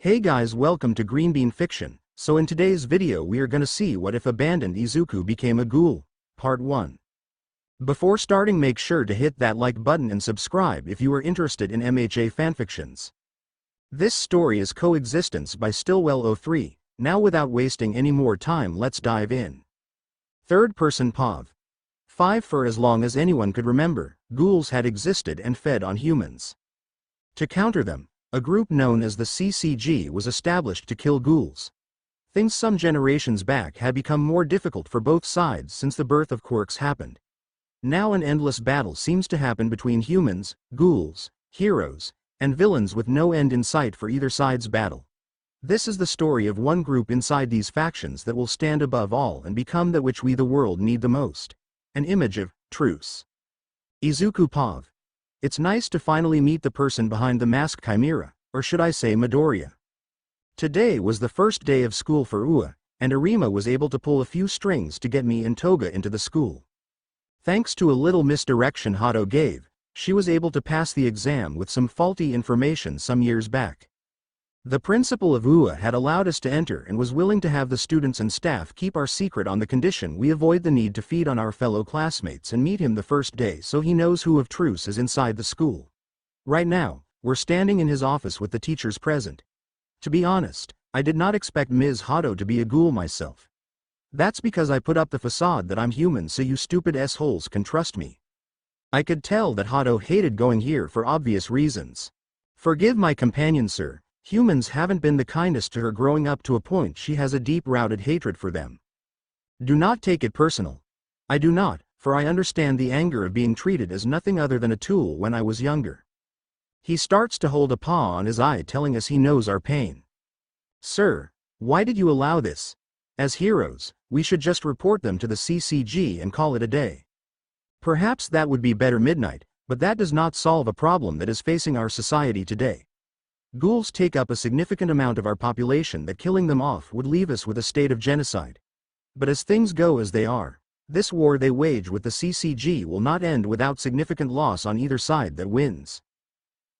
Hey guys, welcome to Green Bean Fiction. So in today's video we are gonna see what if abandoned Izuku became a ghoul, part 1. Before starting, make sure to hit that like button and subscribe if you are interested in MHA fanfictions. This story is Coexistence by Stillwell03. Now without wasting any more time, let's dive in. Third person POV. 5. For as long as anyone could remember, ghouls had existed and fed on humans. To counter them, a group known as the CCG was established to kill ghouls. Things some generations back had become more difficult for both sides since the birth of quirks happened. Now an endless battle seems to happen between humans, ghouls, heroes, and villains with no end in sight for either side's battle. This is the story of one group inside these factions that will stand above all and become that which we the world need the most. An image of Truce. Izuku POV. It's nice to finally meet the person behind the mask chimera, or should I say Midoriya. Today was the first day of school for Ua, and Arima was able to pull a few strings to get me and Toga into the school. Thanks to a little misdirection Hado gave, she was able to pass the exam with some faulty information some years back. The principal of Ua had allowed us to enter and was willing to have the students and staff keep our secret on the condition we avoid the need to feed on our fellow classmates and meet him the first day so he knows who of Truce is inside the school. Right now, we're standing in his office with the teachers present. To be honest, I did not expect Ms. Hado to be a ghoul myself. That's because I put up the facade that I'm human so you stupid s-holes can trust me. I could tell that Hado hated going here for obvious reasons. Forgive my companion, sir. Humans haven't been the kindest to her growing up to a point she has a deep-rooted hatred for them. Do not take it personal. I do not, for I understand the anger of being treated as nothing other than a tool when I was younger. He starts to hold a paw on his eye telling us he knows our pain. Sir, why did you allow this? As heroes, we should just report them to the CCG and call it a day. Perhaps that would be better midnight, but that does not solve a problem that is facing our society today. Ghouls take up a significant amount of our population that killing them off would leave us with a state of genocide. But as things go as they are, this war they wage with the CCG will not end without significant loss on either side that wins.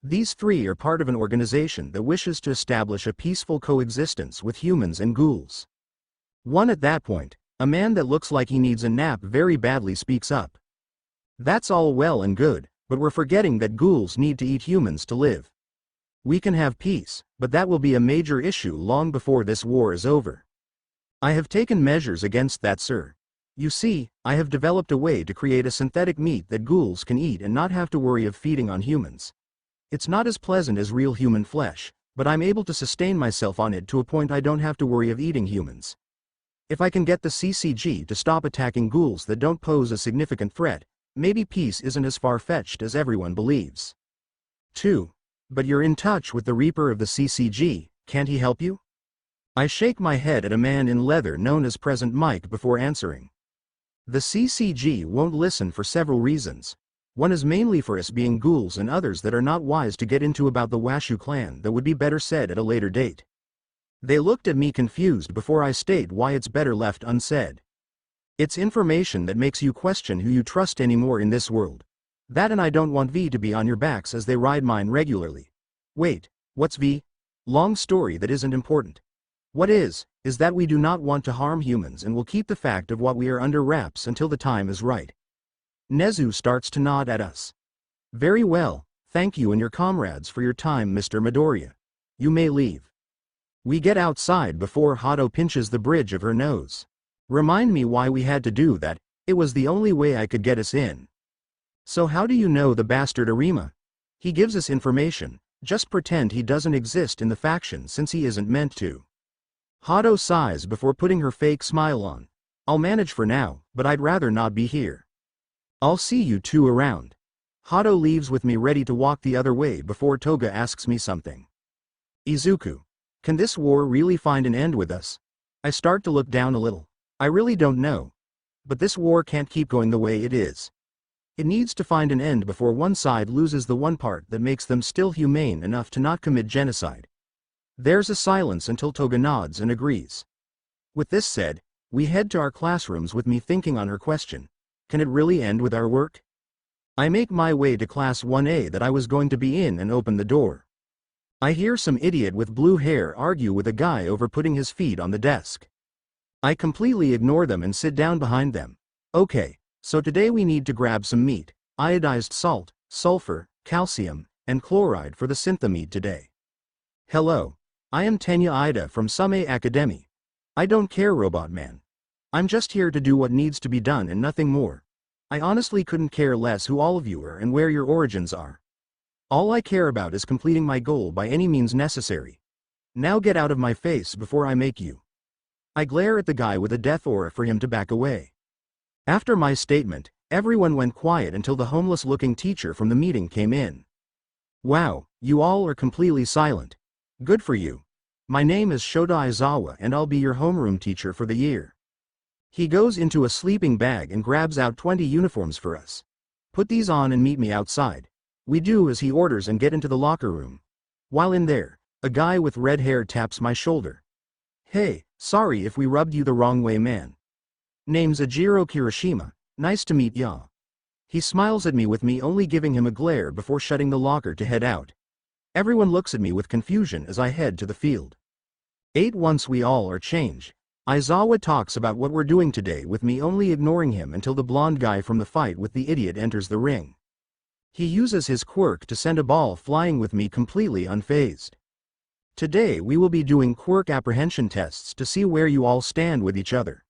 These three are part of an organization that wishes to establish a peaceful coexistence with humans and ghouls. One at that point, a man that looks like he needs a nap very badly speaks up. That's all well and good, but we're forgetting that ghouls need to eat humans to live. We can have peace, but that will be a major issue long before this war is over. I have taken measures against that, sir. You see, I have developed a way to create a synthetic meat that ghouls can eat and not have to worry of feeding on humans. It's not as pleasant as real human flesh, but I'm able to sustain myself on it to a point I don't have to worry of eating humans. If I can get the CCG to stop attacking ghouls that don't pose a significant threat, maybe peace isn't as far-fetched as everyone believes. 2. But you're in touch with the Reaper of the CCG, can't he help you? I shake my head at a man in leather known as Present Mike before answering. The CCG won't listen for several reasons. One is mainly for us being ghouls and others that are not wise to get into about the Washu clan that would be better said at a later date. They looked at me confused before I state why it's better left unsaid. It's information that makes you question who you trust anymore in this world. That and I don't want V to be on your backs as they ride mine regularly. Wait, what's V? Long story that isn't important. What is that we do not want to harm humans and will keep the fact of what we are under wraps until the time is right. Nezu starts to nod at us. Very well, thank you and your comrades for your time, Mr. Midoriya. You may leave. We get outside before Hado pinches the bridge of her nose. Remind me why we had to do that, it was the only way I could get us in. So how do you know the bastard Arima? He gives us information, just pretend he doesn't exist in the faction since he isn't meant to. Hado sighs before putting her fake smile on. I'll manage for now, but I'd rather not be here. I'll see you two around. Hado leaves with me ready to walk the other way before Toga asks me something. Izuku, can this war really find an end with us? I start to look down a little. I really don't know. But this war can't keep going the way it is. It needs to find an end before one side loses the one part that makes them still humane enough to not commit genocide. There's a silence until Toga nods and agrees. With this said, we head to our classrooms with me thinking on her question. Can it really end with our work? I make my way to class 1A that I was going to be in and open the door. I hear some idiot with blue hair argue with a guy over putting his feet on the desk. I completely ignore them and sit down behind them. Okay, so today we need to grab some meat, iodized salt, sulfur, calcium, and chloride for the synthameat today. Hello. I am Tenya Ida from Same Academy. I don't care, Robot Man. I'm just here to do what needs to be done and nothing more. I honestly couldn't care less who all of you are and where your origins are. All I care about is completing my goal by any means necessary. Now get out of my face before I make you. I glare at the guy with a death aura for him to back away. After my statement, everyone went quiet until the homeless-looking teacher from the meeting came in. Wow, you all are completely silent. Good for you. My name is Shota Aizawa and I'll be your homeroom teacher for the year. He goes into a sleeping bag and grabs out 20 uniforms for us. Put these on and meet me outside. We do as he orders and get into the locker room. While in there, a guy with red hair taps my shoulder. Hey, sorry if we rubbed you the wrong way, man. Name's Ajiro Kirishima, nice to meet ya. He smiles at me with me only giving him a glare before shutting the locker to head out. Everyone looks at me with confusion as I head to the field. Once we all are changed, Aizawa talks about what we're doing today with me only ignoring him until the blonde guy from the fight with the idiot enters the ring. He uses his quirk to send a ball flying with me completely unfazed. Today we will be doing quirk apprehension tests to see where you all stand with each other.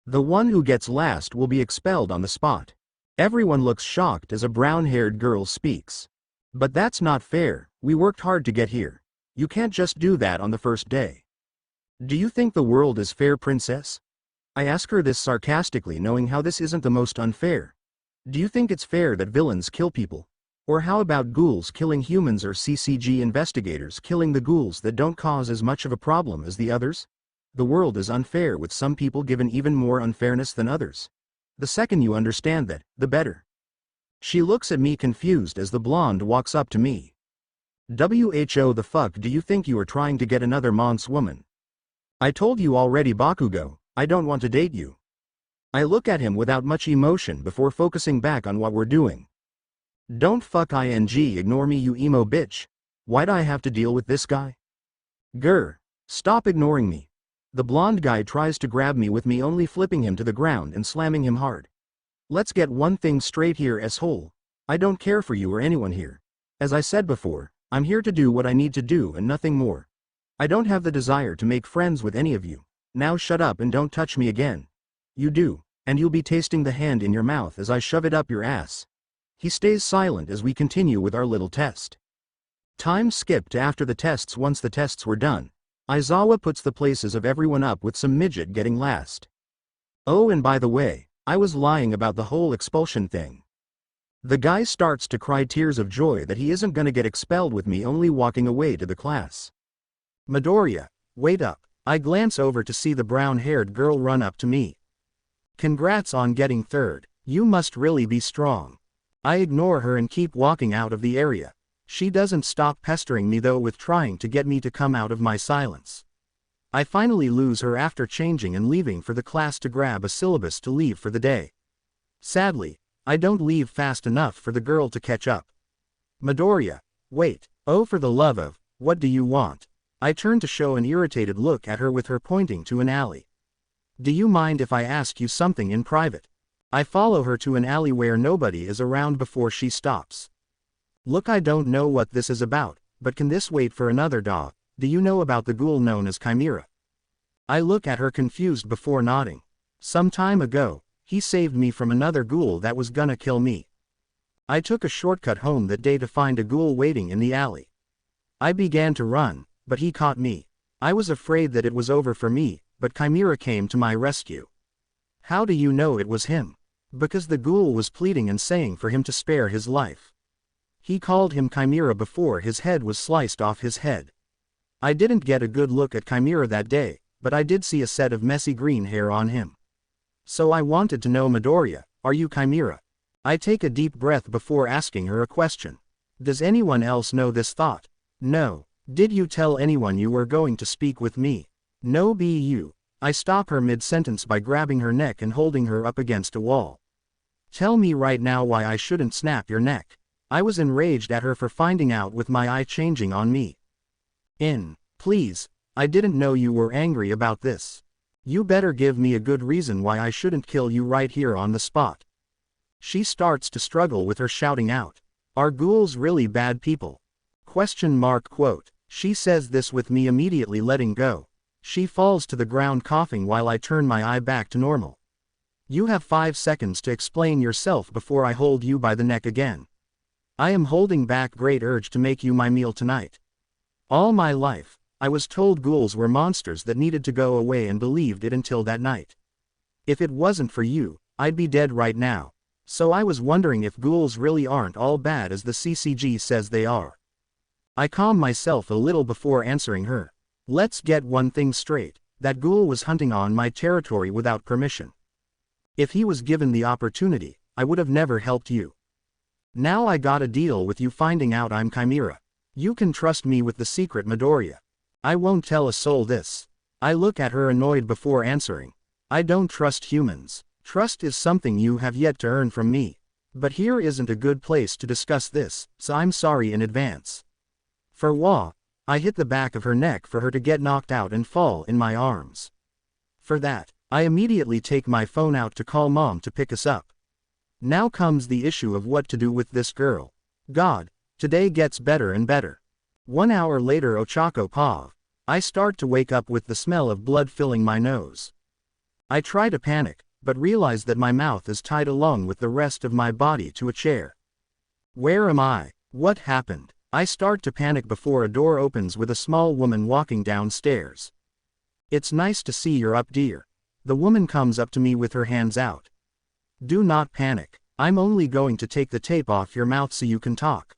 The one who gets last will be expelled on the spot. Everyone looks shocked as a brown-haired girl speaks. But that's not fair, we worked hard to get here. You can't just do that on the first day. Do you think the world is fair, princess? I ask her this sarcastically, knowing how this isn't the most unfair. Do you think it's fair that villains kill people? Or how about ghouls killing humans or CCG investigators killing the ghouls that don't cause as much of a problem as the others? The world is unfair with some people given even more unfairness than others. The second you understand that, the better. She looks at me confused as the blonde walks up to me. Who the fuck do you think you are trying to get another Mons woman? I told you already, Bakugo, I don't want to date you. I look at him without much emotion before focusing back on what we're doing. Don't fuck ignore me, you emo bitch. Why'd I have to deal with this guy? Grr. Stop ignoring me. The blonde guy tries to grab me with me only flipping him to the ground and slamming him hard. Let's get one thing straight here, asshole. I don't care for you or anyone here. As I said before, I'm here to do what I need to do and nothing more. I don't have the desire to make friends with any of you. Now shut up and don't touch me again. You do, and you'll be tasting the hand in your mouth as I shove it up your ass. He stays silent as we continue with our little test. Time skipped to after the tests. Once the tests were done, Aizawa puts the places of everyone up with some midget getting last. Oh, and by the way, I was lying about the whole expulsion thing. The guy starts to cry tears of joy that he isn't gonna get expelled with me only walking away to the class. Midoriya, wait up. I glance over to see the brown-haired girl run up to me. Congrats on getting third, you must really be strong. I ignore her and keep walking out of the area. She doesn't stop pestering me though with trying to get me to come out of my silence. I finally lose her after changing and leaving for the class to grab a syllabus to leave for the day. Sadly, I don't leave fast enough for the girl to catch up. Midoriya, wait, oh for the love of, what do you want? I turn to show an irritated look at her with her pointing to an alley. Do you mind if I ask you something in private? I follow her to an alley where nobody is around before she stops. Look, I don't know what this is about, but can this wait for another dog? Do you know about the ghoul known as Chimera? I look at her confused before nodding. Some time ago, he saved me from another ghoul that was gonna kill me. I took a shortcut home that day to find a ghoul waiting in the alley. I began to run, but he caught me. I was afraid that it was over for me, but Chimera came to my rescue. How do you know it was him? Because the ghoul was pleading and saying for him to spare his life. He called him Chimera before his head was sliced off his head. I didn't get a good look at Chimera that day, but I did see a set of messy green hair on him. So I wanted to know, Midoriya, are you Chimera? I take a deep breath before asking her a question. Does anyone else know this thought? No. Did you tell anyone you were going to speak with me? No, be you. I stop her mid-sentence by grabbing her neck and holding her up against a wall. Tell me right now why I shouldn't snap your neck. I was enraged at her for finding out with my eye changing on me. Please, I didn't know you were angry about this. You better give me a good reason why I shouldn't kill you right here on the spot. She starts to struggle with her shouting out. Are ghouls really bad people? Quote. She says this with me immediately letting go. She falls to the ground coughing while I turn my eye back to normal. You have 5 seconds to explain yourself before I hold you by the neck again. I am holding back great urge to make you my meal tonight. All my life, I was told ghouls were monsters that needed to go away and believed it until that night. If it wasn't for you, I'd be dead right now. So I was wondering if ghouls really aren't all bad as the CCG says they are. I calm myself a little before answering her. Let's get one thing straight, that ghoul was hunting on my territory without permission. If he was given the opportunity, I would have never helped you. Now I gotta deal with you finding out I'm Chimera. You can trust me with the secret, Midoriya. I won't tell a soul this. I look at her annoyed before answering. I don't trust humans. Trust is something you have yet to earn from me. But here isn't a good place to discuss this, so I'm sorry in advance. For wah, I hit the back of her neck for her to get knocked out and fall in my arms. For that, I immediately take my phone out to call mom to pick us up. Now comes the issue of what to do with this girl. God, today gets better and better. 1 hour later, Ochako Pav. I start to wake up with the smell of blood filling my nose. I try to panic, but realize that my mouth is tied along with the rest of my body to a chair. Where am I? What happened? I start to panic before a door opens with a small woman walking downstairs. It's nice to see you're up, dear. The woman comes up to me with her hands out. Do not panic. I'm only going to take the tape off your mouth so you can talk.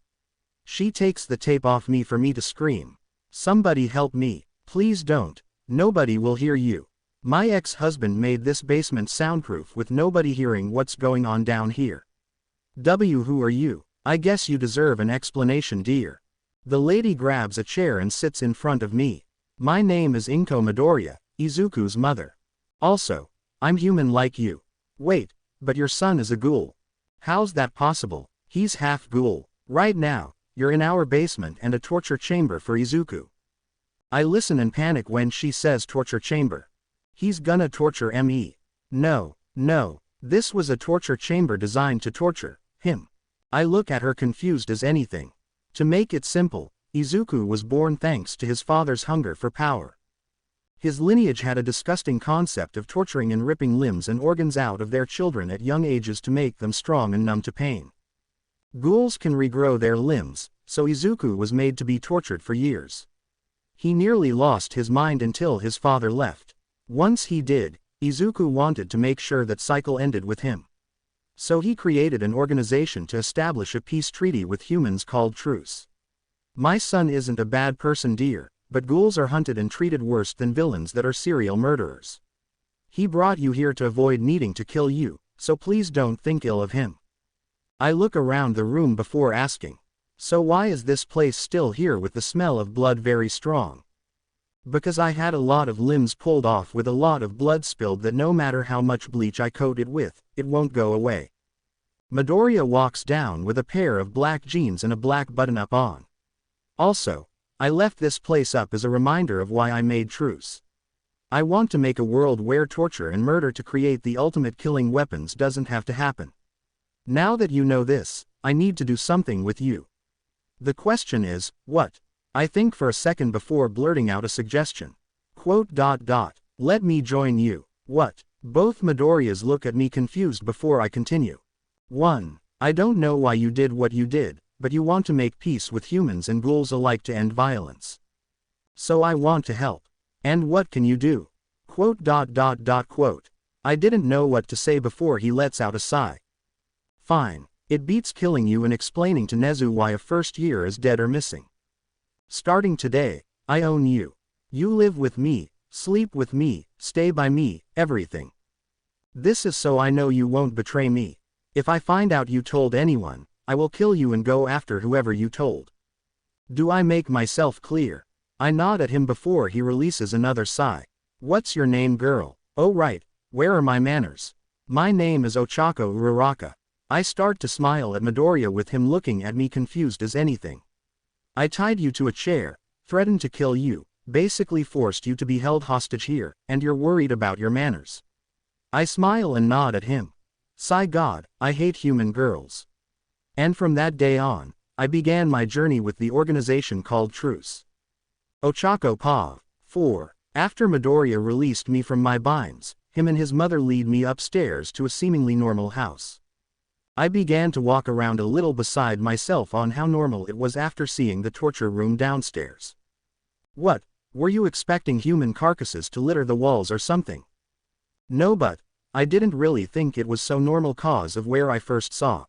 She takes the tape off me for me to scream. Somebody help me. Please don't. Nobody will hear you. My ex-husband made this basement soundproof with nobody hearing what's going on down here. Who are you? I guess you deserve an explanation, dear. The lady grabs a chair and sits in front of me. My name is Inko Midoriya, Izuku's mother. Also, I'm human like you. Wait, but your son is a ghoul. How's that possible? He's half ghoul. Right now, you're in our basement and a torture chamber for Izuku. I listen and panic when she says torture chamber. He's gonna torture me. No, this was a torture chamber designed to torture him. I look at her confused as anything. To make it simple, Izuku was born thanks to his father's hunger for power. His lineage had a disgusting concept of torturing and ripping limbs and organs out of their children at young ages to make them strong and numb to pain. Ghouls can regrow their limbs, so Izuku was made to be tortured for years. He nearly lost his mind until his father left. Once he did, Izuku wanted to make sure that cycle ended with him. So he created an organization to establish a peace treaty with humans called Truce. My son isn't a bad person, dear, but ghouls are hunted and treated worse than villains that are serial murderers. He brought you here to avoid needing to kill you, so please don't think ill of him. I look around the room before asking, so why is this place still here with the smell of blood very strong? Because I had a lot of limbs pulled off with a lot of blood spilled that no matter how much bleach I coat it with, it won't go away. Midoriya walks down with a pair of black jeans and a black button-up on. Also, I left this place up as a reminder of why I made Truce. I want to make a world where torture and murder to create the ultimate killing weapons doesn't have to happen. Now that you know this, I need to do something with you. The question is, what? I think for a second before blurting out a suggestion. Let me join you. What? Both Midoriyas look at me confused before I continue. 1. I don't know why you did what you did, but you want to make peace with humans and ghouls alike to end violence. So I want to help. And what can you do? I didn't know what to say before he lets out a sigh. Fine. It beats killing you and explaining to Nezu why a first year is dead or missing. Starting today, I own you. You live with me, sleep with me, stay by me, everything. This is so I know you won't betray me. If I find out you told anyone, I will kill you and go after whoever you told. Do I make myself clear? I nod at him before he releases another sigh. What's your name, girl? Oh right, where are my manners? My name is Ochako Uraraka. I start to smile at Midoriya with him looking at me confused as anything. I tied you to a chair, threatened to kill you, basically forced you to be held hostage here, and you're worried about your manners. I smile and nod at him. Sigh God, I hate human girls. And from that day on, I began my journey with the organization called Truce. Ochako Pav. 4. After Midoriya released me from my binds, him and his mother lead me upstairs to a seemingly normal house. I began to walk around a little beside myself on how normal it was after seeing the torture room downstairs. What, were you expecting human carcasses to litter the walls or something? No, but I didn't really think it was so normal cause of where I first saw.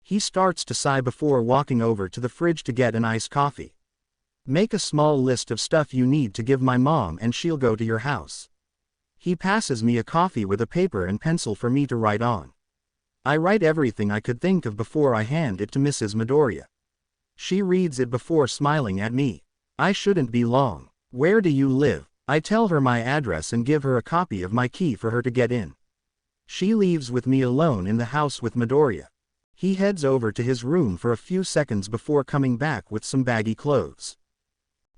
He starts to sigh before walking over to the fridge to get an iced coffee. Make a small list of stuff you need to give my mom and she'll go to your house. He passes me a coffee with a paper and pencil for me to write on. I write everything I could think of before I hand it to Mrs. Midoriya. She reads it before smiling at me. I shouldn't be long. Where do you live? I tell her my address and give her a copy of my key for her to get in. She leaves with me alone in the house with Midoriya. He heads over to his room for a few seconds before coming back with some baggy clothes.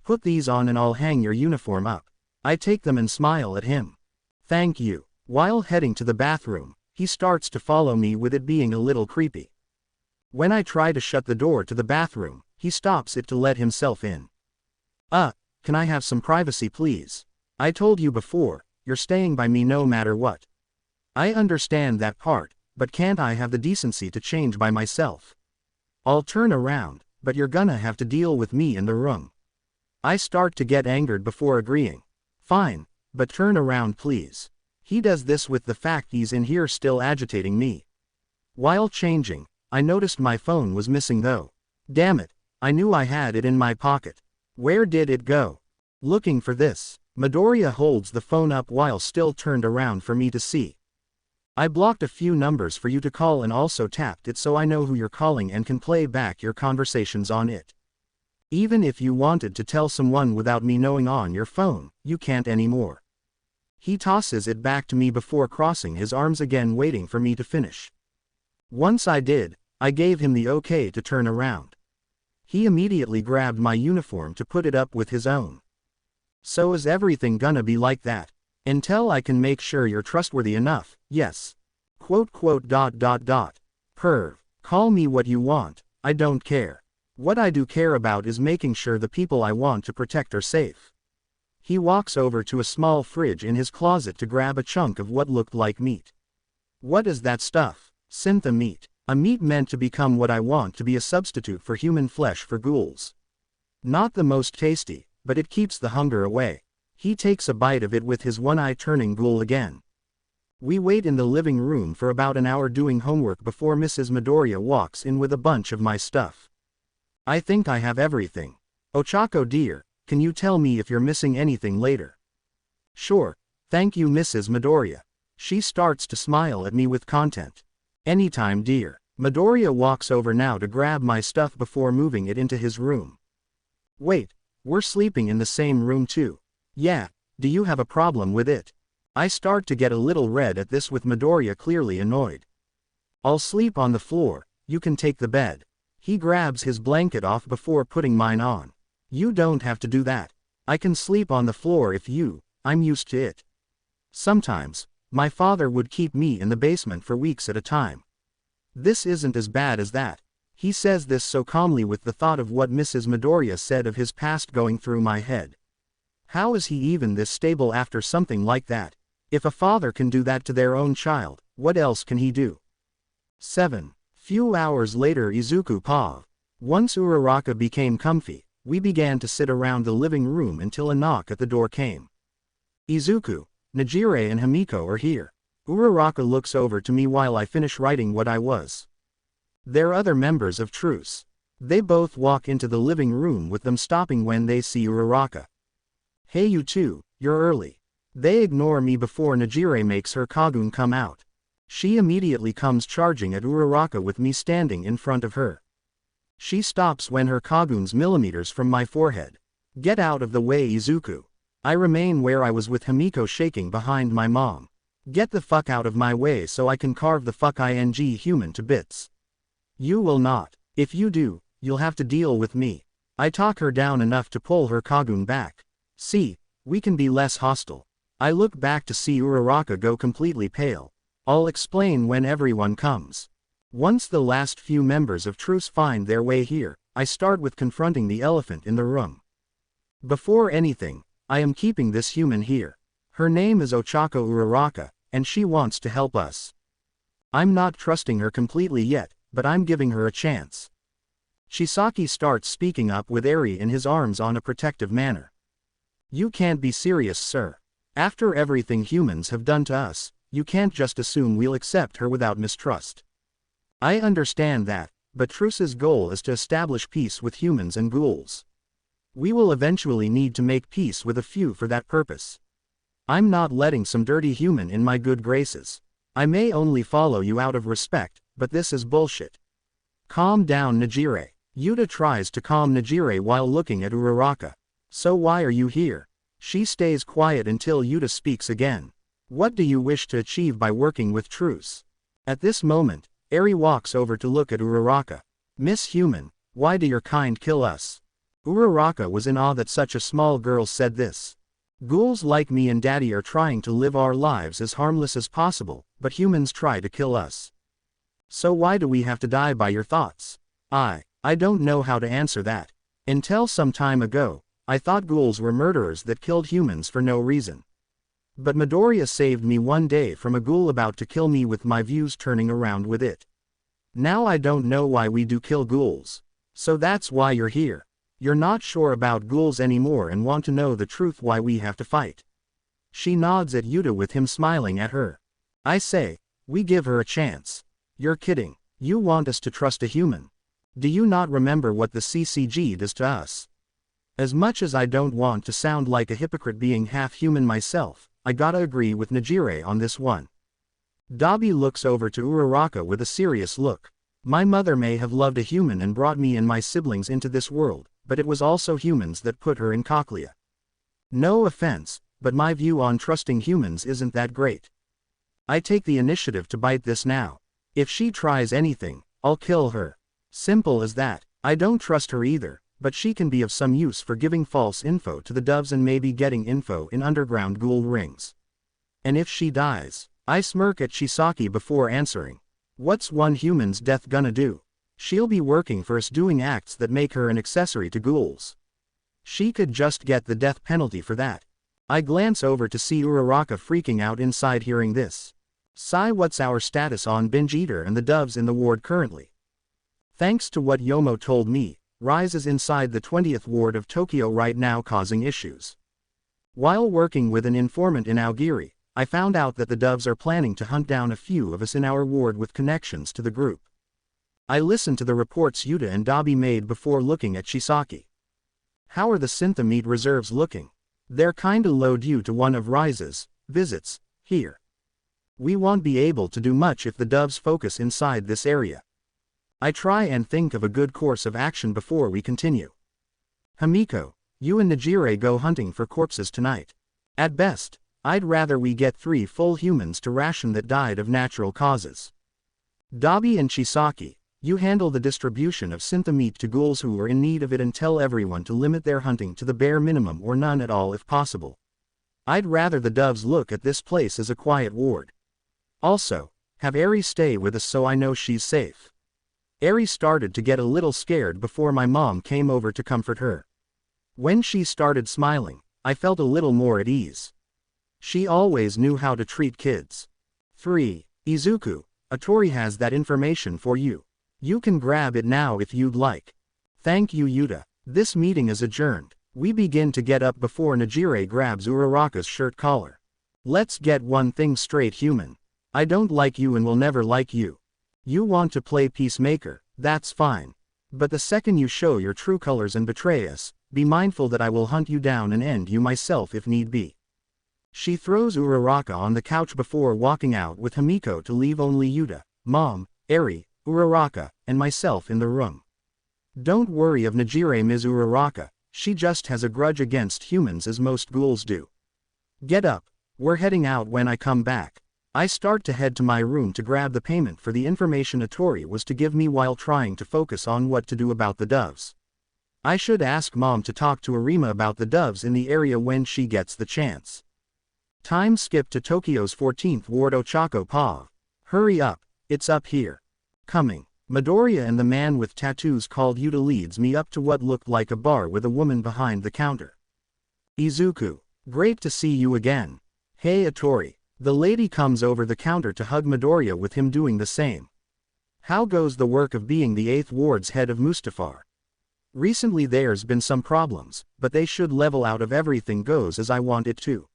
Put these on and I'll hang your uniform up. I take them and smile at him. Thank you. While heading to the bathroom, he starts to follow me with it being a little creepy. When I try to shut the door to the bathroom, he stops it to let himself in. Can I have some privacy please? I told you before, you're staying by me no matter what. I understand that part, but can't I have the decency to change by myself? I'll turn around, but you're gonna have to deal with me in the room. I start to get angered before agreeing. Fine, but turn around please. He does this with the fact he's in here still agitating me. While changing, I noticed my phone was missing though. Damn it, I knew I had it in my pocket. Where did it go? Looking for this, Midoriya holds the phone up while still turned around for me to see. I blocked a few numbers for you to call and also tapped it so I know who you're calling and can play back your conversations on it. Even if you wanted to tell someone without me knowing on your phone, you can't anymore. He tosses it back to me before crossing his arms again waiting for me to finish. Once I did, I gave him the okay to turn around. He immediately grabbed my uniform to put it up with his own. So is everything gonna be like that? Until I can make sure you're trustworthy enough, yes. ... Perv. Call me what you want, I don't care. What I do care about is making sure the people I want to protect are safe. He walks over to a small fridge in his closet to grab a chunk of what looked like meat. What is that stuff? Syntha meat. A meat meant to become what I want to be, a substitute for human flesh for ghouls. Not the most tasty, but it keeps the hunger away. He takes a bite of it with his one eye turning ghoul again. We wait in the living room for about an hour doing homework before Mrs. Midoriya walks in with a bunch of my stuff. I think I have everything. Ochako dear, can you tell me if you're missing anything later? Sure, thank you Mrs. Midoriya. She starts to smile at me with content. Anytime dear. Midoriya walks over now to grab my stuff before moving it into his room. Wait, we're sleeping in the same room too. Yeah, do you have a problem with it? I start to get a little red at this with Midoriya clearly annoyed. I'll sleep on the floor, you can take the bed. He grabs his blanket off before putting mine on. You don't have to do that. I can sleep on the floor if I'm used to it. Sometimes, my father would keep me in the basement for weeks at a time. This isn't as bad as that. He says this so calmly with the thought of what Mrs. Midoriya said of his past going through my head. How is he even this stable after something like that? If a father can do that to their own child, what else can he do? 7. Few hours later Izuku Pav. Once Uraraka became comfy, we began to sit around the living room until a knock at the door came. Izuku, Najire and Himiko are here. Uraraka looks over to me while I finish writing what I was. They're other members of Truce. They both walk into the living room with them stopping when they see Uraraka. Hey you two, you're early. They ignore me before Najire makes her Kagun come out. She immediately comes charging at Uraraka with me standing in front of her. She stops when her Kagun's millimeters from my forehead. Get out of the way Izuku. I remain where I was with Himiko shaking behind my mom. Get the fuck out of my way so I can carve the fucking human to bits. You will not. If you do, you'll have to deal with me. I talk her down enough to pull her Kagun back. See, we can be less hostile. I look back to see Uraraka go completely pale. I'll explain when everyone comes. Once the last few members of Truce find their way here, I start with confronting the elephant in the room. Before anything, I am keeping this human here. Her name is Ochako Uraraka, and she wants to help us. I'm not trusting her completely yet, but I'm giving her a chance. Chisaki starts speaking up with Eri in his arms on a protective manner. You can't be serious, sir. After everything humans have done to us, you can't just assume we'll accept her without mistrust. I understand that, but Truce's goal is to establish peace with humans and ghouls. We will eventually need to make peace with a few for that purpose. I'm not letting some dirty human in my good graces. I may only follow you out of respect, but this is bullshit. Calm down, Najire. Yuta tries to calm Najire while looking at Uraraka. So why are you here? She stays quiet until Yuta speaks again. What do you wish to achieve by working with Truce? At this moment, Eri walks over to look at Uraraka. Miss Human, why do your kind kill us? Uraraka was in awe that such a small girl said this. Ghouls like me and Daddy are trying to live our lives as harmless as possible, but humans try to kill us. So why do we have to die by your thoughts? I don't know how to answer that. Until some time ago, I thought ghouls were murderers that killed humans for no reason. But Midoriya saved me one day from a ghoul about to kill me with my views turning around with it. Now I don't know why we do kill ghouls. So that's why you're here. You're not sure about ghouls anymore and want to know the truth why we have to fight. She nods at Yuta with him smiling at her. I say, we give her a chance. You're kidding. You want us to trust a human. Do you not remember what the CCG does to us? As much as I don't want to sound like a hypocrite being half human myself, I gotta agree with Najire on this one. Dabi looks over to Uraraka with a serious look. My mother may have loved a human and brought me and my siblings into this world, but it was also humans that put her in Cochlea. No offense, but my view on trusting humans isn't that great. I take the initiative to bite this now. If she tries anything, I'll kill her. Simple as that. I don't trust her either, but she can be of some use for giving false info to the doves and maybe getting info in underground ghoul rings. And if she dies, I smirk at Chisaki before answering. What's one human's death gonna do? She'll be working for us doing acts that make her an accessory to ghouls. She could just get the death penalty for that. I glance over to see Uraraka freaking out inside hearing this. Sai, what's our status on Binge Eater and the doves in the ward currently? Thanks to what Yomo told me, Rise is inside the 20th ward of Tokyo right now causing issues. While working with an informant in Aogiri, I found out that the doves are planning to hunt down a few of us in our ward with connections to the group. I listened to the reports Yuta and Dabi made before looking at Chisaki. How are the Synthomeat reserves looking? They're kinda low due to one of Rise's visits here. We won't be able to do much if the doves focus inside this area. I try and think of a good course of action before we continue. Hamiko, you and Najire go hunting for corpses tonight. At best, I'd rather we get 3 full humans to ration that died of natural causes. Dabi and Chisaki, you handle the distribution of Synthomeat to ghouls who are in need of it and tell everyone to limit their hunting to the bare minimum or none at all if possible. I'd rather the doves look at this place as a quiet ward. Also, have Eri stay with us so I know she's safe. Eri started to get a little scared before my mom came over to comfort her. When she started smiling, I felt a little more at ease. She always knew how to treat kids. 3. Izuku, Atori has that information for you. You can grab it now if you'd like. Thank you, Yuta. This meeting is adjourned. We begin to get up before Najire grabs Uraraka's shirt collar. Let's get one thing straight, human. I don't like you and will never like you. You want to play peacemaker, that's fine. But the second you show your true colors and betray us, be mindful that I will hunt you down and end you myself if need be. She throws Uraraka on the couch before walking out with Hamiko to leave only Yuta, Mom, Eri, Uraraka, and myself in the room. Don't worry of Najire, Ms. Uraraka, she just has a grudge against humans as most ghouls do. Get up, we're heading out when I come back. I start to head to my room to grab the payment for the information Atori was to give me while trying to focus on what to do about the doves. I should ask Mom to talk to Arima about the doves in the area when she gets the chance. Time skip to Tokyo's 14th Ward Ochako Pav. Hurry up, it's up here. Coming. Midoriya and the man with tattoos called Yuta leads me up to what looked like a bar with a woman behind the counter. Izuku. Great to see you again. Hey Itori. The lady comes over the counter to hug Midoriya with him doing the same. How goes the work of being the 8th Ward's head of Mustafar? Recently there's been some problems, but they should level out if everything goes as I want it to.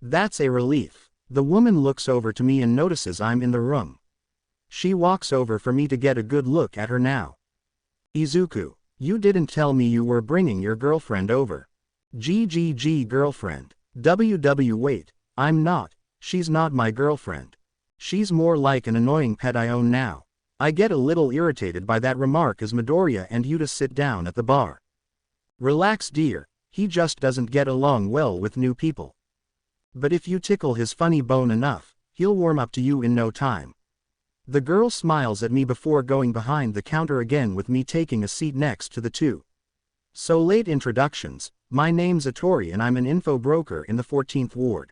That's a relief. The woman looks over to me and notices I'm in the room. She walks over for me to get a good look at her now. Izuku, you didn't tell me you were bringing your girlfriend over. GGG girlfriend. WW wait, I'm not, she's not my girlfriend. She's more like an annoying pet I own now. I get a little irritated by that remark as Midoriya and Yuta sit down at the bar. Relax dear, he just doesn't get along well with new people. But if you tickle his funny bone enough, he'll warm up to you in no time. The girl smiles at me before going behind the counter again with me taking a seat next to the two. So late introductions, my name's Itori and I'm an info broker in the 14th Ward.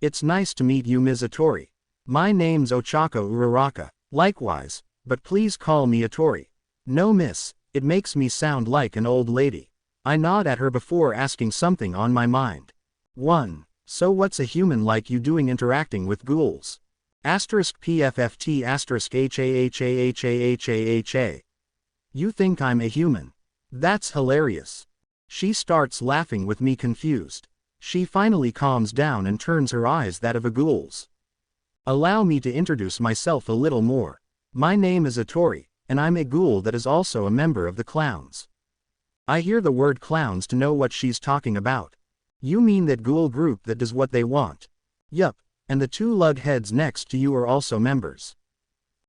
It's nice to meet you Ms. Itori. My name's Ochako Uraraka, likewise, but please call me Itori. No miss, it makes me sound like an old lady. I nod at her before asking something on my mind. 1. So what's a human like you doing interacting with ghouls? *PFFT *HAHAHAHAHA. You think I'm a human? That's hilarious. She starts laughing with me confused. She finally calms down and turns her eyes that of a ghoul's. Allow me to introduce myself a little more. My name is Itori, and I'm a ghoul that is also a member of the clowns. I hear the word clowns to know what she's talking about. You mean that ghoul group that does what they want? Yup. And the two lug heads next to you are also members.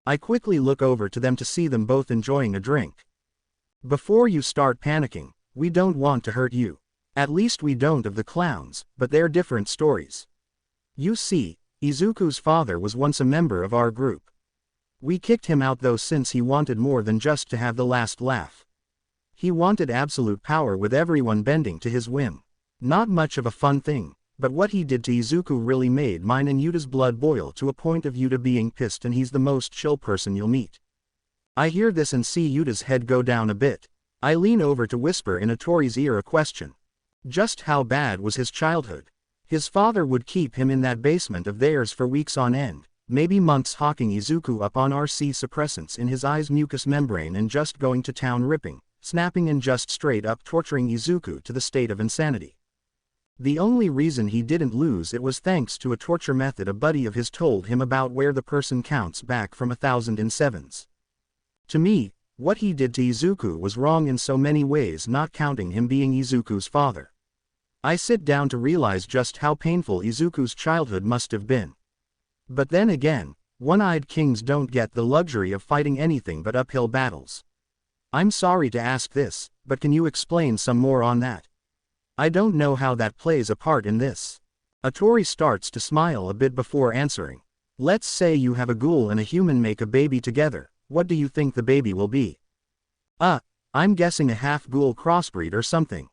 I quickly look over to them to see them both enjoying a drink. Before you start panicking, we don't want to hurt you. At least we don't of the clowns, but they're different stories. You see, Izuku's father was once a member of our group. We kicked him out though since he wanted more than just to have the last laugh. He wanted absolute power with everyone bending to his whim. Not much of a fun thing. But what he did to Izuku really made mine and Yuta's blood boil to a point of Yuta being pissed, and he's the most chill person you'll meet. I hear this and see Yuta's head go down a bit. I lean over to whisper in Itori's ear a question. Just how bad was his childhood? His father would keep him in that basement of theirs for weeks on end, maybe months, hawking Izuku up on RC suppressants in his eye's mucous membrane and just going to town ripping, snapping and just straight up torturing Izuku to the state of insanity. The only reason he didn't lose it was thanks to a torture method a buddy of his told him about where the person counts back from 1,000 in sevens. To me, what he did to Izuku was wrong in so many ways, not counting him being Izuku's father. I sit down to realize just how painful Izuku's childhood must have been. But then again, one-eyed kings don't get the luxury of fighting anything but uphill battles. I'm sorry to ask this, but can you explain some more on that? I don't know how that plays a part in this. Itori starts to smile a bit before answering. Let's say you have a ghoul and a human make a baby together, what do you think the baby will be? I'm guessing a half-ghoul crossbreed or something. ...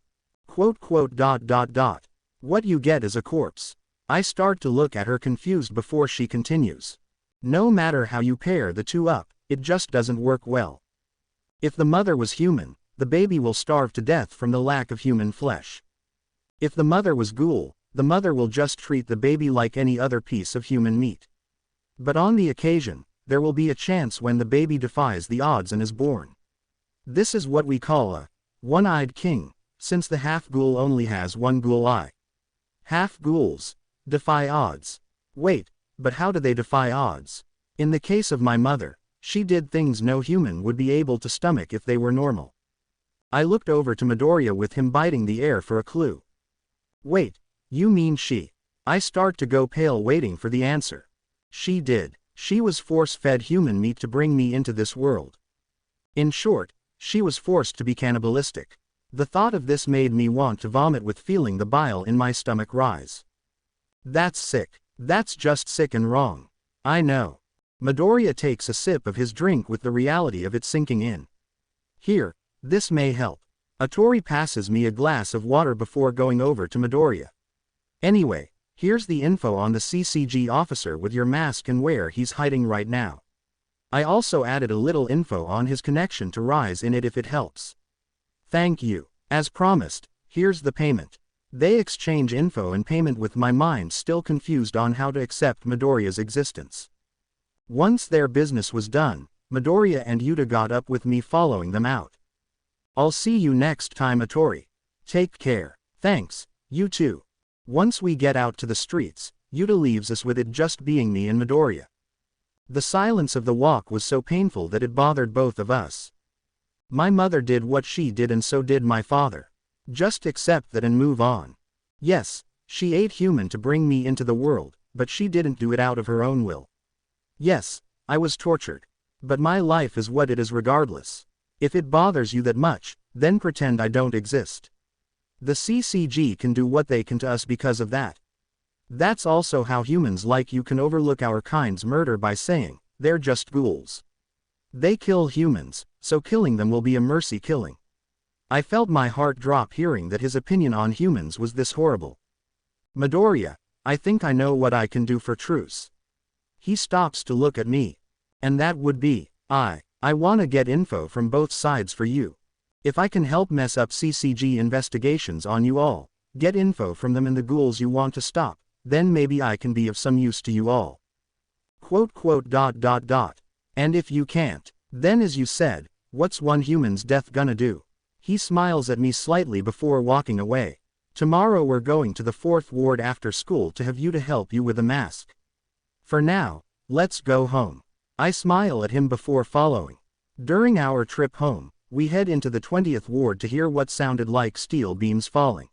What you get is a corpse. I start to look at her confused before she continues. No matter how you pair the two up, it just doesn't work well. If the mother was human, the baby will starve to death from the lack of human flesh. If the mother was ghoul, the mother will just treat the baby like any other piece of human meat. But on the occasion, there will be a chance when the baby defies the odds and is born. This is what we call a one-eyed king, since the half-ghoul only has one ghoul eye. Half-ghouls defy odds. Wait, but how do they defy odds? In the case of my mother, she did things no human would be able to stomach if they were normal. I looked over to Midoriya with him biting the air for a clue. Wait, you mean she? I start to go pale waiting for the answer. She did. She was force-fed human meat to bring me into this world. In short, she was forced to be cannibalistic. The thought of this made me want to vomit with feeling the bile in my stomach rise. That's sick. That's just sick and wrong. I know. Midoriya takes a sip of his drink with the reality of it sinking in. Here, this may help. Atori passes me a glass of water before going over to Midoriya. Anyway, here's the info on the CCG officer with your mask and where he's hiding right now. I also added a little info on his connection to Rise in it if it helps. Thank you. As promised, here's the payment. They exchange info and payment with my mind still confused on how to accept Midoriya's existence. Once their business was done, Midoriya and Yuta got up with me following them out. I'll see you next time, Atori. Take care. Thanks, you too. Once we get out to the streets, Yuta leaves us with it just being me and Midoriya. The silence of the walk was so painful that it bothered both of us. My mother did what she did and so did my father. Just accept that and move on. Yes, she ate human to bring me into the world, but she didn't do it out of her own will. Yes, I was tortured. But my life is what it is regardless. If it bothers you that much, then pretend I don't exist. The CCG can do what they can to us because of that. That's also how humans like you can overlook our kind's murder by saying, they're just ghouls. They kill humans, so killing them will be a mercy killing. I felt my heart drop hearing that his opinion on humans was this horrible. Midoriya, I think I know what I can do for Truce. He stops to look at me. And that would be, I wanna get info from both sides for you. If I can help mess up CCG investigations on you all, get info from them and the ghouls you want to stop, then maybe I can be of some use to you all. ... And if you can't, then as you said, what's one human's death gonna do? He smiles at me slightly before walking away. Tomorrow we're going to the 4th ward after school to have you to help you with a mask. For now, let's go home. I smile at him before following. During our trip home, we head into the 20th ward to hear what sounded like steel beams falling.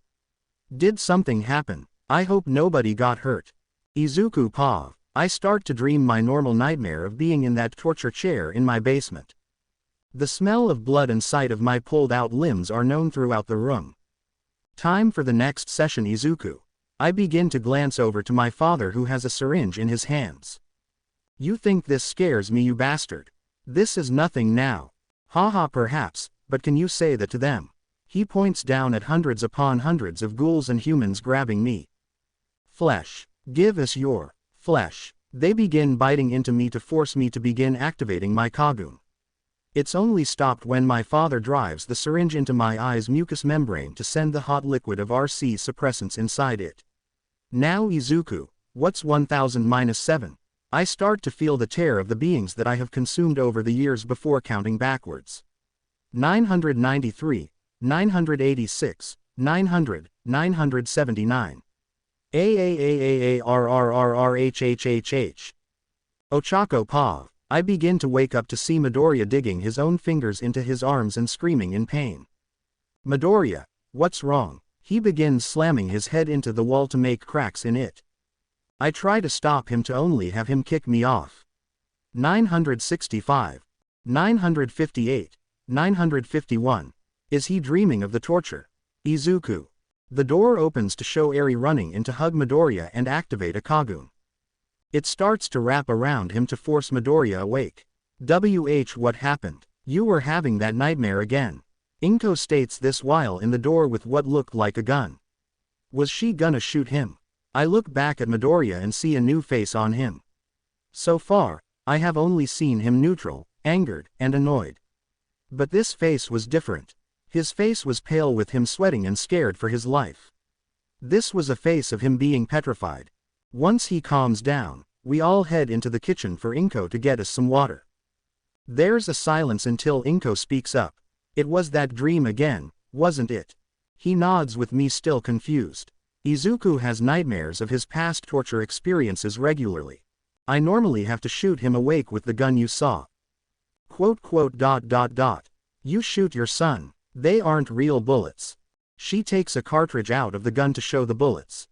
Did something happen? I hope nobody got hurt. Izuku Pav. I start to dream my normal nightmare of being in that torture chair in my basement. The smell of blood and sight of my pulled out limbs are known throughout the room. Time for the next session, Izuku. I begin to glance over to my father who has a syringe in his hands. You think this scares me, you bastard? This is nothing now. Haha, perhaps, but can you say that to them? He points down at hundreds upon hundreds of ghouls and humans grabbing me. Flesh. Give us your flesh. They begin biting into me to force me to begin activating my Kagun. It's only stopped when my father drives the syringe into my eye's mucous membrane to send the hot liquid of RC suppressants inside it. Now Izuku, what's 1000-7? I start to feel the tear of the beings that I have consumed over the years before counting backwards. 993, 986, 900, 979. AAAAARRRRHHHH. Ochako Pav. I begin to wake up to see Midoriya digging his own fingers into his arms and screaming in pain. Midoriya, what's wrong? He begins slamming his head into the wall to make cracks in it. I try to stop him to only have him kick me off. 965. 958. 951. Is he dreaming of the torture? Izuku. The door opens to show Eri running in to hug Midoriya and activate a Kagun. It starts to wrap around him to force Midoriya awake. What happened? You were having that nightmare again. Inko states this while in the door with what looked like a gun. Was she gonna shoot him? I look back at Midoriya and see a new face on him. So far, I have only seen him neutral, angered, and annoyed. But this face was different. His face was pale with him sweating and scared for his life. This was a face of him being petrified. Once he calms down, we all head into the kitchen for Inko to get us some water. There's a silence until Inko speaks up. It was that dream again, wasn't it? He nods with me still confused. Izuku has nightmares of his past torture experiences regularly. I normally have to shoot him awake with the gun you saw. ... You shoot your son. They aren't real bullets. She takes a cartridge out of the gun to show the bullets.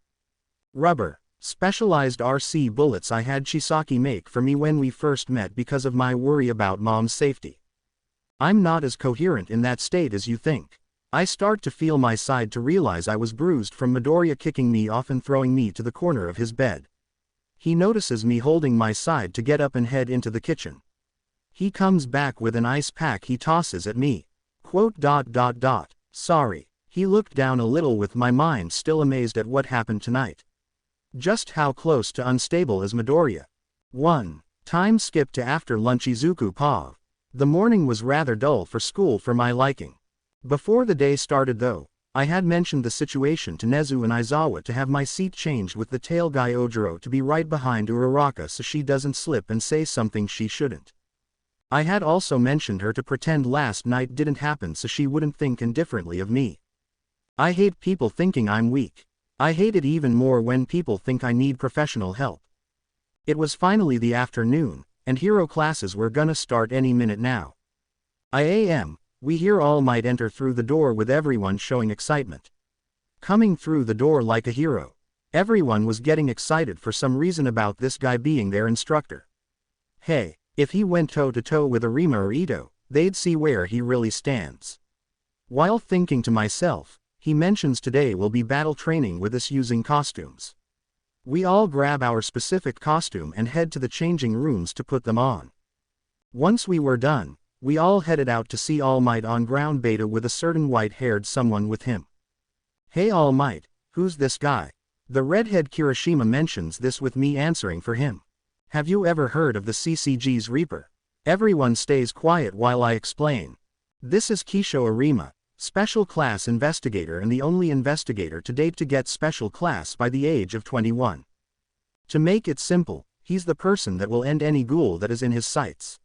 Rubber. Specialized RC bullets I had Chisaki make for me when we first met because of my worry about mom's safety. I'm not as coherent in that state as you think. I start to feel my side to realize I was bruised from Midoriya kicking me off and throwing me to the corner of his bed. He notices me holding my side to get up and head into the kitchen. He comes back with an ice pack he tosses at me. ... Sorry. He looked down a little with my mind still amazed at what happened tonight. Just how close to unstable is Midoriya? 1. Time skip to after lunch Izuku Pav. The morning was rather dull for school for my liking. Before the day started though, I had mentioned the situation to Nezu and Aizawa to have my seat changed with the tail guy Ojiro to be right behind Uraraka so she doesn't slip and say something she shouldn't. I had also mentioned her to pretend last night didn't happen so she wouldn't think indifferently of me. I hate people thinking I'm weak. I hate it even more when people think I need professional help. It was finally the afternoon, and hero classes were gonna start any minute now. We hear All Might enter through the door with everyone showing excitement. Coming through the door like a hero. Everyone was getting excited for some reason about this guy being their instructor. Hey, if he went toe-to-toe with Arima or Ito, they'd see where he really stands. While thinking to myself, he mentions today will be battle training with us using costumes. We all grab our specific costume and head to the changing rooms to put them on. Once we were done, we all headed out to see All Might on ground beta with a certain white-haired someone with him. Hey All Might, who's this guy? The redhead Kirishima mentions this with me answering for him. Have you ever heard of the CCG's Reaper? Everyone stays quiet while I explain. This is Kisho Arima, Special Class Investigator and the only investigator to date to get Special Class by the age of 21. To make it simple, he's the person that will end any ghoul that is in his sights.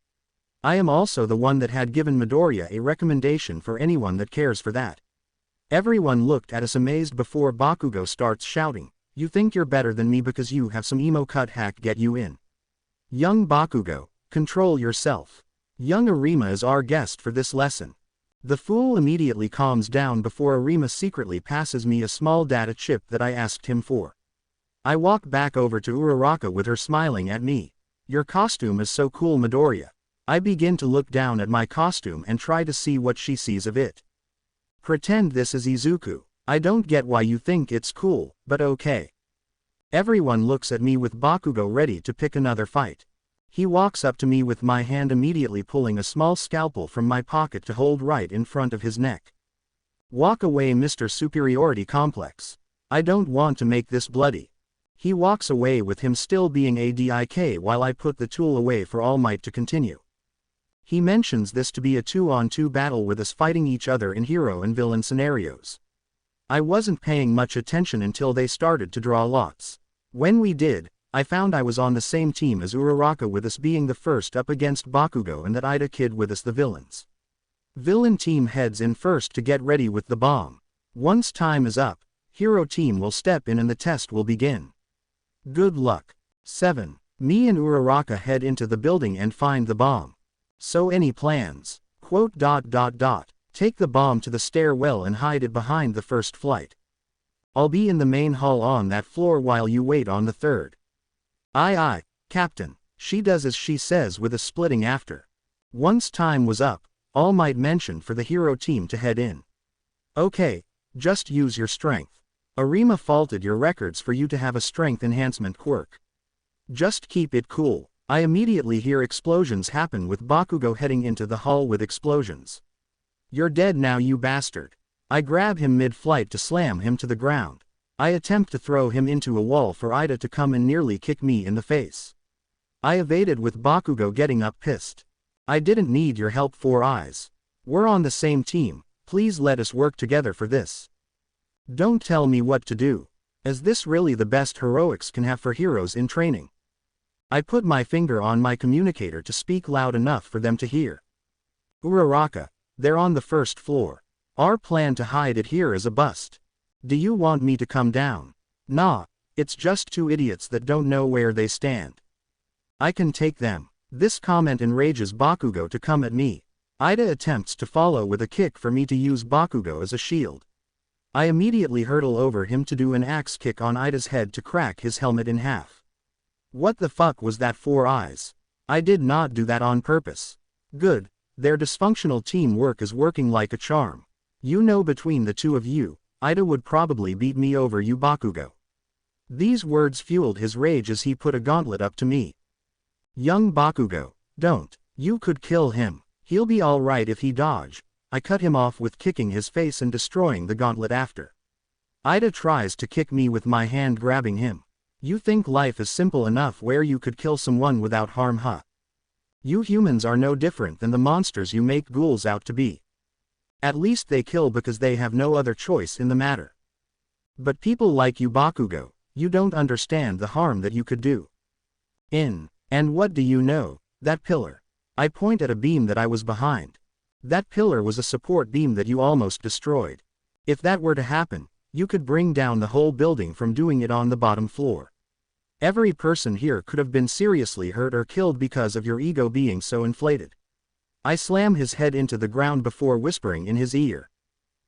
I am also the one that had given Midoriya a recommendation for anyone that cares for that. Everyone looked at us amazed before Bakugo starts shouting, "You think you're better than me because you have some emo cut hack get you in. Young Bakugo, control yourself. Young Arima is our guest for this lesson." The fool immediately calms down before Arima secretly passes me a small data chip that I asked him for. I walk back over to Uraraka with her smiling at me. "Your costume is so cool Midoriya." I begin to look down at my costume and try to see what she sees of it. Pretend this is Izuku. I don't get why you think it's cool, but okay. Everyone looks at me with Bakugo ready to pick another fight. He walks up to me with my hand immediately pulling a small scalpel from my pocket to hold right in front of his neck. "Walk away Mr. Superiority Complex. I don't want to make this bloody." He walks away with him still being a dik while I put the tool away for All Might to continue. He mentions this to be a 2-on-2 battle with us fighting each other in hero and villain scenarios. I wasn't paying much attention until they started to draw lots. When we did, I found I was on the same team as Uraraka with us being the first up against Bakugo and that Ida Kid with us the villains. Villain team heads in first to get ready with the bomb. Once time is up, hero team will step in and the test will begin. Good luck. 7. Me and Uraraka head into the building and find the bomb. "So any plans? Take the bomb to the stairwell and hide it behind the first flight. I'll be in the main hall on that floor while you wait on the third." Aye, Captain. She does as she says with a splitting after. Once time was up, All Might mentioned for the hero team to head in. "Okay, just use your strength. Arima faulted your records for you to have a strength enhancement quirk. Just keep it cool." I immediately hear explosions happen with Bakugo heading into the hall with explosions. "You're dead now you bastard." I grab him mid-flight to slam him to the ground. I attempt to throw him into a wall for Ida to come and nearly kick me in the face. I evaded with Bakugo getting up pissed. "I didn't need your help 4 Eyes. We're on the same team, please let us work together for this. Don't tell me what to do. Is this really the best heroics can have for heroes in training?" I put my finger on my communicator to speak loud enough for them to hear. "Uraraka, they're on the first floor. Our plan to hide it here is a bust. Do you want me to come down?" "Nah, it's just 2 idiots that don't know where they stand. I can take them." This comment enrages Bakugo to come at me. Ida attempts to follow with a kick for me to use Bakugo as a shield. I immediately hurtle over him to do an axe kick on Ida's head to crack his helmet in half. What the fuck was that 4 Eyes? I did not do that on purpose. Good, their dysfunctional teamwork is working like a charm. You know between the two of you, Ida would probably beat me over you Bakugo. These words fueled his rage as he put a gauntlet up to me. "Young Bakugo, don't. You could kill him. He'll be alright if he dodge. I cut him off with kicking his face and destroying the gauntlet after. Ida tries to kick me with my hand grabbing him. You think life is simple enough where you could kill someone without harm, huh? You humans are no different than the monsters you make ghouls out to be. At least they kill because they have no other choice in the matter. But people like you, Bakugo, you don't understand the harm that you could do. And what do you know? That pillar. I point at a beam that I was behind. That pillar was a support beam that you almost destroyed. If that were to happen, you could bring down the whole building from doing it on the bottom floor. Every person here could have been seriously hurt or killed because of your ego being so inflated. I slam his head into the ground before whispering in his ear.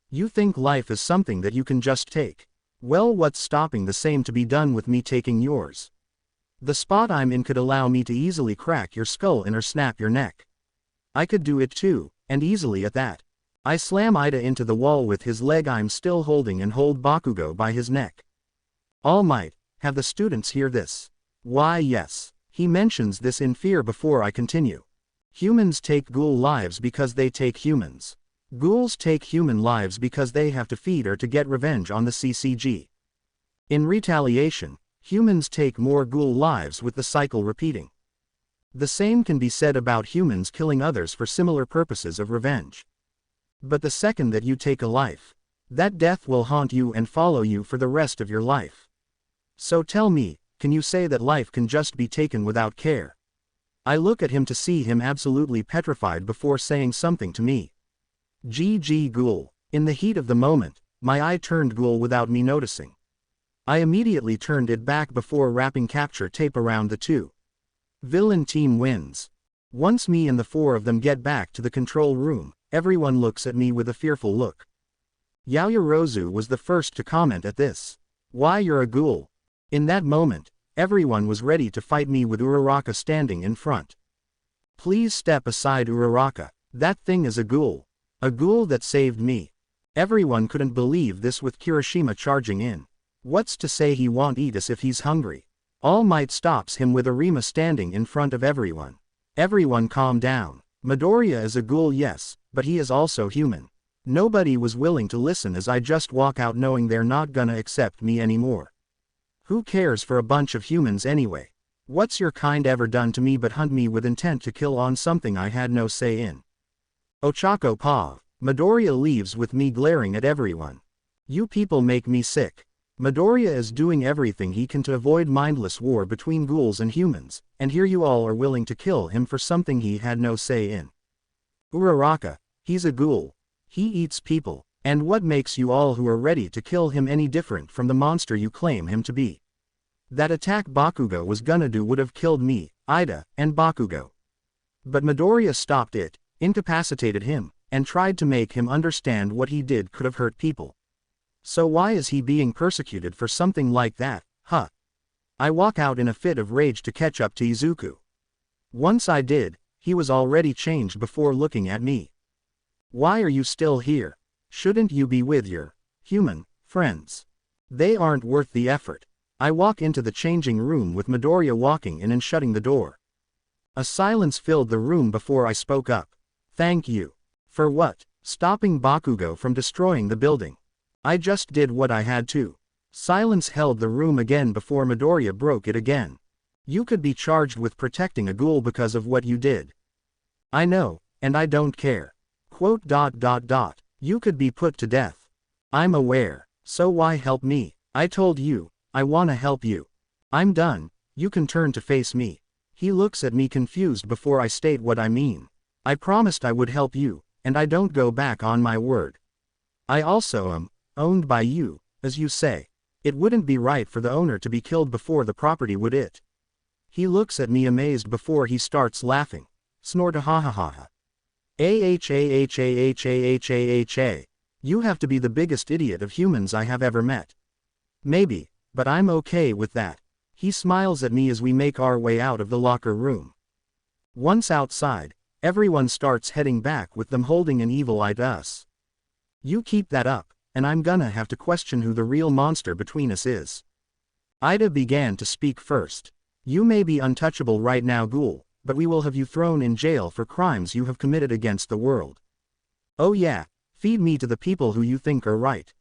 You think life is something that you can just take? Well, what's stopping the same to be done with me taking yours? The spot I'm in could allow me to easily crack your skull in or snap your neck. I could do it too, and easily at that. I slam Ida into the wall with his leg I'm still holding and hold Bakugo by his neck. All Might, have the students hear this? Why yes. He mentions this in fear before I continue. Humans take ghoul lives because they take humans. Ghouls take human lives because they have to feed or to get revenge on the CCG. In retaliation, humans take more ghoul lives with the cycle repeating. The same can be said about humans killing others for similar purposes of revenge. But the second that you take a life, that death will haunt you and follow you for the rest of your life. So tell me, can you say that life can just be taken without care? I look at him to see him absolutely petrified before saying something to me. GG Ghoul. In the heat of the moment, my eye turned ghoul without me noticing. I immediately turned it back before wrapping capture tape around the two. Villain team wins. Once me and the four of them get back to the control room, everyone looks at me with a fearful look. Yaoyorozu was the first to comment at this. Why, you're a ghoul. In that moment, everyone was ready to fight me with Uraraka standing in front. Please step aside, Uraraka. That thing is a ghoul. A ghoul that saved me. Everyone couldn't believe this with Kirishima charging in. What's to say he won't eat us if he's hungry? All Might stops him with Arima standing in front of everyone. Everyone calm down. Midoriya is a ghoul, yes, but he is also human. Nobody was willing to listen as I just walk out knowing they're not gonna accept me anymore. Who cares for a bunch of humans anyway? What's your kind ever done to me but hunt me with intent to kill on something I had no say in? Ochako Pav. Midoriya leaves with me glaring at everyone. You people make me sick. Midoriya is doing everything he can to avoid mindless war between ghouls and humans, and here you all are willing to kill him for something he had no say in. Uraraka, he's a ghoul. He eats people. And what makes you all who are ready to kill him any different from the monster you claim him to be? That attack Bakugo was gonna do would have killed me, Ida, and Bakugo. But Midoriya stopped it, incapacitated him, and tried to make him understand what he did could have hurt people. So why is he being persecuted for something like that, huh? I walk out in a fit of rage to catch up to Izuku. Once I did, he was already changed before looking at me. Why are you still here? Shouldn't you be with your human friends? They aren't worth the effort. I walk into the changing room with Midoriya walking in and shutting the door. A silence filled the room before I spoke up. Thank you. For what? Stopping Bakugo from destroying the building. I just did what I had to. Silence held the room again before Midoriya broke it again. You could be charged with protecting a ghoul because of what you did. I know, and I don't care. Quote. You could be put to death. I'm aware. So why help me? I told you, I wanna help you. I'm done, you can turn to face me. He looks at me confused before I state what I mean. I promised I would help you, and I don't go back on my word. I also am owned by you, as you say. It wouldn't be right for the owner to be killed before the property, would it? He looks at me amazed before he starts laughing. Snort a ha ha ha ha. You have to be the biggest idiot of humans I have ever met. Maybe, but I'm okay with that. He smiles at me as we make our way out of the locker room. Once outside, everyone starts heading back with them holding an evil eye to us. You keep that up, and I'm gonna have to question who the real monster between us is. Ida began to speak first. You may be untouchable right now, Ghoul, but we will have you thrown in jail for crimes you have committed against the world. Oh yeah, feed me to the people who you think are right.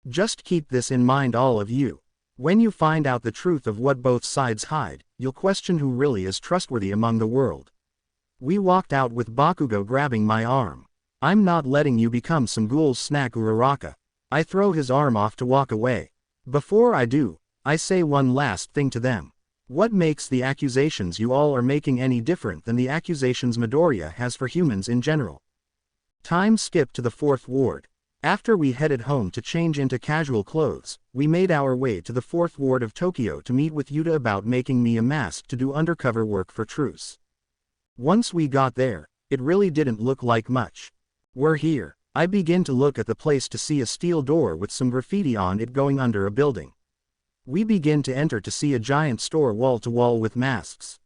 Just keep this in mind, all of you. When you find out the truth of what both sides hide, you'll question who really is trustworthy among the world. We walked out with Bakugo grabbing my arm. I'm not letting you become some ghoul's snack, Uraraka. I throw his arm off to walk away. Before I do, I say one last thing to them. What makes the accusations you all are making any different than the accusations Midoriya has for humans in general? Time skip to the 4th ward. After we headed home to change into casual clothes, we made our way to the 4th ward of Tokyo to meet with Yuta about making me a mask to do undercover work for Truce. Once we got there, it really didn't look like much. We're here. I begin to look at the place to see a steel door with some graffiti on it going under a building. We begin to enter to see a giant store wall to wall with masks.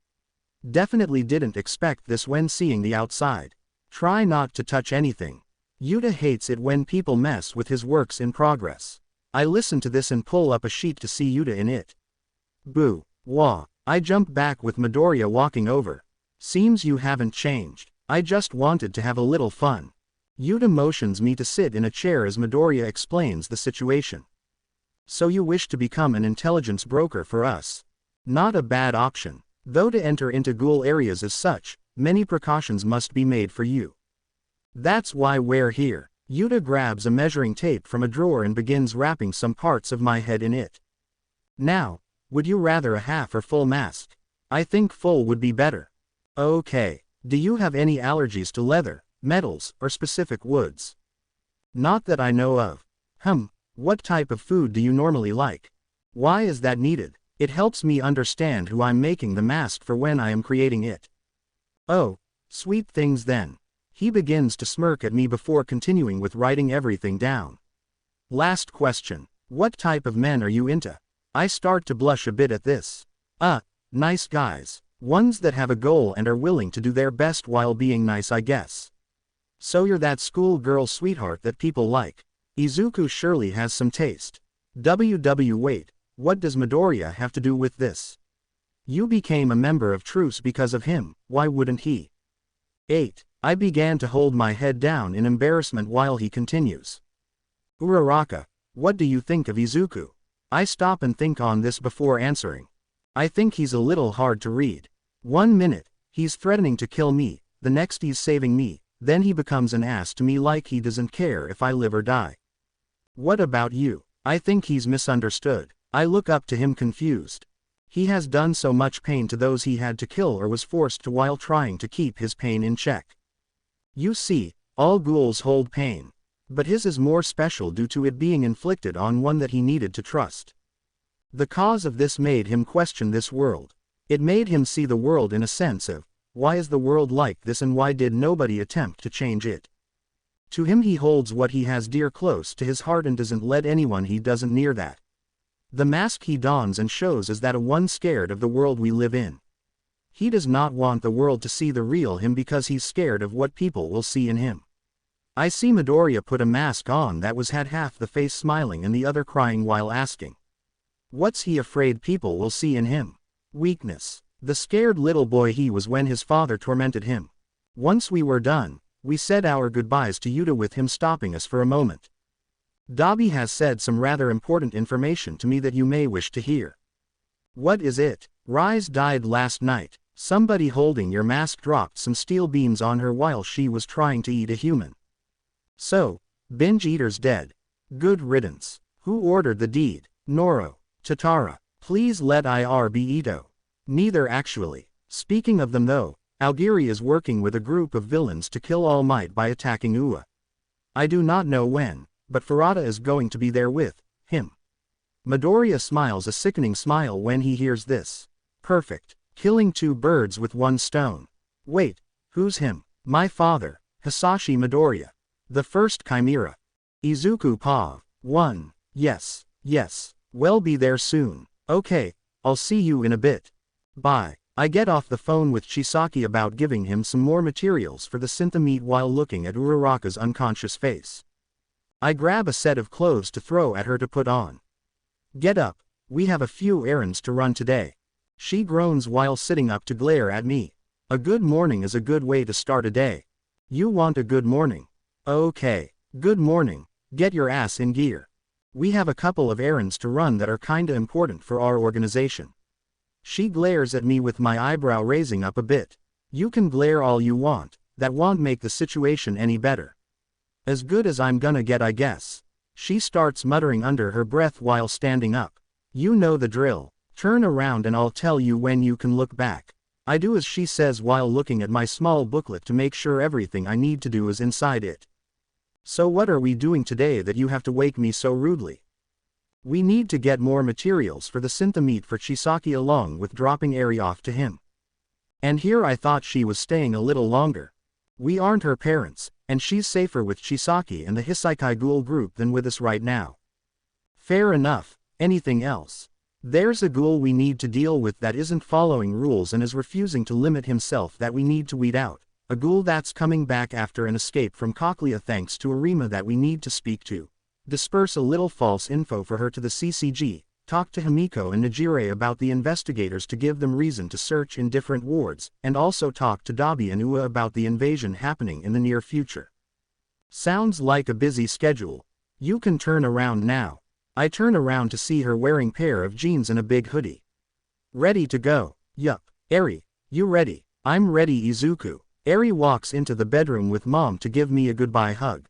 Definitely didn't expect this when seeing the outside. Try not to touch anything. Yuta hates it when people mess with his works in progress. I listen to this and pull up a sheet to see Yuta in it. Boo. Wah. I jump back with Midoriya walking over. Seems you haven't changed. I just wanted to have a little fun. Yuta motions me to sit in a chair as Midoriya explains the situation. So you wish to become an intelligence broker for us? Not a bad option. Though to enter into ghoul areas as such, many precautions must be made for you. That's why we're here. Yuta grabs a measuring tape from a drawer and begins wrapping some parts of my head in it. Now, would you rather a half or full mask? I think full would be better. Okay. Do you have any allergies to leather, metals, or specific woods? Not that I know of. What type of food do you normally like? Why is that needed? It helps me understand who I'm making the mask for when I am creating it. Oh, sweet things then. He begins to smirk at me before continuing with writing everything down. Last question. What type of men are you into? I start to blush a bit at this. Nice guys. Ones that have a goal and are willing to do their best while being nice, I guess. So you're that schoolgirl sweetheart that people like. Izuku surely has some taste. Wait, what does Midoriya have to do with this? You became a member of Truce because of him, why wouldn't he? 8. I began to hold my head down in embarrassment while he continues. Uraraka, what do you think of Izuku? I stop and think on this before answering. I think he's a little hard to read. 1 minute, he's threatening to kill me, the next he's saving me, then he becomes an ass to me like he doesn't care if I live or die. What about you? I think he's misunderstood. I look up to him confused. He has done so much pain to those he had to kill or was forced to while trying to keep his pain in check. You see, all ghouls hold pain. But his is more special due to it being inflicted on one that he needed to trust. The cause of this made him question this world. It made him see the world in a sense of, why is the world like this and why did nobody attempt to change it? To him he holds what he has dear close to his heart and doesn't let anyone he doesn't near that. The mask he dons and shows is that of one scared of the world we live in. He does not want the world to see the real him because he's scared of what people will see in him. I see Midoriya put a mask on that had half the face smiling and the other crying while asking. What's he afraid people will see in him? Weakness. The scared little boy he was when his father tormented him. Once we were done, we said our goodbyes to Yuta with him stopping us for a moment. Dabi has said some rather important information to me that you may wish to hear. What is it? Rise died last night. Somebody holding your mask dropped some steel beams on her while she was trying to eat a human. So, binge eater's dead. Good riddance. Who ordered the deed? Noro. Tatara. Please let IR be Ito. Neither actually. Speaking of them though, Aogiri is working with a group of villains to kill All Might by attacking Ua. I do not know when, but Farada is going to be there with him. Midoriya smiles a sickening smile when he hears this. Perfect. Killing 2 birds with 1 stone. Wait, who's him? My father, Hisashi Midoriya. The first Chimera. Izuku Pav. 1. Yes. Well, be there soon. Okay, I'll see you in a bit. Bye. I get off the phone with Chisaki about giving him some more materials for the synthomeat while looking at Uraraka's unconscious face. I grab a set of clothes to throw at her to put on. Get up, we have a few errands to run today. She groans while sitting up to glare at me. A good morning is a good way to start a day. You want a good morning? Okay. Good morning. Get your ass in gear. We have a couple of errands to run that are kinda important for our organization. She glares at me with my eyebrow raising up a bit. You can glare all you want, that won't make the situation any better. As good as I'm gonna get, I guess. She starts muttering under her breath while standing up. You know the drill. Turn around and I'll tell you when you can look back. I do as she says while looking at my small booklet to make sure everything I need to do is inside it. So what are we doing today that you have to wake me so rudely? We need to get more materials for the synthamite for Chisaki along with dropping Eri off to him. And here I thought she was staying a little longer. We aren't her parents, and she's safer with Chisaki and the Hisekai Ghoul group than with us right now. Fair enough. Anything else? There's a ghoul we need to deal with that isn't following rules and is refusing to limit himself that we need to weed out. A ghoul that's coming back after an escape from Cochlea thanks to Arima that we need to speak to. Disperse a little false info for her to the CCG, talk to Himiko and Najire about the investigators to give them reason to search in different wards, and also talk to Dabi and Ua about the invasion happening in the near future. Sounds like a busy schedule. You can turn around now. I turn around to see her wearing pair of jeans and a big hoodie. Ready to go. Yup. Eri, you ready? I'm ready, Izuku. Eri walks into the bedroom with Mom to give me a goodbye hug.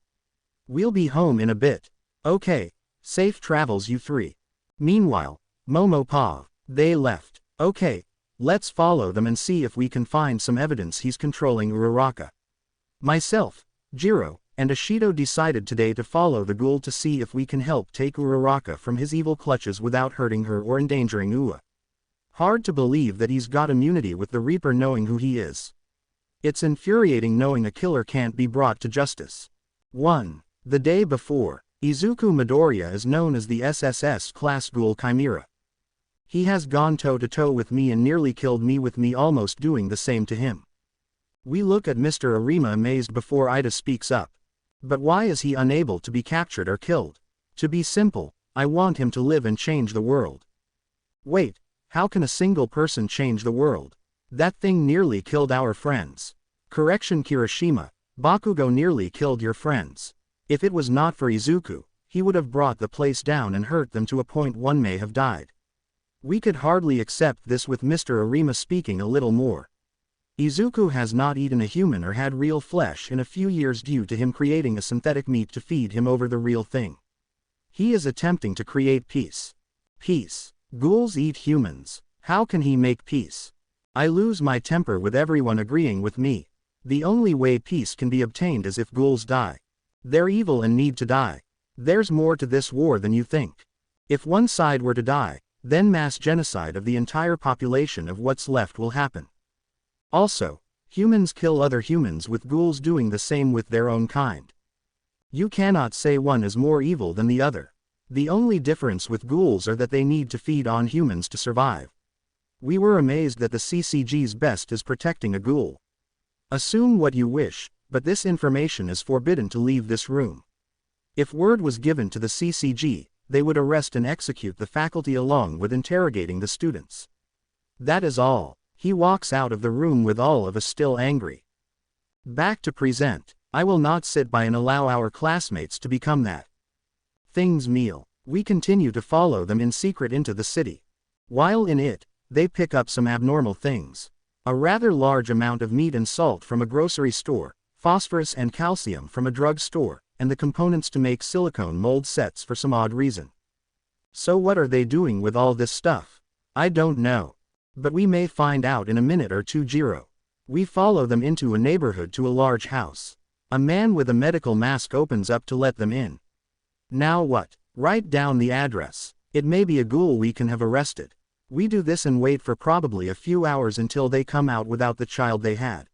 We'll be home in a bit. Okay. Safe travels, you three. Meanwhile, Momo Pav. They left. Okay. Let's follow them and see if we can find some evidence he's controlling Uraraka. Myself, Jiro, and Ashido decided today to follow the ghoul to see if we can help take Uraraka from his evil clutches without hurting her or endangering Ua. Hard to believe that he's got immunity with the Reaper knowing who he is. It's infuriating knowing a killer can't be brought to justice. 1. The day before, Izuku Midoriya is known as the SSS class ghoul Chimera. He has gone toe-to-toe with me and nearly killed me with me almost doing the same to him. We look at Mr. Arima amazed before Ida speaks up. But why is he unable to be captured or killed? To be simple, I want him to live and change the world. Wait, how can a single person change the world? That thing nearly killed our friends. Correction, Kirishima, Bakugo nearly killed your friends. If it was not for Izuku, he would have brought the place down and hurt them to a point one may have died. We could hardly accept this with Mr. Arima speaking a little more. Izuku has not eaten a human or had real flesh in a few years due to him creating a synthetic meat to feed him over the real thing. He is attempting to create peace. Peace. Ghouls eat humans. How can he make peace? I lose my temper with everyone agreeing with me. The only way peace can be obtained is if ghouls die. They're evil and need to die. There's more to this war than you think. If one side were to die, then mass genocide of the entire population of what's left will happen. Also, humans kill other humans with ghouls doing the same with their own kind. You cannot say one is more evil than the other. The only difference with ghouls are that they need to feed on humans to survive. We were amazed that the CCG's best is protecting a ghoul. Assume what you wish, but this information is forbidden to leave this room. If word was given to the CCG, they would arrest and execute the faculty along with interrogating the students. That is all. He walks out of the room with all of us still angry. Back to present. I will not sit by and allow our classmates to become that. Things meal. We continue to follow them in secret into the city. While in it, they pick up some abnormal things. A rather large amount of meat and salt from a grocery store, phosphorus and calcium from a drug store, and the components to make silicone mold sets for some odd reason. So what are they doing with all this stuff? I don't know. But we may find out in a minute or two. Jiro. We follow them into a neighborhood to a large house. A man with a medical mask opens up to let them in. Now what? Write down the address. It may be a ghoul we can have arrested. We do this and wait for probably a few hours until they come out without the child they had.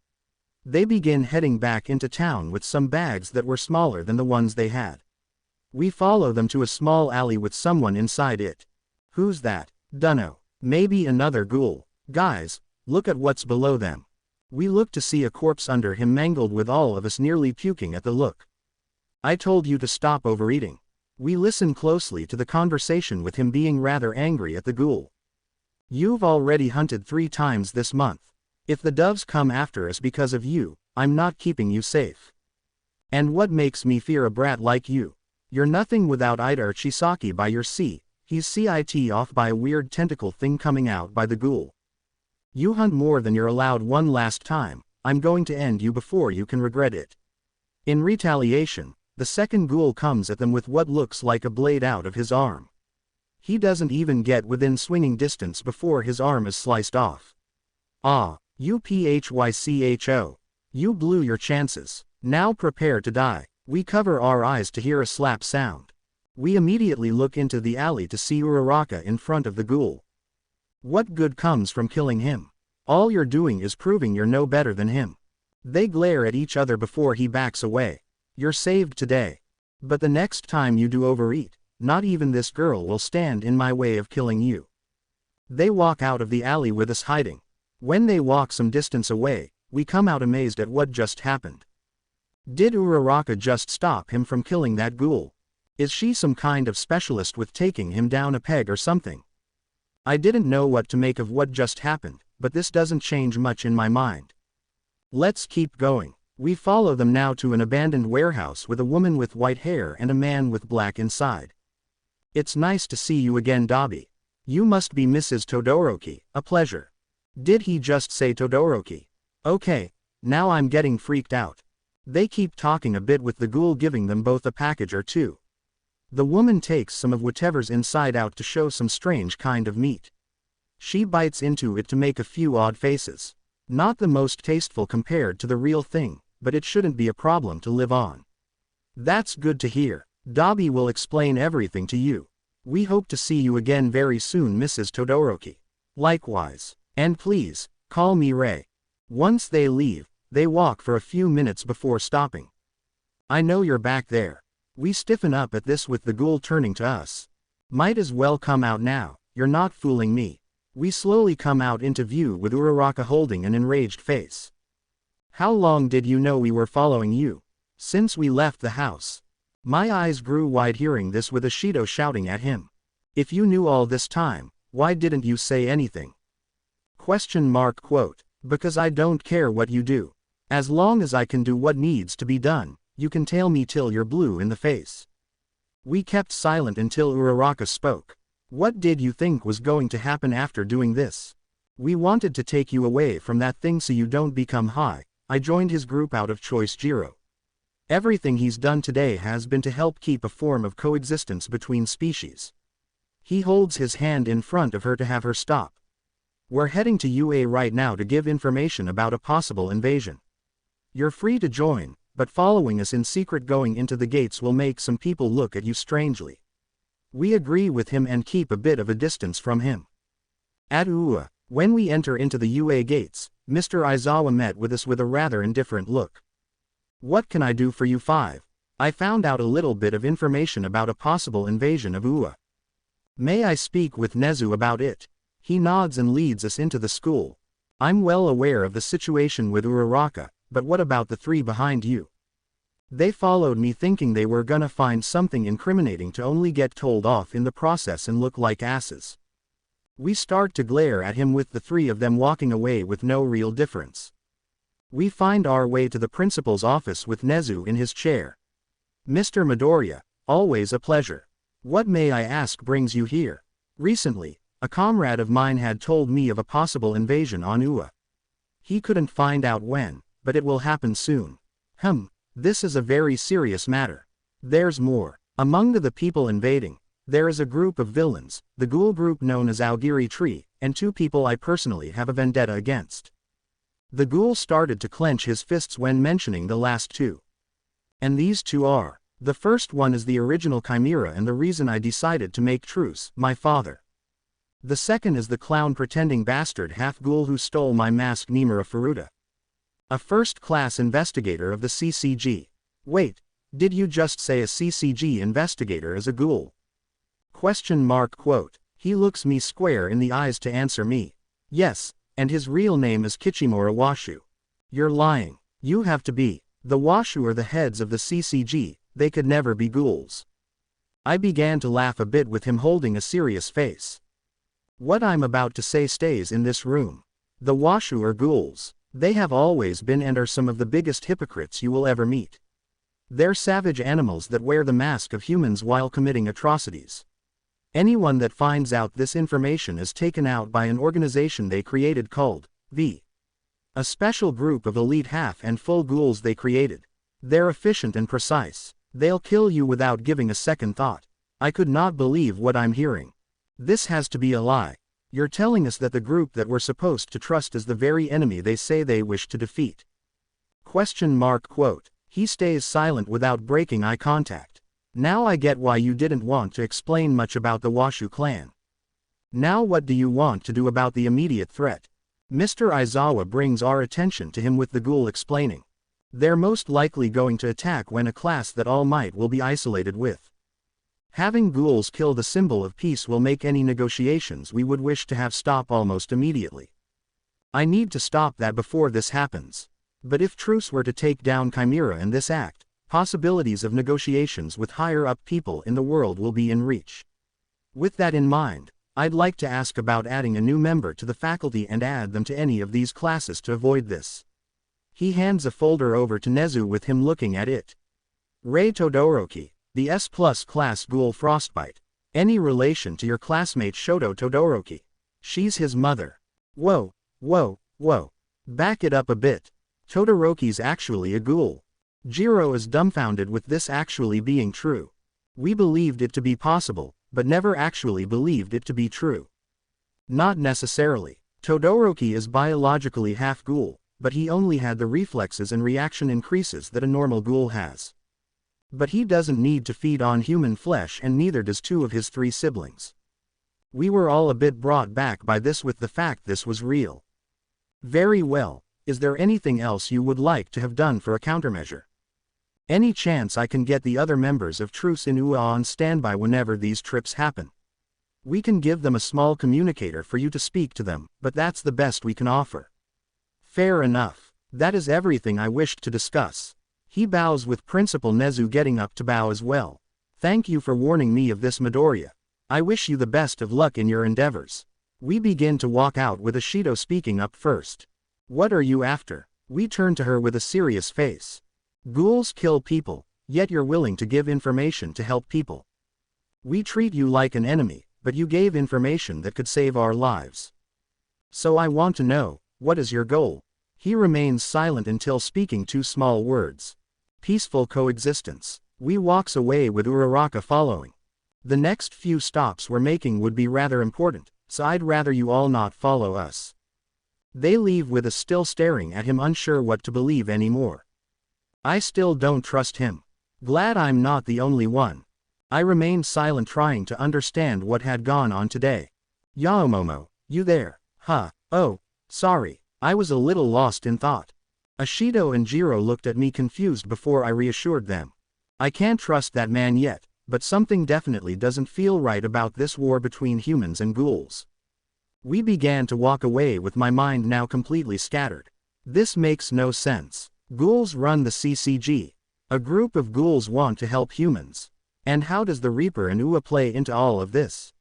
They begin heading back into town with some bags that were smaller than the ones they had. We follow them to a small alley with someone inside it. Who's that? Dunno. Maybe another ghoul. Guys, look at what's below them. We look to see a corpse under him mangled with all of us nearly puking at the look. I told you to stop overeating. We listen closely to the conversation with him being rather angry at the ghoul. You've already hunted 3 times this month. If the doves come after us because of you, I'm not keeping you safe. And what makes me fear a brat like you? You're nothing without Ida Chisaki by your sea. He's CIT off by a weird tentacle thing coming out by the ghoul. You hunt more than you're allowed one last time. I'm going to end you before you can regret it. In retaliation, the second ghoul comes at them with what looks like a blade out of his arm. He doesn't even get within swinging distance before his arm is sliced off. Ah, you PHYCHO. You blew your chances. Now prepare to die. We cover our eyes to hear a slap sound. We immediately look into the alley to see Uraraka in front of the ghoul. What good comes from killing him? All you're doing is proving you're no better than him. They glare at each other before he backs away. You're saved today. But the next time you do overeat, not even this girl will stand in my way of killing you. They walk out of the alley with us hiding. When they walk some distance away, we come out amazed at what just happened. Did Uraraka just stop him from killing that ghoul? Is she some kind of specialist with taking him down a peg or something? I didn't know what to make of what just happened, but this doesn't change much in my mind. Let's keep going. We follow them now to an abandoned warehouse with a woman with white hair and a man with black inside. It's nice to see you again, Dabi. You must be Mrs. Todoroki, a pleasure. Did he just say Todoroki? Okay, now I'm getting freaked out. They keep talking a bit with the ghoul giving them both a package or two. The woman takes some of whatever's inside out to show some strange kind of meat. She bites into it to make a few odd faces. Not the most tasteful compared to the real thing, but it shouldn't be a problem to live on. That's good to hear. Dabi will explain everything to you. We hope to see you again very soon, Mrs. Todoroki. Likewise. And please, call me Ray. Once they leave, they walk for a few minutes before stopping. I know you're back there. We stiffen up at this with the ghoul turning to us. Might as well come out now, you're not fooling me. We slowly come out into view with Uraraka holding an enraged face. How long did you know we were following you? Since we left the house. My eyes grew wide hearing this with Ashido shouting at him. If you knew all this time, why didn't you say anything? ? Because I don't care what you do. As long as I can do what needs to be done, you can tail me till you're blue in the face. We kept silent until Uraraka spoke. What did you think was going to happen after doing this? We wanted to take you away from that thing so you don't become high. I joined his group out of choice, Jiro. Everything he's done today has been to help keep a form of coexistence between species. He holds his hand in front of her to have her stop. We're heading to UA right now to give information about a possible invasion. You're free to join, but following us in secret going into the gates will make some people look at you strangely. We agree with him and keep a bit of a distance from him. At UA, when we enter into the UA gates, Mr. Aizawa met with us with a rather indifferent look. What can I do for you 5? I found out a little bit of information about a possible invasion of UA. May I speak with Nezu about it? He nods and leads us into the school. I'm well aware of the situation with Uraraka, but what about the 3 behind you? They followed me thinking they were gonna find something incriminating to only get told off in the process and look like asses. We start to glare at him with the 3 of them walking away with no real difference. We find our way to the principal's office with Nezu in his chair. Mr. Midoriya, always a pleasure. What may I ask brings you here? Recently, a comrade of mine had told me of a possible invasion on UA. He couldn't find out when, but it will happen soon. This is a very serious matter. There's more. Among the people invading, there is a group of villains, the ghoul group known as Aogiri Tree, and 2 people I personally have a vendetta against. The ghoul started to clench his fists when mentioning the last 2. And these 2 are. The first one is the original Chimera and the reason I decided to make Truce, my father. The second is the clown pretending bastard half-ghoul who stole my mask, Nimura Furuta. A first-class investigator of the CCG. Wait, did you just say a CCG investigator is a ghoul? ? He looks me square in the eyes to answer me. Yes, and his real name is Kichimura Washu. You're lying. You have to be. The Washu are the heads of the CCG, they could never be ghouls. I began to laugh a bit with him holding a serious face. What I'm about to say stays in this room. The Washu are ghouls. They have always been and are some of the biggest hypocrites you will ever meet. They're savage animals that wear the mask of humans while committing atrocities. Anyone that finds out this information is taken out by an organization they created called V. A special group of elite half and full ghouls they created. They're efficient and precise. They'll kill you without giving a second thought. I could not believe what I'm hearing. This has to be a lie. You're telling us that the group that we're supposed to trust is the very enemy they say they wish to defeat. Quote. He stays silent without breaking eye contact. Now I get why you didn't want to explain much about the Washu clan. Now what do you want to do about the immediate threat? Mr. Aizawa brings our attention to him with the ghoul explaining. They're most likely going to attack when a class that All Might will be isolated with. Having ghouls kill the symbol of peace will make any negotiations we would wish to have stop almost immediately. I need to stop that before this happens. But if Truce were to take down Chimera in this act, possibilities of negotiations with higher-up people in the world will be in reach. With that in mind, I'd like to ask about adding a new member to the faculty and add them to any of these classes to avoid this. He hands a folder over to Nezu with him looking at it. Rei Todoroki, the S+ class ghoul Frostbite. Any relation to your classmate Shoto Todoroki? She's his mother. Whoa. Back it up a bit. Todoroki's actually a ghoul. Jiro is dumbfounded with this actually being true. We believed it to be possible, but never actually believed it to be true. Not necessarily. Todoroki is biologically half ghoul, but he only had the reflexes and reaction increases that a normal ghoul has. But he doesn't need to feed on human flesh, and neither does 2 of his 3 siblings. We were all a bit brought back by this with the fact this was real. Very well. Is there anything else you would like to have done for a countermeasure? Any chance I can get the other members of Truce in UA on standby whenever these trips happen? We can give them a small communicator for you to speak to them, but that's the best we can offer. Fair enough. That is everything I wished to discuss. He bows with Principal Nezu getting up to bow as well. Thank you for warning me of this, Midoriya. I wish you the best of luck in your endeavors. We begin to walk out with Ashido speaking up first. What are you after? We turn to her with a serious face. Ghouls kill people, yet you're willing to give information to help people. We treat you like an enemy, but you gave information that could save our lives. So I want to know, what is your goal? He remains silent until speaking 2 small words. Peaceful coexistence. We walks away with Uraraka following. The next few stops we're making would be rather important, so I'd rather you all not follow us. They leave with us still staring at him, unsure what to believe anymore. I still don't trust him. Glad I'm not the only one. I remained silent, trying to understand what had gone on today. Yaomomo, you there? Huh, oh, sorry, I was a little lost in thought. Ashido and Jiro looked at me confused before I reassured them. I can't trust that man yet, but something definitely doesn't feel right about this war between humans and ghouls. We began to walk away with my mind now completely scattered. This makes no sense. Ghouls run the CCG. A group of ghouls want to help humans. And how does the Reaper and Ua play into all of this?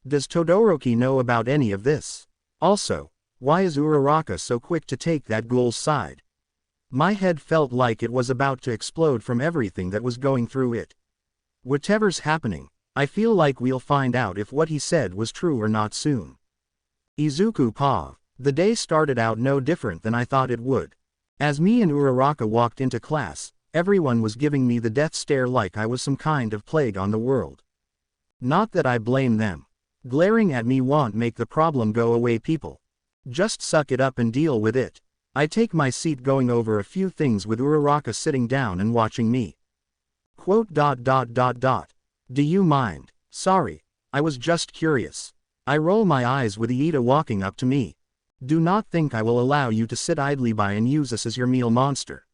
Does Todoroki know about any of this? Also, why is Uraraka so quick to take that ghoul's side? My head felt like it was about to explode from everything that was going through it. Whatever's happening, I feel like we'll find out if what he said was true or not soon. Izuku Pav. The day started out no different than I thought it would. As me and Uraraka walked into class, everyone was giving me the death stare like I was some kind of plague on the world. Not that I blame them. Glaring at me won't make the problem go away, people. Just suck it up and deal with it. I take my seat going over a few things with Uraraka sitting down and watching me. Quote. Do you mind? Sorry, I was just curious. I roll my eyes with Iida walking up to me. Do not think I will allow you to sit idly by and use us as your meal monster.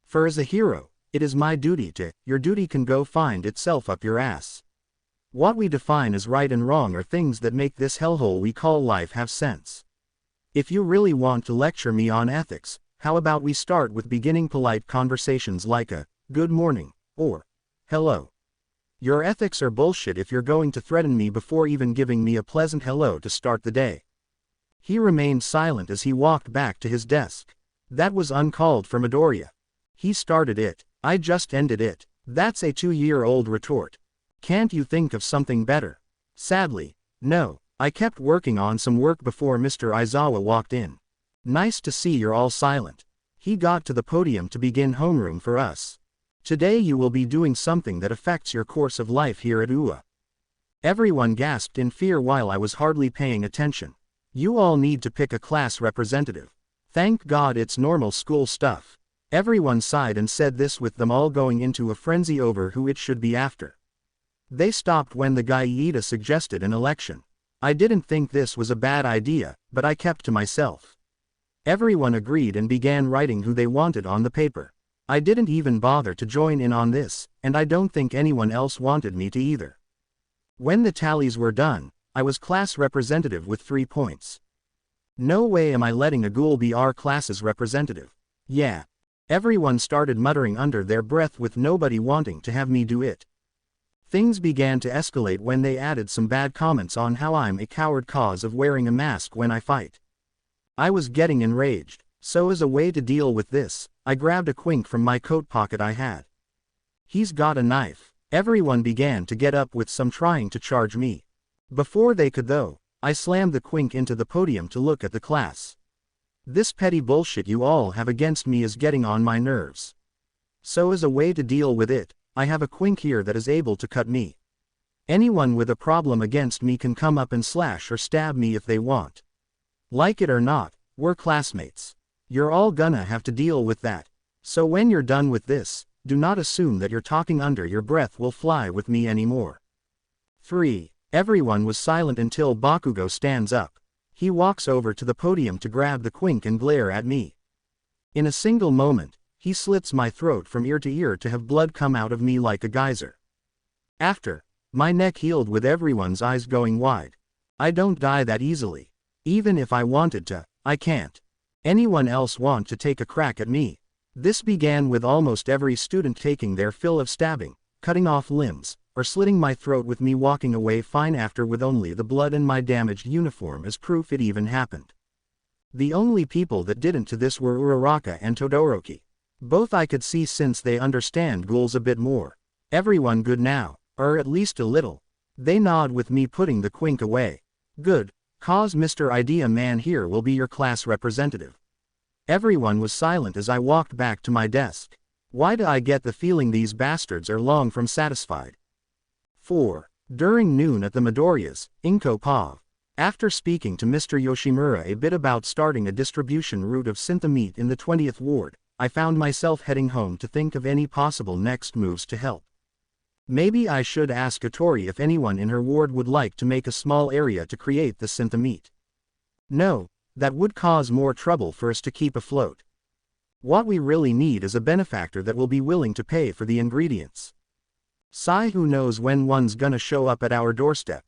For as a hero, it is my duty to, your duty can go find itself up your ass. What we define as right and wrong are things that make this hellhole we call life have sense. If you really want to lecture me on ethics, how about we start with beginning polite conversations like a, good morning, or, hello. Your ethics are bullshit if you're going to threaten me before even giving me a pleasant hello to start the day. He remained silent as he walked back to his desk. That was uncalled for, Midoriya. He started it. I just ended it. That's a 2-year-old retort. Can't you think of something better? Sadly, no. I kept working on some work before Mr. Aizawa walked in. Nice to see you're all silent. He got to the podium to begin homeroom for us. Today you will be doing something that affects your course of life here at UA. Everyone gasped in fear while I was hardly paying attention. You all need to pick a class representative. Thank God it's normal school stuff. Everyone sighed and said this with them all going into a frenzy over who it should be after. They stopped when the guy Iida suggested an election. I didn't think this was a bad idea, but I kept to myself. Everyone agreed and began writing who they wanted on the paper. I didn't even bother to join in on this, and I don't think anyone else wanted me to either. When the tallies were done, I was class representative with 3 points. No way am I letting a ghoul be our class's representative. Yeah. Everyone started muttering under their breath with nobody wanting to have me do it. Things began to escalate when they added some bad comments on how I'm a coward cause of wearing a mask when I fight. I was getting enraged, so as a way to deal with this, I grabbed a quink from my coat pocket I had. He's got a knife. Everyone began to get up with some trying to charge me. Before they could though, I slammed the quink into the podium to look at the class. This petty bullshit you all have against me is getting on my nerves. So as a way to deal with it, I have a quink here that is able to cut me. Anyone with a problem against me can come up and slash or stab me if they want. Like it or not, we're classmates. You're all gonna have to deal with that. So when you're done with this, do not assume that your talking under your breath will fly with me anymore. 3. Everyone was silent until Bakugo stands up. He walks over to the podium to grab the quink and glare at me. In a single moment, he slits my throat from ear to ear to have blood come out of me like a geyser. After, my neck healed with everyone's eyes going wide. I don't die that easily. Even if I wanted to, I can't. Anyone else want to take a crack at me? This began with almost every student taking their fill of stabbing, cutting off limbs, or slitting my throat with me walking away fine after with only the blood and my damaged uniform as proof it even happened. The only people that didn't to this were Uraraka and Todoroki. Both I could see since they understand ghouls a bit more. Everyone good now, or at least a little. They nod with me putting the quink away. Good, cause Mr. Idea Man here will be your class representative. Everyone was silent as I walked back to my desk. Why do I get the feeling these bastards are long from satisfied? 4. During noon at the Midoriya's, Inko Pav. After speaking to Mr. Yoshimura a bit about starting a distribution route of Syntha in the 20th ward, I found myself heading home to think of any possible next moves to help. Maybe I should ask Atori if anyone in her ward would like to make a small area to create the Syntha. No, that would cause more trouble for us to keep afloat. What we really need is a benefactor that will be willing to pay for the ingredients. Sigh, who knows when one's gonna show up at our doorstep.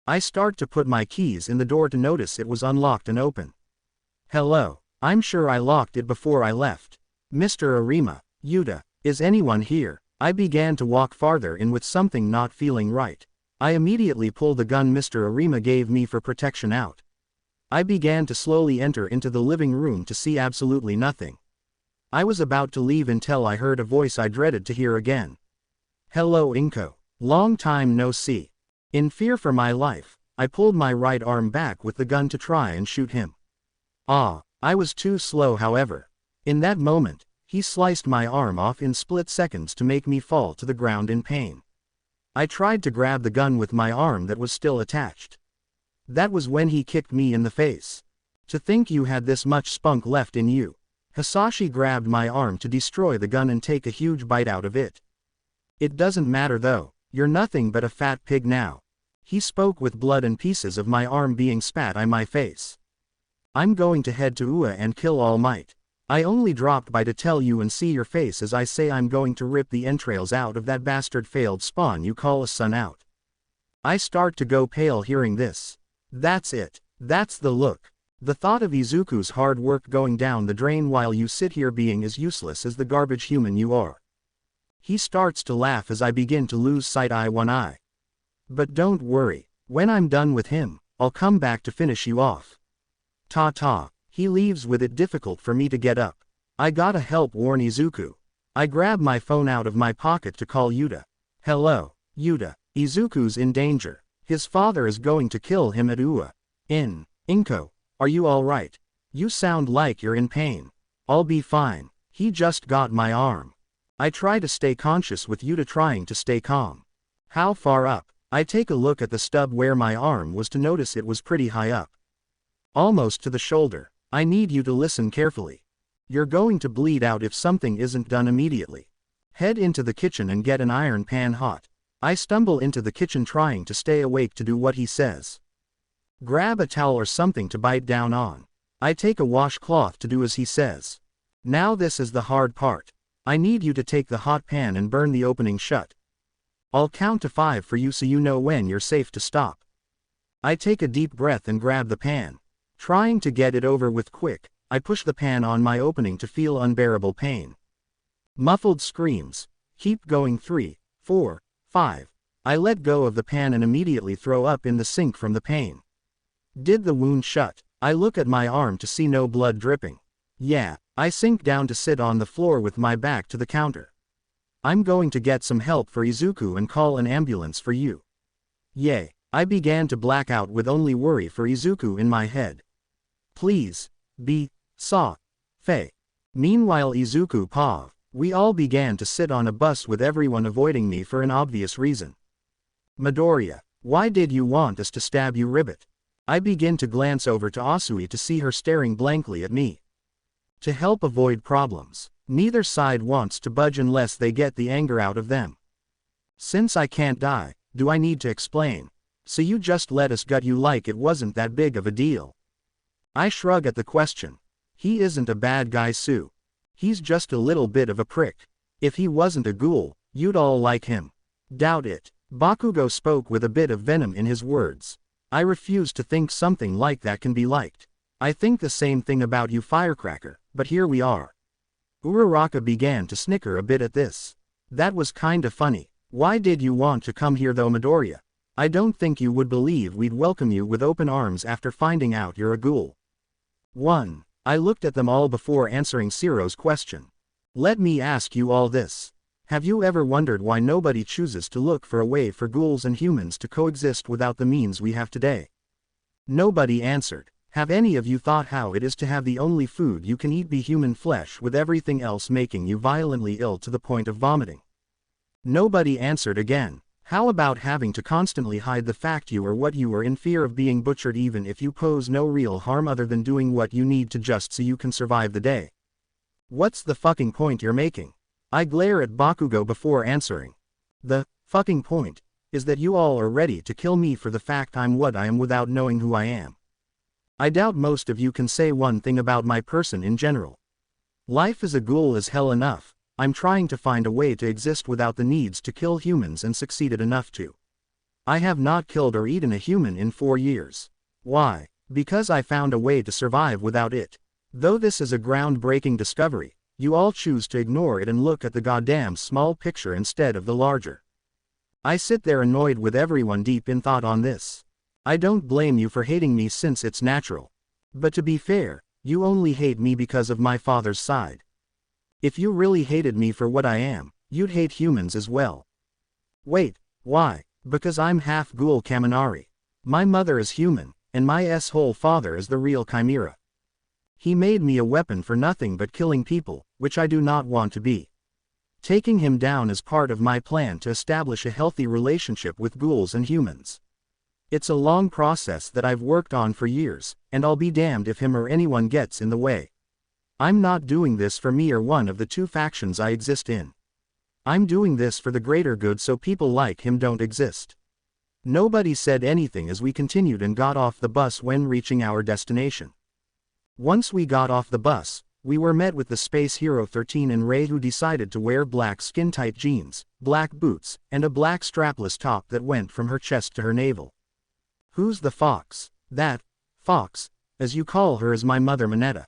I start to put my keys in the door to notice it was unlocked and open. Hello, I'm sure I locked it before I left. Mr. Arima, Yuta, is anyone here? I began to walk farther in with something not feeling right. I immediately pulled the gun Mr. Arima gave me for protection out. I began to slowly enter into the living room to see absolutely nothing. I was about to leave until I heard a voice I dreaded to hear again. Hello Inko. Long time no see. In fear for my life, I pulled my right arm back with the gun to try and shoot him. I was too slow however. In that moment, he sliced my arm off in split seconds to make me fall to the ground in pain. I tried to grab the gun with my arm that was still attached. That was when he kicked me in the face. To think you had this much spunk left in you. Hisashi grabbed my arm to destroy the gun and take a huge bite out of it. It doesn't matter though, you're nothing but a fat pig now. He spoke with blood and pieces of my arm being spat on my face. I'm going to head to UA and kill All Might. I only dropped by to tell you and see your face as I say I'm going to rip the entrails out of that bastard failed spawn you call a son out. I start to go pale hearing this. That's it. That's the look. The thought of Izuku's hard work going down the drain while you sit here being as useless as the garbage human you are. He starts to laugh as I begin to lose sight one eye. But don't worry, when I'm done with him, I'll come back to finish you off. Ta-ta. He leaves with it difficult for me to get up. I gotta help warn Izuku. I grab my phone out of my pocket to call Yuta. Hello, Yuta. Izuku's in danger. His father is going to kill him at Ua. Inko, are you alright? You sound like you're in pain. I'll be fine. He just got my arm. I try to stay conscious with Yuta trying to stay calm. How far up? I take a look at the stub where my arm was to notice it was pretty high up. Almost to the shoulder. I need you to listen carefully. You're going to bleed out if something isn't done immediately. Head into the kitchen and get an iron pan hot. I stumble into the kitchen trying to stay awake to do what he says. Grab a towel or something to bite down on. I take a washcloth to do as he says. Now this is the hard part. I need you to take the hot pan and burn the opening shut. I'll count to 5 for you so you know when you're safe to stop. I take a deep breath and grab the pan. Trying to get it over with quick, I push the pan on my opening to feel unbearable pain. Muffled screams. Keep going. 3, 4, 5. I let go of the pan and immediately throw up in the sink from the pain. Did the wound shut? I look at my arm to see no blood dripping. Yeah. I sink down to sit on the floor with my back to the counter. I'm going to get some help for Izuku and call an ambulance for you. Yay. I began to black out with only worry for Izuku in my head. Please. Faye. Meanwhile Izuku Pav. We all began to sit on a bus with everyone avoiding me for an obvious reason. Midoriya. Why did you want us to stab you, Ribbit? I begin to glance over to Asui to see her staring blankly at me. To help avoid problems. Neither side wants to budge unless they get the anger out of them. Since I can't die, do I need to explain? So you just let us gut you like it wasn't that big of a deal. I shrug at the question. He isn't a bad guy, Sue. He's just a little bit of a prick. If he wasn't a ghoul, you'd all like him. Doubt it. Bakugo spoke with a bit of venom in his words. I refuse to think something like that can be liked. I think the same thing about you, Firecracker, but here we are. Uraraka began to snicker a bit at this. That was kinda funny. Why did you want to come here though, Midoriya? I don't think you would believe we'd welcome you with open arms after finding out you're a ghoul. 1. I looked at them all before answering Ciro's question. Let me ask you all this. Have you ever wondered why nobody chooses to look for a way for ghouls and humans to coexist without the means we have today? Nobody answered. Have any of you thought how it is to have the only food you can eat be human flesh with everything else making you violently ill to the point of vomiting? Nobody answered again. How about having to constantly hide the fact you are what you are in fear of being butchered even if you pose no real harm other than doing what you need to just so you can survive the day? What's the fucking point you're making? I glare at Bakugo before answering. The fucking point is that you all are ready to kill me for the fact I'm what I am without knowing who I am. I doubt most of you can say one thing about my person in general. Life as a ghoul is hell enough. I'm trying to find a way to exist without the needs to kill humans and succeeded enough to. I have not killed or eaten a human in 4 years. Why? Because I found a way to survive without it. Though this is a groundbreaking discovery, you all choose to ignore it and look at the goddamn small picture instead of the larger. I sit there annoyed with everyone deep in thought on this. I don't blame you for hating me since it's natural. But to be fair, you only hate me because of my father's side. If you really hated me for what I am, you'd hate humans as well. Wait, why? Because I'm half ghoul Kaminari. My mother is human, and my whole father is the real chimera. He made me a weapon for nothing but killing people, which I do not want to be. Taking him down is part of my plan to establish a healthy relationship with ghouls and humans. It's a long process that I've worked on for years, and I'll be damned if him or anyone gets in the way. I'm not doing this for me or one of the 2 factions I exist in. I'm doing this for the greater good so people like him don't exist. Nobody said anything as we continued and got off the bus when reaching our destination. Once we got off the bus, we were met with the Space Hero 13 and Rei, who decided to wear black skin-tight jeans, black boots, and a black strapless top that went from her chest to her navel. Who's the fox? That fox, as you call her, is my mother Mineta.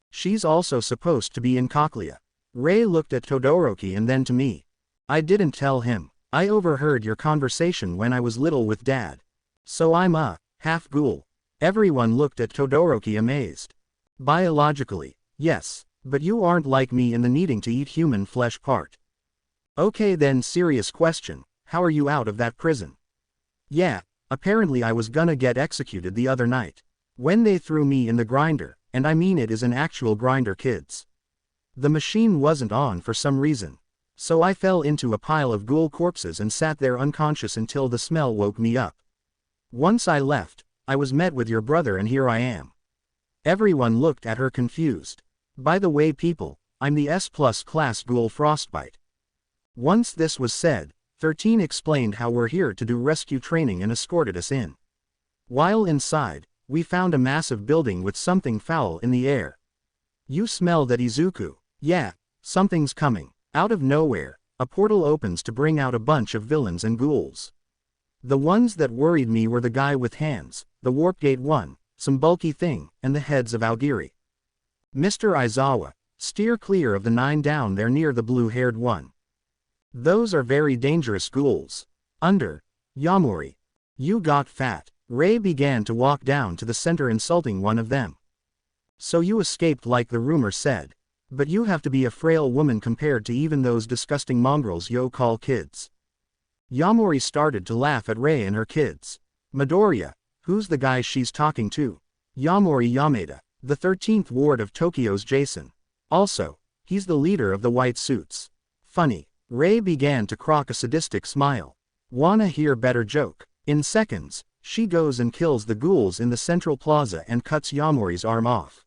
She's also supposed to be in Cochlea. Rei looked at Todoroki and then to me. I didn't tell him. I overheard your conversation when I was little with Dad. So I'm a half ghoul. Everyone looked at Todoroki amazed. Biologically, yes, But you aren't like me in the needing to eat human flesh part. Okay then, serious question, how are you out of that prison? Yeah, apparently I was gonna get executed the other night. When they threw me in the grinder, and I mean it is an actual grinder, kids. The machine wasn't on for some reason. So I fell into a pile of ghoul corpses and sat there unconscious until the smell woke me up. Once I left, I was met with your brother and here I am. Everyone looked at her confused. By the way people, I'm the S+ class ghoul Frostbite. Once this was said, 13 explained how we're here to do rescue training and escorted us in. While inside, we found a massive building with something foul in the air. You smell that, Izuku? Yeah, something's coming. Out of nowhere, a portal opens to bring out a bunch of villains and ghouls. The ones that worried me were the guy with hands, the warp gate one, some bulky thing, and the heads of Aogiri. Mr. Aizawa, steer clear of the 9 down there near the blue-haired one. Those are very dangerous ghouls. Under, Yamori. You got fat. Ray began to walk down to the center insulting one of them. So you escaped like the rumor said. But you have to be a frail woman compared to even those disgusting mongrels yo call kids. Yamori started to laugh at Ray and her kids. Midoriya, who's the guy she's talking to? Yamori Yamada, the 13th ward of Tokyo's Jason. Also, he's the leader of the white suits. Funny. Ray began to crock a sadistic smile. Wanna hear better joke? In seconds, she goes and kills the ghouls in the central plaza and cuts Yamori's arm off.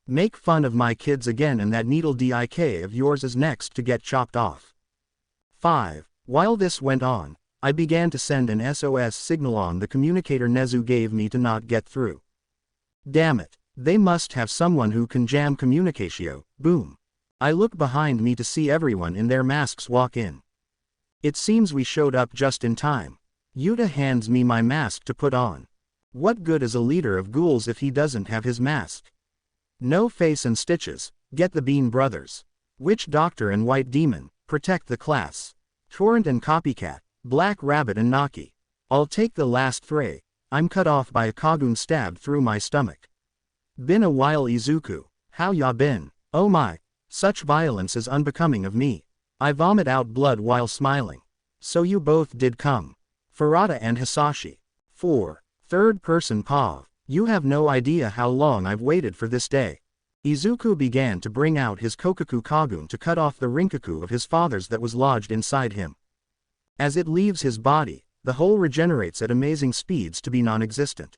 Make fun of my kids again and that needle dik of yours is next to get chopped off. 5. While this went on, I began to send an SOS signal on the communicator Nezu gave me to not get through. Damn it, they must have someone who can jam communicatio. Boom. I look behind me to see everyone in their masks walk in. It seems we showed up just in time. Yuta hands me my mask to put on. What good is a leader of ghouls if he doesn't have his mask? No face and stitches, get the Bean Brothers. Witch Doctor and White Demon, protect the class. Torrent and Copycat, Black Rabbit and Naki. I'll take the last fray. I'm cut off by a Kagun stabbed through my stomach. Been a while, Izuku. How ya been? Oh my. Such violence is unbecoming of me. I vomit out blood while smiling. So you both did come. Furata and Hisashi. 4. Third person Pav. You have no idea how long I've waited for this day. Izuku began to bring out his Kokaku Kagun to cut off the Rinkaku of his father's that was lodged inside him. As it leaves his body, the whole regenerates at amazing speeds to be non-existent.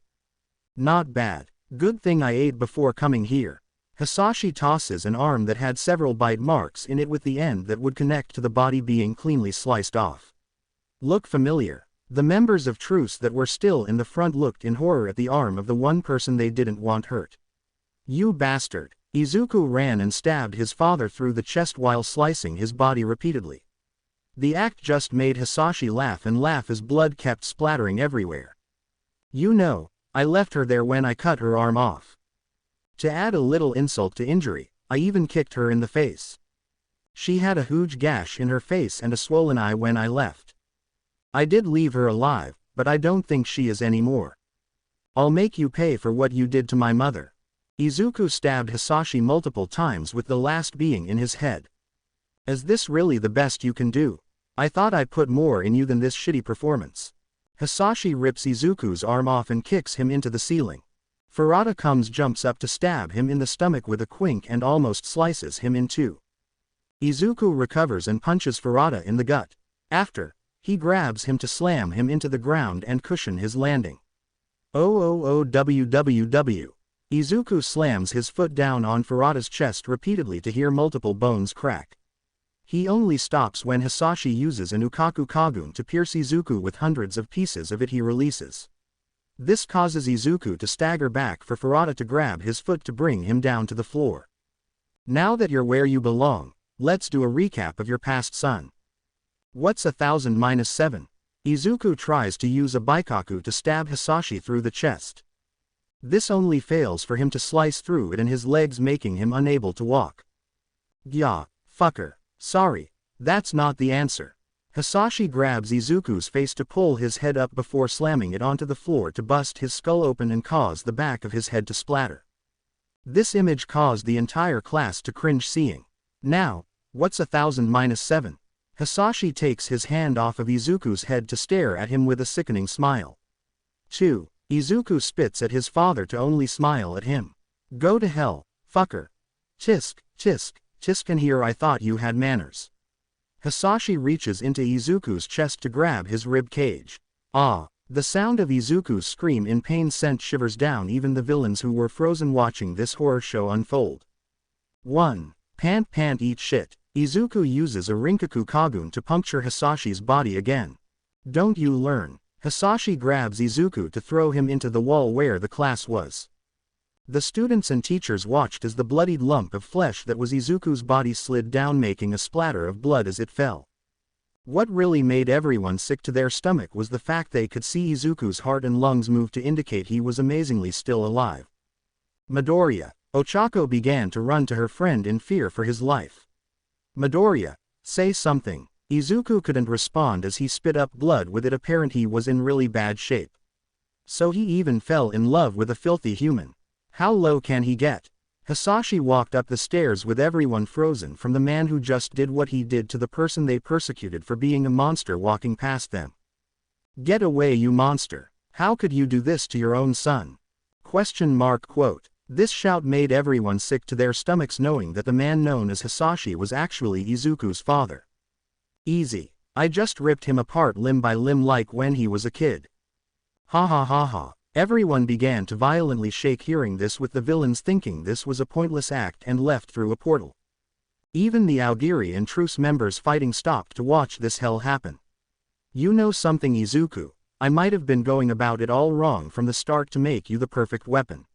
Not bad. Good thing I ate before coming here. Hisashi tosses an arm that had several bite marks in it with the end that would connect to the body being cleanly sliced off. Look familiar. The members of Truce that were still in the front looked in horror at the arm of the one person they didn't want hurt. You bastard. Izuku ran and stabbed his father through the chest while slicing his body repeatedly. The act just made Hisashi laugh and laugh as blood kept splattering everywhere. You know, I left her there when I cut her arm off. To add a little insult to injury, I even kicked her in the face. She had a huge gash in her face and a swollen eye when I left. I did leave her alive, but I don't think she is anymore. I'll make you pay for what you did to my mother. Izuku stabbed Hisashi multiple times with the last being in his head. Is this really the best you can do? I thought I put more in you than this shitty performance. Hisashi rips Izuku's arm off and kicks him into the ceiling. Furata jumps up to stab him in the stomach with a quink and almost slices him in two. Izuku recovers and punches Furata in the gut. After, he grabs him to slam him into the ground and cushion his landing. OOOWWW. Izuku slams his foot down on Furata's chest repeatedly to hear multiple bones crack. He only stops when Hisashi uses an Ukaku Kagun to pierce Izuku with hundreds of pieces of it he releases. This causes Izuku to stagger back for Furata to grab his foot to bring him down to the floor. Now that you're where you belong, let's do a recap of your past, son. What's 1000 - 7? Izuku tries to use a Baikaku to stab Hisashi through the chest. This only fails for him to slice through it and his legs making him unable to walk. Gya, fucker. Sorry, that's not the answer. Hisashi grabs Izuku's face to pull his head up before slamming it onto the floor to bust his skull open and cause the back of his head to splatter. This image caused the entire class to cringe seeing. Now, what's 1000-7? Hisashi takes his hand off of Izuku's head to stare at him with a sickening smile. 2. Izuku spits at his father to only smile at him. Go to hell, fucker. Tisk, tisk, tisk, and here I thought you had manners. Hisashi reaches into Izuku's chest to grab his rib cage. Ah! The sound of Izuku's scream in pain sent shivers down even the villains who were frozen watching this horror show unfold. 1. Pant eat shit. Izuku uses a Rinkaku Kagun to puncture Hisashi's body again. Don't you learn? Hisashi grabs Izuku to throw him into the wall where the class was. The students and teachers watched as the bloodied lump of flesh that was Izuku's body slid down, making a splatter of blood as it fell. What really made everyone sick to their stomach was the fact they could see Izuku's heart and lungs move to indicate he was amazingly still alive. Midoriya. Ochako began to run to her friend in fear for his life. Midoriya, say something. Izuku couldn't respond as he spit up blood, with it apparent he was in really bad shape. So he even fell in love with a filthy human. How low can he get? Hisashi walked up the stairs with everyone frozen from the man who just did what he did to the person they persecuted for being a monster walking past them. Get away, you monster. How could you do this to your own son? ? This shout made everyone sick to their stomachs, knowing that the man known as Hisashi was actually Izuku's father. Easy. I just ripped him apart limb by limb like when he was a kid. Ha ha ha ha. Everyone began to violently shake hearing this, with the villains thinking this was a pointless act and left through a portal. Even the Aogiri and Truce members fighting stopped to watch this hell happen. You know something, Izuku? I might have been going about it all wrong from the start to make you the perfect weapon.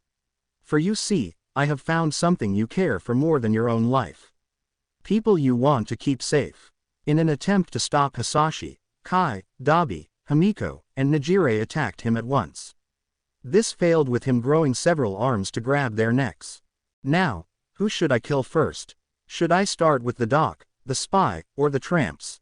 For you see, I have found something you care for more than your own life. People you want to keep safe. In an attempt to stop Hisashi, Kai, Dabi, Himiko, and Nejire attacked him at once. This failed, with him growing several arms to grab their necks. Now, who should I kill first? Should I start with the doc, the spy, or the tramps?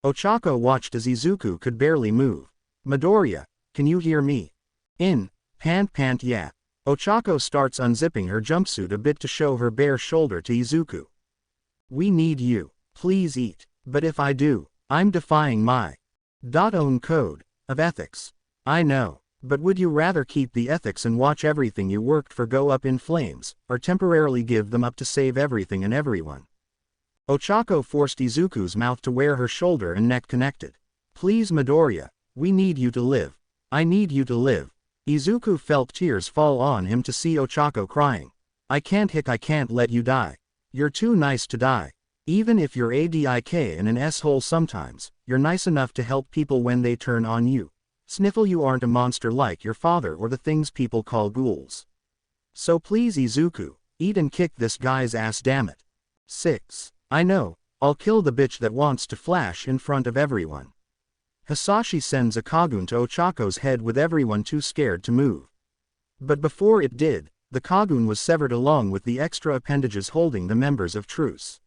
Ochako watched as Izuku could barely move. Midoriya, can you hear me? Pant yeah. Ochako starts unzipping her jumpsuit a bit to show her bare shoulder to Izuku. We need you. Please eat. But if I do, I'm defying my own code of ethics. I know. But would you rather keep the ethics and watch everything you worked for go up in flames, or temporarily give them up to save everything and everyone? Ochako forced Izuku's mouth to where her shoulder and neck connected. Please, Midoriya, we need you to live. I need you to live. Izuku felt tears fall on him to see Ochako crying. I can't let you die. You're too nice to die. Even if you're a dick and an s-hole sometimes, you're nice enough to help people when they turn on you. Sniffle, you aren't a monster like your father or the things people call ghouls. So please, Izuku, eat and kick this guy's ass, dammit. 6. I know, I'll kill the bitch that wants to flash in front of everyone. Hisashi sends a Kagun to Ochako's head with everyone too scared to move. But before it did, the Kagun was severed along with the extra appendages holding the members of Truce.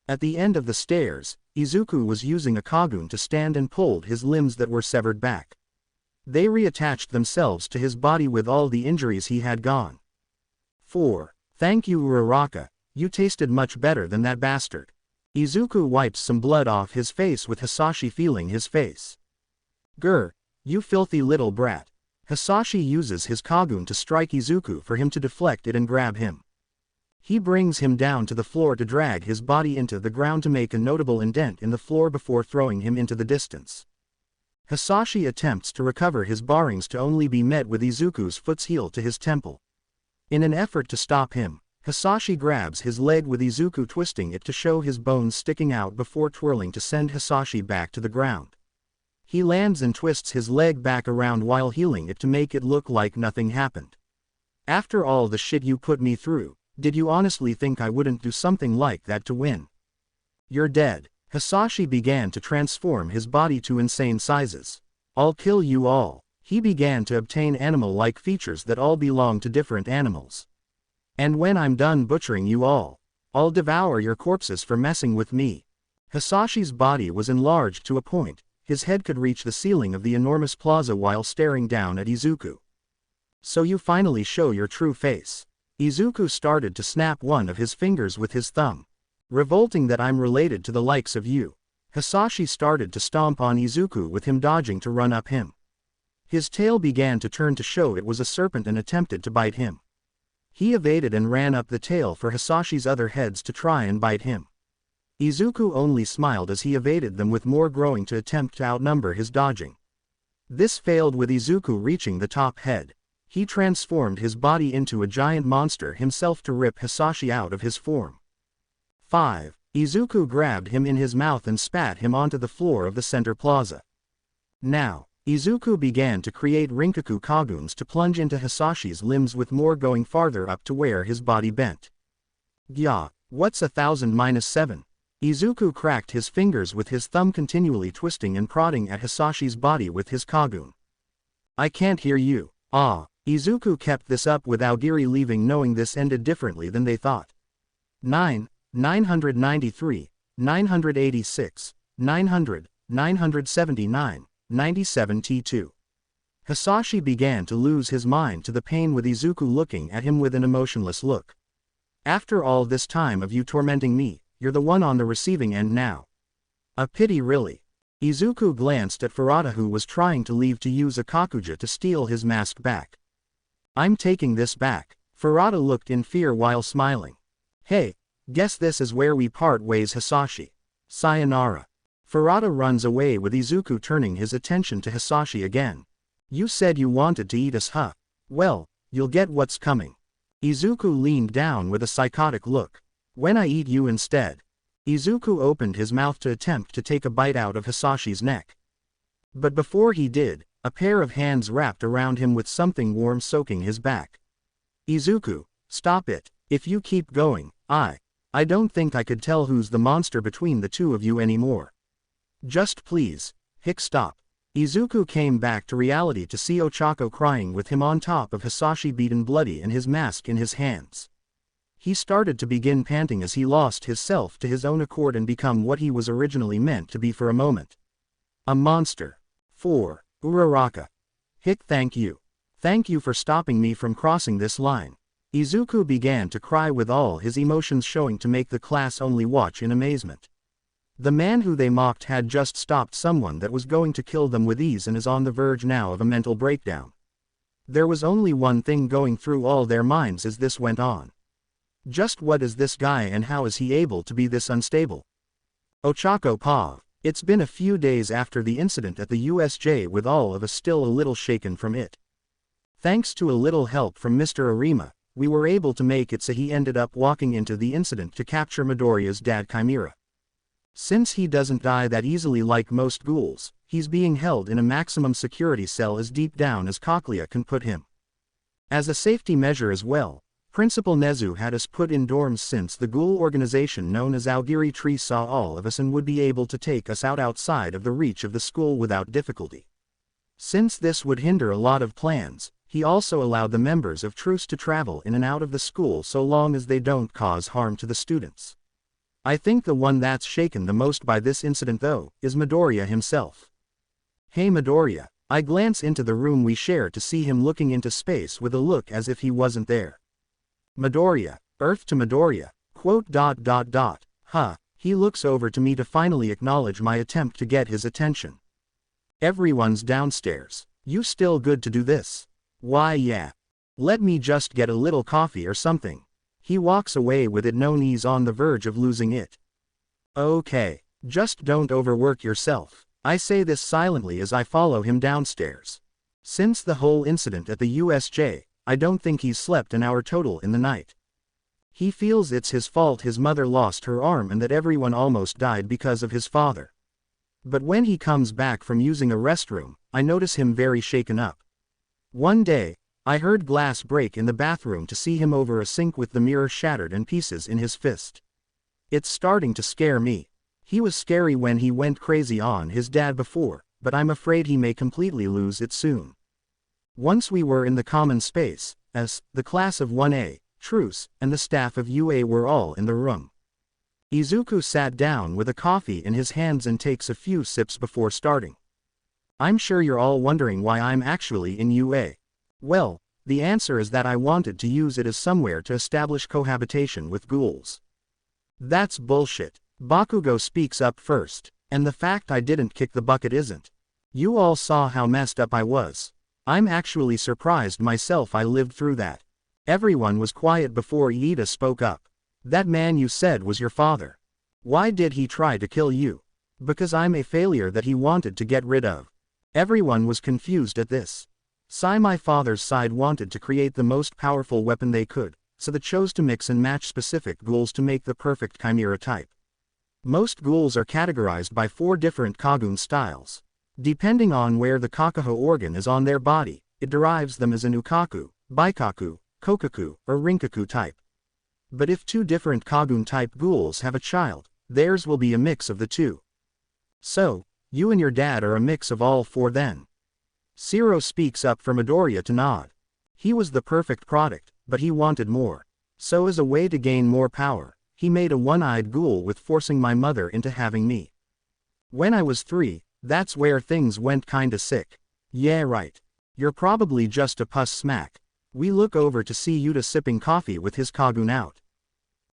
At the end of the stairs, Izuku was using a Kagun to stand and pulled his limbs that were severed back. They reattached themselves to his body with all the injuries he had gone. 4. Thank you, Uraraka, you tasted much better than that bastard. Izuku wipes some blood off his face with Hisashi feeling his face. Grr, you filthy little brat. Hisashi uses his Kagun to strike Izuku for him to deflect it and grab him. He brings him down to the floor to drag his body into the ground to make a notable indent in the floor before throwing him into the distance. Hisashi attempts to recover his bearings to only be met with Izuku's foot's heel to his temple. In an effort to stop him, Hisashi grabs his leg with Izuku twisting it to show his bones sticking out before twirling to send Hisashi back to the ground. He lands and twists his leg back around while healing it to make it look like nothing happened. After all the shit you put me through, did you honestly think I wouldn't do something like that to win? You're dead. Hisashi began to transform his body to insane sizes. I'll kill you all. He began to obtain animal-like features that all belong to different animals. And when I'm done butchering you all, I'll devour your corpses for messing with me. Hisashi's body was enlarged to a point, his head could reach the ceiling of the enormous plaza while staring down at Izuku. So you finally show your true face. Izuku started to snap one of his fingers with his thumb. Revolting that I'm related to the likes of you. Hisashi started to stomp on Izuku with him dodging to run up him. His tail began to turn to show it was a serpent and attempted to bite him. He evaded and ran up the tail for Hisashi's other heads to try and bite him. Izuku only smiled as he evaded them with more growing to attempt to outnumber his dodging. This failed with Izuku reaching the top head. He transformed his body into a giant monster himself to rip Hisashi out of his form. 5. Izuku grabbed him in his mouth and spat him onto the floor of the center plaza. Now, Izuku began to create Rinkaku Kaguns to plunge into Hisashi's limbs with more going farther up to where his body bent. Gya, what's 1000-7? Izuku cracked his fingers with his thumb continually twisting and prodding at Hisashi's body with his Kagun. I can't hear you. Ah. Izuku kept this up with Aogiri leaving knowing this ended differently than they thought. 9. 993, 986, 900, 979, 97 T2. Hisashi began to lose his mind to the pain with Izuku looking at him with an emotionless look. After all this time of you tormenting me, you're the one on the receiving end now. A pity really. Izuku glanced at Furuta who was trying to leave to use a Kakuja to steal his mask back. I'm taking this back. Furuta looked in fear while smiling. Hey. Guess this is where we part ways Hisashi. Sayonara. Furuta runs away with Izuku turning his attention to Hisashi again. You said you wanted to eat us huh? Well, you'll get what's coming. Izuku leaned down with a psychotic look. When I eat you instead. Izuku opened his mouth to attempt to take a bite out of Hisashi's neck. But before he did, a pair of hands wrapped around him with something warm soaking his back. Izuku, stop it. If you keep going, I don't think I could tell who's the monster between the two of you anymore. Just please, stop. Izuku came back to reality to see Ochako crying with him on top of Hisashi beaten bloody and his mask in his hands. He started to begin panting as he lost his self to his own accord and become what he was originally meant to be for a moment. A monster. 4. Uraraka. Thank you. Thank you for stopping me from crossing this line. Izuku began to cry with all his emotions showing to make the class only watch in amazement. The man who they mocked had just stopped someone that was going to kill them with ease and is on the verge now of a mental breakdown. There was only one thing going through all their minds as this went on. Just what is this guy and how is he able to be this unstable? Ochako Pav. It's been a few days after the incident at the USJ with all of us still a little shaken from it. Thanks to a little help from Mr. Arima, we were able to make it so he ended up walking into the incident to capture Midoriya's dad Chimera. Since he doesn't die that easily like most ghouls, he's being held in a maximum security cell as deep down as Cochlea can put him. As a safety measure as well, Principal Nezu had us put in dorms since the ghoul organization known as Aogiri Tree saw all of us and would be able to take us out outside of the reach of the school without difficulty. Since this would hinder a lot of plans, he also allowed the members of Truce to travel in and out of the school so long as they don't cause harm to the students. I think the one that's shaken the most by this incident though, is Midoriya himself. Hey Midoriya, I glance into the room we share to see him looking into space with a look as if he wasn't there. Midoriya, Earth to Midoriya, he looks over to me to finally acknowledge my attempt to get his attention. Everyone's downstairs. You still good to do this? Why yeah. Let me just get a little coffee or something. He walks away with it no knees on the verge of losing it. Okay, just don't overwork yourself. I say this silently as I follow him downstairs. Since the whole incident at the USJ, I don't think he's slept an hour total in the night. He feels it's his fault his mother lost her arm and that everyone almost died because of his father. But when he comes back from using a restroom, I notice him very shaken up. One day, I heard glass break in the bathroom to see him over a sink with the mirror shattered and pieces in his fist. It's starting to scare me. He was scary when he went crazy on his dad before, but I'm afraid he may completely lose it soon. Once we were in the common space, as the class of 1A, Truce, and the staff of UA were all in the room. Izuku sat down with a coffee in his hands and takes a few sips before starting. I'm sure you're all wondering why I'm actually in UA. Well, The answer is that I wanted to use it as somewhere to establish cohabitation with ghouls. That's bullshit. Bakugo speaks up first. And the fact I didn't kick the bucket isn't. You all saw how messed up I was. I'm actually surprised myself I lived through that. Everyone was quiet before Iida spoke up. That man you said was your father. Why did he try to kill you? Because I'm a failure that he wanted to get rid of. Everyone was confused at this. My father's side wanted to create the most powerful weapon they could, so they chose to mix and match specific ghouls to make the perfect chimera type. Most ghouls are categorized by 4 different Kagun styles. Depending on where the Kakaho organ is on their body, it derives them as an Ukaku, Baikaku, Kokaku, or Rinkaku type. But if 2 different Kagun type ghouls have a child, theirs will be a mix of the 2. So, you and your dad are a mix of all 4 then. Shiro speaks up for Midoriya to nod. He was the perfect product, but he wanted more. So as a way to gain more power, he made a one-eyed ghoul with forcing my mother into having me. When I was 3, that's where things went kinda sick. Yeah right. You're probably just a puss smack. We look over to see Yuta sipping coffee with his Kagun out.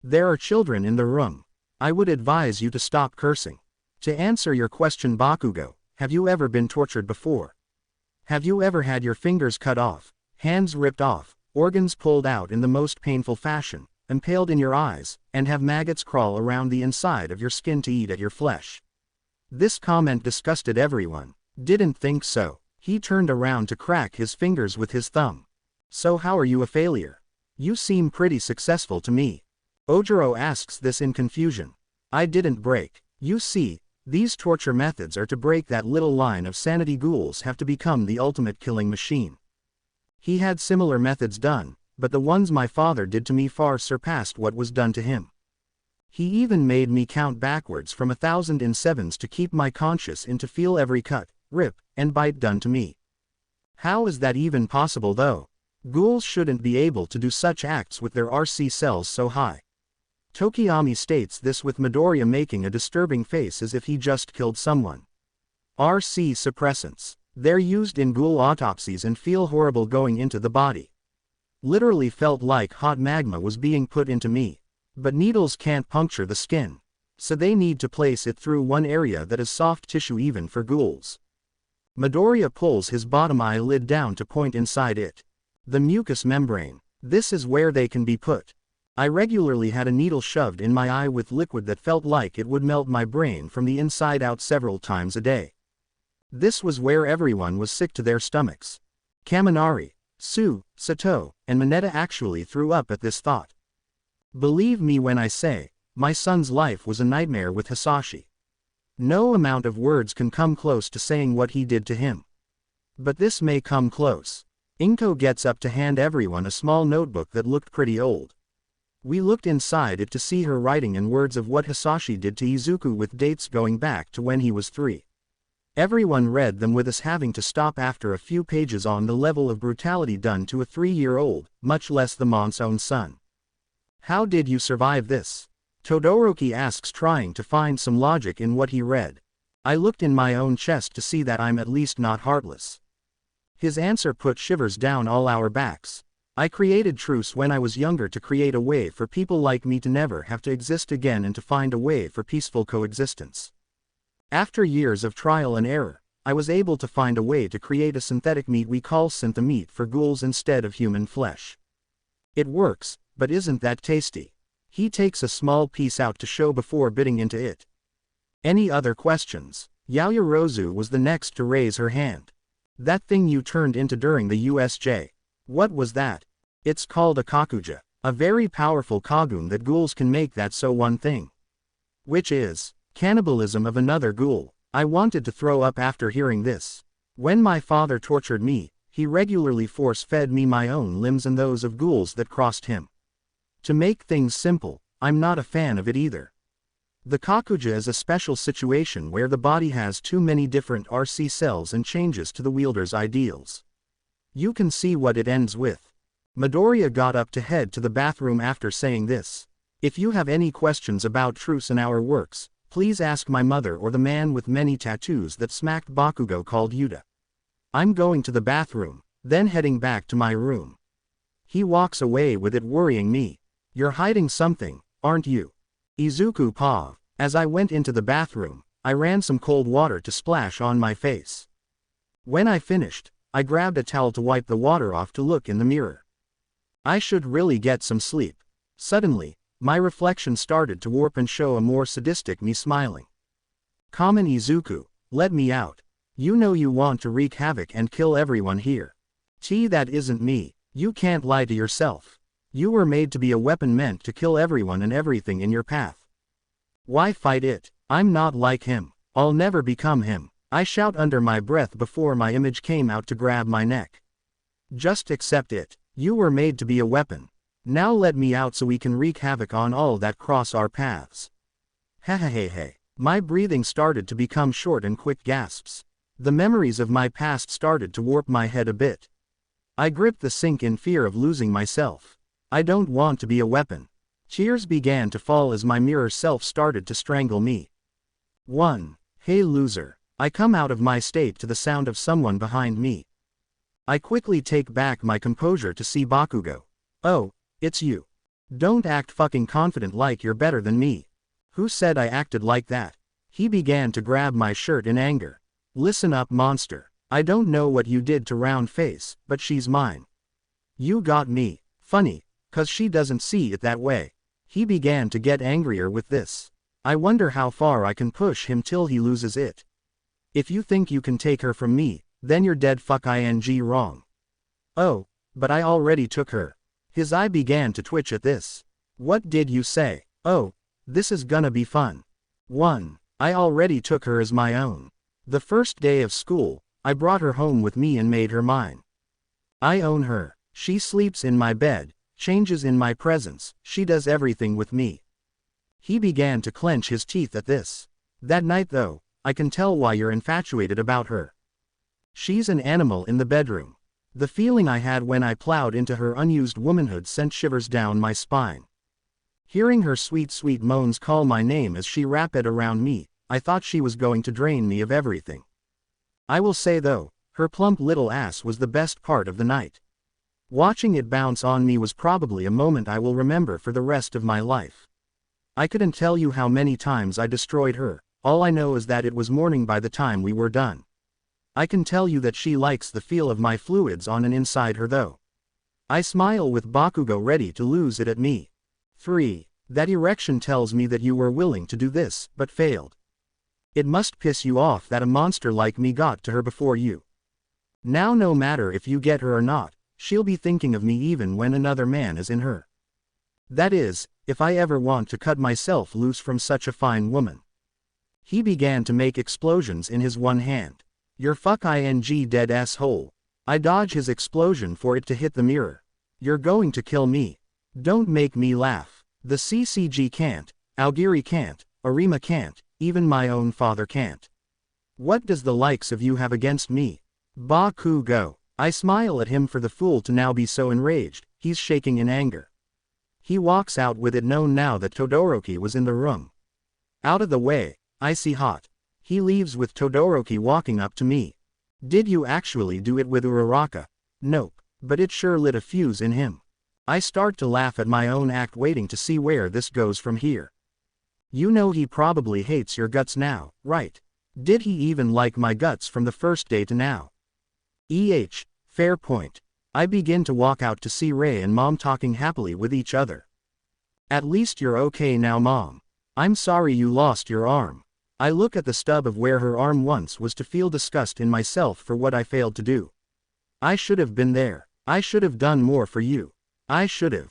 There are children in the room. I would advise you to stop cursing. To answer your question Bakugo, have you ever been tortured before? Have you ever had your fingers cut off, hands ripped off, organs pulled out in the most painful fashion, impaled in your eyes, and have maggots crawl around the inside of your skin to eat at your flesh? This comment disgusted everyone. Didn't think so. He turned around to crack his fingers with his thumb. So how are you a failure? You seem pretty successful to me. Ojiro asks this in confusion. I didn't break. You see, these torture methods are to break that little line of sanity ghouls have to become the ultimate killing machine. He had similar methods done, but the ones my father did to me far surpassed what was done to him. He even made me count backwards from 1,000 in sevens to keep my conscience in to feel every cut, rip, and bite done to me. How is that even possible though? Ghouls shouldn't be able to do such acts with their RC cells so high. Tokiyami states this with Midoriya making a disturbing face as if he just killed someone. RC suppressants. They're used in ghoul autopsies and feel horrible going into the body. Literally felt like hot magma was being put into me. But needles can't puncture the skin. So they need to place it through one area that is soft tissue even for ghouls. Midoriya pulls his bottom eyelid down to point inside it. The mucous membrane. This is where they can be put. I regularly had a needle shoved in my eye with liquid that felt like it would melt my brain from the inside out several times a day. This was where everyone was sick to their stomachs. Kaminari, Sue, Sato, and Mineta actually threw up at this thought. Believe me when I say, my son's life was a nightmare with Hisashi. No amount of words can come close to saying what he did to him. But this may come close. Inko gets up to hand everyone a small notebook that looked pretty old. We looked inside it to see her writing in words of what Hisashi did to Izuku with dates going back to when he was 3. Everyone read them with us having to stop after a few pages on the level of brutality done to a 3-year-old, much less the monk's own son. How did you survive this? Todoroki asks, trying to find some logic in what he read. I looked in my own chest to see that I'm at least not heartless. His answer put shivers down all our backs. I created Truce when I was younger to create a way for people like me to never have to exist again and to find a way for peaceful coexistence. After years of trial and error, I was able to find a way to create a synthetic meat we call syntha-meat for ghouls instead of human flesh. It works, but isn't that tasty? He takes a small piece out to show before biting into it. Any other questions? Yaoyorozu was the next to raise her hand. That thing you turned into during the USJ. What was that? It's called a kakuja, a very powerful kagun that ghouls can make. That so one thing. Which is cannibalism of another ghoul. I wanted to throw up after hearing this. When my father tortured me, he regularly force-fed me my own limbs and those of ghouls that crossed him. To make things simple, I'm not a fan of it either. The kakuja is a special situation where the body has too many different RC cells and changes to the wielder's ideals. You can see what it ends with. Midoriya got up to head to the bathroom after saying this. If you have any questions about Truce and our works, please ask my mother or the man with many tattoos that smacked Bakugo called Yuta. I'm going to the bathroom, then heading back to my room. He walks away with it, worrying me. You're hiding something, aren't you? Izuku paw. As I went into the bathroom, I ran some cold water to splash on my face. When I finished, I grabbed a towel to wipe the water off to look in the mirror. I should really get some sleep. Suddenly, my reflection started to warp and show a more sadistic me smiling. Common Izuku, let me out. You know you want to wreak havoc and kill everyone here. That isn't me. You can't lie to yourself. You were made to be a weapon meant to kill everyone and everything in your path. Why fight it? I'm not like him. I'll never become him. I shout under my breath before my image came out to grab my neck. Just accept it. You were made to be a weapon. Now let me out so we can wreak havoc on all that cross our paths. Hehehehe. My breathing started to become short and quick gasps. The memories of my past started to warp my head a bit. I gripped the sink in fear of losing myself. I don't want to be a weapon. Tears began to fall as my mirror self started to strangle me. 1. Hey loser. I come out of my state to the sound of someone behind me. I quickly take back my composure to see Bakugo. Oh, it's you. Don't act fucking confident like you're better than me. Who said I acted like that? He began to grab my shirt in anger. Listen up, monster. I don't know what you did to Round Face, but she's mine. You got me. Funny, 'cause she doesn't see it that way. He began to get angrier with this. I wonder how far I can push him till he loses it. If you think you can take her from me, then you're dead fucking wrong. Oh, but I already took her. His eye began to twitch at this. What did you say? Oh, this is gonna be fun. 1. I already took her as my own. The first day of school, I brought her home with me and made her mine. I own her. She sleeps in my bed, changes in my presence, she does everything with me. He began to clench his teeth at this. That night though, I can tell why you're infatuated about her. She's an animal in the bedroom. The feeling I had when I plowed into her unused womanhood sent shivers down my spine. Hearing her sweet moans call my name as she wrapped around me, I thought she was going to drain me of everything. I will say though, her plump little ass was the best part of the night. Watching it bounce on me was probably a moment I will remember for the rest of my life. I couldn't tell you how many times I destroyed her, all I know is that it was morning by the time we were done. I can tell you that she likes the feel of my fluids on and inside her though. I smile with Bakugo ready to lose it at me. 3. That erection tells me that you were willing to do this, but failed. It must piss you off that a monster like me got to her before you. Now no matter if you get her or not, she'll be thinking of me even when another man is in her. That is, if I ever want to cut myself loose from such a fine woman. He began to make explosions in his one hand. You're fucking dead asshole. I dodge his explosion for it to hit the mirror. You're going to kill me. Don't make me laugh. The CCG can't, Aogiri can't, Arima can't, even my own father can't. What does the likes of you have against me? Bakugo. I smile at him for the fool to now be so enraged, he's shaking in anger. He walks out with it known now that Todoroki was in the room. Out of the way, I see hot. He leaves with Todoroki walking up to me. Did you actually do it with Uraraka? Nope, but it sure lit a fuse in him. I start to laugh at my own act waiting to see where this goes from here. You know he probably hates your guts now, right? Did he even like my guts from the first day to now? Fair point. I begin to walk out to see Ray and Mom talking happily with each other. At least you're okay now, Mom. I'm sorry you lost your arm. I look at the stub of where her arm once was to feel disgust in myself for what I failed to do. I should have been there. I should have done more for you. I should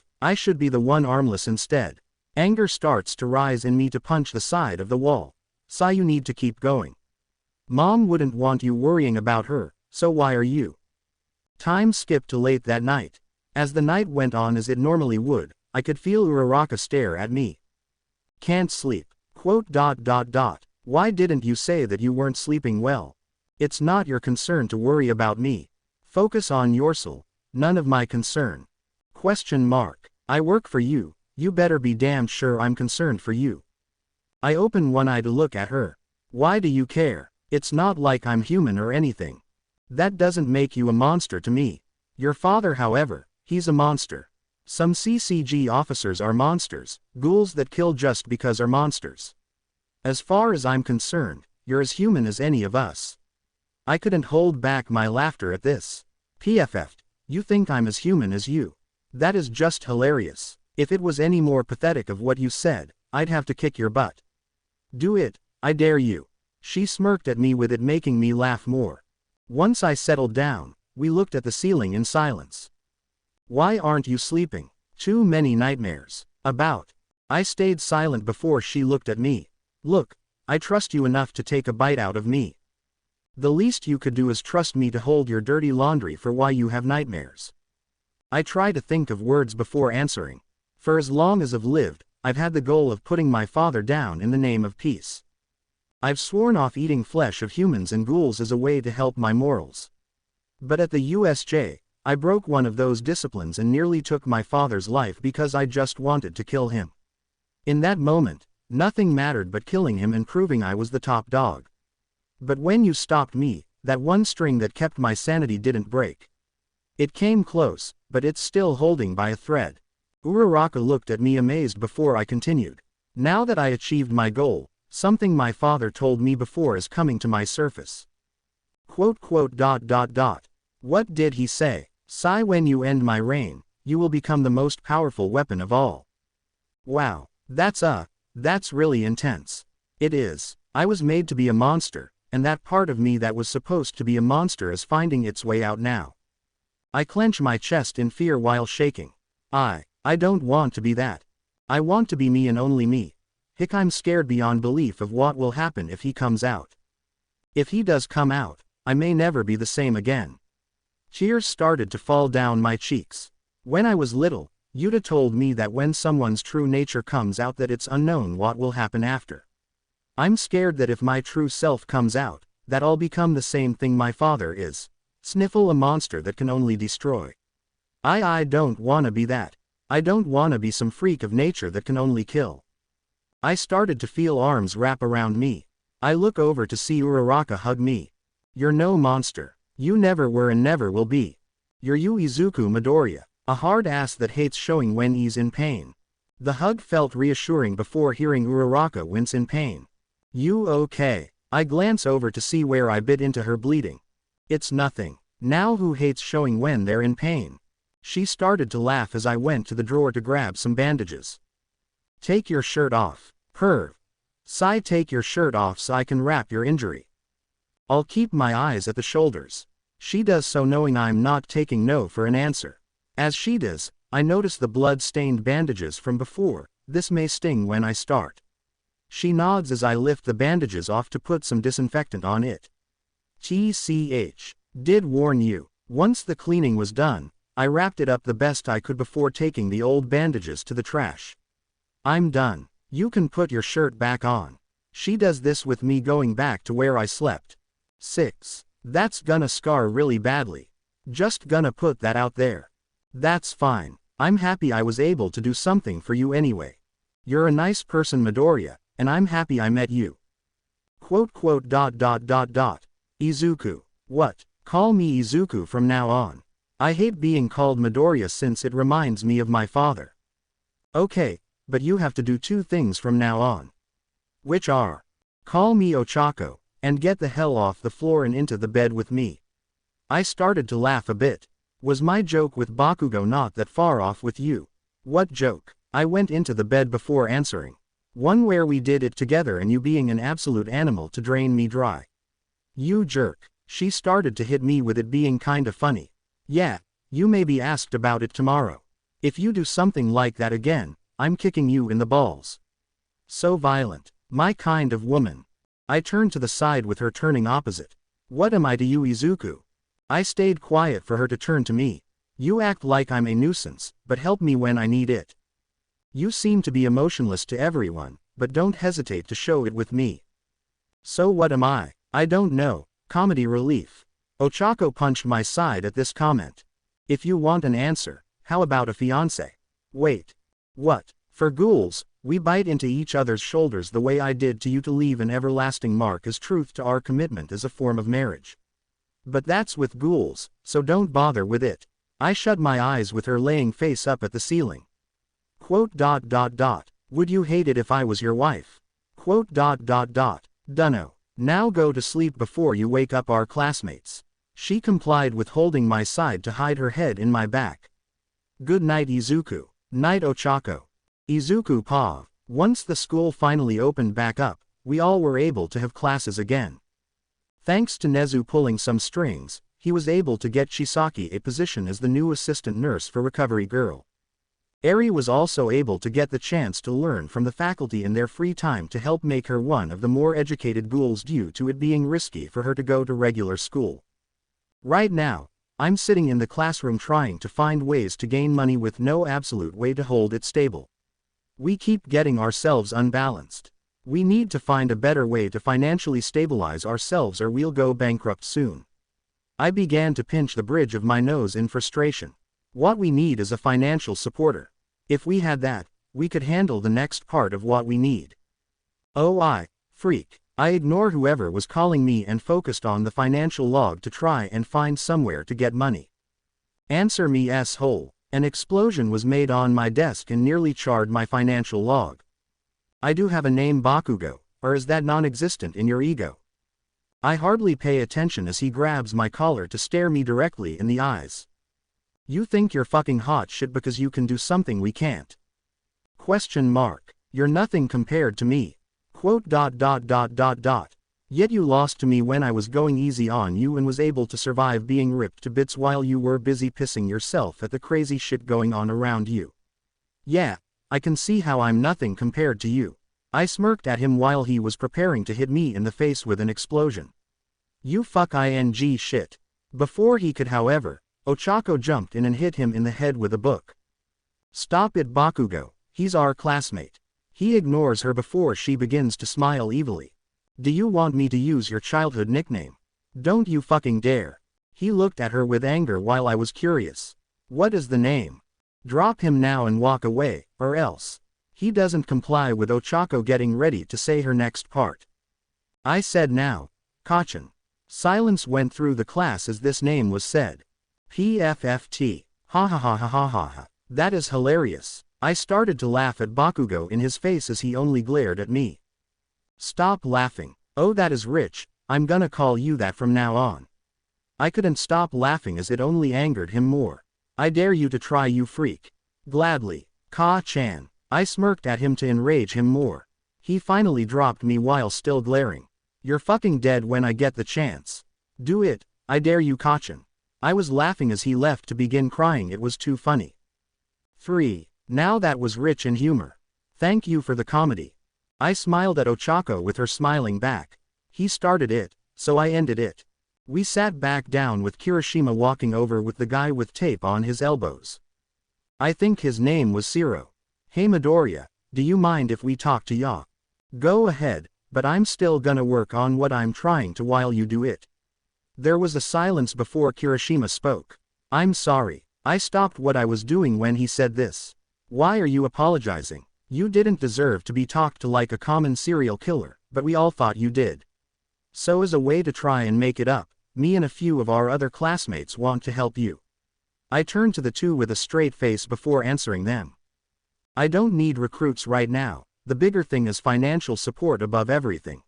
be the one armless instead. Anger starts to rise in me to punch the side of the wall. Sai, you need to keep going. Mom wouldn't want you worrying about her, so why are you? Time skipped to late that night. As the night went on as it normally would, I could feel Uraraka stare at me. Can't sleep. ... Why didn't you say that you weren't sleeping well? It's not your concern to worry about me. Focus on your soul, none of my concern. ? I work for you, you better be damned sure I'm concerned for you. I open one eye to look at her. Why do you care? It's not like I'm human or anything. That doesn't make you a monster to me. Your father, however, He's a monster. Some CCG officers are monsters, ghouls that kill just because are monsters. As far as I'm concerned, you're as human as any of us. I couldn't hold back my laughter at this. PFF, you think I'm as human as you? That is just hilarious. If it was any more pathetic of what you said, I'd have to kick your butt. Do it, I dare you. She smirked at me with it making me laugh more. Once I settled down, we looked at the ceiling in silence. Why aren't you sleeping? Too many nightmares. About. I stayed silent before she looked at me. Look, I trust you enough to take a bite out of me. The least you could do is trust me to hold your dirty laundry for why you have nightmares. I try to think of words before answering. For as long as I've lived, I've had the goal of putting my father down in the name of peace. I've sworn off eating flesh of humans and ghouls as a way to help my morals. But at the USJ, I broke one of those disciplines and nearly took my father's life because I just wanted to kill him. In that moment, nothing mattered but killing him and proving I was the top dog. But when you stopped me, that one string that kept my sanity didn't break. It came close, but it's still holding by a thread. Uraraka looked at me amazed before I continued. Now that I achieved my goal, something my father told me before is coming to my surface. What did he say? Sigh, when you end my reign, you will become the most powerful weapon of all. Wow, that's really intense. It is. I was made to be a monster, and that part of me that was supposed to be a monster is finding its way out now. I clench my chest in fear while shaking. I don't want to be that. I want to be me and only me. Hick, I'm scared beyond belief of what will happen if he comes out. If he does come out, I may never be the same again. Tears started to fall down my cheeks. When I was little, Yuta told me that when someone's true nature comes out that it's unknown what will happen after. I'm scared that if my true self comes out, that I'll become the same thing my father is. Sniffle, a monster that can only destroy. I don't wanna be that. I don't wanna be some freak of nature that can only kill. I started to feel arms wrap around me. I look over to see Uraraka hug me. You're no monster. You never were and never will be. You're Izuku Midoriya, a hard ass that hates showing when he's in pain. The hug felt reassuring before hearing Uraraka wince in pain. You okay? I glance over to see where I bit into her bleeding. It's nothing. Now who hates showing when they're in pain? She started to laugh as I went to the drawer to grab some bandages. Take your shirt off. Perv. Sigh, take your shirt off so I can wrap your injury. I'll keep my eyes at the shoulders. She does so knowing I'm not taking no for an answer. As she does, I notice the blood-stained bandages from before. This may sting when I start. She nods as I lift the bandages off to put some disinfectant on it. TCH. Did warn you. Once the cleaning was done, I wrapped it up the best I could before taking the old bandages to the trash. I'm done. You can put your shirt back on. She does this with me going back to where I slept. 6. That's gonna scar really badly. Just gonna put that out there. That's fine. I'm happy I was able to do something for you anyway. You're a nice person, Midoriya, and I'm happy I met you. Izuku. What? Call me Izuku from now on. I hate being called Midoriya since it reminds me of my father. Okay, but you have to do 2 things from now on. Which are? Call me Ochako, and get the hell off the floor and into the bed with me. I started to laugh a bit. Was my joke with Bakugo not that far off with you? What joke? I went into the bed before answering. One where we did it together and you being an absolute animal to drain me dry. You jerk. She started to hit me with it being kinda funny. Yeah, you may be asked about it tomorrow. If you do something like that again, I'm kicking you in the balls. So violent. My kind of woman. I turned to the side with her turning opposite. What am I to you, Izuku? I stayed quiet for her to turn to me. You act like I'm a nuisance, but help me when I need it. You seem to be emotionless to everyone, but don't hesitate to show it with me. So what am I? I don't know. Comedy relief. Ochako punched my side at this comment. If you want an answer, how about a fiancé? Wait. What? For ghouls, we bite into each other's shoulders the way I did to you to leave an everlasting mark as truth to our commitment as a form of marriage. But that's with ghouls, so don't bother with it. I shut my eyes with her laying face up at the ceiling. Quote. Would you hate it if I was your wife? Quote. Dunno. Now go to sleep before you wake up our classmates. She complied with holding my side to hide her head in my back. Good night Izuku. Night Ochako. Izuku pav. Once the school finally opened back up, we all were able to have classes again. Thanks to Nezu pulling some strings, he was able to get Chisaki a position as the new assistant nurse for Recovery Girl. Eri was also able to get the chance to learn from the faculty in their free time to help make her one of the more educated ghouls due to it being risky for her to go to regular school. Right now, I'm sitting in the classroom trying to find ways to gain money with no absolute way to hold it stable. We keep getting ourselves unbalanced. We need to find a better way to financially stabilize ourselves or we'll go bankrupt soon. I began to pinch the bridge of my nose in frustration. What we need is a financial supporter. If we had that, we could handle the next part of what we need. Oh freak. I ignore whoever was calling me and focused on the financial log to try and find somewhere to get money. Answer me s-hole. An explosion was made on my desk and nearly charred my financial log. I do have a name Bakugo, or is that non-existent in your ego? I hardly pay attention as he grabs my collar to stare me directly in the eyes. You think you're fucking hot shit because you can do something we can't? Question mark. You're nothing compared to me. Quote. Yet you lost to me when I was going easy on you and was able to survive being ripped to bits while you were busy pissing yourself at the crazy shit going on around you. Yeah, I can see how I'm nothing compared to you. I smirked at him while he was preparing to hit me in the face with an explosion. You fuck ing shit. Before he could however, Ochako jumped in and hit him in the head with a book. Stop it Bakugo, he's our classmate. He ignores her before she begins to smile evilly. Do you want me to use your childhood nickname? Don't you fucking dare. He looked at her with anger while I was curious. What is the name? Drop him now and walk away, or else. He doesn't comply with Ochako getting ready to say her next part. I said now, Kachin. Silence went through the class as this name was said. PFFT. Ha ha ha ha ha ha ha. That is hilarious. I started to laugh at Bakugo in his face as he only glared at me. Stop laughing. Oh that is rich, I'm gonna call you that from now on. I couldn't stop laughing as it only angered him more. I dare you to try you freak. Gladly. Ka-chan. I smirked at him to enrage him more. He finally dropped me while still glaring. You're fucking dead when I get the chance. Do it, I dare you Kachin. I was laughing as he left to begin crying, it was too funny. 3. Now that was rich in humor. Thank you for the comedy. I smiled at Ochako with her smiling back. He started it, so I ended it. We sat back down with Kirishima walking over with the guy with tape on his elbows. I think his name was Siro. Hey Midoriya, do you mind if we talk to ya? Go ahead, but I'm still gonna work on what I'm trying to while you do it. There was a silence before Kirishima spoke. I'm sorry, I stopped what I was doing when he said this. Why are you apologizing? You didn't deserve to be talked to like a common serial killer, but we all thought you did. So as a way to try and make it up, me and a few of our other classmates want to help you. I turned to the two with a straight face before answering them. I don't need recruits right now, the bigger thing is financial support above everything.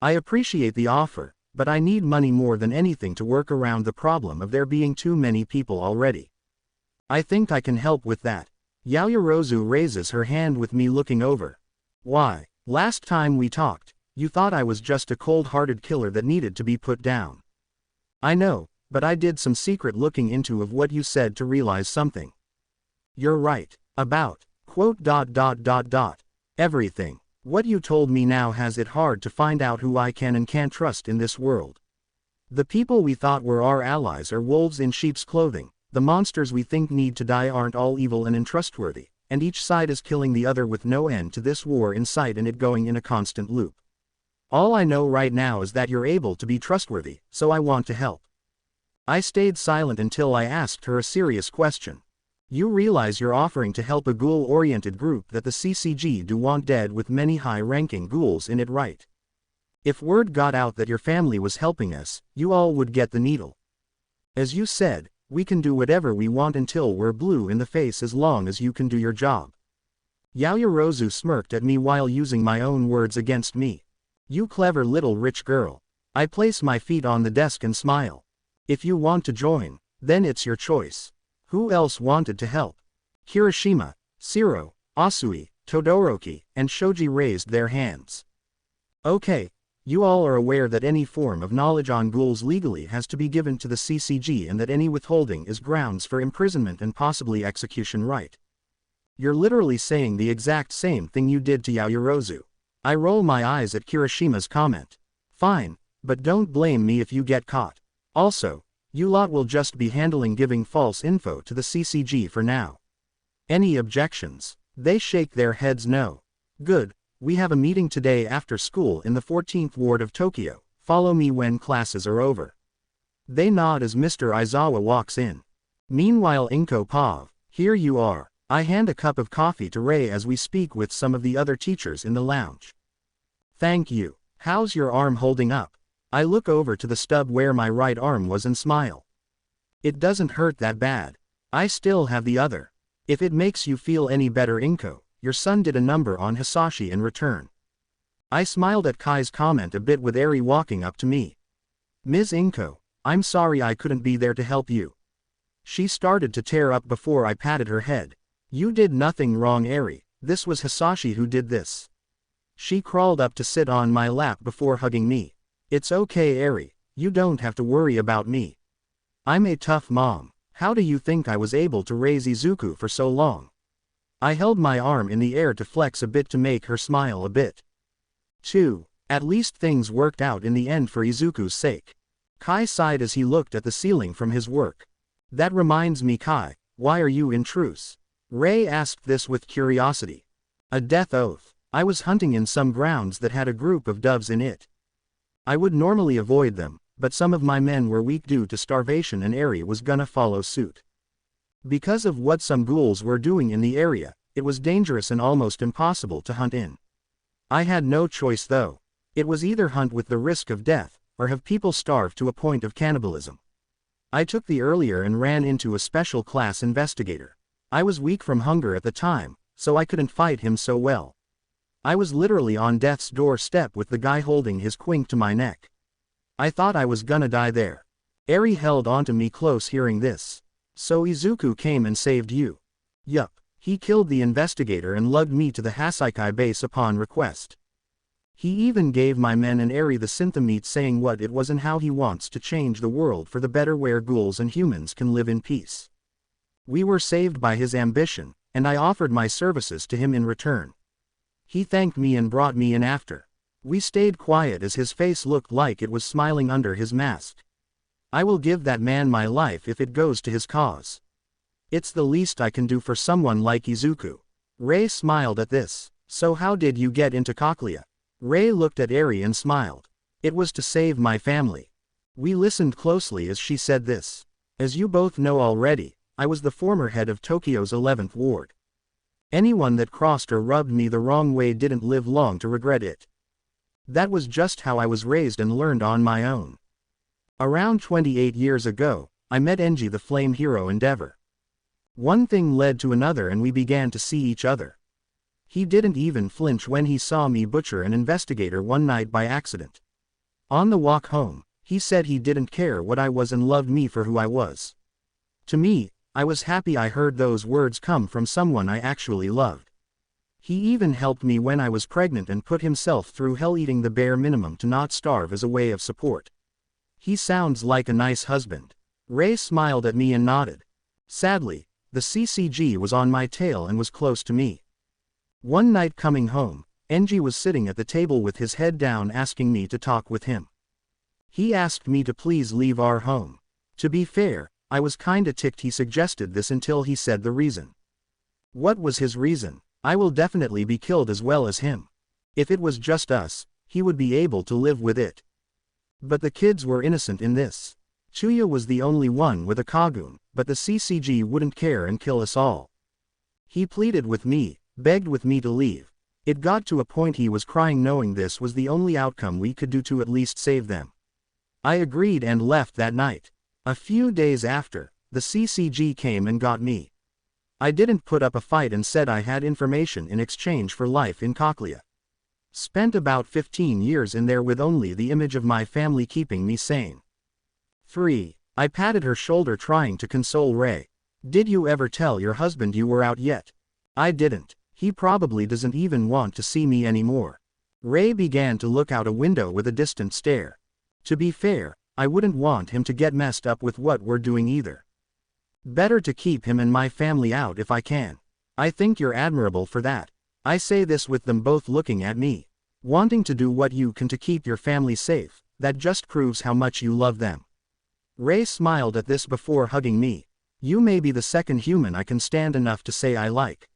I appreciate the offer, but I need money more than anything to work around the problem of there being too many people already. I think I can help with that. Yaoyorozu raises her hand with me looking over. Why, last time we talked, you thought I was just a cold-hearted killer that needed to be put down. I know, but I did some secret looking into of what you said to realize something. You're right. About, quote. Everything. What you told me now has it hard to find out who I can and can't trust in this world. The people we thought were our allies are wolves in sheep's clothing. The monsters we think need to die aren't all evil and untrustworthy, and each side is killing the other with no end to this war in sight and it going in a constant loop. All I know right now is that you're able to be trustworthy, so I want to help. I stayed silent until I asked her a serious question. You realize you're offering to help a ghoul-oriented group that the CCG do want dead with many high-ranking ghouls in it, right? If word got out that your family was helping us, you all would get the needle. As you said, We can do whatever we want until we're blue in the face as long as you can do your job. Yaoyorozu smirked at me while using my own words against me. You clever little rich girl. I place my feet on the desk and smile. If you want to join, then it's your choice. Who else wanted to help? Kirishima, Shiro, Asui, Todoroki, and Shoji raised their hands. Okay, you all are aware that any form of knowledge on ghouls legally has to be given to the CCG and that any withholding is grounds for imprisonment and possibly execution, right? You're literally saying the exact same thing you did to Yaoyorozu. I roll my eyes at Kirishima's comment. Fine, but don't blame me if you get caught. Also, you lot will just be handling giving false info to the CCG for now. Any objections? They shake their heads no. Good, we have a meeting today after school in the 14th ward of Tokyo. Follow me when classes are over. They nod as Mr. Aizawa walks in. Meanwhile Inko Pav, here you are. I hand a cup of coffee to Ray as we speak with some of the other teachers in the lounge. Thank you. How's your arm holding up? I look over to the stub where my right arm was and smile. It doesn't hurt that bad. I still have the other. If it makes you feel any better, Inko, your son did a number on Hisashi in return. I smiled at Kai's comment a bit with Eri walking up to me. Ms. Inko, I'm sorry I couldn't be there to help you. She started to tear up before I patted her head. You did nothing wrong, Eri. This was Hisashi who did this. She crawled up to sit on my lap before hugging me. It's okay, Eri, you don't have to worry about me. I'm a tough mom. How do you think I was able to raise Izuku for so long? I held my arm in the air to flex a bit to make her smile a bit. 2. At least things worked out in the end for Izuku's sake. Kai sighed as he looked at the ceiling from his work. That reminds me, Kai, why are you in Truce? Ray asked this with curiosity. A death oath. I was hunting in some grounds that had a group of doves in it. I would normally avoid them, but some of my men were weak due to starvation and Eri was gonna follow suit. Because of what some ghouls were doing in the area, it was dangerous and almost impossible to hunt in. I had no choice though. It was either hunt with the risk of death, or have people starve to a point of cannibalism. I took the earlier and ran into a special class investigator. I was weak from hunger at the time, so I couldn't fight him so well. I was literally on death's doorstep with the guy holding his quink to my neck. I thought I was gonna die there. Eri held onto me close hearing this. So Izuku came and saved you. Yup, he killed the investigator and lugged me to the Hasaikai base upon request. He even gave my men and Eri the synthomeat saying what it was and how he wants to change the world for the better where ghouls and humans can live in peace. We were saved by his ambition, and I offered my services to him in return. He thanked me and brought me in after. We stayed quiet as his face looked like it was smiling under his mask. I will give that man my life if it goes to his cause. It's the least I can do for someone like Izuku. Ray smiled at this. So how did you get into Cochlea? Ray looked at Eri and smiled. It was to save my family. We listened closely as she said this. As you both know already, I was the former head of Tokyo's 11th ward. Anyone that crossed or rubbed me the wrong way didn't live long to regret it. That was just how I was raised and learned on my own. Around 28 years ago, I met Enji the Flame Hero Endeavor. One thing led to another and we began to see each other. He didn't even flinch when he saw me butcher an investigator one night by accident. On the walk home, he said he didn't care what I was and loved me for who I was. To me, I was happy I heard those words come from someone I actually loved. He even helped me when I was pregnant and put himself through hell eating the bare minimum to not starve as a way of support. He sounds like a nice husband. Ray smiled at me and nodded. Sadly, the CCG was on my tail and was close to me. One night coming home, Enji was sitting at the table with his head down asking me to talk with him. He asked me to please leave our home. To be fair, I was kinda ticked he suggested this until he said the reason. What was his reason? I will definitely be killed as well as him. If it was just us, he would be able to live with it. But the kids were innocent in this. Chuya was the only one with a Kagun, but the CCG wouldn't care and kill us all. He pleaded with me, begged with me to leave. It got to a point he was crying knowing this was the only outcome we could do to at least save them. I agreed and left that night. A few days after, The CCG came and got me. I didn't put up a fight and said I had information in exchange for life in Cochlea. Spent about 15 years in there with only the image of my family keeping me sane. 3. I patted her shoulder trying to console Ray. Did you ever tell your husband you were out yet? I didn't. He probably doesn't even want to see me anymore. Ray began to look out a window with a distant stare. To be fair, I wouldn't want him to get messed up with what we're doing either. Better to keep him and my family out if I can. I think you're admirable for that. I say this with them both looking at me. Wanting to do what you can to keep your family safe, that just proves how much you love them. Ray smiled at this before hugging me. You may be the second human I can stand enough to say I like.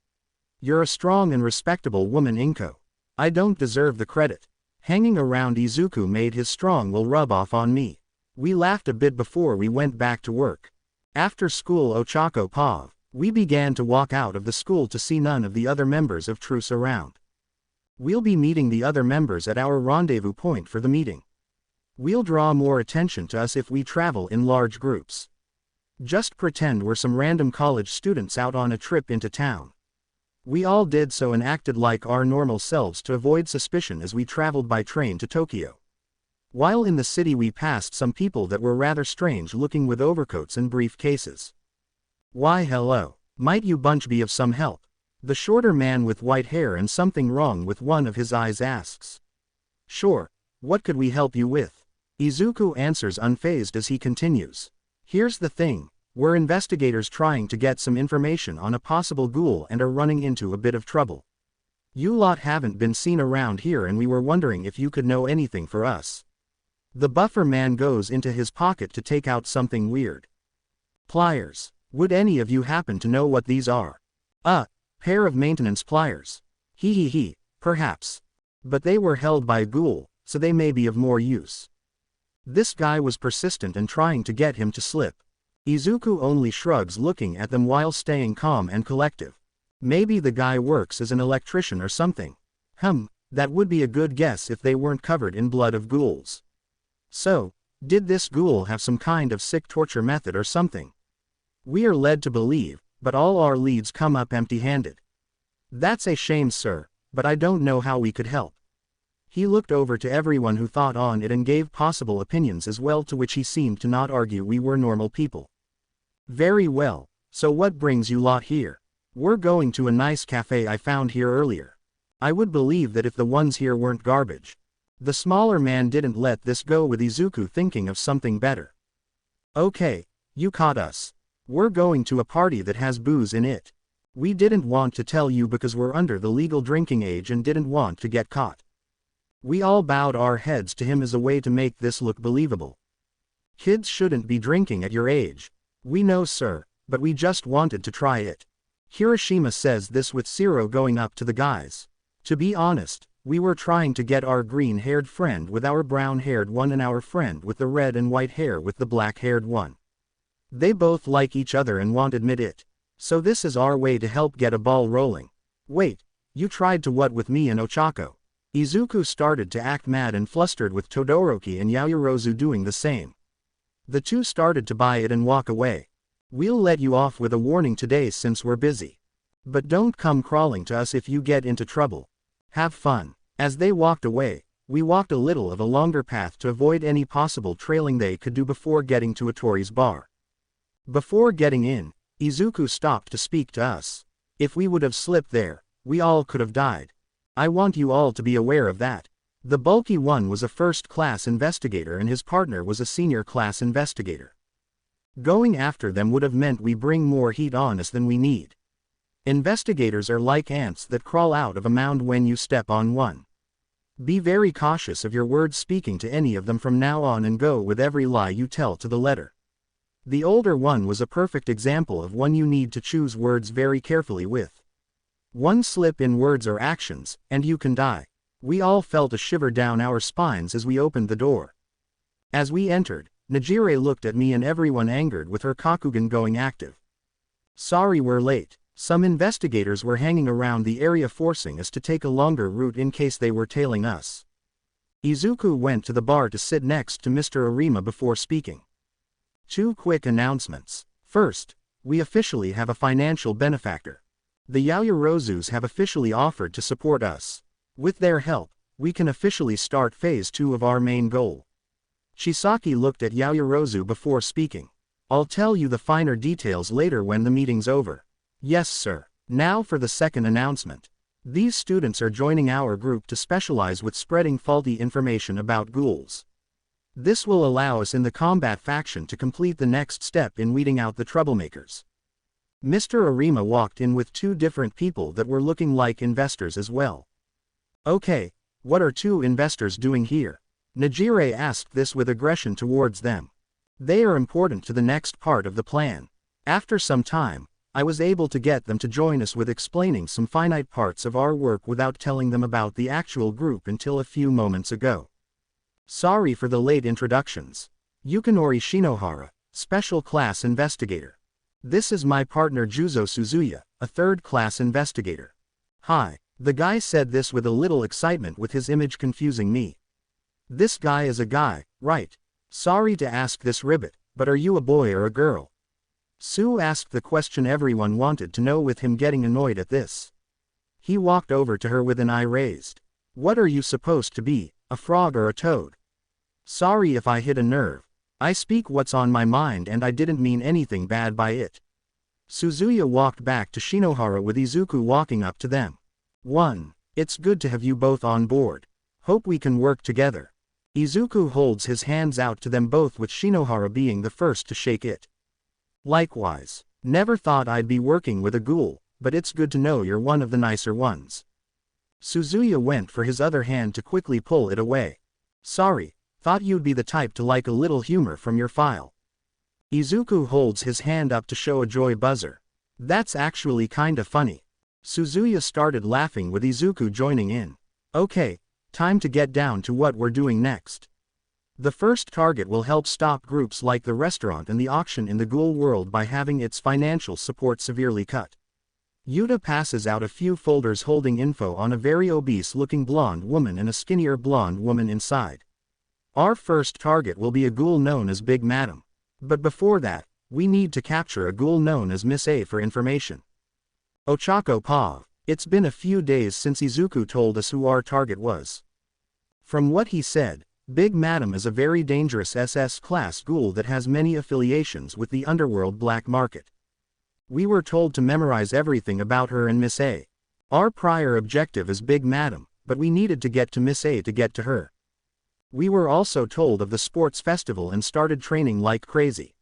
You're a strong and respectable woman, Inko. I don't deserve the credit. Hanging around Izuku made his strong will rub off on me. We laughed a bit before we went back to work. After school Ochako Pav, we began to walk out of the school to see none of the other members of Truce around. We'll be meeting the other members at our rendezvous point for the meeting. We'll draw more attention to us if we travel in large groups. Just pretend we're some random college students out on a trip into town. We all did so and acted like our normal selves to avoid suspicion as we traveled by train to Tokyo. While in the city we passed some people that were rather strange looking with overcoats and briefcases. Why hello, might you bunch be of some help? The shorter man with white hair and something wrong with one of his eyes asks. Sure, what could we help you with? Izuku answers unfazed as he continues. Here's the thing, we're investigators trying to get some information on a possible ghoul and are running into a bit of trouble. You lot haven't been seen around here and we were wondering if you could know anything for us. The buffer man goes into his pocket to take out something weird. Pliers. Would any of you happen to know what these are? Pair of maintenance pliers. He, perhaps. But they were held by a ghoul, so they may be of more use. This guy was persistent and trying to get him to slip. Izuku only shrugs looking at them while staying calm and collective. Maybe the guy works as an electrician or something. That would be a good guess if they weren't covered in blood of ghouls. So, did this ghoul have some kind of sick torture method or something? We are led to believe, but all our leads come up empty-handed. That's a shame, sir, but I don't know how we could help. He looked over to everyone who thought on it and gave possible opinions as well, to which he seemed to not argue. We were normal people. Very well, so what brings you lot here? We're going to a nice cafe I found here earlier. I would believe that if the ones here weren't garbage. The smaller man didn't let this go, with Izuku thinking of something better. Okay, you caught us. We're going to a party that has booze in it. We didn't want to tell you because we're under the legal drinking age and didn't want to get caught. We all bowed our heads to him as a way to make this look believable. Kids shouldn't be drinking at your age. We know, sir, but we just wanted to try it. Hiroshima says this with Zero going up to the guys. To be honest, we were trying to get our green-haired friend with our brown-haired one and our friend with the red and white hair with the black-haired one. They both like each other and won't admit it. So this is our way to help get a ball rolling. Wait, you tried to what with me and Ochako? Izuku started to act mad and flustered, with Todoroki and Yaoyorozu doing the same. The two started to buy it and walk away. We'll let you off with a warning today since we're busy. But don't come crawling to us if you get into trouble. Have fun. As they walked away, we walked a little of a longer path to avoid any possible trailing they could do before getting to Atori's bar. Before getting in, Izuku stopped to speak to us. If we would have slipped there, we all could have died. I want you all to be aware of that. The bulky one was a first-class investigator and his partner was a senior-class investigator. Going after them would have meant we bring more heat on us than we need. Investigators are like ants that crawl out of a mound when you step on one. Be very cautious of your words speaking to any of them from now on and go with every lie you tell to the letter. The older one was a perfect example of one you need to choose words very carefully with. One slip in words or actions, and you can die. We all felt a shiver down our spines as we opened the door. As we entered, Najire looked at me and everyone angered with her Kakugan going active. Sorry we're late. Some investigators were hanging around the area forcing us to take a longer route in case they were tailing us. Izuku went to the bar to sit next to Mr. Arima before speaking. 2 quick announcements. First, we officially have a financial benefactor. The Yaoyorozus have officially offered to support us. With their help, we can officially start phase 2 of our main goal. Chisaki looked at Yaoyorozu before speaking. I'll tell you the finer details later when the meeting's over. Yes, sir. Now for the second announcement. These students are joining our group to specialize with spreading faulty information about ghouls. This will allow us in the combat faction to complete the next step in weeding out the troublemakers. Mr. Arima walked in with 2 different people that were looking like investors as well. Okay, what are 2 investors doing here? Najire asked this with aggression towards them. They are important to the next part of the plan. After some time, I was able to get them to join us with explaining some finite parts of our work without telling them about the actual group until a few moments ago. Sorry for the late introductions. Yukinori Shinohara, Special Class Investigator. This is my partner Juzo Suzuya, a 3rd class investigator. Hi, the guy said this with a little excitement with his image confusing me. This guy is a guy, right? Sorry to ask this ribbit, but are you a boy or a girl? Sue asked the question everyone wanted to know with him getting annoyed at this. He walked over to her with an eye raised. What are you supposed to be, a frog or a toad? Sorry if I hit a nerve. I speak what's on my mind and I didn't mean anything bad by it. Suzuya walked back to Shinohara with Izuku walking up to them. 1. It's good to have you both on board. Hope we can work together. Izuku holds his hands out to them both with Shinohara being the first to shake it. Likewise. Never thought I'd be working with a ghoul, but it's good to know you're one of the nicer ones. Suzuya went for his other hand to quickly pull it away. Sorry, thought you'd be the type to like a little humor from your file. Izuku holds his hand up to show a joy buzzer. That's actually kinda funny. Suzuya started laughing with Izuku joining in. Okay, time to get down to what we're doing next. The first target will help stop groups like the restaurant and the auction in the ghoul world by having its financial support severely cut. Yuta passes out a few folders holding info on a very obese-looking blonde woman and a skinnier blonde woman inside. Our first target will be a ghoul known as Big Madam. But before that, we need to capture a ghoul known as Miss A for information. Ochako Pav. It's been a few days since Izuku told us who our target was. From what he said, Big Madam is a very dangerous SS-class ghoul that has many affiliations with the underworld black market. We were told to memorize everything about her and Miss A. Our prior objective is Big Madam, but we needed to get to Miss A to get to her. We were also told of the sports festival and started training like crazy.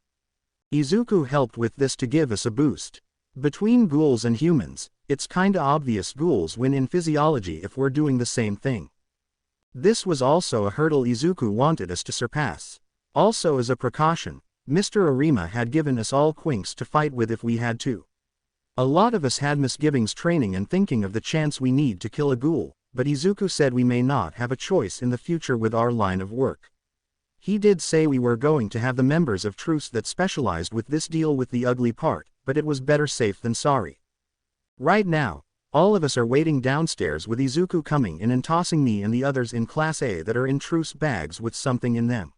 Izuku helped with this to give us a boost. Between ghouls and humans, it's kinda obvious ghouls win in physiology if we're doing the same thing. This was also a hurdle Izuku wanted us to surpass. Also as a precaution, Mr. Arima had given us all quinks to fight with if we had to. A lot of us had misgivings training and thinking of the chance we need to kill a ghoul, but Izuku said we may not have a choice in the future with our line of work. He did say we were going to have the members of Truce that specialized with this deal with the ugly part, but it was better safe than sorry. Right now, all of us are waiting downstairs with Izuku coming in and tossing me and the others in Class A that are in Truce bags with something in them.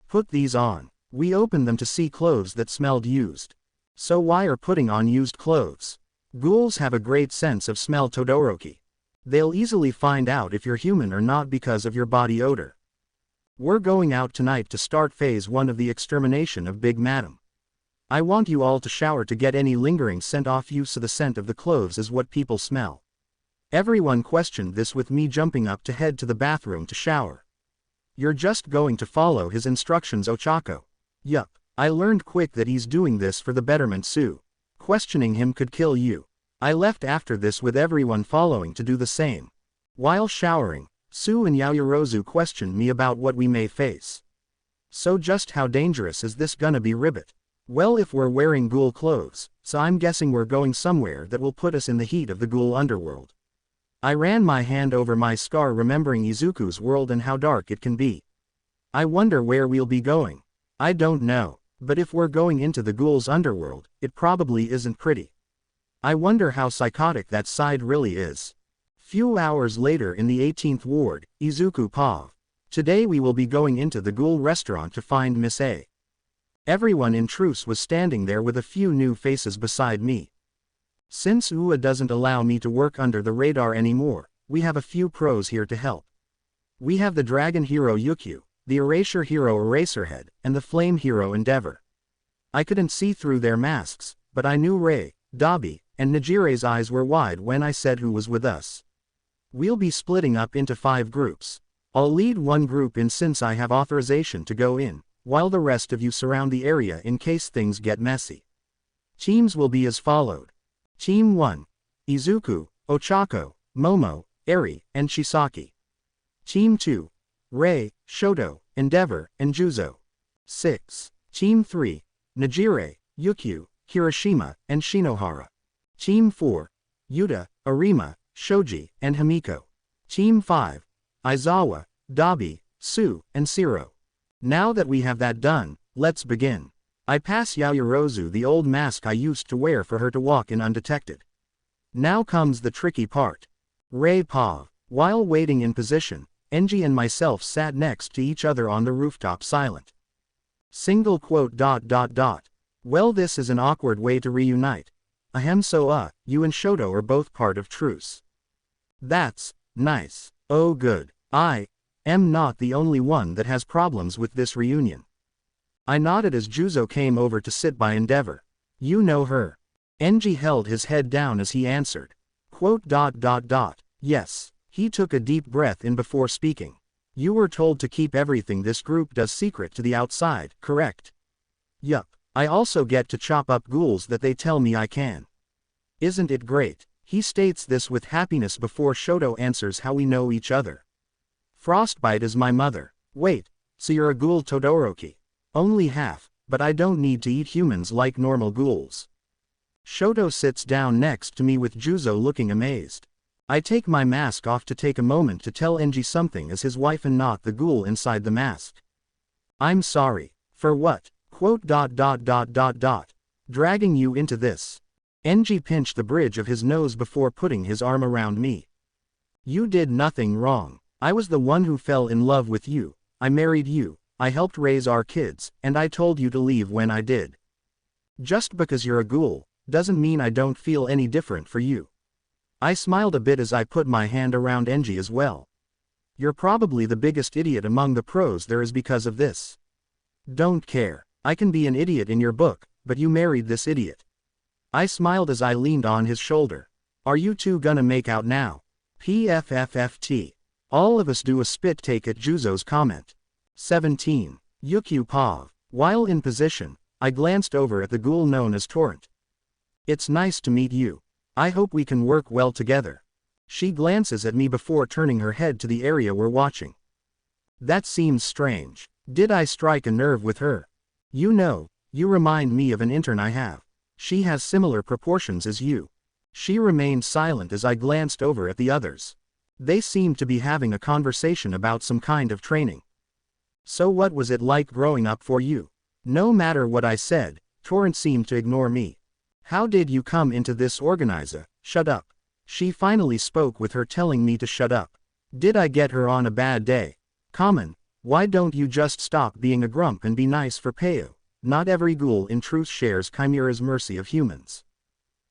Put these on. We opened them to see clothes that smelled used. So why are putting on used clothes? Ghouls have a great sense of smell Todoroki. They'll easily find out if you're human or not because of your body odor. We're going out tonight to start phase 1 of the extermination of Big Madam. I want you all to shower to get any lingering scent off you so the scent of the clothes is what people smell. Everyone questioned this with me jumping up to head to the bathroom to shower. You're just going to follow his instructions, Ochako. Yup, I learned quick that he's doing this for the betterment Sue. Questioning him could kill you. I left after this with everyone following to do the same. While showering, Sue and Yaoyorozu questioned me about what we may face. So just how dangerous is this gonna be, Ribbit? Well, if we're wearing ghoul clothes, so I'm guessing we're going somewhere that will put us in the heat of the ghoul underworld. I ran my hand over my scar remembering Izuku's world and how dark it can be. I wonder where we'll be going. I don't know, but if we're going into the ghoul's underworld, it probably isn't pretty. I wonder how psychotic that side really is. Few hours later in the 18th ward, Izuku Pav. Today we will be going into the ghoul restaurant to find Miss A. Everyone in Truce was standing there with a few new faces beside me. Since UA doesn't allow me to work under the radar anymore, we have a few pros here to help. We have the Dragon Hero Yukyu, the Erasure Hero Eraserhead, and the Flame Hero Endeavor. I couldn't see through their masks, but I knew Rei, Dabi, and Najire's eyes were wide when I said who was with us. We'll be splitting up into 5 groups. I'll lead one group in since I have authorization to go in, while the rest of you surround the area in case things get messy. Teams will be as followed. Team 1. Izuku, Ochako, Momo, Eri, and Shisaki. Team 2. Rei, Shoto, Endeavor, and Juzo. 6. Team 3. Najire, Yukyu, Hiroshima, and Shinohara. Team 4. Yuta, Arima, Shoji, and Himiko. Team 5. Aizawa, Dabi, Su, and Siro. Now that we have that done, let's begin. I pass Yaoyorozu the old mask I used to wear for her to walk in undetected. Now comes the tricky part. Rei Pav. While waiting in position, Enji and myself sat next to each other on the rooftop silent. Single quote ... Well, this is an awkward way to reunite. Ahem, so you and Shoto are both part of Truce. That's nice. Oh good. I am not the only one that has problems with this reunion. I nodded as Juzo came over to sit by Endeavor. You know her. Enji held his head down as he answered. Quote ... Yes. He took a deep breath in before speaking. You were told to keep everything this group does secret to the outside, correct? Yup. I also get to chop up ghouls that they tell me I can. Isn't it great? He states this with happiness before Shoto answers how we know each other. Frostbite is my mother. Wait, so you're a ghoul Todoroki? Only half, but I don't need to eat humans like normal ghouls. Shoto sits down next to me with Juzo looking amazed. I take my mask off to take a moment to tell Enji something as his wife and not the ghoul inside the mask. I'm sorry. For what? Quote ... Dragging you into this. Enji pinched the bridge of his nose before putting his arm around me. You did nothing wrong. I was the one who fell in love with you. I married you. I helped raise our kids, and I told you to leave when I did. Just because you're a ghoul, doesn't mean I don't feel any different for you. I smiled a bit as I put my hand around Enji as well. You're probably the biggest idiot among the pros there is because of this. Don't care. I can be an idiot in your book, but you married this idiot. I smiled as I leaned on his shoulder. Are you two gonna make out now? PFFFT. All of us do a spit take at Juzo's comment. 17. Yukyu Pav. While in position, I glanced over at the ghoul known as Torrent. It's nice to meet you. I hope we can work well together. She glances at me before turning her head to the area we're watching. That seems strange. Did I strike a nerve with her? You know, you remind me of an intern I have. She has similar proportions as you. She remained silent as I glanced over at the others. They seemed to be having a conversation about some kind of training. So what was it like growing up for you? No matter what I said, Torrent seemed to ignore me. How did you come into this organizer? Shut up. She finally spoke with her telling me to shut up. Did I get her on a bad day? Common, why don't you just stop being a grump and be nice for Peo? Not every ghoul in Truce shares Chimera's mercy of humans.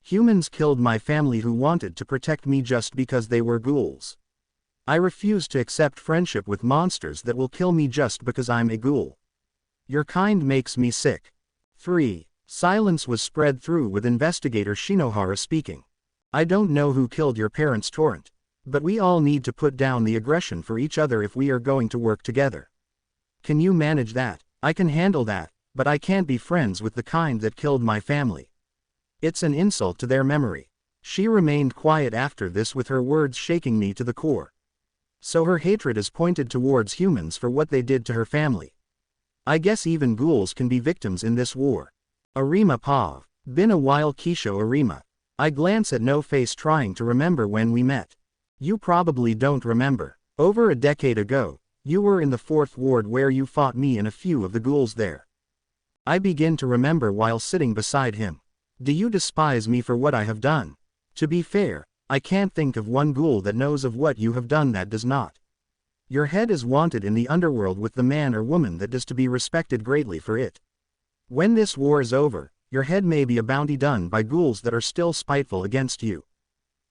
Humans killed my family who wanted to protect me just because they were ghouls. I refuse to accept friendship with monsters that will kill me just because I'm a ghoul. Your kind makes me sick. 3. Silence was spread through with investigator Shinohara speaking. I don't know who killed your parents, Torrent. But we all need to put down the aggression for each other if we are going to work together. Can you manage that? I can handle that, but I can't be friends with the kind that killed my family. It's an insult to their memory. She remained quiet after this with her words shaking me to the core. So her hatred is pointed towards humans for what they did to her family. I guess even ghouls can be victims in this war. Arima Pav. Been a while, Kisho Arima. I glance at No Face trying to remember when we met. You probably don't remember. Over a decade ago, you were in the 4th ward where you fought me and a few of the ghouls there. I begin to remember while sitting beside him. Do you despise me for what I have done? To be fair, I can't think of one ghoul that knows of what you have done that does not. Your head is wanted in the underworld with the man or woman that is to be respected greatly for it. When this war is over, your head may be a bounty done by ghouls that are still spiteful against you.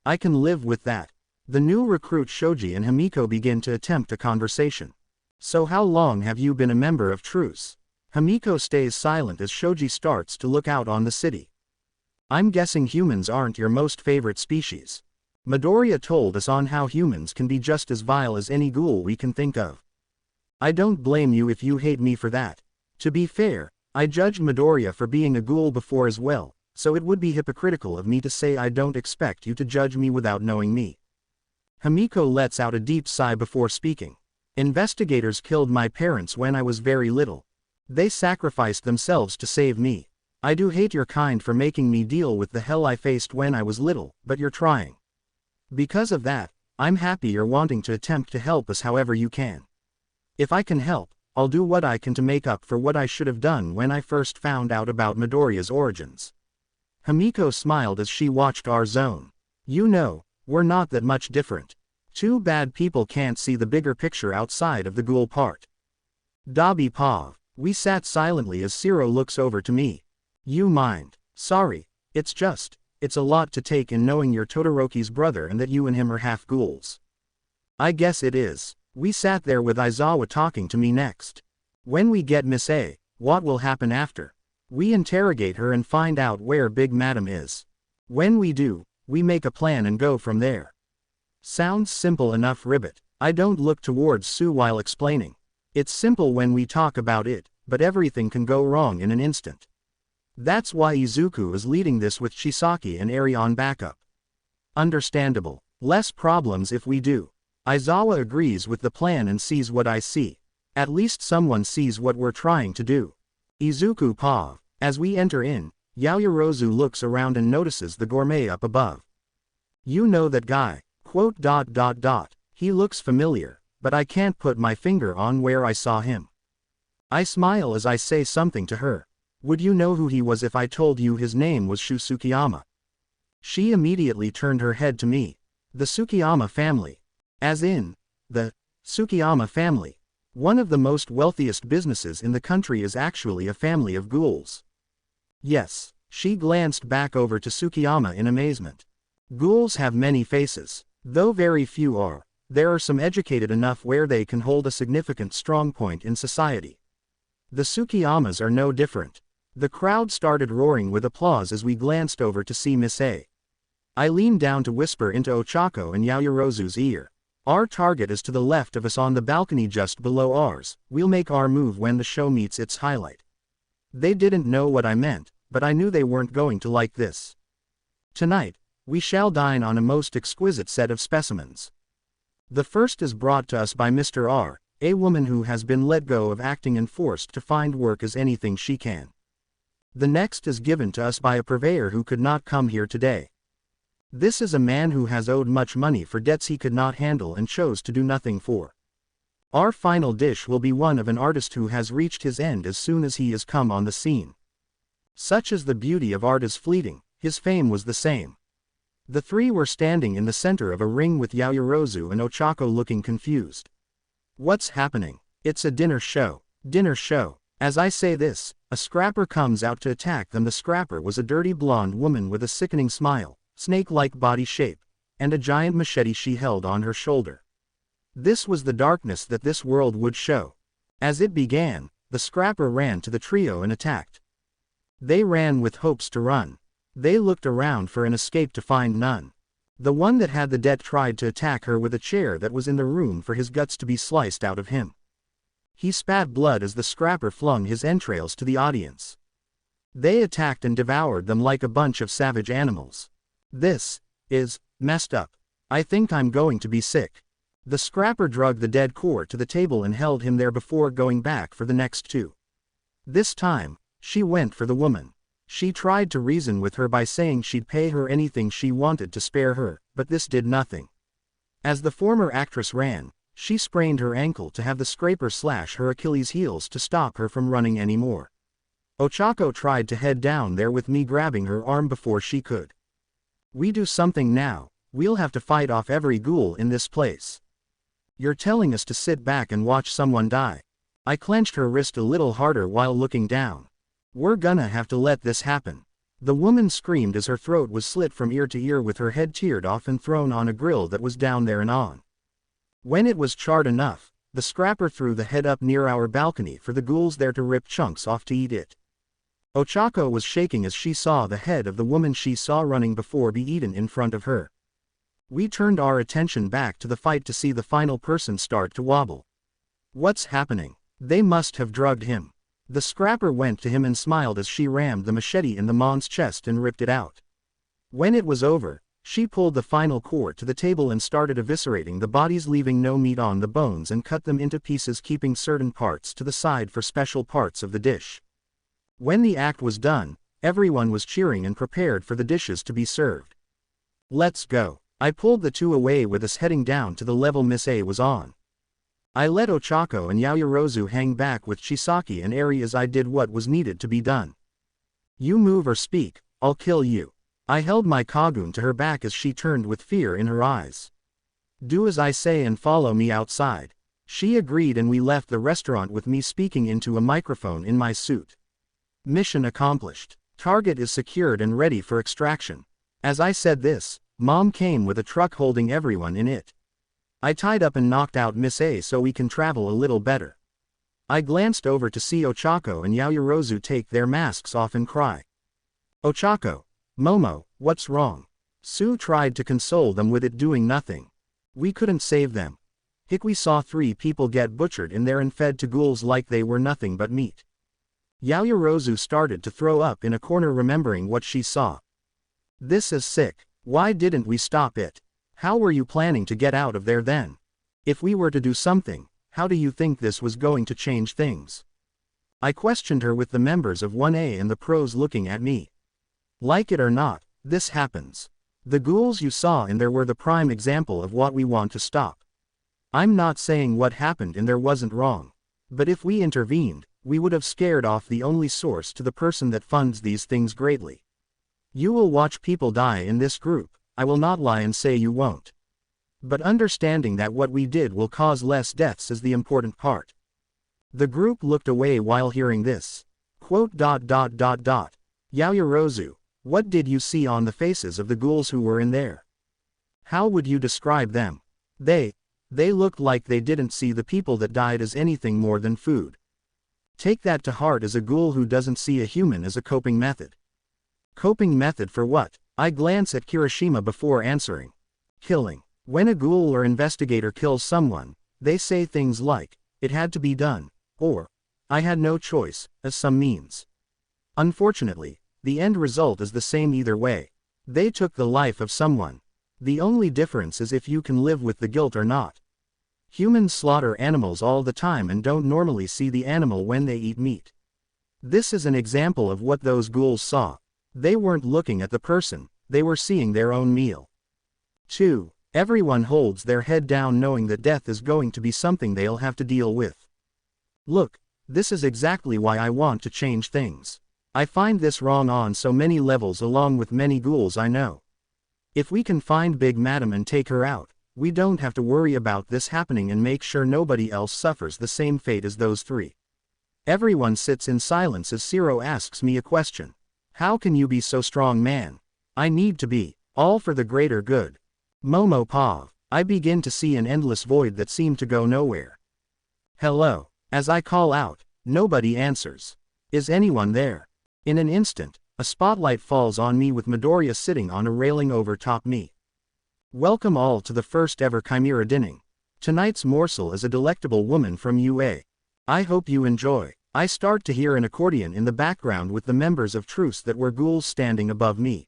I can live with that. The new recruit Shoji and Himiko begin to attempt a conversation. So how long have you been a member of Truce? Himiko stays silent as Shoji starts to look out on the city. I'm guessing humans aren't your most favorite species. Midoriya told us on how humans can be just as vile as any ghoul we can think of. I don't blame you if you hate me for that. To be fair, I judged Midoriya for being a ghoul before as well, so it would be hypocritical of me to say I don't expect you to judge me without knowing me. Himiko lets out a deep sigh before speaking. Investigators killed my parents when I was very little. They sacrificed themselves to save me. I do hate your kind for making me deal with the hell I faced when I was little, but you're trying. Because of that, I'm happy you're wanting to attempt to help us however you can. If I can help, I'll do what I can to make up for what I should have done when I first found out about Midoriya's origins. Himiko smiled as she watched our zone. You know, we're not that much different. Too bad people can't see the bigger picture outside of the ghoul part. Dabi Pav. We sat silently as Siro looks over to me. You mind? Sorry, it's a lot to take in knowing you're Todoroki's brother and that you and him are half ghouls. I guess it is. We sat there with Aizawa talking to me next. When we get Miss A, what will happen after? We interrogate her and find out where Big Madam is. When we do, we make a plan and go from there. Sounds simple enough, Ribbit. I don't look towards Sue while explaining. It's simple when we talk about it, but everything can go wrong in an instant. That's why Izuku is leading this with Chisaki and Eri on backup. Understandable. Less problems if we do. Aizawa agrees with the plan and sees what I see. At least someone sees what we're trying to do. Izuku Pav. As we enter in, Yaoyorozu looks around and notices the gourmet up above. You know that guy, ... He looks familiar, but I can't put my finger on where I saw him. I smile as I say something to her. Would you know who he was if I told you his name was Shu Tsukiyama? She immediately turned her head to me. The Tsukiyama family. As in, the Tsukiyama family. One of the most wealthiest businesses in the country is actually a family of ghouls. Yes, she glanced back over to Tsukiyama in amazement. Ghouls have many faces, though very few are. There are some educated enough where they can hold a significant strong point in society. The Tsukiyamas are no different. The crowd started roaring with applause as we glanced over to see Miss A. I leaned down to whisper into Ochako and Yaoyorozu's ear. Our target is to the left of us on the balcony just below ours. We'll make our move when the show meets its highlight. They didn't know what I meant, but I knew they weren't going to like this. Tonight, we shall dine on a most exquisite set of specimens. The first is brought to us by Mr. R, a woman who has been let go of acting and forced to find work as anything she can. The next is given to us by a purveyor who could not come here today. This is a man who has owed much money for debts he could not handle and chose to do nothing for. Our final dish will be one of an artist who has reached his end as soon as he has come on the scene. Such as the beauty of art is fleeting, his fame was the same. The three were standing in the center of a ring with Yaoyorozu and Ochako looking confused. What's happening? It's a dinner show. Dinner show. As I say this, a scrapper comes out to attack them. The scrapper was a dirty blonde woman with a sickening smile, snake-like body shape, and a giant machete she held on her shoulder. This was the darkness that this world would show. As it began, the scrapper ran to the trio and attacked. They ran with hopes to run. They looked around for an escape to find none. The one that had the debt tried to attack her with a chair that was in the room for his guts to be sliced out of him. He spat blood as the scrapper flung his entrails to the audience. They attacked and devoured them like a bunch of savage animals. This is messed up. I think I'm going to be sick. The scrapper dragged the dead core to the table and held him there before going back for the next two. This time, she went for the woman. She tried to reason with her by saying she'd pay her anything she wanted to spare her, but this did nothing. As the former actress ran, she sprained her ankle to have the scraper slash her Achilles heels to stop her from running anymore. Ochako tried to head down there with me grabbing her arm before she could. We do something now, we'll have to fight off every ghoul in this place. You're telling us to sit back and watch someone die. I clenched her wrist a little harder while looking down. We're gonna have to let this happen. The woman screamed as her throat was slit from ear to ear with her head teared off and thrown on a grill that was down there and on. When it was charred enough, the scrapper threw the head up near our balcony for the ghouls there to rip chunks off to eat it. Ochako was shaking as she saw the head of the woman she saw running before be eaten in front of her. We turned our attention back to the fight to see the final person start to wobble. What's happening? They must have drugged him. The scrapper went to him and smiled as she rammed the machete in the mon's chest and ripped it out. When it was over, she pulled the final cord to the table and started eviscerating the bodies, leaving no meat on the bones, and cut them into pieces, keeping certain parts to the side for special parts of the dish. When the act was done, everyone was cheering and prepared for the dishes to be served. Let's go. I pulled the two away with us, heading down to the level Miss A was on. I let Ochako and Yaoyorozu hang back with Chisaki and Eri as I did what was needed to be done. You move or speak, I'll kill you. I held my Kagun to her back as she turned with fear in her eyes. Do as I say and follow me outside. She agreed and we left the restaurant with me speaking into a microphone in my suit. Mission accomplished. Target is secured and ready for extraction. As I said this, Mom came with a truck holding everyone in it. I tied up and knocked out Miss A so we can travel a little better. I glanced over to see Ochako and Yaoyorozu take their masks off and cry. Ochako, Momo, what's wrong? Sue tried to console them with it doing nothing. We couldn't save them. We saw 3 people get butchered in there and fed to ghouls like they were nothing but meat. Yaoyorozu started to throw up in a corner remembering what she saw. This is sick. Why didn't we stop it? How were you planning to get out of there then? If we were to do something, how do you think this was going to change things? I questioned her with the members of 1A and the pros looking at me. Like it or not, this happens. The ghouls you saw in there were the prime example of what we want to stop. I'm not saying what happened in there wasn't wrong. But if we intervened, we would have scared off the only source to the person that funds these things greatly. You will watch people die in this group, I will not lie and say you won't. But understanding that what we did will cause less deaths is the important part. The group looked away while hearing this. Yaoyorozu, what did you see on the faces of the ghouls who were in there? How would you describe them? They looked like they didn't see the people that died as anything more than food. Take that to heart as a ghoul who doesn't see a human as a coping method. Coping method for what? I glance at Kirishima before answering. Killing. When a ghoul or investigator kills someone, they say things like, it had to be done, or, I had no choice, as some means. Unfortunately, the end result is the same either way. They took the life of someone. The only difference is if you can live with the guilt or not. Humans slaughter animals all the time and don't normally see the animal when they eat meat. This is an example of what those ghouls saw. They weren't looking at the person, they were seeing their own meal. 2. Everyone holds their head down knowing that death is going to be something they'll have to deal with. Look, this is exactly why I want to change things. I find this wrong on so many levels along with many ghouls I know. If we can find Big Madam and take her out, we don't have to worry about this happening and make sure nobody else suffers the same fate as those 3. Everyone sits in silence as Zero asks me a question. How can you be so strong, man? I need to be, all for the greater good. Momo Pav. I begin to see an endless void that seemed to go nowhere. Hello. As I call out, nobody answers. Is anyone there? In an instant, a spotlight falls on me with Midoriya sitting on a railing over top me. Welcome all to the first ever Chimera Dinning. Tonight's morsel is a delectable woman from UA. I hope you enjoy. I start to hear an accordion in the background with the members of Truce that were ghouls standing above me.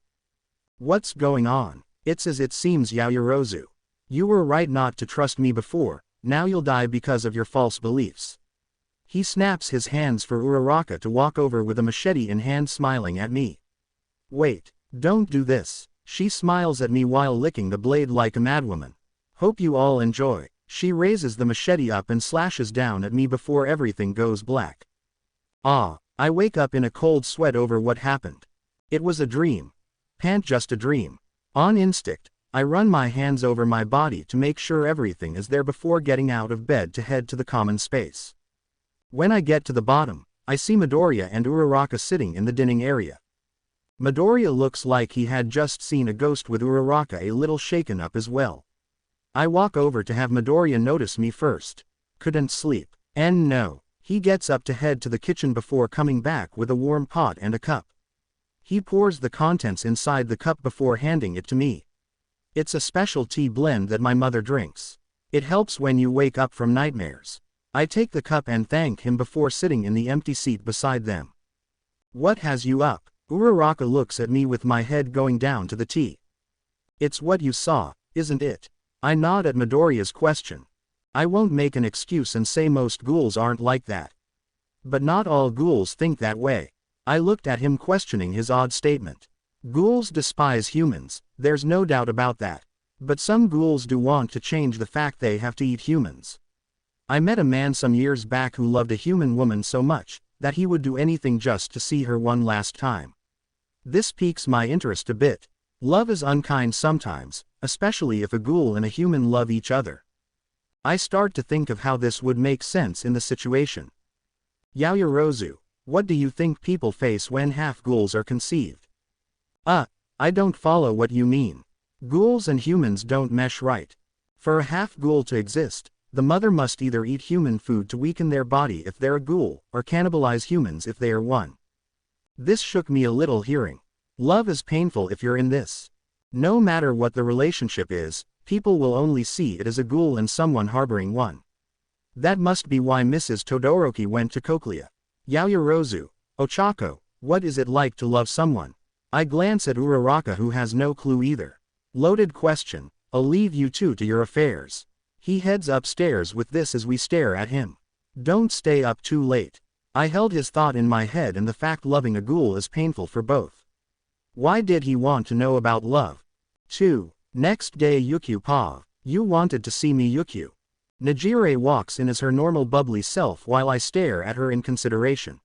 What's going on? It's as it seems, Yaoyorozu. You were right not to trust me before, now you'll die because of your false beliefs. He snaps his hands for Uraraka to walk over with a machete in hand, smiling at me. Wait, don't do this. She smiles at me while licking the blade like a madwoman. Hope you all enjoy. She raises the machete up and slashes down at me before everything goes black. I wake up in a cold sweat over what happened. It was a dream. Just a dream. On instinct, I run my hands over my body to make sure everything is there before getting out of bed to head to the common space. When I get to the bottom, I see Midoriya and Uraraka sitting in the dining area. Midoriya looks like he had just seen a ghost with Uraraka a little shaken up as well. I walk over to have Midoriya notice me first. Couldn't sleep. And no. He gets up to head to the kitchen before coming back with a warm pot and a cup. He pours the contents inside the cup before handing it to me. It's a special tea blend that my mother drinks. It helps when you wake up from nightmares. I take the cup and thank him before sitting in the empty seat beside them. What has you up? Uraraka looks at me with my head going down to the tea. It's what you saw, isn't it? I nod at Midoriya's question. I won't make an excuse and say most ghouls aren't like that. But not all ghouls think that way. I looked at him questioning his odd statement. Ghouls despise humans, there's no doubt about that. But some ghouls do want to change the fact they have to eat humans. I met a man some years back who loved a human woman so much, that he would do anything just to see her one last time. This piques my interest a bit. Love is unkind sometimes, especially if a ghoul and a human love each other. I start to think of how this would make sense in the situation. Yaoyorozu, what do you think people face when half-ghouls are conceived? I don't follow what you mean. Ghouls and humans don't mesh right. For a half-ghoul to exist, the mother must either eat human food to weaken their body if they're a ghoul, or cannibalize humans if they are one. This shook me a little hearing. Love is painful if you're in this. No matter what the relationship is, people will only see it as a ghoul and someone harboring one. That must be why Mrs. Todoroki went to Cochlea. Yaoyorozu, Ochako, what is it like to love someone? I glance at Uraraka who has no clue either. Loaded question, I'll leave you two to your affairs. He heads upstairs with this as we stare at him. Don't stay up too late. I held his thought in my head and the fact loving a ghoul is painful for both. Why did he want to know about love? 2. Next day Yukyu Pa. You wanted to see me Yukyu. Najire walks in as her normal bubbly self while I stare at her in consideration.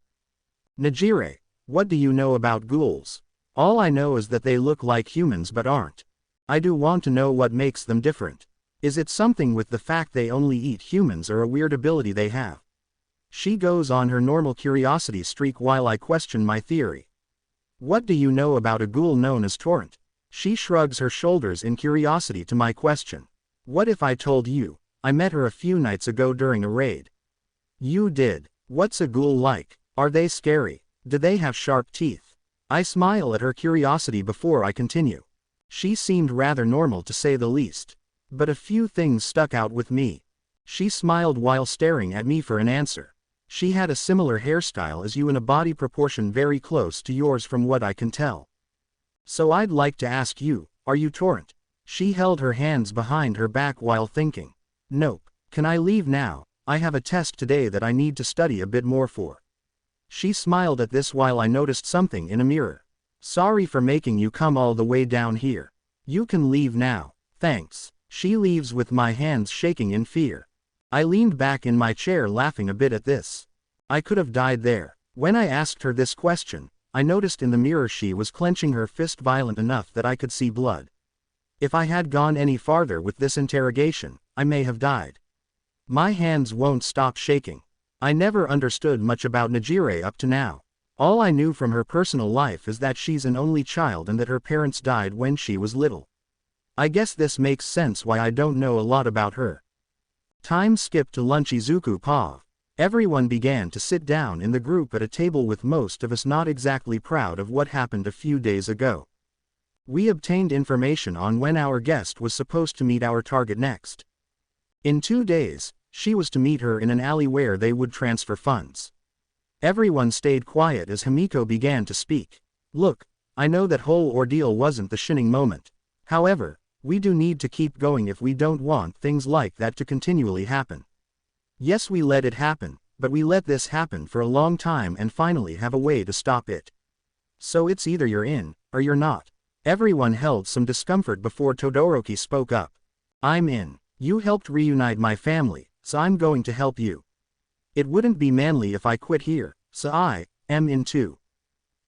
Najire, what do you know about ghouls? All I know is that they look like humans but aren't. I do want to know what makes them different. Is it something with the fact they only eat humans or a weird ability they have? She goes on her normal curiosity streak while I question my theory. What do you know about a ghoul known as Torrent? She shrugs her shoulders in curiosity to my question. What if I told you, I met her a few nights ago during a raid? You did. What's a ghoul like? Are they scary? Do they have sharp teeth? I smile at her curiosity before I continue. She seemed rather normal to say the least. But a few things stuck out with me. She smiled while staring at me for an answer. She had a similar hairstyle as you and a body proportion very close to yours from what I can tell. So I'd like to ask you, are you Torrent? She held her hands behind her back while thinking. Nope. Can I leave now? I have a test today that I need to study a bit more for. She smiled at this while I noticed something in a mirror. Sorry for making you come all the way down here. You can leave now. Thanks. She leaves with my hands shaking in fear. I leaned back in my chair laughing a bit at this. I could have died there. When I asked her this question, I noticed in the mirror she was clenching her fist violent enough that I could see blood. If I had gone any farther with this interrogation, I may have died. My hands won't stop shaking. I never understood much about Najire up to now. All I knew from her personal life is that she's an only child and that her parents died when she was little. I guess this makes sense why I don't know a lot about her. Time skipped to lunch Izuku Pa. Everyone began to sit down in the group at a table with most of us not exactly proud of what happened a few days ago. We obtained information on when our guest was supposed to meet our target next. In 2 days, she was to meet her in an alley where they would transfer funds. Everyone stayed quiet as Himiko began to speak. Look, I know that whole ordeal wasn't the shining moment. However, we do need to keep going if we don't want things like that to continually happen. Yes, we let it happen, but we let this happen for a long time and finally have a way to stop it. So it's either you're in, or you're not. Everyone held some discomfort before Todoroki spoke up. I'm in. You helped reunite my family, so I'm going to help you. It wouldn't be manly if I quit here, so I am in too.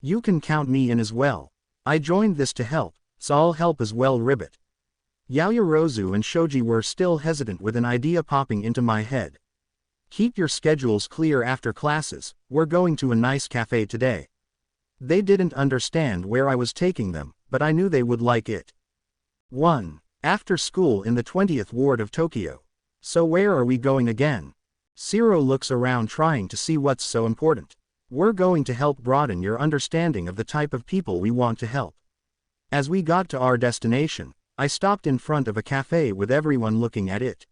You can count me in as well. I joined this to help, so I'll help as well. Ribbit. Yaoyorozu and Shoji were still hesitant with an idea popping into my head. Keep your schedules clear after classes, we're going to a nice cafe today. They didn't understand where I was taking them, but I knew they would like it. 1. After school in the 20th ward of Tokyo. So where are we going again? Shiro looks around trying to see what's so important. We're going to help broaden your understanding of the type of people we want to help. As we got to our destination, I stopped in front of a cafe with everyone looking at it.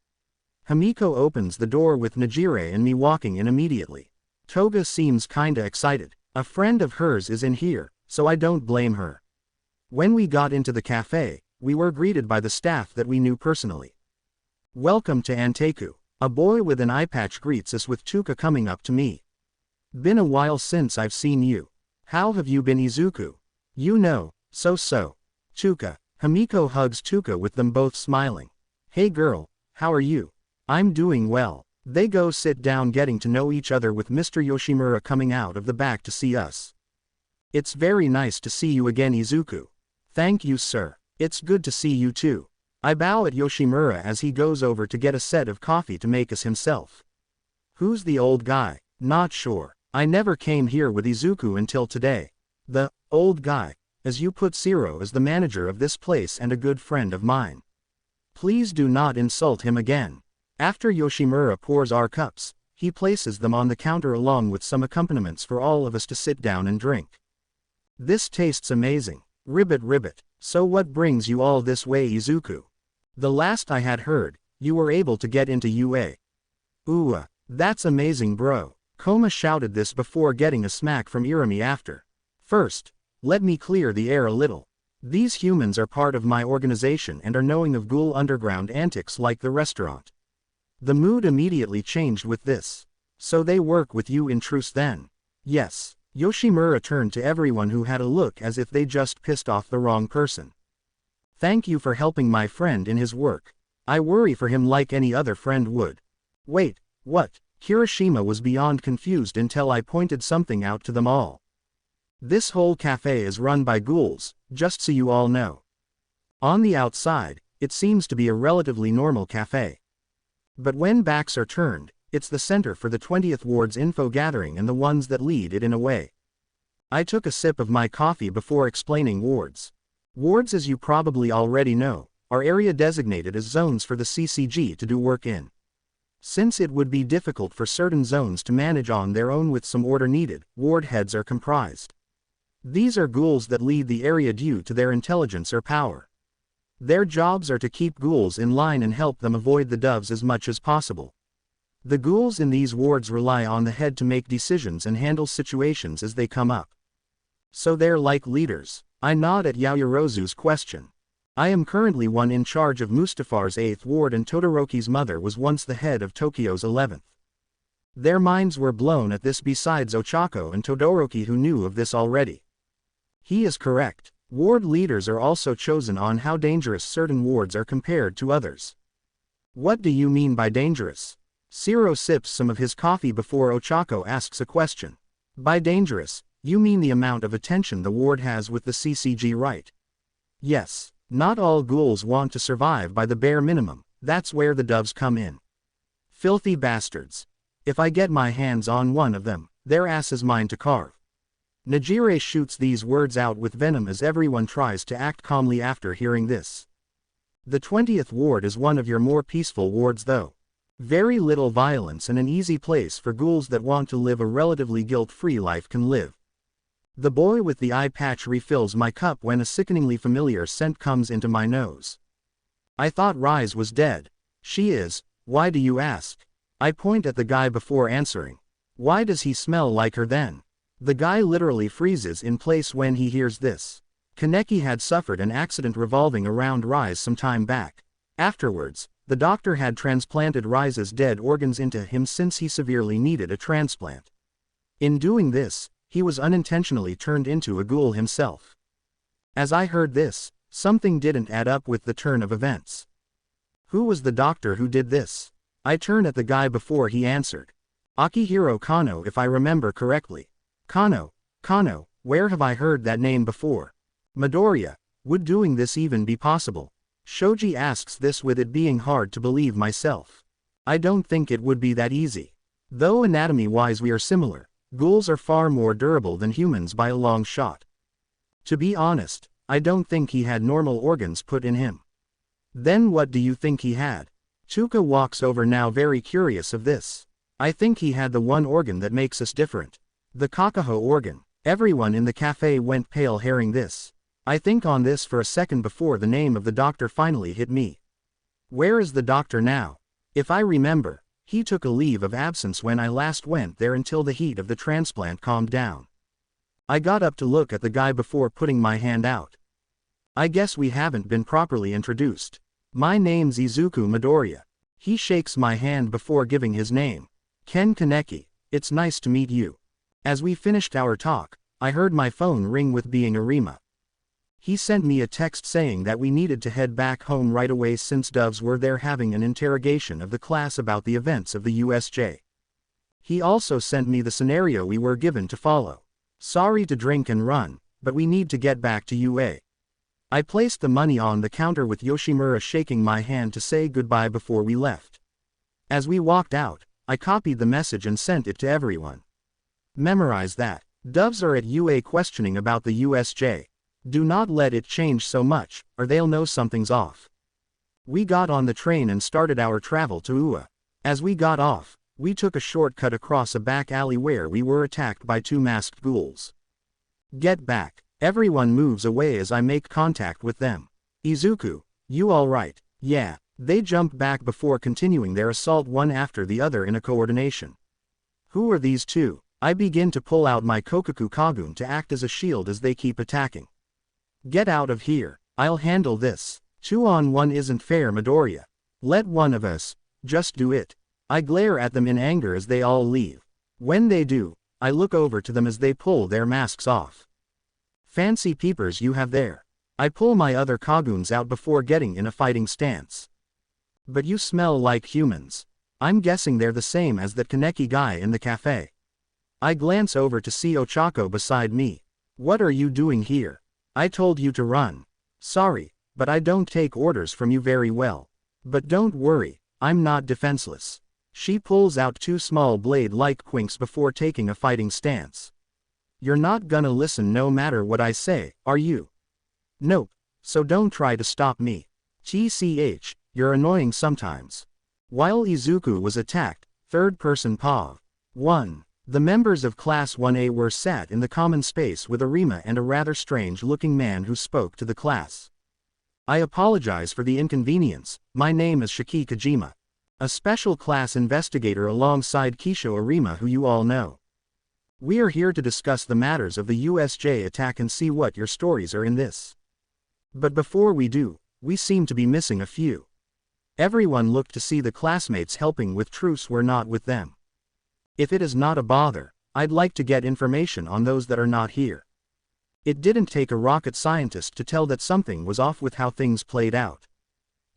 Himiko opens the door with Najire and me walking in immediately. Toga seems kinda excited. A friend of hers is in here, so I don't blame her. When we got into the cafe, we were greeted by the staff that we knew personally. Welcome to Anteku. A boy with an eye patch greets us with Tuka coming up to me. Been a while since I've seen you. How have you been, Izuku? You know, so. Tuka. Himiko hugs Tuka with them both smiling. Hey girl, how are you? I'm doing well. They go sit down getting to know each other with Mr. Yoshimura coming out of the back to see us. It's very nice to see you again, Izuku. Thank you, sir. It's good to see you too. I bow at Yoshimura as he goes over to get a set of coffee to make us himself. Who's the old guy? Not sure. I never came here with Izuku until today. The old guy, as you put, Shiro is the manager of this place and a good friend of mine. Please do not insult him again. After Yoshimura pours our cups, he places them on the counter along with some accompaniments for all of us to sit down and drink. This tastes amazing. Ribbit. So what brings you all this way, Izuku? The last I had heard, you were able to get into UA. Ooh, that's amazing, bro. Koma shouted this before getting a smack from Irami after. First, let me clear the air a little. These humans are part of my organization and are knowing of Ghoul underground antics like the restaurant. The mood immediately changed with this. So they work with you in Truce then? Yes. Yoshimura turned to everyone who had a look as if they just pissed off the wrong person. Thank you for helping my friend in his work. I worry for him like any other friend would. Wait, what? Kirishima was beyond confused until I pointed something out to them all. This whole cafe is run by ghouls, just so you all know. On the outside, it seems to be a relatively normal cafe. But when backs are turned, it's the center for the 20th ward's info gathering and the ones that lead it in a way. I took a sip of my coffee before explaining wards. Wards, as you probably already know, are area designated as zones for the CCG to do work in. Since it would be difficult for certain zones to manage on their own with some order needed, ward heads are comprised. These are ghouls that lead the area due to their intelligence or power. Their jobs are to keep ghouls in line and help them avoid the doves as much as possible. The ghouls in these wards rely on the head to make decisions and handle situations as they come up. So they're like leaders. I nod at Yaoyorozu's question. I am currently one in charge of Mustafar's 8th ward and Todoroki's mother was once the head of Tokyo's 11th. Their minds were blown at this besides Ochako and Todoroki who knew of this already. He is correct. Ward leaders are also chosen on how dangerous certain wards are compared to others. What do you mean by dangerous? Shiro sips some of his coffee before Ochako asks a question. By dangerous, you mean the amount of attention the ward has with the CCG, right? Yes, not all ghouls want to survive by the bare minimum, that's where the doves come in. Filthy bastards. If I get my hands on one of them, their ass is mine to carve. Najire shoots these words out with venom as everyone tries to act calmly after hearing this. The 20th ward is one of your more peaceful wards though. Very little violence and an easy place for ghouls that want to live a relatively guilt-free life can live. The boy with the eye patch refills my cup when a sickeningly familiar scent comes into my nose. I thought Rise was dead. She is. Why do you ask? I point at the guy before answering. Why does he smell like her then? The guy literally freezes in place when he hears this. Kaneki had suffered an accident revolving around Rise some time back. Afterwards, the doctor had transplanted Rise's dead organs into him since he severely needed a transplant. In doing this, he was unintentionally turned into a ghoul himself. As I heard this, something didn't add up with the turn of events. Who was the doctor who did this? I turn at the guy before he answered. Akihiro Kano, if I remember correctly. Kano, where have I heard that name before? Midoriya, would doing this even be possible? Shoji asks this with it being hard to believe myself. I don't think it would be that easy. Though anatomy-wise we are similar, ghouls are far more durable than humans by a long shot. To be honest, I don't think he had normal organs put in him. Then what do you think he had? Tuka walks over now, very curious of this. I think he had the one organ that makes us different. The kakaho organ. Everyone in the cafe went pale hearing this. I think on this for a second before the name of the doctor finally hit me. Where is the doctor now? If I remember, he took a leave of absence when I last went there until the heat of the transplant calmed down. I got up to look at the guy before putting my hand out. I guess we haven't been properly introduced. My name's Izuku Midoriya. He shakes my hand before giving his name. Ken Kaneki, it's nice to meet you. As we finished our talk, I heard my phone ring with bnha. He sent me a text saying that we needed to head back home right away since Doves were there having an interrogation of the class about the events of the USJ. He also sent me the scenario we were given to follow. Sorry to drink and run, but we need to get back to UA. I placed the money on the counter with Yoshimura shaking my hand to say goodbye before we left. As we walked out, I copied the message and sent it to everyone. Memorize that. Doves are at UA questioning about the USJ. Do not let it change so much, or they'll know something's off. We got on the train and started our travel to UA. As we got off, we took a shortcut across a back alley where we were attacked by two masked ghouls. Get back. Everyone moves away as I make contact with them. Izuku, you alright? Yeah. They jump back before continuing their assault one after the other in a coordination. Who are these two? I begin to pull out my Kokuku Kagun to act as a shield as they keep attacking. Get out of here. I'll handle this. 2-on-1 isn't fair, Midoriya. Let one of us just do it. I glare at them in anger as they all leave. When they do, I look over to them as they pull their masks off. Fancy peepers you have there. I pull my other Kaguns out before getting in a fighting stance. But you smell like humans. I'm guessing they're the same as that Kaneki guy in the cafe. I glance over to see Ochako beside me. What are you doing here? I told you to run. Sorry, but I don't take orders from you very well. But don't worry, I'm not defenseless. She pulls out two small blade-like quinks before taking a fighting stance. You're not gonna listen no matter what I say, are you? Nope, so don't try to stop me. TCH, you're annoying sometimes. While Izuku was attacked, third-person POV. 1. The members of Class 1A were sat in the common space with Arima and a rather strange-looking man who spoke to the class. I apologize for the inconvenience, my name is Shiki Kojima. A special class investigator alongside Kisho Arima who you all know. We are here to discuss the matters of the USJ attack and see what your stories are in this. But before we do, we seem to be missing a few. Everyone looked to see the classmates helping with Truce were not with them. If it is not a bother, I'd like to get information on those that are not here. It didn't take a rocket scientist to tell that something was off with how things played out.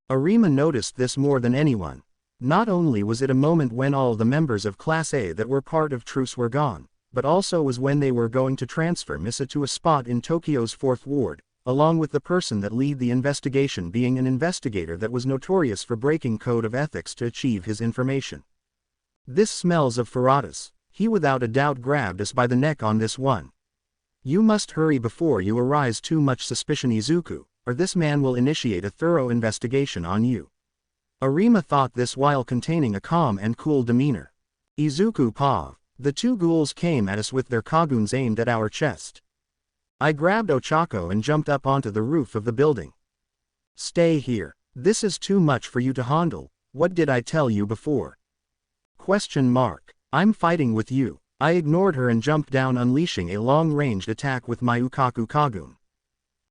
Arima noticed this more than anyone. Not only was it a moment when all the members of Class A that were part of Truce were gone, but also was when they were going to transfer Misa to a spot in Tokyo's 4th Ward, along with the person that lead the investigation being an investigator that was notorious for breaking code of ethics to achieve his information. This smells of Faradas. He without a doubt grabbed us by the neck on this one. You must hurry before you arouse too much suspicion, Izuku, or this man will initiate a thorough investigation on you. Arima thought this while containing a calm and cool demeanor. Izuku POV. The two ghouls came at us with their Kaguns aimed at our chest. I grabbed Ochako and jumped up onto the roof of the building. Stay here. This is too much for you to handle. What did I tell you before? ? I'm fighting with you. I ignored her and jumped down, unleashing a long-ranged attack with my Ukaku Kagun.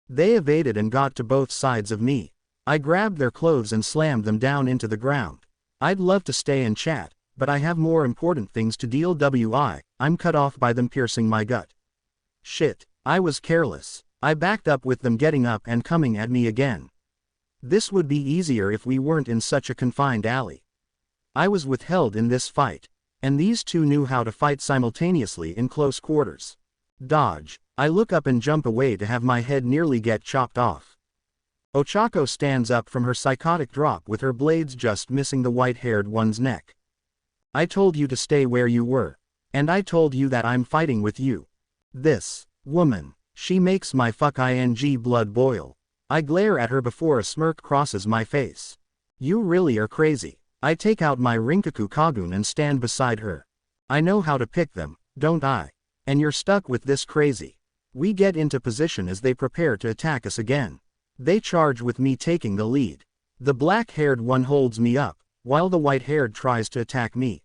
They evaded and got to both sides of me. I grabbed their clothes and slammed them down into the ground. I'd love to stay and chat, but I have more important things to deal with. I'm cut off by them piercing my gut. Shit, I was careless. I backed up with them getting up and coming at me again. This would be easier if we weren't in such a confined alley. I was withheld in this fight, and these two knew how to fight simultaneously in close quarters. Dodge. I look up and jump away to have my head nearly get chopped off. Ochako stands up from her psychotic drop with her blades just missing the white-haired one's neck. I told you to stay where you were. And I told you that I'm fighting with you. This woman, she makes my fucking blood boil. I glare at her before a smirk crosses my face. You really are crazy. I take out my Rinkaku Kagun and stand beside her. I know how to pick them, don't I? And you're stuck with this crazy. We get into position as they prepare to attack us again. They charge with me taking the lead. The black-haired one holds me up, while the white-haired tries to attack me.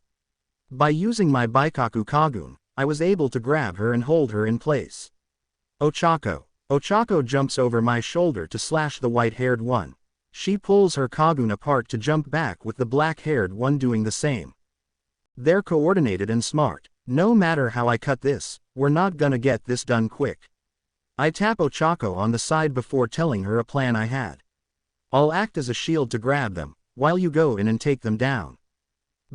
By using my Baikaku Kagun, I was able to grab her and hold her in place. Ochako. Ochako jumps over my shoulder to slash the white-haired one. She pulls her Kagun apart to jump back with the black-haired one doing the same. They're coordinated and smart. No matter how I cut this, we're not gonna get this done quick. I tap Ochako on the side before telling her a plan I had. I'll act as a shield to grab them, while you go in and take them down.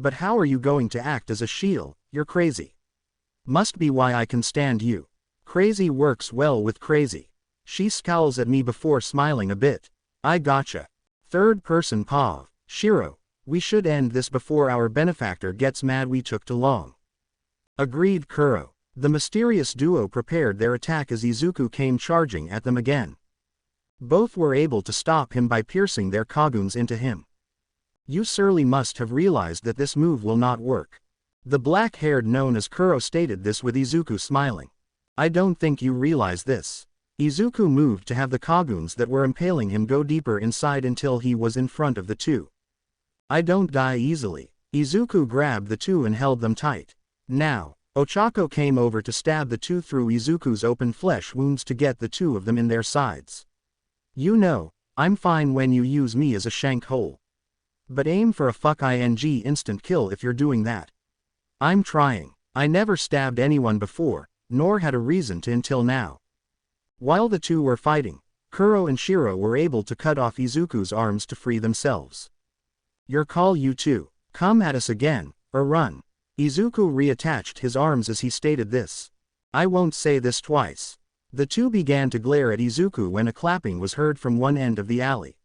But how are you going to act as a shield? You're crazy. Must be why I can stand you. Crazy works well with crazy. She scowls at me before smiling a bit. I gotcha. Third person Pav. Shiro, we should end this before our benefactor gets mad we took too long. Agreed Kuro. The mysterious duo prepared their attack as Izuku came charging at them again. Both were able to stop him by piercing their Kaguns into him. You surely must have realized that this move will not work. The black-haired known as Kuro stated this with Izuku smiling. I don't think you realize this. Izuku moved to have the Kaguns that were impaling him go deeper inside until he was in front of the two. I don't die easily. Izuku grabbed the two and held them tight. Now, Ochako came over to stab the two through Izuku's open flesh wounds to get the two of them in their sides. You know, I'm fine when you use me as a shank hole. But aim for a fucking instant kill if you're doing that. I'm trying. I never stabbed anyone before, nor had a reason to until now. While the two were fighting, Kuro and Shiro were able to cut off Izuku's arms to free themselves. Your call you two. Come at us again, or run. Izuku reattached his arms as he stated this. I won't say this twice. The two began to glare at Izuku when a clapping was heard from one end of the alley.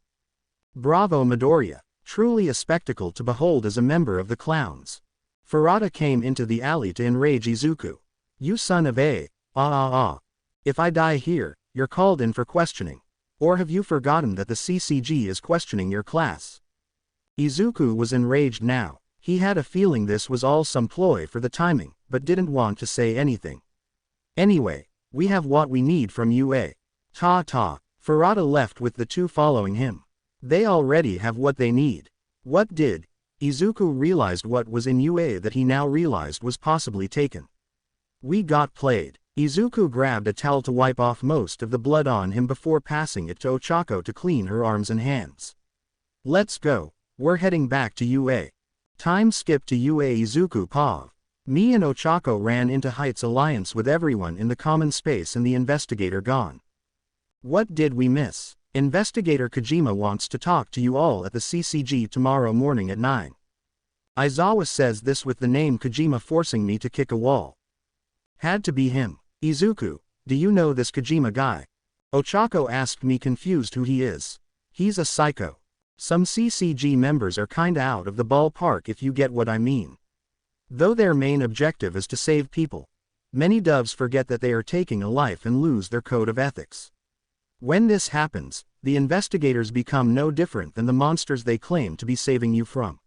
Bravo Midoriya, truly a spectacle to behold as a member of the clowns. Furata came into the alley to enrage Izuku. You son of a, If I die here, you're called in for questioning. Or have you forgotten that the CCG is questioning your class? Izuku was enraged now. He had a feeling this was all some ploy for the timing, but didn't want to say anything. Anyway, we have what we need from UA. Ta. Furata left with the two following him. They already have what they need. What did? Izuku realized what was in UA that he now realized was possibly taken. We got played. Izuku grabbed a towel to wipe off most of the blood on him before passing it to Ochako to clean her arms and hands. Let's go. We're heading back to UA. Time skip to UA Izuku Pav. Me and Ochako ran into Heights Alliance with everyone in the common space and the investigator gone. What did we miss? Investigator Kojima wants to talk to you all at the CCG tomorrow morning at 9. Aizawa says this with the name Kojima forcing me to kick a wall. Had to be him. Izuku, do you know this Kojima guy? Ochako asked me confused who he is. He's a psycho. Some CCG members are kinda out of the ballpark if you get what I mean. Though their main objective is to save people, many doves forget that they are taking a life and lose their code of ethics. When this happens, the investigators become no different than the monsters they claim to be saving you from.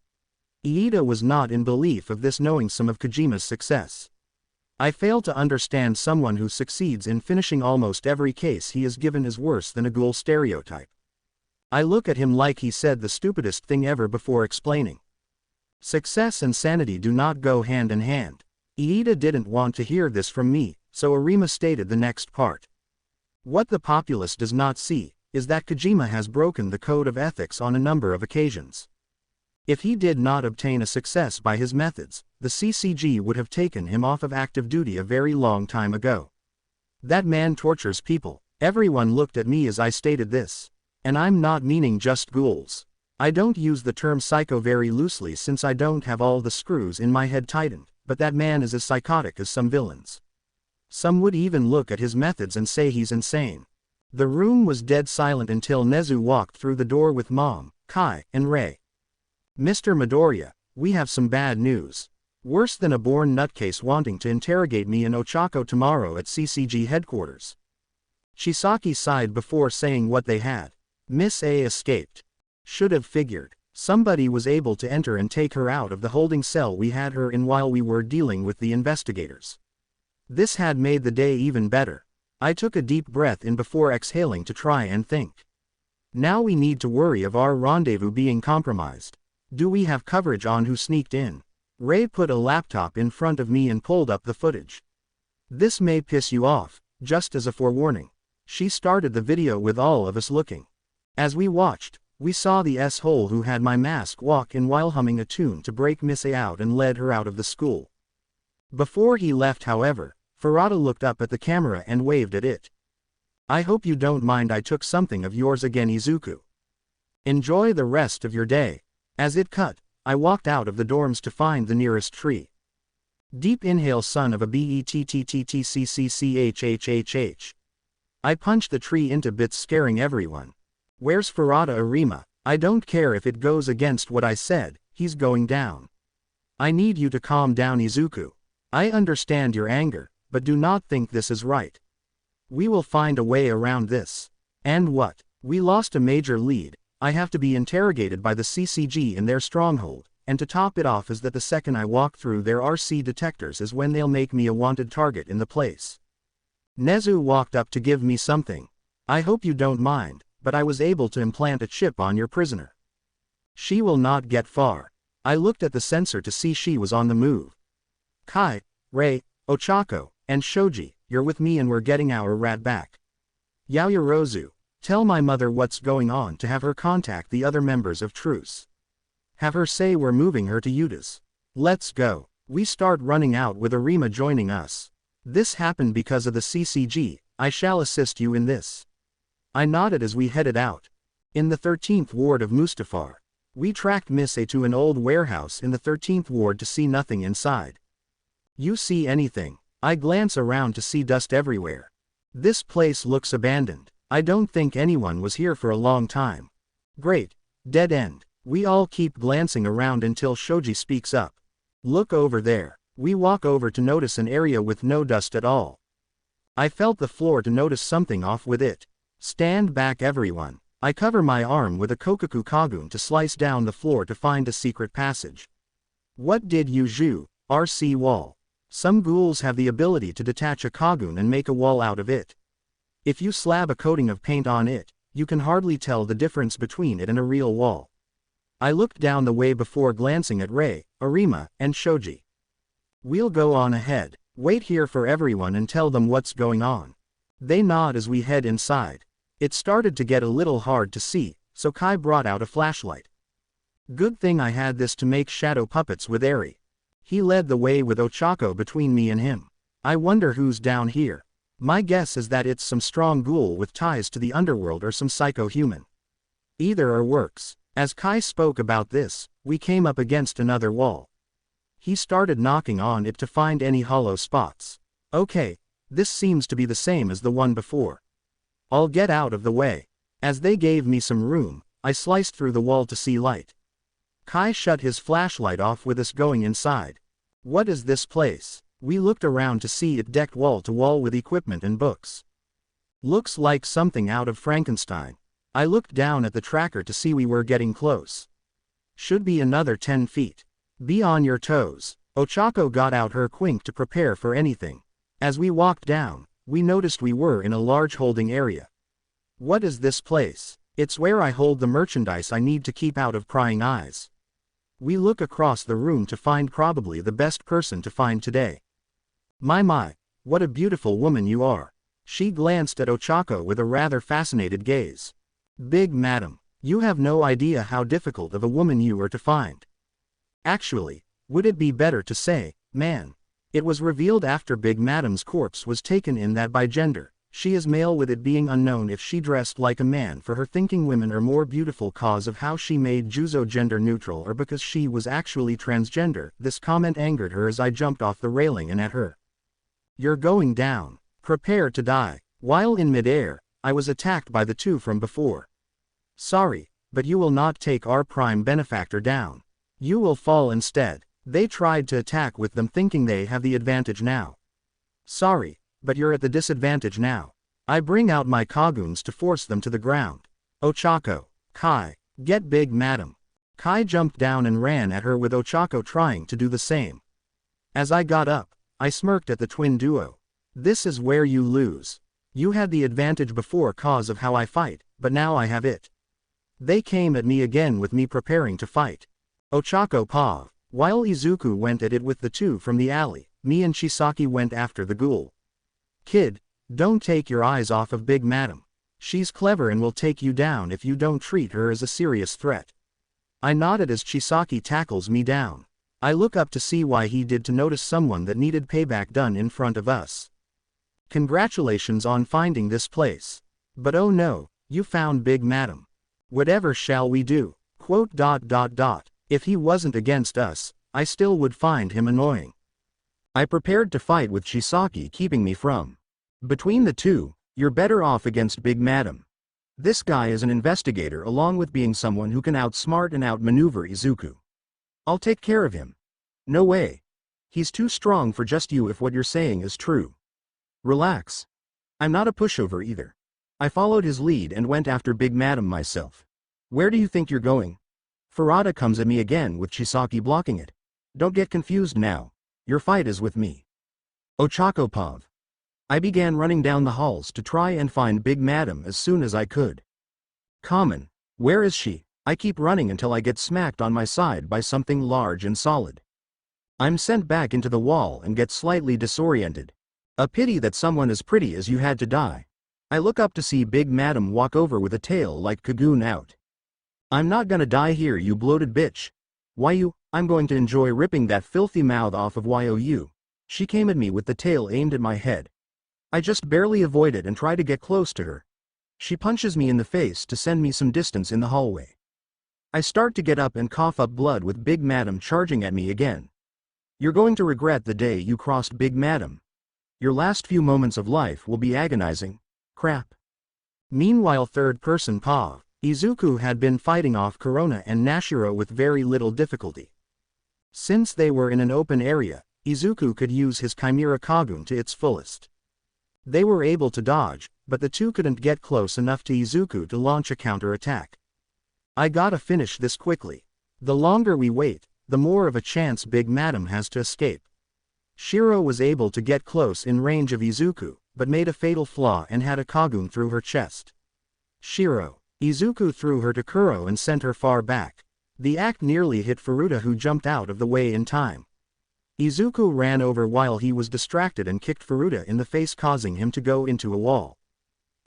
Iida was not in belief of this knowing some of Kojima's success. I fail to understand someone who succeeds in finishing almost every case he is given is worse than a ghoul stereotype. I look at him like he said the stupidest thing ever before explaining. Success and sanity do not go hand in hand. Iida didn't want to hear this from me, so Arima stated the next part. What the populace does not see, is that Kojima has broken the code of ethics on a number of occasions. If he did not obtain a success by his methods, the CCG would have taken him off of active duty a very long time ago. That man tortures people. Everyone looked at me as I stated this. And I'm not meaning just ghouls. I don't use the term psycho very loosely since I don't have all the screws in my head tightened, but that man is as psychotic as some villains. Some would even look at his methods and say he's insane. The room was dead silent until Nezu walked through the door with Mom, Kai, and Rei. Mr. Midoriya, we have some bad news. Worse than a born nutcase wanting to interrogate me and Ochako tomorrow at CCG headquarters. Chisaki sighed before saying what they had. Miss A escaped. Should have figured. Somebody was able to enter and take her out of the holding cell we had her in while we were dealing with the investigators. This had made the day even better. I took a deep breath in before exhaling to try and think. Now we need to worry of our rendezvous being compromised. Do we have coverage on who sneaked in? Ray put a laptop in front of me and pulled up the footage. This may piss you off, just as a forewarning. She started the video with all of us looking. As we watched, we saw the s-hole who had my mask walk in while humming a tune to break Miss A out and led her out of the school. Before he left, however, Farada looked up at the camera and waved at it. I hope you don't mind I took something of yours again, Izuku. Enjoy the rest of your day. As it cut, I walked out of the dorms to find the nearest tree. Deep inhale, son of a bettcccchhhh. I punched the tree into bits, scaring everyone. Where's Farada Arima? I don't care if it goes against what I said, he's going down. I need you to calm down, Izuku. I understand your anger, but do not think this is right. We will find a way around this. And what? We lost a major lead. I have to be interrogated by the CCG in their stronghold, and to top it off is that the second I walk through their RC detectors is when they'll make me a wanted target in the place. Nezu walked up to give me something. I hope you don't mind, but I was able to implant a chip on your prisoner. She will not get far. I looked at the sensor to see she was on the move. Kai, Ray, Ochako, and Shoji, you're with me and we're getting our rat back. Yaoyorozu, tell my mother what's going on to have her contact the other members of Truce. Have her say we're moving her to Yutas. Let's go. We start running out with Arima joining us. This happened because of the CCG, I shall assist you in this. I nodded as we headed out. In the 13th ward of Mustafar, we tracked Miss A to an old warehouse in the 13th ward to see nothing inside. You see anything? I glance around to see dust everywhere. This place looks abandoned. I don't think anyone was here for a long time. Great. Dead end. We all keep glancing around until Shoji speaks up. Look over there. We walk over to notice an area with no dust at all. I felt the floor to notice something off with it. Stand back, everyone. I cover my arm with a Kokaku Kagun to slice down the floor to find a secret passage. What did you do? RC wall. Some ghouls have the ability to detach a Kagun and make a wall out of it. If you slab a coating of paint on it, you can hardly tell the difference between it and a real wall. I looked down the way before glancing at Ray, Arima, and Shoji. We'll go on ahead. Wait here for everyone and tell them what's going on. They nod as we head inside. It started to get a little hard to see, so Kai brought out a flashlight. Good thing I had this to make shadow puppets with Eri. He led the way with Ochako between me and him. I wonder who's down here. My guess is that it's some strong ghoul with ties to the underworld or some psycho-human. Either or works. As Kai spoke about this, we came up against another wall. He started knocking on it to find any hollow spots. Okay, this seems to be the same as the one before. I'll get out of the way. As they gave me some room, I sliced through the wall to see light. Kai shut his flashlight off with us going inside. What is this place? We looked around to see it decked wall to wall with equipment and books. Looks like something out of Frankenstein. I looked down at the tracker to see we were getting close. Should be another 10 feet. Be on your toes. Ochako got out her quink to prepare for anything. As we walked down, we noticed we were in a large holding area. What is this place? It's where I hold the merchandise I need to keep out of prying eyes. We look across the room to find probably the best person to find today. My, what a beautiful woman you are. She glanced at Ochako with a rather fascinated gaze. Big madam, you have no idea how difficult of a woman you are to find. Actually, would it be better to say, man? It was revealed after Big Madam's corpse was taken in that by gender, she is male, with it being unknown if she dressed like a man for her thinking women are more beautiful cause of how she made Juzo gender neutral or because she was actually transgender. This comment angered her as I jumped off the railing and at her. You're going down. Prepare to die. While in midair, I was attacked by the two from before. Sorry, but you will not take our prime benefactor down. You will fall instead. They tried to attack with them thinking they have the advantage now. Sorry, but you're at the disadvantage now. I bring out my Kaguns to force them to the ground. Ochako. Kai. Get big madam. Kai jumped down and ran at her with Ochako trying to do the same. As I got up, I smirked at the twin duo. This is where you lose. You had the advantage before cause of how I fight, but now I have it. They came at me again with me preparing to fight. Ochako pav. While Izuku went at it with the two from the alley, me and Chisaki went after the ghoul. Kid, don't take your eyes off of Big Madam. She's clever and will take you down if you don't treat her as a serious threat. I nodded as Chisaki tackles me down. I look up to see why he did to notice someone that needed payback done in front of us. Congratulations on finding this place. But oh no, you found Big Madam. Whatever shall we do? Quote. If he wasn't against us, I still would find him annoying. I prepared to fight with Chisaki keeping me from. Between the two, you're better off against Big Madam. This guy is an investigator along with being someone who can outsmart and outmaneuver Izuku. I'll take care of him. No way. He's too strong for just you if what you're saying is true. Relax. I'm not a pushover either. I followed his lead and went after Big Madam myself. Where do you think you're going? Furuta comes at me again with Chisaki blocking it. Don't get confused now. Your fight is with me. Ochako pav. I began running down the halls to try and find Big Madam as soon as I could. Common. Where is she? I keep running until I get smacked on my side by something large and solid. I'm sent back into the wall and get slightly disoriented. A pity that someone as pretty as you had to die. I look up to see Big Madam walk over with a tail like Kagoon out. I'm not gonna die here, you bloated bitch. Why you? I'm going to enjoy ripping that filthy mouth off of you. She came at me with the tail aimed at my head. I just barely avoided and try to get close to her. She punches me in the face to send me some distance in the hallway. I start to get up and cough up blood with Big Madam charging at me again. You're going to regret the day you crossed Big Madam. Your last few moments of life will be agonizing. Crap. Meanwhile, third-person pav. Izuku had been fighting off Corona and Nashiro with very little difficulty. Since they were in an open area, Izuku could use his Chimera Kagun to its fullest. They were able to dodge, but the two couldn't get close enough to Izuku to launch a counter-attack. I gotta finish this quickly. The longer we wait, the more of a chance Big Madam has to escape. Shiro was able to get close in range of Izuku, but made a fatal flaw and had a Kagun through her chest. Shiro. Izuku threw her to Kuro and sent her far back. The act nearly hit Furuta, who jumped out of the way in time. Izuku ran over while he was distracted and kicked Furuta in the face, causing him to go into a wall.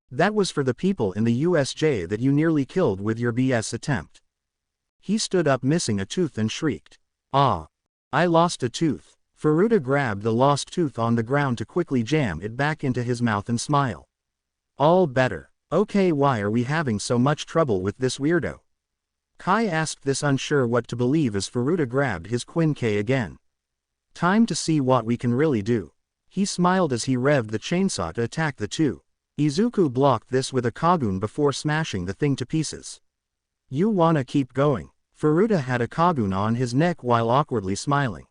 That was for the people in the USJ that you nearly killed with your BS attempt. He stood up missing a tooth and shrieked. Ah! I lost a tooth. Furuta grabbed the lost tooth on the ground to quickly jam it back into his mouth and smile. All better. Okay, why are we having so much trouble with this weirdo? Kai asked this, unsure what to believe, as Furuta grabbed his Quin-K again. Time to see what we can really do. He smiled as he revved the chainsaw to attack the two. Izuku blocked this with a Kagun before smashing the thing to pieces. You wanna keep going? Furuta had a Kagun on his neck while awkwardly smiling.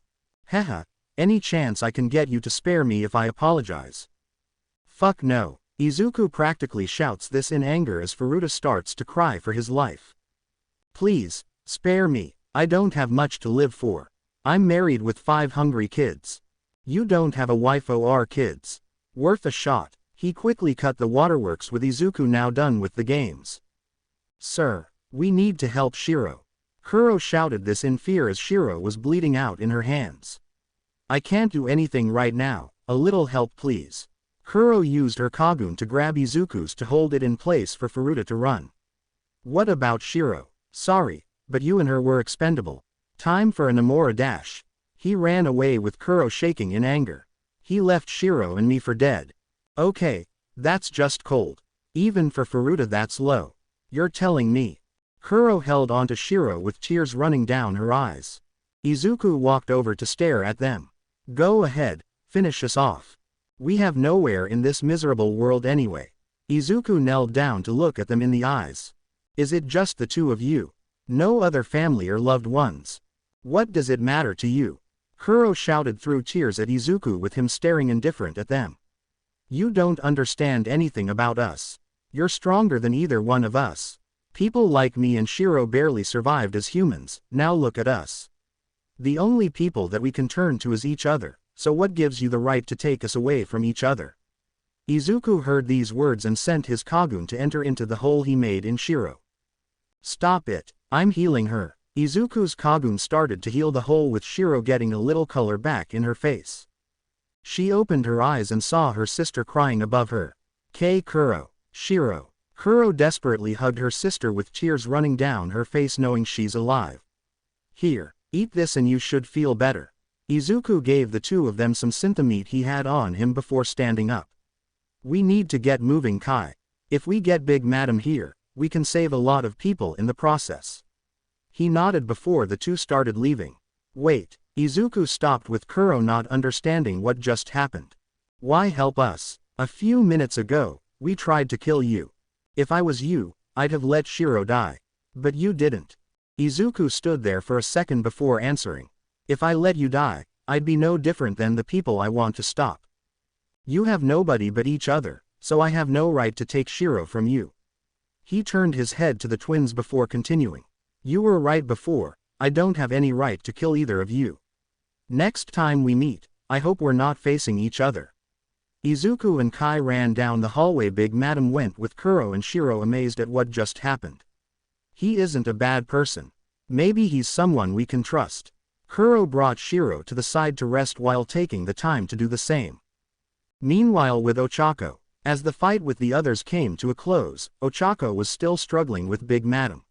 Haha, any chance I can get you to spare me if I apologize? Fuck no. Izuku practically shouts this in anger as Furuta starts to cry for his life. Please, spare me, I don't have much to live for. I'm married with 5 hungry kids. You don't have a wife or kids. Worth a shot. He quickly cut the waterworks with Izuku now done with the games. Sir, we need to help Shiro. Kuro shouted this in fear as Shiro was bleeding out in her hands. I can't do anything right now, a little help please. Kuro used her Kagun to grab Izuku's to hold it in place for Furuta to run. What about Shiro? Sorry, but you and her were expendable. Time for a Nomura dash. He ran away with Kuro shaking in anger. He left Shiro and me for dead. Okay, that's just cold. Even for Furuta that's low. You're telling me. Kuro held onto Shiro with tears running down her eyes. Izuku walked over to stare at them. Go ahead, finish us off. We have nowhere in this miserable world anyway. Izuku knelt down to look at them in the eyes. Is it just the two of you? No other family or loved ones? What does it matter to you? Kuro shouted through tears at Izuku with him staring indifferent at them. You don't understand anything about us. You're stronger than either one of us. People like me and Shiro barely survived as humans, now look at us. The only people that we can turn to is each other, so what gives you the right to take us away from each other? Izuku heard these words and sent his Kagun to enter into the hole he made in Shiro. Stop it, I'm healing her. Izuku's Kagun started to heal the hole with Shiro getting a little color back in her face. She opened her eyes and saw her sister crying above her. Kuro. Shiro. Kuro desperately hugged her sister with tears running down her face knowing she's alive. Here, eat this and you should feel better. Izuku gave the two of them some syntha meat he had on him before standing up. We need to get moving, Kai. If we get Big Madam here, we can save a lot of people in the process. He nodded before the two started leaving. Wait, Izuku stopped with Kuro not understanding what just happened. Why help us? A few minutes ago, we tried to kill you. If I was you, I'd have let Shiro die. But you didn't. Izuku stood there for a second before answering. If I let you die, I'd be no different than the people I want to stop. You have nobody but each other, so I have no right to take Shiro from you. He turned his head to the twins before continuing. You were right before, I don't have any right to kill either of you. Next time we meet, I hope we're not facing each other. Izuku and Kai ran down the hallway. Big Madam went with Kuro and Shiro amazed at what just happened. He isn't a bad person. Maybe he's someone we can trust. Kuro brought Shiro to the side to rest while taking the time to do the same. Meanwhile with Ochako, as the fight with the others came to a close, Ochako was still struggling with Big Madam.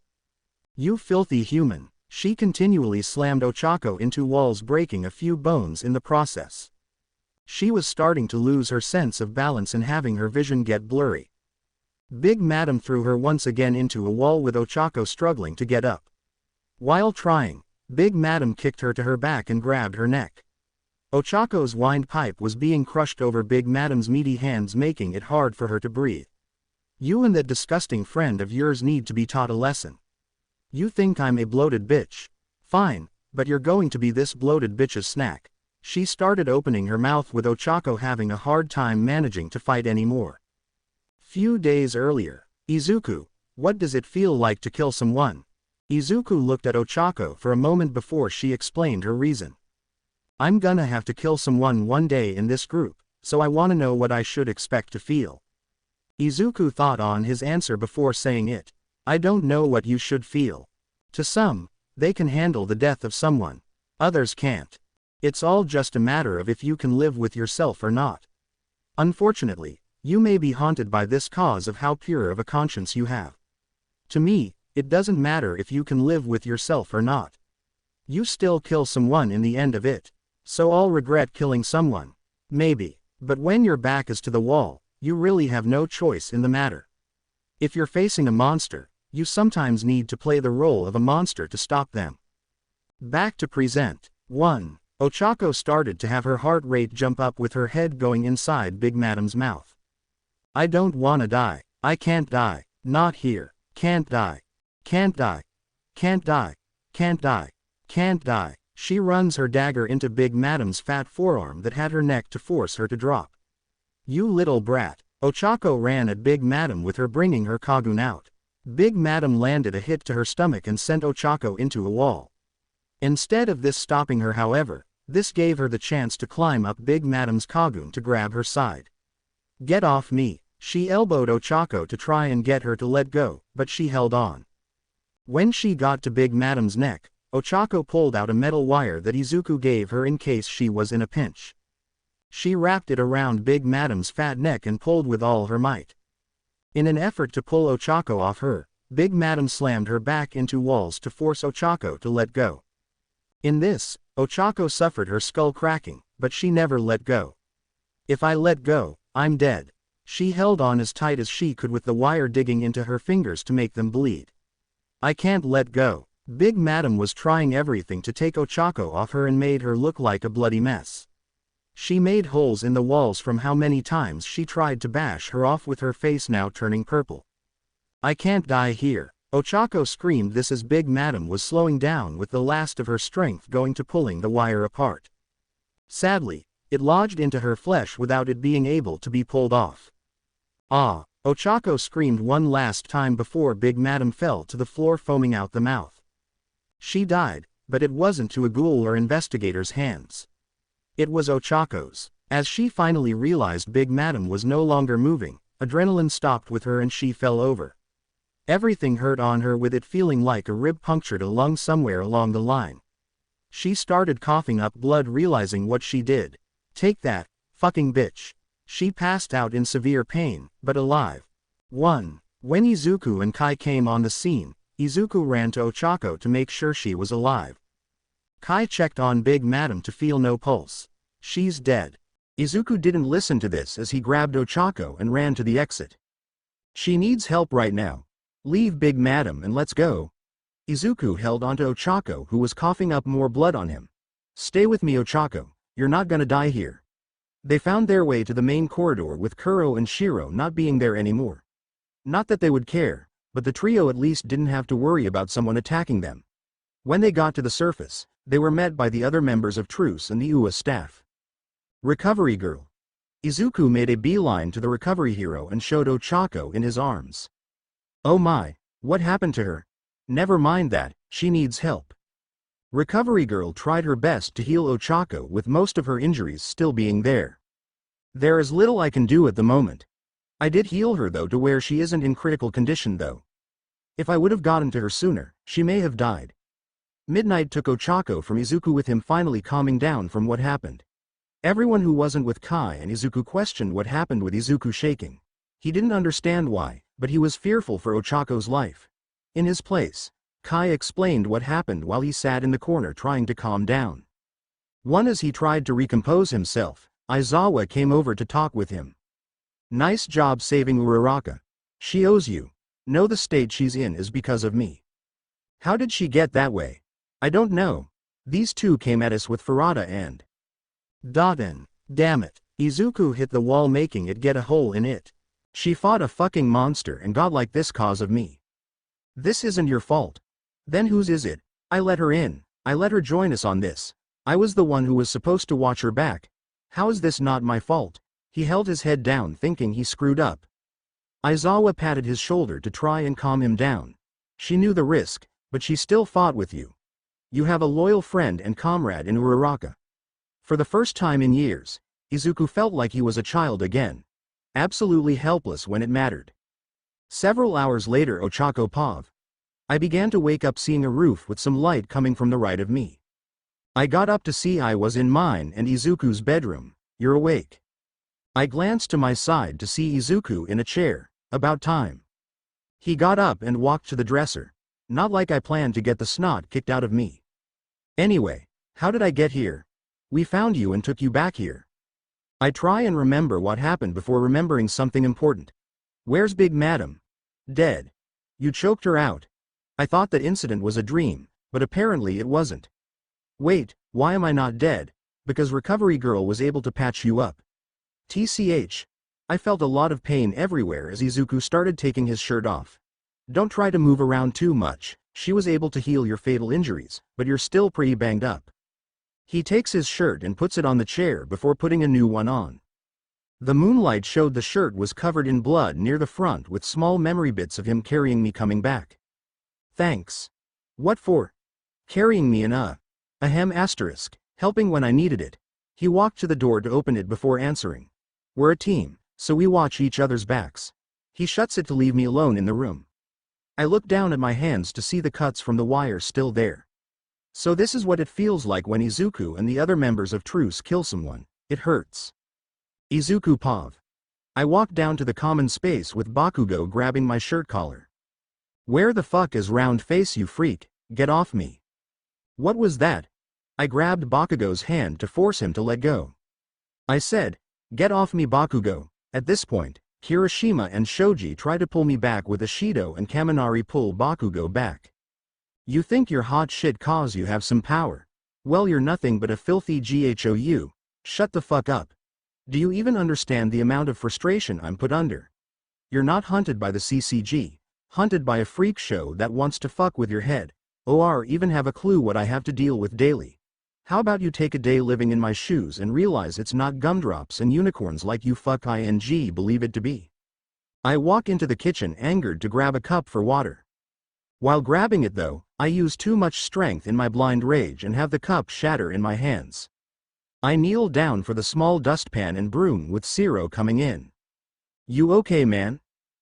You filthy human, she continually slammed Ochako into walls breaking a few bones in the process. She was starting to lose her sense of balance and having her vision get blurry. Big Madam threw her once again into a wall with Ochako struggling to get up. While trying, Big Madam kicked her to her back and grabbed her neck. Ochako's windpipe was being crushed over Big Madam's meaty hands making it hard for her to breathe. You and that disgusting friend of yours need to be taught a lesson. You think I'm a bloated bitch? Fine, but you're going to be this bloated bitch's snack. She started opening her mouth with Ochako having a hard time managing to fight anymore. Few days earlier, Izuku, what does it feel like to kill someone? Izuku looked at Ochako for a moment before she explained her reason. I'm gonna have to kill someone one day in this group, so I wanna know what I should expect to feel. Izuku thought on his answer before saying it. I don't know what you should feel. To some, they can handle the death of someone. Others can't. It's all just a matter of if you can live with yourself or not. Unfortunately, you may be haunted by this cause of how pure of a conscience you have. To me, it doesn't matter if you can live with yourself or not. You still kill someone in the end of it. So I'll regret killing someone. Maybe. But when your back is to the wall, you really have no choice in the matter. If you're facing a monster, you sometimes need to play the role of a monster to stop them. Back to present. 1. Ochako started to have her heart rate jump up with her head going inside Big Madam's mouth. I don't wanna die. I can't die. Not here. Can't die. Can't die. Can't die. Can't die. Can't die. She runs her dagger into Big Madam's fat forearm that had her neck to force her to drop. You little brat. Ochako ran at Big Madam with her bringing her Kagun out. Big Madam landed a hit to her stomach and sent Ochako into a wall. Instead of this stopping her however, this gave her the chance to climb up Big Madam's Kagun to grab her side. Get off me. She elbowed Ochako to try and get her to let go, but she held on. When she got to Big Madam's neck, Ochako pulled out a metal wire that Izuku gave her in case she was in a pinch. She wrapped it around Big Madam's fat neck and pulled with all her might. In an effort to pull Ochako off her, Big Madam slammed her back into walls to force Ochako to let go. In this, Ochako suffered her skull cracking, but she never let go. If I let go, I'm dead. She held on as tight as she could with the wire digging into her fingers to make them bleed. I can't let go. Big Madam was trying everything to take Ochako off her and made her look like a bloody mess. She made holes in the walls from how many times she tried to bash her off with her face now turning purple. I can't die here. Ochako screamed this as Big Madam was slowing down with the last of her strength going to pulling the wire apart. Sadly, it lodged into her flesh without it being able to be pulled off. Ah! Ochako screamed one last time before Big Madam fell to the floor foaming out the mouth. She died, but it wasn't to a ghoul or investigator's hands. It was Ochako's. As she finally realized Big Madam was no longer moving, adrenaline stopped with her and she fell over. Everything hurt on her with it feeling like a rib punctured a lung somewhere along the line. She started coughing up blood realizing what she did. Take that, fucking bitch. She passed out in severe pain, but alive. 1. When Izuku and Kai came on the scene, Izuku ran to Ochako to make sure she was alive. Kai checked on Big Madam to feel no pulse. She's dead. Izuku didn't listen to this as he grabbed Ochako and ran to the exit. She needs help right now. Leave Big Madam and let's go. Izuku held onto Ochako who was coughing up more blood on him. Stay with me Ochako, you're not gonna die here. They found their way to the main corridor with Kuro and Shiro not being there anymore. Not that they would care, but the trio at least didn't have to worry about someone attacking them. When they got to the surface, they were met by the other members of Truce and the UA staff. Recovery girl. Izuku made a beeline to the recovery hero and showed Ochako in his arms. Oh my, what happened to her? Never mind that, she needs help. Recovery girl tried her best to heal Ochako with most of her injuries still being there. There is little I can do at the moment. I did heal her though to where she isn't in critical condition though. If I would have gotten to her sooner, she may have died. Midnight took Ochako from Izuku with him finally calming down from what happened. Everyone who wasn't with Kai and Izuku questioned what happened with Izuku shaking. He didn't understand why, but he was fearful for Ochako's life. In his place, Kai explained what happened while he sat in the corner trying to calm down. As he tried to recompose himself, Aizawa came over to talk with him. Nice job saving Uraraka. She owes you. Know the state she's in is because of me. How did she get that way? I don't know. These two came at us with Farada and Daden. Damn it. Izuku hit the wall making it get a hole in it. She fought a fucking monster and got like this cause of me. This isn't your fault. Then whose is it? I let her in. I let her join us on this. I was the one who was supposed to watch her back. How is this not my fault? He held his head down thinking he screwed up. Aizawa patted his shoulder to try and calm him down. She knew the risk, but she still fought with you. You have a loyal friend and comrade in Uraraka. For the first time in years, Izuku felt like he was a child again. Absolutely helpless when it mattered. Several hours later Ochako Pav. I began to wake up seeing a roof with some light coming from the right of me. I got up to see I was in mine and Izuku's bedroom. You're awake. I glanced to my side to see Izuku in a chair. About time. He got up and walked to the dresser. Not like I planned to get the snot kicked out of me. Anyway, how did I get here? We found you and took you back here. I try and remember what happened before remembering something important. Where's Big Madam? Dead. You choked her out. I thought that incident was a dream, but apparently it wasn't. Wait, why am I not dead? Because Recovery Girl was able to patch you up. TCH. I felt a lot of pain everywhere as Izuku started taking his shirt off. Don't try to move around too much, she was able to heal your fatal injuries, but you're still pretty banged up. He takes his shirt and puts it on the chair before putting a new one on. The moonlight showed the shirt was covered in blood near the front with small memory bits of him carrying me coming back. Thanks. What for? Carrying me in helping when I needed it. He walked to the door to open it before answering. We're a team, so we watch each other's backs. He shuts it to leave me alone in the room. I look down at my hands to see the cuts from the wire still there. So this is what it feels like when Izuku and the other members of Truce kill someone. It hurts. Izuku Pav. I walked down to the common space with Bakugo grabbing my shirt collar. Where the fuck is round face you freak? Get off me. What was that? I grabbed Bakugo's hand to force him to let go. I said, get off me Bakugo. At this point, Kirishima and Shoji try to pull me back with Ishido and Kaminari pull Bakugo back. You think you're hot shit cause you have some power. Well you're nothing but a filthy GHOU. Shut the fuck up. Do you even understand the amount of frustration I'm put under? You're not hunted by the CCG. hunted by a freak show that wants to fuck with your head, or even have a clue what I have to deal with daily. How about you take a day living in my shoes and realize it's not gumdrops and unicorns like you believe it to be. I walk into the kitchen angered to grab a cup for water. While grabbing it though, I use too much strength in my blind rage and have the cup shatter in my hands. I kneel down for the small dustpan and broom with Zero coming in. You okay, man?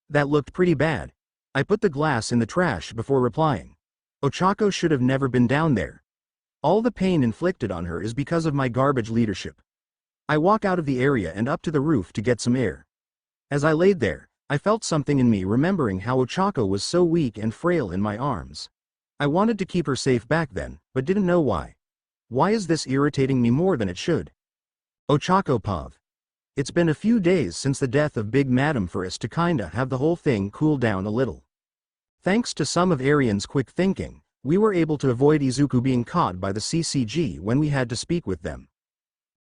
That looked pretty bad. I put the glass in the trash before replying. Ochako should have never been down there. All the pain inflicted on her is because of my garbage leadership. I walk out of the area and up to the roof to get some air. As I laid there, I felt something in me remembering how Ochako was so weak and frail in my arms. I wanted to keep her safe back then, but didn't know why. Why is this irritating me more than it should? Ochako Pav. It's been a few days since the death of Big Madam for us to kinda have the whole thing cool down a little. Thanks to some of Arian's quick thinking, we were able to avoid Izuku being caught by the CCG when we had to speak with them.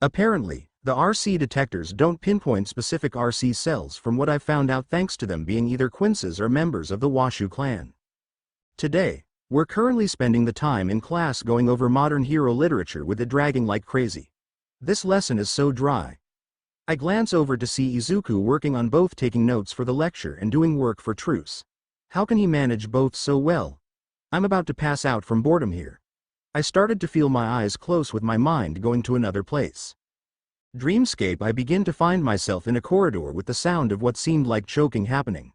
Apparently, the RC detectors don't pinpoint specific RC cells from what I've found out thanks to them being either Quinces or members of the Washu clan. Today, we're currently spending the time in class going over modern hero literature with it dragging like crazy. This lesson is so dry. I glance over to see Izuku working on both taking notes for the lecture and doing work for Truce. How can he manage both so well? I'm about to pass out from boredom here. I started to feel my eyes close with my mind going to another place. Dreamscape. I begin to find myself in a corridor with the sound of what seemed like choking happening.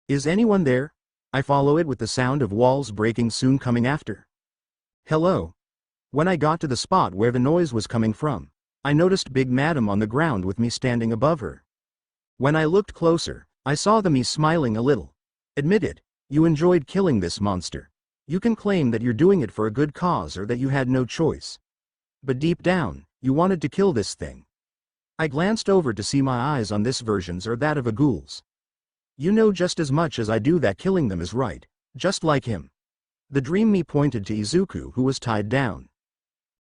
Is anyone there? I follow it with the sound of walls breaking soon coming after. Hello? When I got to the spot where the noise was coming from, I noticed Big Madam on the ground with me standing above her. When I looked closer, I saw me smiling a little. Admit it, you enjoyed killing this monster. You can claim that you're doing it for a good cause or that you had no choice. But deep down, you wanted to kill this thing. I glanced over to see my eyes on this version's or that of a ghoul's. You know just as much as I do that killing them is right, just like him. The dream me pointed to Izuku who was tied down.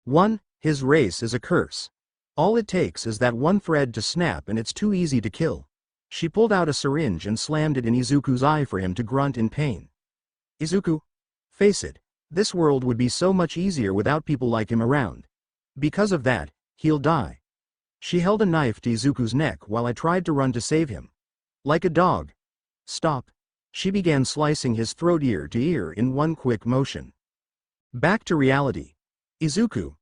1. His race is a curse. All it takes is that one thread to snap and it's too easy to kill. She pulled out a syringe and slammed it in Izuku's eye for him to grunt in pain. Izuku, face it, this world would be so much easier without people like him around. Because of that, he'll die. She held a knife to Izuku's neck while I tried to run to save him. Like a dog. Stop. She began slicing his throat ear to ear in one quick motion. Back to reality. Izuku.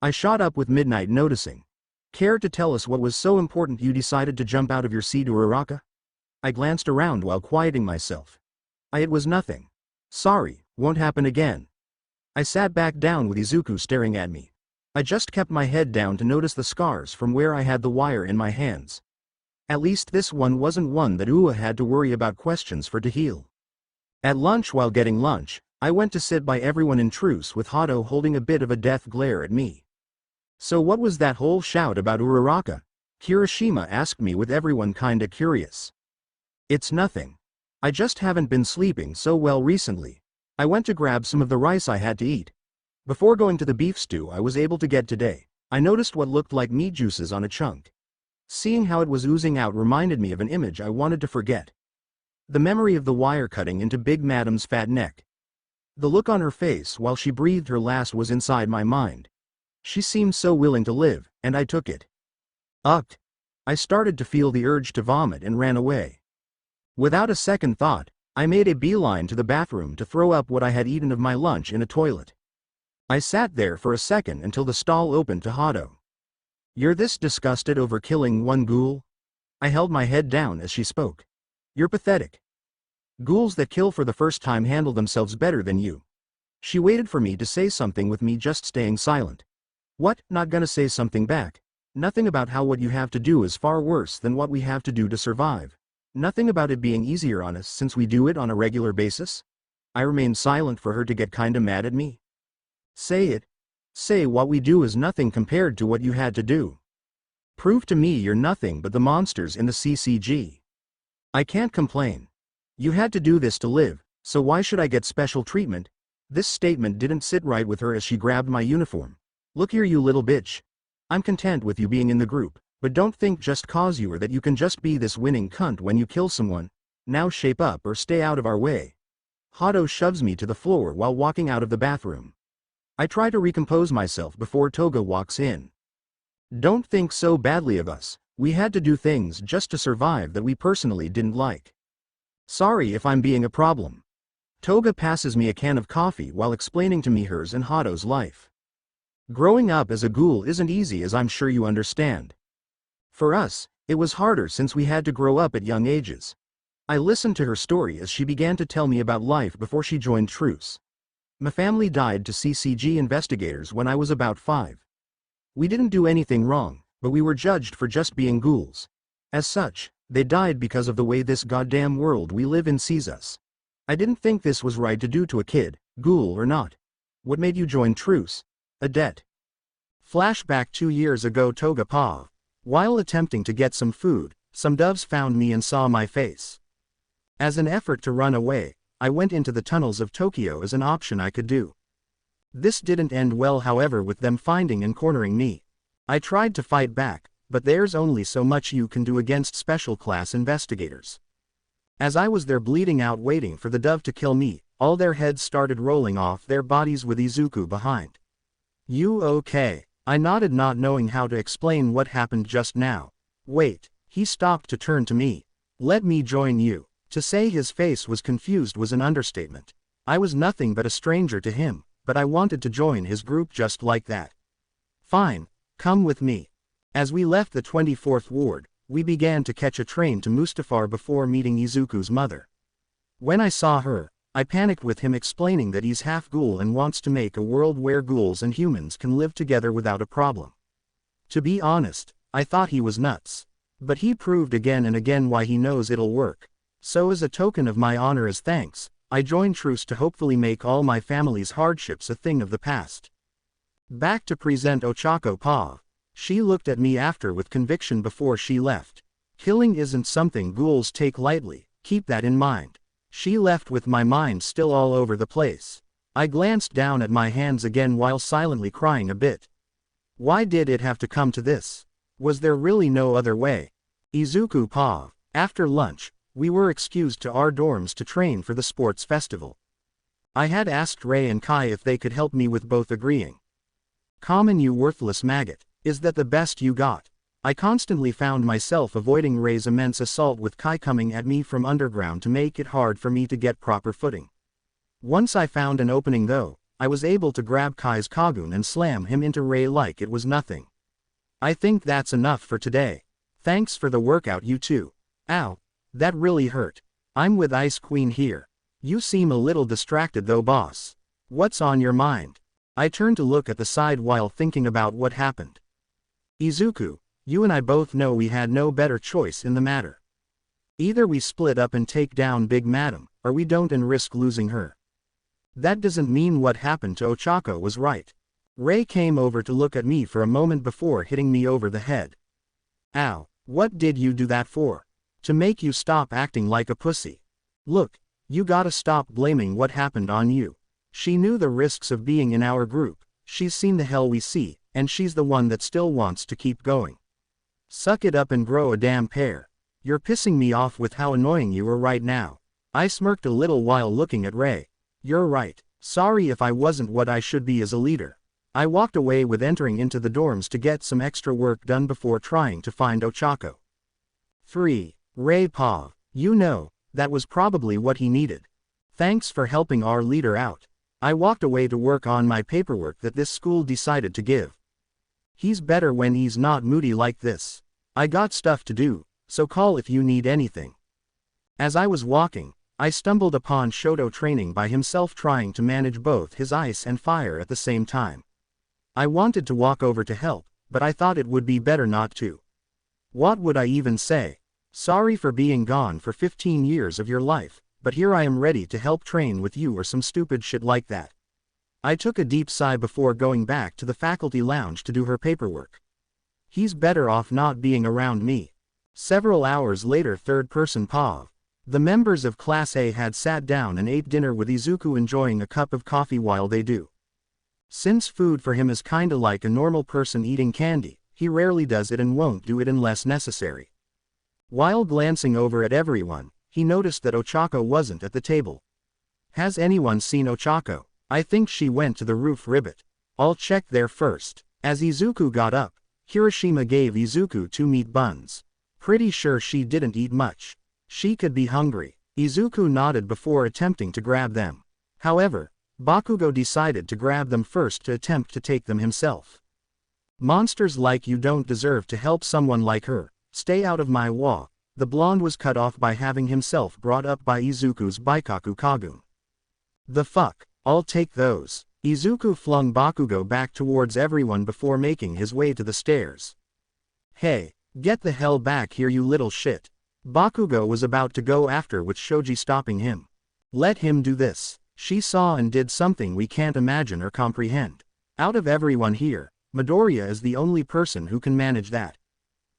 I shot up with midnight noticing. Care to tell us what was so important you decided to jump out of your seat Uraraka? I glanced around while quieting myself. It was nothing. Sorry, won't happen again. I sat back down with Izuku staring at me. I just kept my head down to notice the scars from where I had the wire in my hands. At least this one wasn't one that Ua had to worry about questions for to heal. At lunch while getting lunch, I went to sit by everyone in Truce with Hato holding a bit of a death glare at me. So what was that whole shout about Uraraka? Kirishima asked me with everyone kinda curious. It's nothing. I just haven't been sleeping so well recently. I went to grab some of the rice I had to eat. Before going to the beef stew I was able to get today, I noticed what looked like meat juices on a chunk. Seeing how it was oozing out reminded me of an image I wanted to forget. The memory of the wire cutting into Big Madam's fat neck. The look on her face while she breathed her last was inside my mind. She seemed so willing to live, and I took it. I started to feel the urge to vomit and ran away. Without a second thought, I made a beeline to the bathroom to throw up what I had eaten of my lunch in a toilet. I sat there for a second until the stall opened to Hato. You're this disgusted over killing one ghoul? I held my head down as she spoke. You're pathetic. Ghouls that kill for the first time handle themselves better than you. She waited for me to say something with me just staying silent. What, not gonna say something back? Nothing about how what you have to do is far worse than what we have to do to survive. Nothing about it being easier on us since we do it on a regular basis? I remained silent for her to get kinda mad at me. Say it. Say what we do is nothing compared to what you had to do. Prove to me you're nothing but the monsters in the CCG. I can't complain. You had to do this to live, so why should I get special treatment? This statement didn't sit right with her as she grabbed my uniform. Look here you little bitch. I'm content with you being in the group, but don't think just cause you are that you can just be this winning cunt when you kill someone. Now shape up or stay out of our way. Hado shoves me to the floor while walking out of the bathroom. I try to recompose myself before Toga walks in. Don't think so badly of us, we had to do things just to survive that we personally didn't like. Sorry if I'm being a problem. Toga passes me a can of coffee while explaining to me hers and Hado's life. Growing up as a ghoul isn't easy, as I'm sure you understand. For us, it was harder since we had to grow up at young ages. I listened to her story as she began to tell me about life before she joined Truce. My family died to CCG investigators when I was about 5. We didn't do anything wrong, but we were judged for just being ghouls. As such, they died because of the way this goddamn world we live in sees us. I didn't think this was right to do to a kid, ghoul or not. What made you join Truce? A debt. Flashback 2 years ago. Toga paused. While attempting to get some food, some doves found me and saw my face. As an effort to run away, I went into the tunnels of Tokyo as an option I could do. This didn't end well, however, with them finding and cornering me. I tried to fight back, but there's only so much you can do against special class investigators. As I was there bleeding out waiting for the dove to kill me, all their heads started rolling off their bodies with Izuku behind. You okay? I nodded, not knowing how to explain what happened just now. Wait, he stopped to turn to me. Let me join you. To say his face was confused was an understatement. I was nothing but a stranger to him, but I wanted to join his group just like that. Fine, come with me. As we left the 24th ward, we began to catch a train to Mustafar before meeting Izuku's mother. When I saw her, I panicked with him explaining that he's half ghoul and wants to make a world where ghouls and humans can live together without a problem. To be honest, I thought he was nuts. But he proved again and again why he knows it'll work. So as a token of my honor as thanks, I joined Truce to hopefully make all my family's hardships a thing of the past. Back to present Ochako Pa. She looked at me after with conviction before she left. Killing isn't something ghouls take lightly, keep that in mind. She left with my mind still all over the place. I glanced down at my hands again while silently crying a bit. Why did it have to come to this? Was there really no other way? Izuku Pa. After lunch, we were excused to our dorms to train for the sports festival. I had asked Ray and Kai if they could help me, with both agreeing. Common, you worthless maggot. Is that the best you got? I constantly found myself avoiding Ray's immense assault, with Kai coming at me from underground to make it hard for me to get proper footing. Once I found an opening though, I was able to grab Kai's Kagun and slam him into Ray like it was nothing. I think that's enough for today. Thanks for the workout, you two. Ow, that really hurt. I'm with Ice Queen here. You seem a little distracted though, boss. What's on your mind? I turned to look at the side while thinking about what happened. Izuku, you and I both know we had no better choice in the matter. Either we split up and take down Big Madam, or we don't and risk losing her. That doesn't mean what happened to Ochako was right. Ray came over to look at me for a moment before hitting me over the head. Ow, what did you do that for? To make you stop acting like a pussy. Look, you gotta stop blaming what happened on you. She knew the risks of being in our group, she's seen the hell we see, and she's the one that still wants to keep going. Suck it up and grow a damn pair. You're pissing me off with how annoying you are right now. I smirked a little while looking at Ray. You're right, sorry if I wasn't what I should be as a leader. I walked away with entering into the dorms to get some extra work done before trying to find Ochako. 3. Ray Pa. You know, that was probably what he needed. Thanks for helping our leader out. I walked away to work on my paperwork that this school decided to give. He's better when he's not moody like this. I got stuff to do, so call if you need anything. As I was walking, I stumbled upon Shoto training by himself, trying to manage both his ice and fire at the same time. I wanted to walk over to help, but I thought it would be better not to. What would I even say? Sorry for being gone for 15 years of your life, but here I am ready to help train with you or some stupid shit like that. I took a deep sigh before going back to the faculty lounge to do her paperwork. He's better off not being around me. Several hours later, third person Pa. The members of Class A had sat down and ate dinner with Izuku, enjoying a cup of coffee while they do. Since food for him is kinda like a normal person eating candy, he rarely does it and won't do it unless necessary. While glancing over at everyone, he noticed that Ochako wasn't at the table. Has anyone seen Ochako? I think she went to the roof ribbit. I'll check there first. As Izuku got up, Kirishima gave Izuku 2 meat buns. Pretty sure she didn't eat much. She could be hungry. Izuku nodded before attempting to grab them. However, Bakugo decided to grab them first to attempt to take them himself. Monsters like you don't deserve to help someone like her. Stay out of my wa. The blonde was cut off by having himself brought up by Izuku's Baikaku Kagun. The fuck, I'll take those. Izuku flung Bakugo back towards everyone before making his way to the stairs. Hey, get the hell back here you little shit. Bakugo was about to go after with Shoji stopping him. Let him do this. She saw and did something we can't imagine or comprehend. Out of everyone here, Midoriya is the only person who can manage that.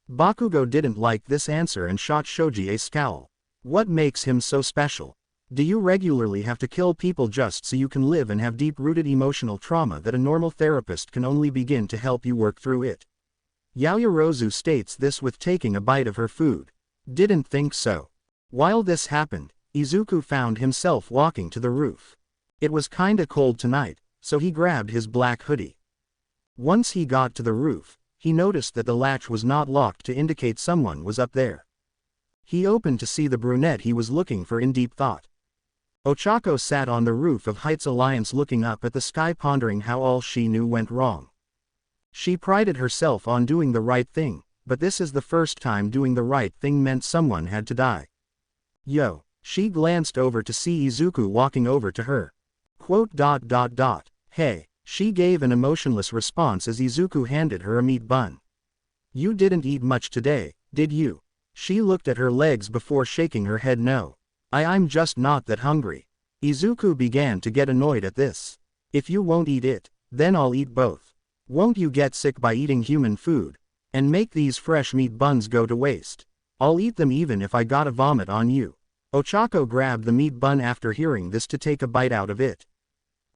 Bakugo didn't like this answer and shot Shoji a scowl. What makes him so special? Do you regularly have to kill people just so you can live and have deep-rooted emotional trauma that a normal therapist can only begin to help you work through it? Yaoyorozu states this with taking a bite of her food. Didn't think so. While this happened, Izuku found himself walking to the roof. It was kinda cold tonight, so he grabbed his black hoodie. Once he got to the roof, he noticed that the latch was not locked to indicate someone was up there. He opened to see the brunette he was looking for in deep thought. Ochako sat on the roof of Heights Alliance looking up at the sky pondering how all she knew went wrong. She prided herself on doing the right thing, but this is the first time doing the right thing meant someone had to die. Yo. She glanced over to see Izuku walking over to her. Hey. She gave an emotionless response as Izuku handed her a meat bun. You didn't eat much today, did you? She looked at her legs before shaking her head no. I'm just not that hungry. Izuku began to get annoyed at this. If you won't eat it, then I'll eat both. Won't you get sick by eating human food? And make these fresh meat buns go to waste. I'll eat them even if I gotta vomit on you. Ochako grabbed the meat bun after hearing this to take a bite out of it.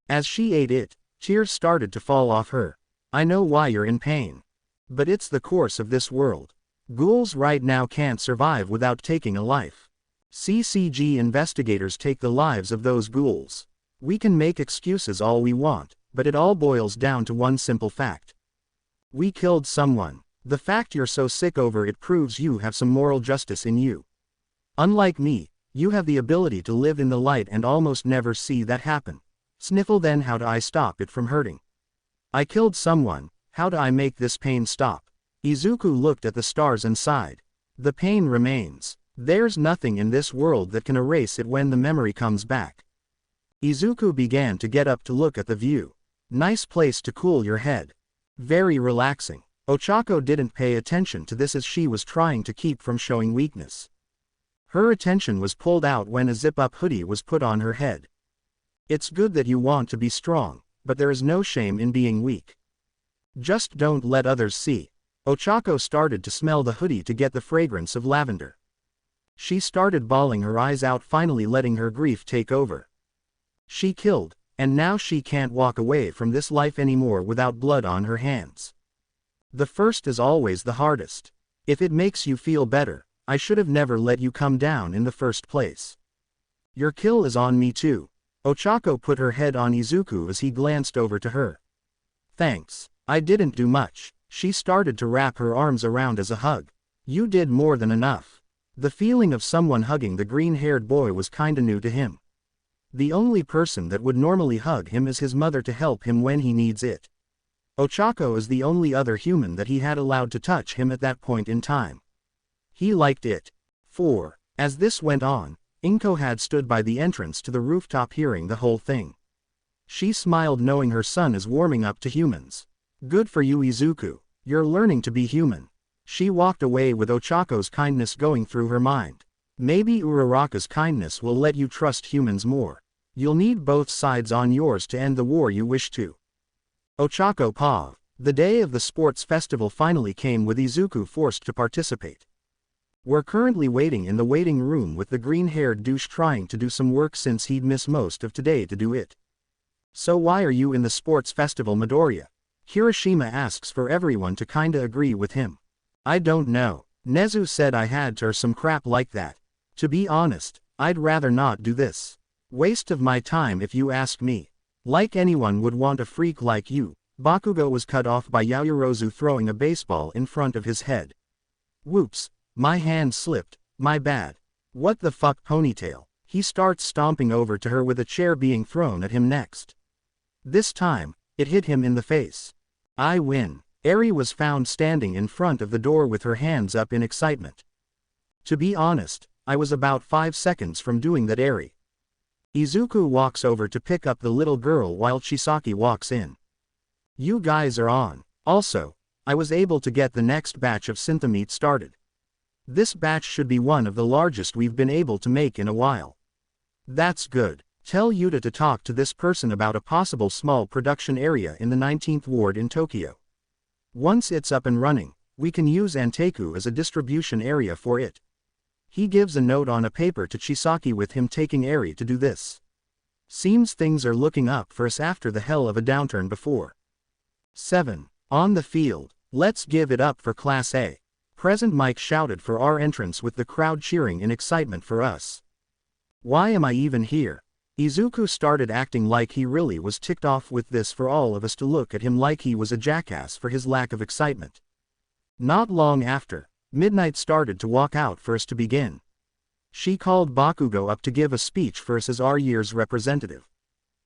As she ate it, tears started to fall off her. I know why you're in pain. But it's the course of this world. Ghouls right now can't survive without taking a life. CCG investigators take the lives of those ghouls. We can make excuses all we want, but it all boils down to one simple fact. We killed someone. The fact you're so sick over it proves you have some moral justice in you. Unlike me, you have the ability to live in the light and almost never see that happen. Sniffle then how do I stop it from hurting? I killed someone, how do I make this pain stop? Izuku looked at the stars and sighed. The pain remains. There's nothing in this world that can erase it when the memory comes back. Izuku began to get up to look at the view. Nice place to cool your head. Very relaxing. Ochako didn't pay attention to this as she was trying to keep from showing weakness. Her attention was pulled out when a zip-up hoodie was put on her head. It's good that you want to be strong, but there is no shame in being weak. Just don't let others see. Ochako started to smell the hoodie to get the fragrance of lavender. She started bawling her eyes out, finally letting her grief take over. She killed, and now she can't walk away from this life anymore without blood on her hands. The first is always the hardest. If it makes you feel better, I should have never let you come down in the first place. Your kill is on me too. Ochako put her head on Izuku as he glanced over to her. Thanks. I didn't do much. She started to wrap her arms around as a hug. You did more than enough. The feeling of someone hugging the green-haired boy was kinda new to him. The only person that would normally hug him is his mother to help him when he needs it. Ochako is the only other human that he had allowed to touch him at that point in time. He liked it. 4. As this went on, Inko had stood by the entrance to the rooftop hearing the whole thing. She smiled knowing her son is warming up to humans. Good for you Izuku, you're learning to be human. She walked away with Ochako's kindness going through her mind. Maybe Uraraka's kindness will let you trust humans more. You'll need both sides on yours to end the war you wish to. Ochako Pav. The day of the sports festival finally came with Izuku forced to participate. We're currently waiting in the waiting room with the green-haired douche trying to do some work since he'd miss most of today to do it. So why are you in the sports festival Midoriya? Kirishima asks for everyone to kinda agree with him. I don't know. Nezu said I had to or some crap like that. To be honest, I'd rather not do this. Waste of my time if you ask me. Like anyone would want a freak like you. Bakugo was cut off by Yaoyorozu throwing a baseball in front of his head. Whoops, my hand slipped, my bad. What the fuck, ponytail? He starts stomping over to her with a chair being thrown at him next. This time, it hit him in the face. I win. Eri was found standing in front of the door with her hands up in excitement. To be honest, I was about 5 seconds from doing that. Eri. Izuku walks over to pick up the little girl while Chisaki walks in. You guys are on. Also, I was able to get the next batch of synthomeat started. This batch should be one of the largest we've been able to make in a while. That's good. Tell Yuta to talk to this person about a possible small production area in the 19th ward in Tokyo. Once it's up and running, we can use Anteku as a distribution area for it. He gives a note on a paper to Chisaki with him taking Eri to do this. Seems things are looking up for us after the hell of a downturn before. 7. On the field, let's give it up for Class A. Present Mike shouted for our entrance with the crowd cheering in excitement for us. Why am I even here? Izuku started acting like he really was ticked off with this for all of us to look at him like he was a jackass for his lack of excitement. Not long after, Midnight started to walk out for us to begin. She called Bakugo up to give a speech for us as our year's representative.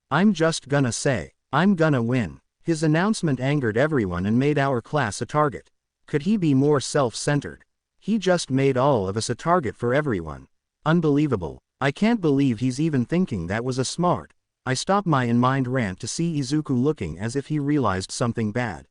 I'm just gonna say, I'm gonna win. His announcement angered everyone and made our class a target. Could he be more self-centered? He just made all of us a target for everyone. Unbelievable. I can't believe he's even thinking that was a smart. I stopped my in-mind rant to see Izuku looking as if he realized something bad.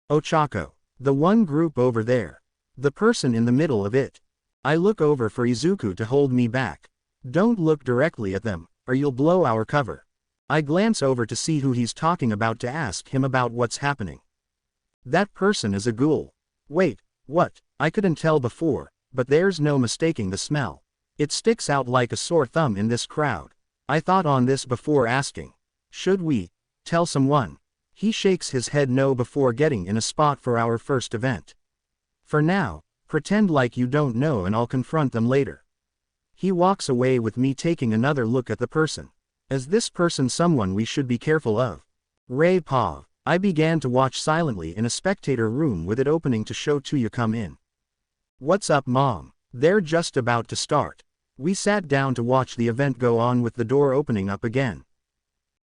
Ochako. The one group over there. The person in the middle of it. I look over for Izuku to hold me back. Don't look directly at them, or you'll blow our cover. I glance over to see who he's talking about to ask him about what's happening. That person is a ghoul. Wait, what? I couldn't tell before, but there's no mistaking the smell. It sticks out like a sore thumb in this crowd. I thought on this before asking. Should we tell someone? He shakes his head no before getting in a spot for our first event. For now, pretend like you don't know and I'll confront them later. He walks away with me taking another look at the person. Is this person someone we should be careful of? Ray Pav. I began to watch silently in a spectator room with it opening to show Tuya come in. What's up, Mom? They're just about to start. We sat down to watch the event go on with the door opening up again.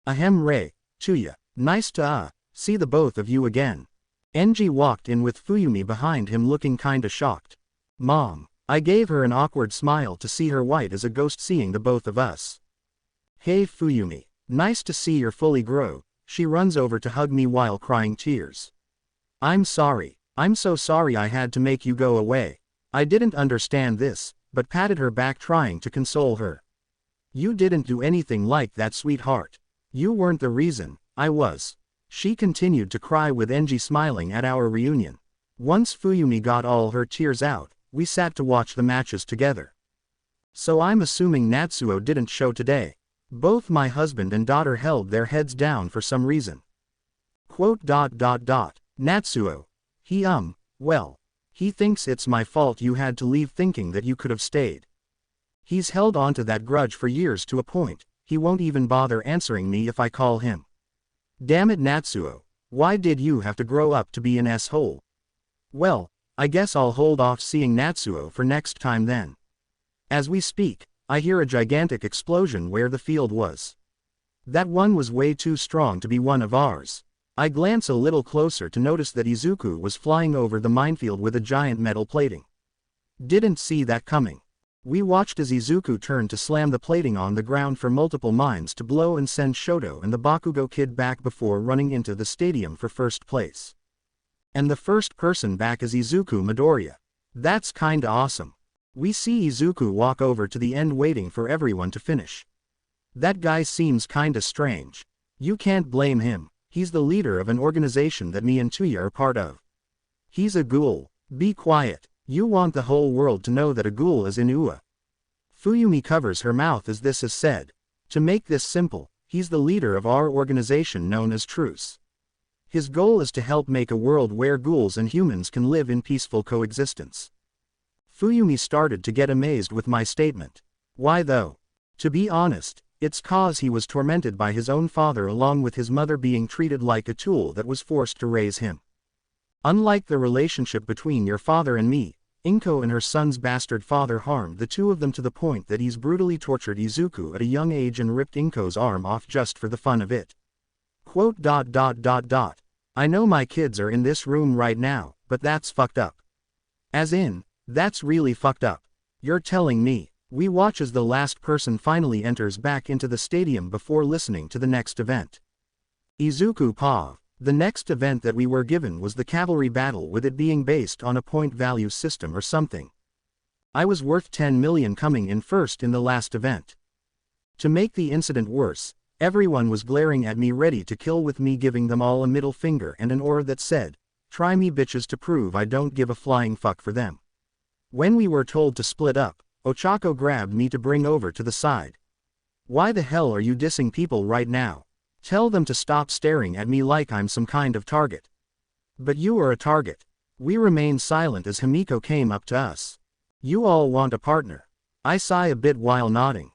Ahem, Ray, Tuya, nice to see the both of you again. Enji walked in with Fuyumi behind him looking kinda shocked. Mom. I gave her an awkward smile to see her white as a ghost seeing the both of us. Hey Fuyumi, nice to see you're fully grown. She runs over to hug me while crying tears. I'm sorry. I'm so sorry I had to make you go away. I didn't understand this, but patted her back trying to console her. You didn't do anything like that, sweetheart. You weren't the reason, I was. She continued to cry with Enji smiling at our reunion. Once Fuyumi got all her tears out, we sat to watch the matches together. So I'm assuming Natsuo didn't show today. Both my husband and daughter held their heads down for some reason. Natsuo. Well. He thinks it's my fault you had to leave, thinking that you could have stayed. He's held on to that grudge for years to a point, he won't even bother answering me if I call him. Damn it, Natsuo. Why did you have to grow up to be an asshole? Well, I guess I'll hold off seeing Natsuo for next time then. As we speak, I hear a gigantic explosion where the field was. That one was way too strong to be one of ours. I glance a little closer to notice that Izuku was flying over the minefield with a giant metal plating. Didn't see that coming. We watched as Izuku turned to slam the plating on the ground for multiple mines to blow and send Shoto and the Bakugo kid back before running into the stadium for first place. And the first person back is Izuku Midoriya. That's kinda awesome. We see Izuku walk over to the end waiting for everyone to finish. That guy seems kinda strange. You can't blame him. He's the leader of an organization that me and Tuya are part of. He's a ghoul. Be quiet. You want the whole world to know that a ghoul is in Ua. Fuyumi covers her mouth as this is said. To make this simple, he's the leader of our organization known as Truce. His goal is to help make a world where ghouls and humans can live in peaceful coexistence. Fuyumi started to get amazed with my statement. Why though? To be honest, it's cause he was tormented by his own father along with his mother being treated like a tool that was forced to raise him. Unlike the relationship between your father and me, Inko and her son's bastard father harmed the two of them to the point that he's brutally tortured Izuku at a young age and ripped Inko's arm off just for the fun of it. Quote. I know my kids are in this room right now, but that's fucked up. As in, that's really fucked up. You're telling me. We watch as the last person finally enters back into the stadium before listening to the next event. Izuku Pav. The next event that we were given was the cavalry battle, with it being based on a point value system or something. I was worth 10 million coming in first in the last event. To make the incident worse, everyone was glaring at me ready to kill, with me giving them all a middle finger and an aura that said, "Try me bitches," to prove I don't give a flying fuck for them. When we were told to split up, Ochako grabbed me to bring over to the side. Why the hell are you dissing people right now? Tell them to stop staring at me like I'm some kind of target. But you are a target. We remained silent as Himiko came up to us. You all want a partner. I sigh a bit while nodding.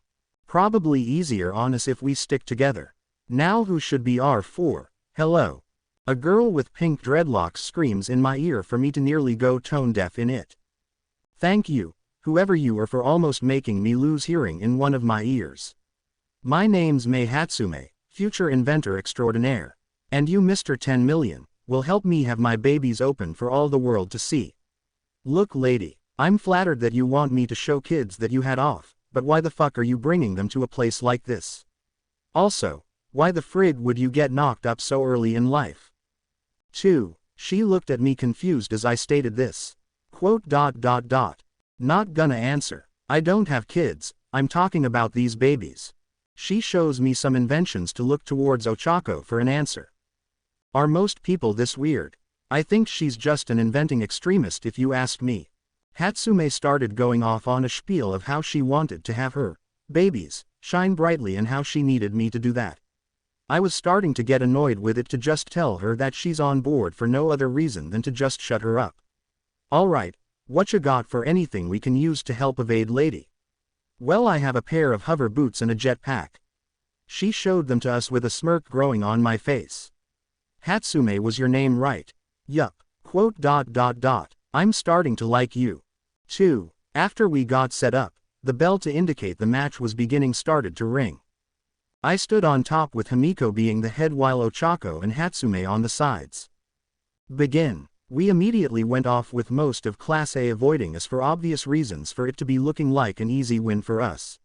Probably easier on us if we stick together. Now who should be our four? Hello. A girl with pink dreadlocks screams in my ear for me to nearly go tone deaf in it. Thank you, whoever you are, for almost making me lose hearing in one of my ears. My name's Mei Hatsume, future inventor extraordinaire. And you, Mr. 10 Million, will help me have my babies open for all the world to see. Look, lady, I'm flattered that you want me to show kids that you had off, but why the fuck are you bringing them to a place like this? Also, why the frig would you get knocked up so early in life? 2. She looked at me confused as I stated this. Quote. Not gonna answer. I don't have kids, I'm talking about these babies. She shows me some inventions to look towards Ochako for an answer. Are most people this weird? I think she's just an inventing extremist if you ask me. Hatsume started going off on a spiel of how she wanted to have her babies shine brightly and how she needed me to do that. I was starting to get annoyed with it to just tell her that she's on board for no other reason than to just shut her up. Alright, what you got for anything we can use to help evade lady? Well, I have a pair of hover boots and a jetpack. She showed them to us with a smirk growing on my face. Hatsume was your name, right? Yup. Quote. I'm starting to like you. 2. After we got set up, the bell to indicate the match was beginning started to ring. I stood on top with Himiko being the head while Ochako and Hatsume on the sides. Begin. We immediately went off with most of Class A avoiding us for obvious reasons, for it to be looking like an easy win for us.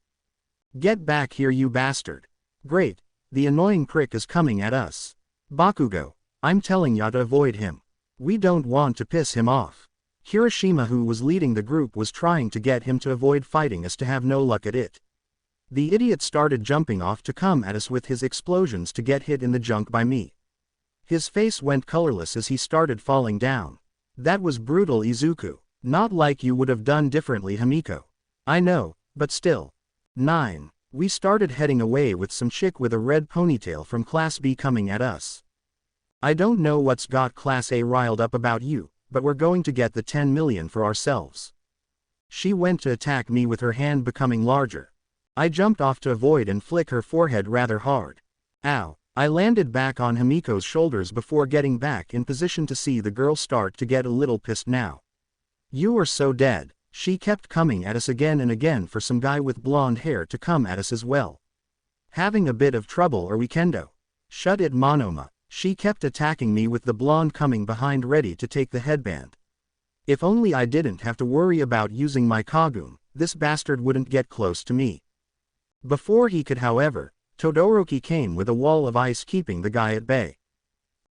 Get back here, you bastard. Great, the annoying prick is coming at us. Bakugo, I'm telling ya to avoid him. We don't want to piss him off. Kirishima, who was leading the group, was trying to get him to avoid fighting us to have no luck at it. The idiot started jumping off to come at us with his explosions to get hit in the junk by me. His face went colorless as he started falling down. That was brutal, Izuku. Not like you would have done differently, Himiko. I know, but still. 9. We started heading away with some chick with a red ponytail from Class B coming at us. I don't know what's got Class A riled up about you, but we're going to get the 10 million for ourselves. She went to attack me with her hand becoming larger. I jumped off to avoid and flick her forehead rather hard. Ow. I landed back on Himiko's shoulders before getting back in position to see the girl start to get a little pissed now. You are so dead. She kept coming at us again and again for some guy with blonde hair to come at us as well. Having a bit of trouble or weekendo? Shut it, Monoma. She kept attacking me with the blonde coming behind ready to take the headband. If only I didn't have to worry about using my Kagun, this bastard wouldn't get close to me. Before he could, however, Todoroki came with a wall of ice keeping the guy at bay.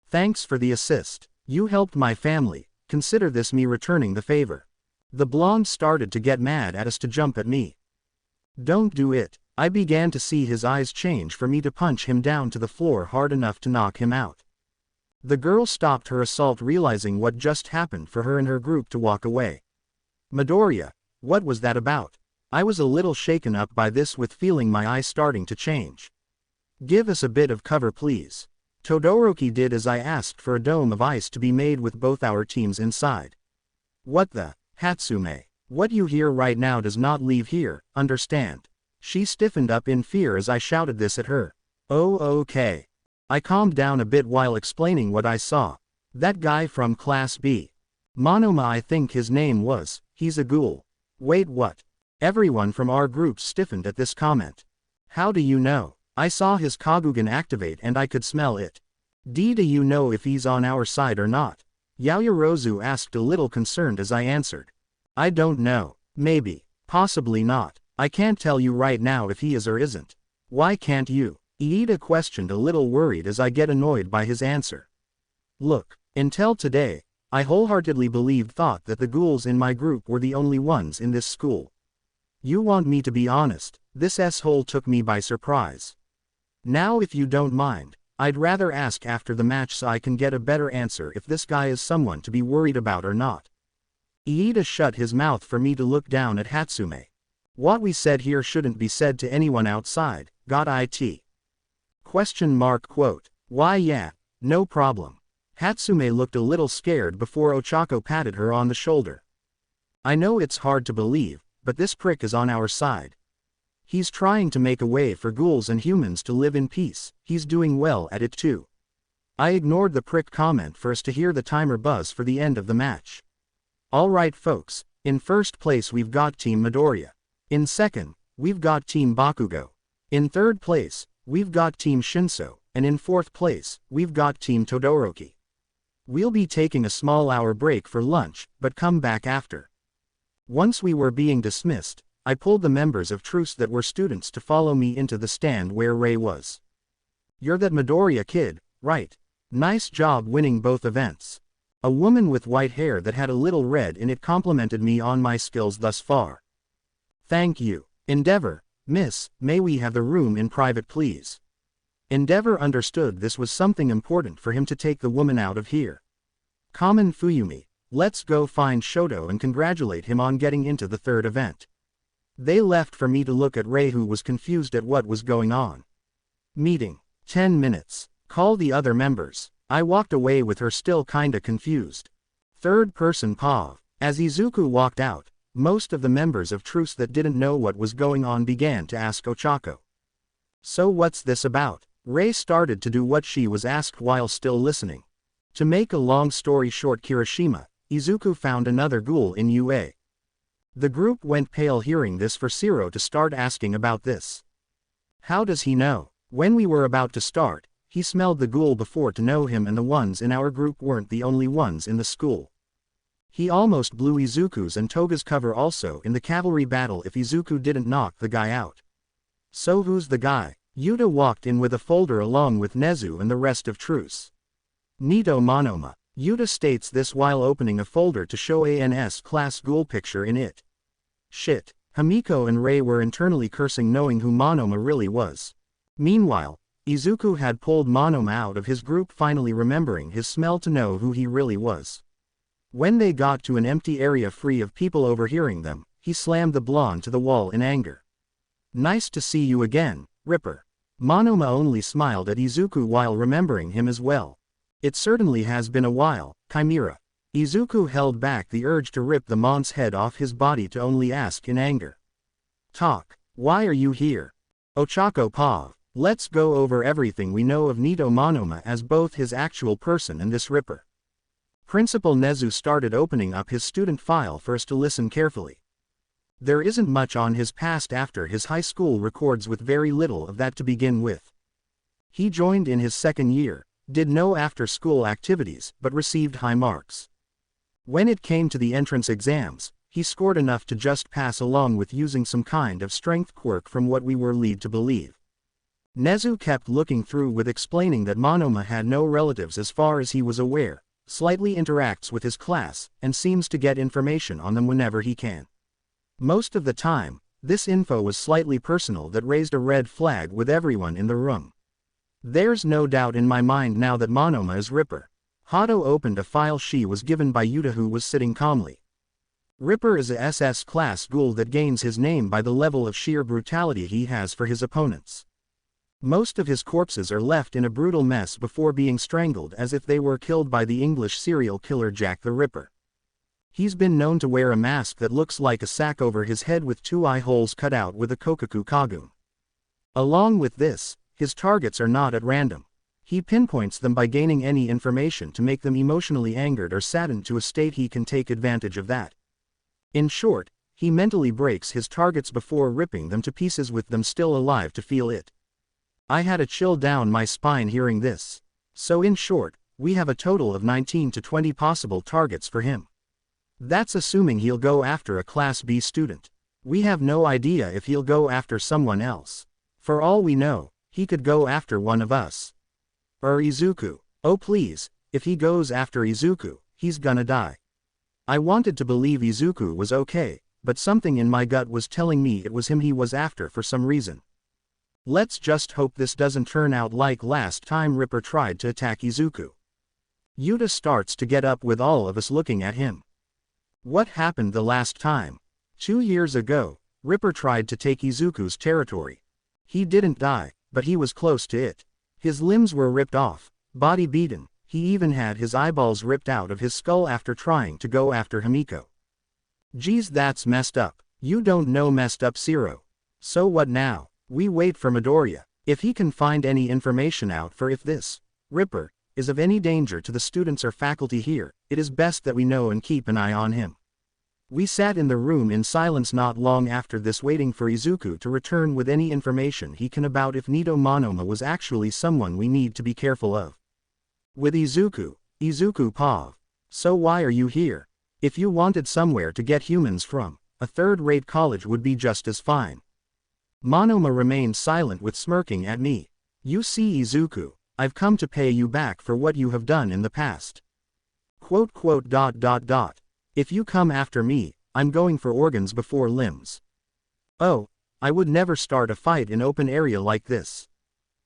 Thanks for the assist. You helped my family, consider this me returning the favor. The blonde started to get mad at us to jump at me. Don't do it. I began to see his eyes change for me to punch him down to the floor hard enough to knock him out. The girl stopped her assault, realizing what just happened for her and her group to walk away. Midoriya, what was that about? I was a little shaken up by this, with feeling my eyes starting to change. Give us a bit of cover, please. Todoroki did as I asked for a dome of ice to be made with both our teams inside. What the? Hatsume. What you hear right now does not leave here, understand? She stiffened up in fear as I shouted this at her. Oh okay. I calmed down a bit while explaining what I saw. That guy from Class B. Monoma, I think his name was, he's a ghoul. Wait, what? Everyone from our group stiffened at this comment. How do you know? I saw his Kagugan activate and I could smell it. Do you know if he's on our side or not? Yaoyorozu asked a little concerned as I answered. I don't know. Maybe. Possibly not. I can't tell you right now if he is or isn't. Why can't you? Iida questioned a little worried as I get annoyed by his answer. Look, until today, I wholeheartedly thought that the ghouls in my group were the only ones in this school. You want me to be honest, this S-hole took me by surprise. Now if you don't mind, I'd rather ask after the match so I can get a better answer if this guy is someone to be worried about or not. Iida shut his mouth for me to look down at Hatsume. What we said here shouldn't be said to anyone outside, got it? Question mark quote. Why yeah, no problem. Hatsume looked a little scared before Ochako patted her on the shoulder. I know it's hard to believe, but this prick is on our side. He's trying to make a way for ghouls and humans to live in peace, he's doing well at it too. I ignored the prick comment first to hear the timer buzz for the end of the match. Alright folks, in first place we've got Team Midoriya. In second, we've got Team Bakugo. In third place, we've got Team Shinso, and in fourth place, we've got Team Todoroki. We'll be taking a small hour break for lunch, but come back after. Once we were being dismissed, I pulled the members of Truce that were students to follow me into the stand where Ray was. You're that Midoriya kid, right? Nice job winning both events. A woman with white hair that had a little red in it complimented me on my skills thus far. Thank you. Endeavor, miss, may we have the room in private please? Endeavor understood this was something important for him to take the woman out of here. Kamen Fuyumi, let's go find Shoto and congratulate him on getting into the third event. They left for me to look at Ray, who was confused at what was going on. Meeting. 10 minutes. Call the other members. I walked away with her still kinda confused. Third person Pav. As Izuku walked out, most of the members of Truce that didn't know what was going on began to ask Ochako. So what's this about? Ray started to do what she was asked while still listening. To make a long story short, Kirishima, Izuku found another ghoul in UA. The group went pale hearing this for Zero to start asking about this. How does he know? When we were about to start, he smelled the ghoul before to know him, and the ones in our group weren't the only ones in the school. He almost blew Izuku's and Toga's cover also in the cavalry battle if Izuku didn't knock the guy out. So who's the guy? Yuta walked in with a folder along with Nezu and the rest of Truce. Nito Monoma. Yuta states this while opening a folder to show ANS class ghoul picture in it. Shit. Hamiko and Ray were internally cursing knowing who Monoma really was. Meanwhile, Izuku had pulled Monoma out of his group, finally remembering his smell to know who he really was. When they got to an empty area free of people overhearing them, he slammed the blonde to the wall in anger. Nice to see you again, Ripper. Monoma only smiled at Izuku while remembering him as well. It certainly has been a while, Chimera. Izuku held back the urge to rip the Mon's head off his body to only ask in anger. Talk. Why are you here? Ochako Pav. Let's go over everything we know of Nito Monoma as both his actual person and this Ripper. Principal Nezu started opening up his student file first to listen carefully. There isn't much on his past after his high school records, with very little of that to begin with. He joined in his second year, did no after-school activities, but received high marks. When it came to the entrance exams, he scored enough to just pass, along with using some kind of strength quirk from what we were led to believe. Nezu kept looking through with explaining that Monoma had no relatives as far as he was aware, slightly interacts with his class, and seems to get information on them whenever he can. Most of the time, this info was slightly personal that raised a red flag with everyone in the room. There's no doubt in my mind now that Monoma is Ripper. Hato opened a file she was given by Yuta, who was sitting calmly. Ripper is a SS class ghoul that gains his name by the level of sheer brutality he has for his opponents. Most of his corpses are left in a brutal mess before being strangled as if they were killed by the English serial killer Jack the Ripper. He's been known to wear a mask that looks like a sack over his head with 2 eye holes cut out with a Kokaku Kagun. Along with this, his targets are not at random. He pinpoints them by gaining any information to make them emotionally angered or saddened to a state he can take advantage of that. In short, he mentally breaks his targets before ripping them to pieces with them still alive to feel it. I had a chill down my spine hearing this. So in short, we have a total of 19 to 20 possible targets for him. That's assuming he'll go after a Class B student. We have no idea if he'll go after someone else. For all we know, he could go after one of us. Or Izuku. Oh please, if he goes after Izuku, he's gonna die. I wanted to believe Izuku was okay, but something in my gut was telling me it was him he was after for some reason. Let's just hope this doesn't turn out like last time Ripper tried to attack Izuku. Yuta starts to get up with all of us looking at him. What happened the last time? 2 years ago, Ripper tried to take Izuku's territory. He didn't die, but he was close to it. His limbs were ripped off, body beaten, he even had his eyeballs ripped out of his skull after trying to go after Himiko. Geez, that's messed up. You don't know messed up Zero. So what now? We wait for Midoriya. If he can find any information out for if this Ripper is of any danger to the students or faculty here, it is best that we know and keep an eye on him. We sat in the room in silence not long after this, waiting for Izuku to return with any information he can about if Nito Monoma was actually someone we need to be careful of. With Izuku Pav. So why are you here? If you wanted somewhere to get humans from, a third-rate college would be just as fine. Monoma remained silent with smirking at me. You see Izuku, I've come to pay you back for what you have done in the past. ... If you come after me, I'm going for organs before limbs. Oh, I would never start a fight in open area like this.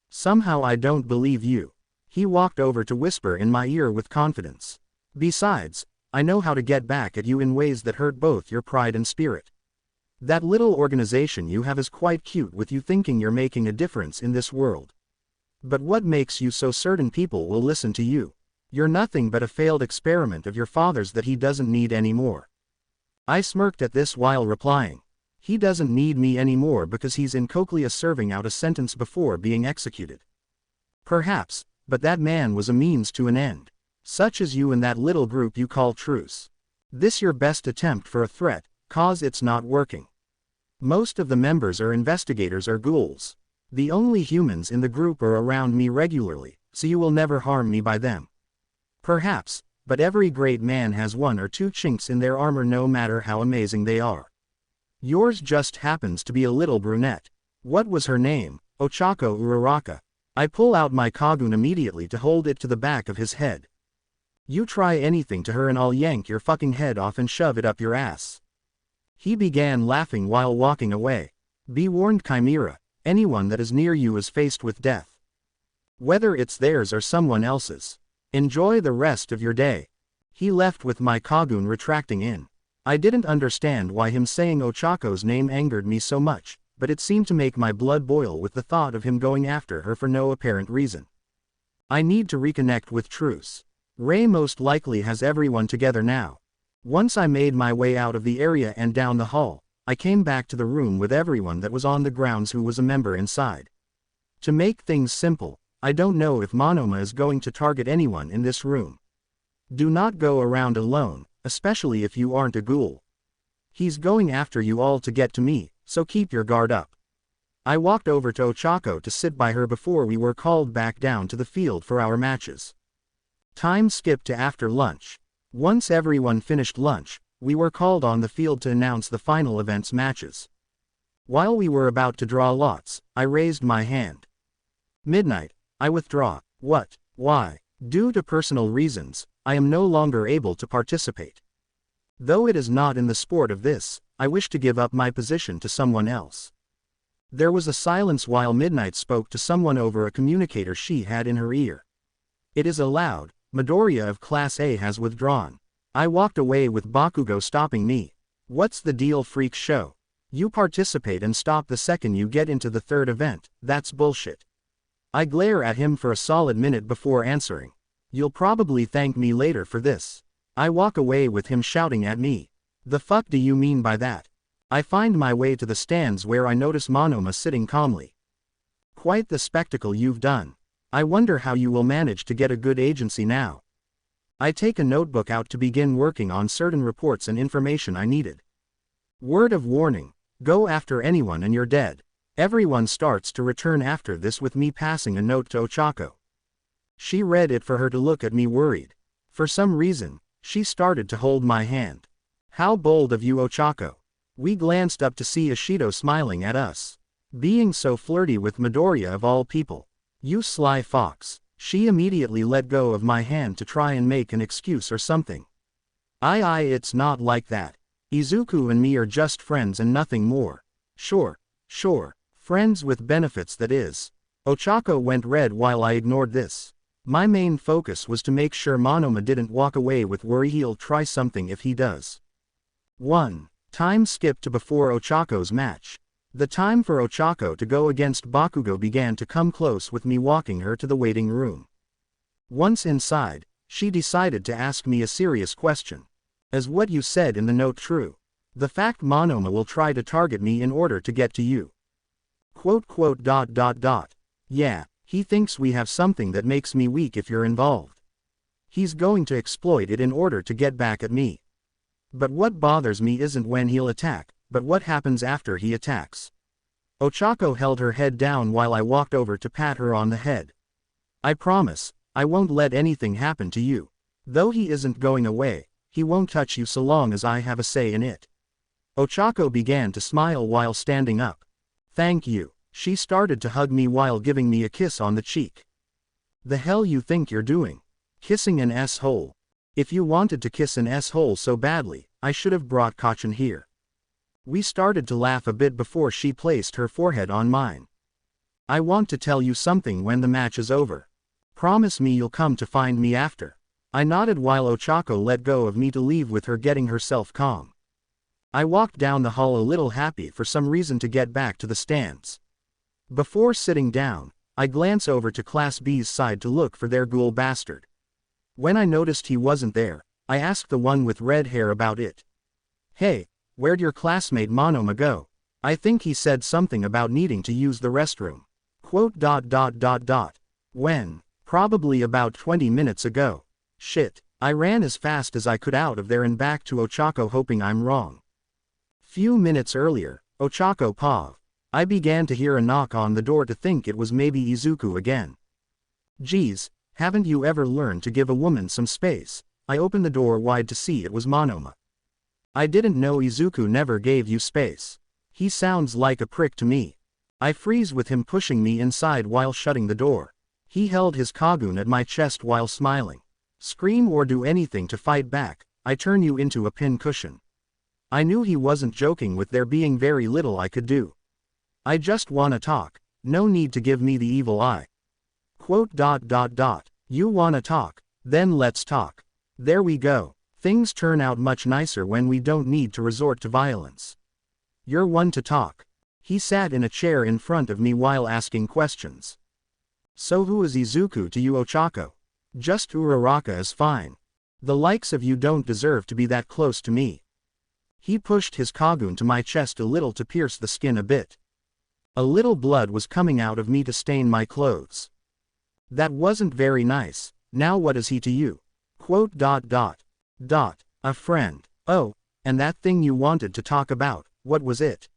Somehow I don't believe you. He walked over to whisper in my ear with confidence. Besides, I know how to get back at you in ways that hurt both your pride and spirit. That little organization you have is quite cute, with you thinking you're making a difference in this world. But what makes you so certain people will listen to you? You're nothing but a failed experiment of your father's that he doesn't need anymore. I smirked at this while replying. He doesn't need me anymore because he's in Cochlea serving out a sentence before being executed. Perhaps, but that man was a means to an end. Such as you and that little group you call Truce. This your best attempt for a threat, cause it's not working. Most of the members are investigators or ghouls. The only humans in the group are around me regularly, so you will never harm me by them. Perhaps, but every great man has 1 or 2 chinks in their armor no matter how amazing they are. Yours just happens to be a little brunette. What was her name? Ochako Uraraka. I pull out my Kagun immediately to hold it to the back of his head. You try anything to her and I'll yank your fucking head off and shove it up your ass. He began laughing while walking away. Be warned, Chimera, anyone that is near you is faced with death. Whether it's theirs or someone else's. Enjoy the rest of your day. He left with my Kagun retracting in. I didn't understand why him saying Ochako's name angered me so much, but it seemed to make my blood boil with the thought of him going after her for no apparent reason. I need to reconnect with Truce. Ray most likely has everyone together now. Once I made my way out of the area and down the hall, I came back to the room with everyone that was on the grounds who was a member inside. To make things simple, I don't know if Monoma is going to target anyone in this room. Do not go around alone, especially if you aren't a ghoul. He's going after you all to get to me, so keep your guard up. I walked over to Ochako to sit by her before we were called back down to the field for our matches. Time skipped to after lunch. Once everyone finished lunch, we were called on the field to announce the final event's matches. While we were about to draw lots, I raised my hand. Midnight, I withdraw. What? Why? Due to personal reasons, I am no longer able to participate. Though it is not in the sport of this, I wish to give up my position to someone else. There was a silence while Midnight spoke to someone over a communicator she had in her ear. It is allowed. Midoriya of Class A has withdrawn. I walked away with Bakugo stopping me. What's the deal, freak show? You participate and stop the second you get into the third event, that's bullshit. I glare at him for a solid minute before answering. You'll probably thank me later for this. I walk away with him shouting at me. The fuck do you mean by that? I find my way to the stands where I notice Monoma sitting calmly. Quite the spectacle you've done. I wonder how you will manage to get a good agency now. I take a notebook out to begin working on certain reports and information I needed. Word of warning, go after anyone and you're dead. Everyone starts to return after this with me passing a note to Ochako. She read it for her to look at me worried. For some reason, she started to hold my hand. How bold of you, Ochako. We glanced up to see Ishido smiling at us. Being so flirty with Midoriya of all people. You sly fox. She immediately let go of my hand to try and make an excuse or something. It's not like that. Izuku and me are just friends and nothing more. Sure. Friends with benefits, that is. Ochako went red while I ignored this. My main focus was to make sure Monoma didn't walk away with worry he'll try something if he does. 1. Time skip to before Ochako's match. The time for Ochako to go against Bakugo began to come close with me walking her to the waiting room. Once inside, she decided to ask me a serious question. Is what you said in the note true? The fact Monoma will try to target me in order to get to you. ... Yeah, he thinks we have something that makes me weak if you're involved. He's going to exploit it in order to get back at me. But what bothers me isn't when he'll attack, but what happens after he attacks. Ochako held her head down while I walked over to pat her on the head. I promise, I won't let anything happen to you. Though he isn't going away, he won't touch you so long as I have a say in it. Ochako began to smile while standing up. Thank you. She started to hug me while giving me a kiss on the cheek. The hell you think you're doing? Kissing an S-hole? If you wanted to kiss an S-hole so badly, I should have brought Kachin here. We started to laugh a bit before she placed her forehead on mine. I want to tell you something when the match is over. Promise me you'll come to find me after. I nodded while Ochako let go of me to leave with her getting herself calm. I walked down the hall a little happy for some reason to get back to the stands. Before sitting down, I glance over to Class B's side to look for their Ghoul bastard. When I noticed he wasn't there, I asked the one with red hair about it. Hey, where'd your classmate Monoma go? I think he said something about needing to use the restroom. ... When? Probably about 20 minutes ago. Shit, I ran as fast as I could out of there and back to Ochako hoping I'm wrong. Few minutes earlier, Ochako Pav. I began to hear a knock on the door to think it was maybe Izuku again. Geez, haven't you ever learned to give a woman some space? I opened the door wide to see it was Monoma. I didn't know Izuku never gave you space. He sounds like a prick to me. I freeze with him pushing me inside while shutting the door. He held his Kagun at my chest while smiling. Scream or do anything to fight back, I turn you into a pin cushion. I knew he wasn't joking with there being very little I could do. I just wanna talk, no need to give me the evil eye. ... You wanna talk? Then let's talk. There we go. Things turn out much nicer when we don't need to resort to violence. You're one to talk. He sat in a chair in front of me while asking questions. So who is Izuku to you, Ochako? Just Uraraka is fine. The likes of you don't deserve to be that close to me. He pushed his Kagun to my chest a little to pierce the skin a bit. A little blood was coming out of me to stain my clothes. That wasn't very nice. Now what is he to you? ... A friend. Oh, and that thing you wanted to talk about, what was it? ...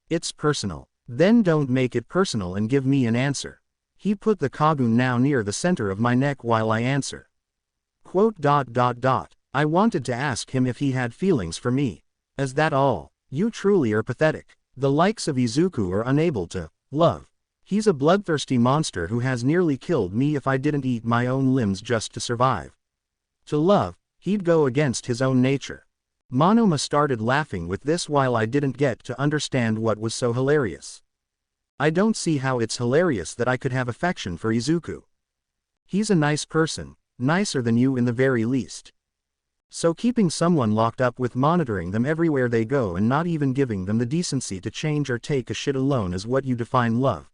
It's personal. Then don't make it personal and give me an answer. He put the Kagun now near the center of my neck while I answer. ... I wanted to ask him if he had feelings for me. Is that all? You truly are pathetic. The likes of Izuku are unable to love. He's a bloodthirsty monster who has nearly killed me if I didn't eat my own limbs just to survive. To love, he'd go against his own nature. Monoma started laughing with this while I didn't get to understand what was so hilarious. I don't see how it's hilarious that I could have affection for Izuku. He's a nice person, nicer than you in the very least. So keeping someone locked up with monitoring them everywhere they go and not even giving them the decency to change or take a shit alone is what you define love. ...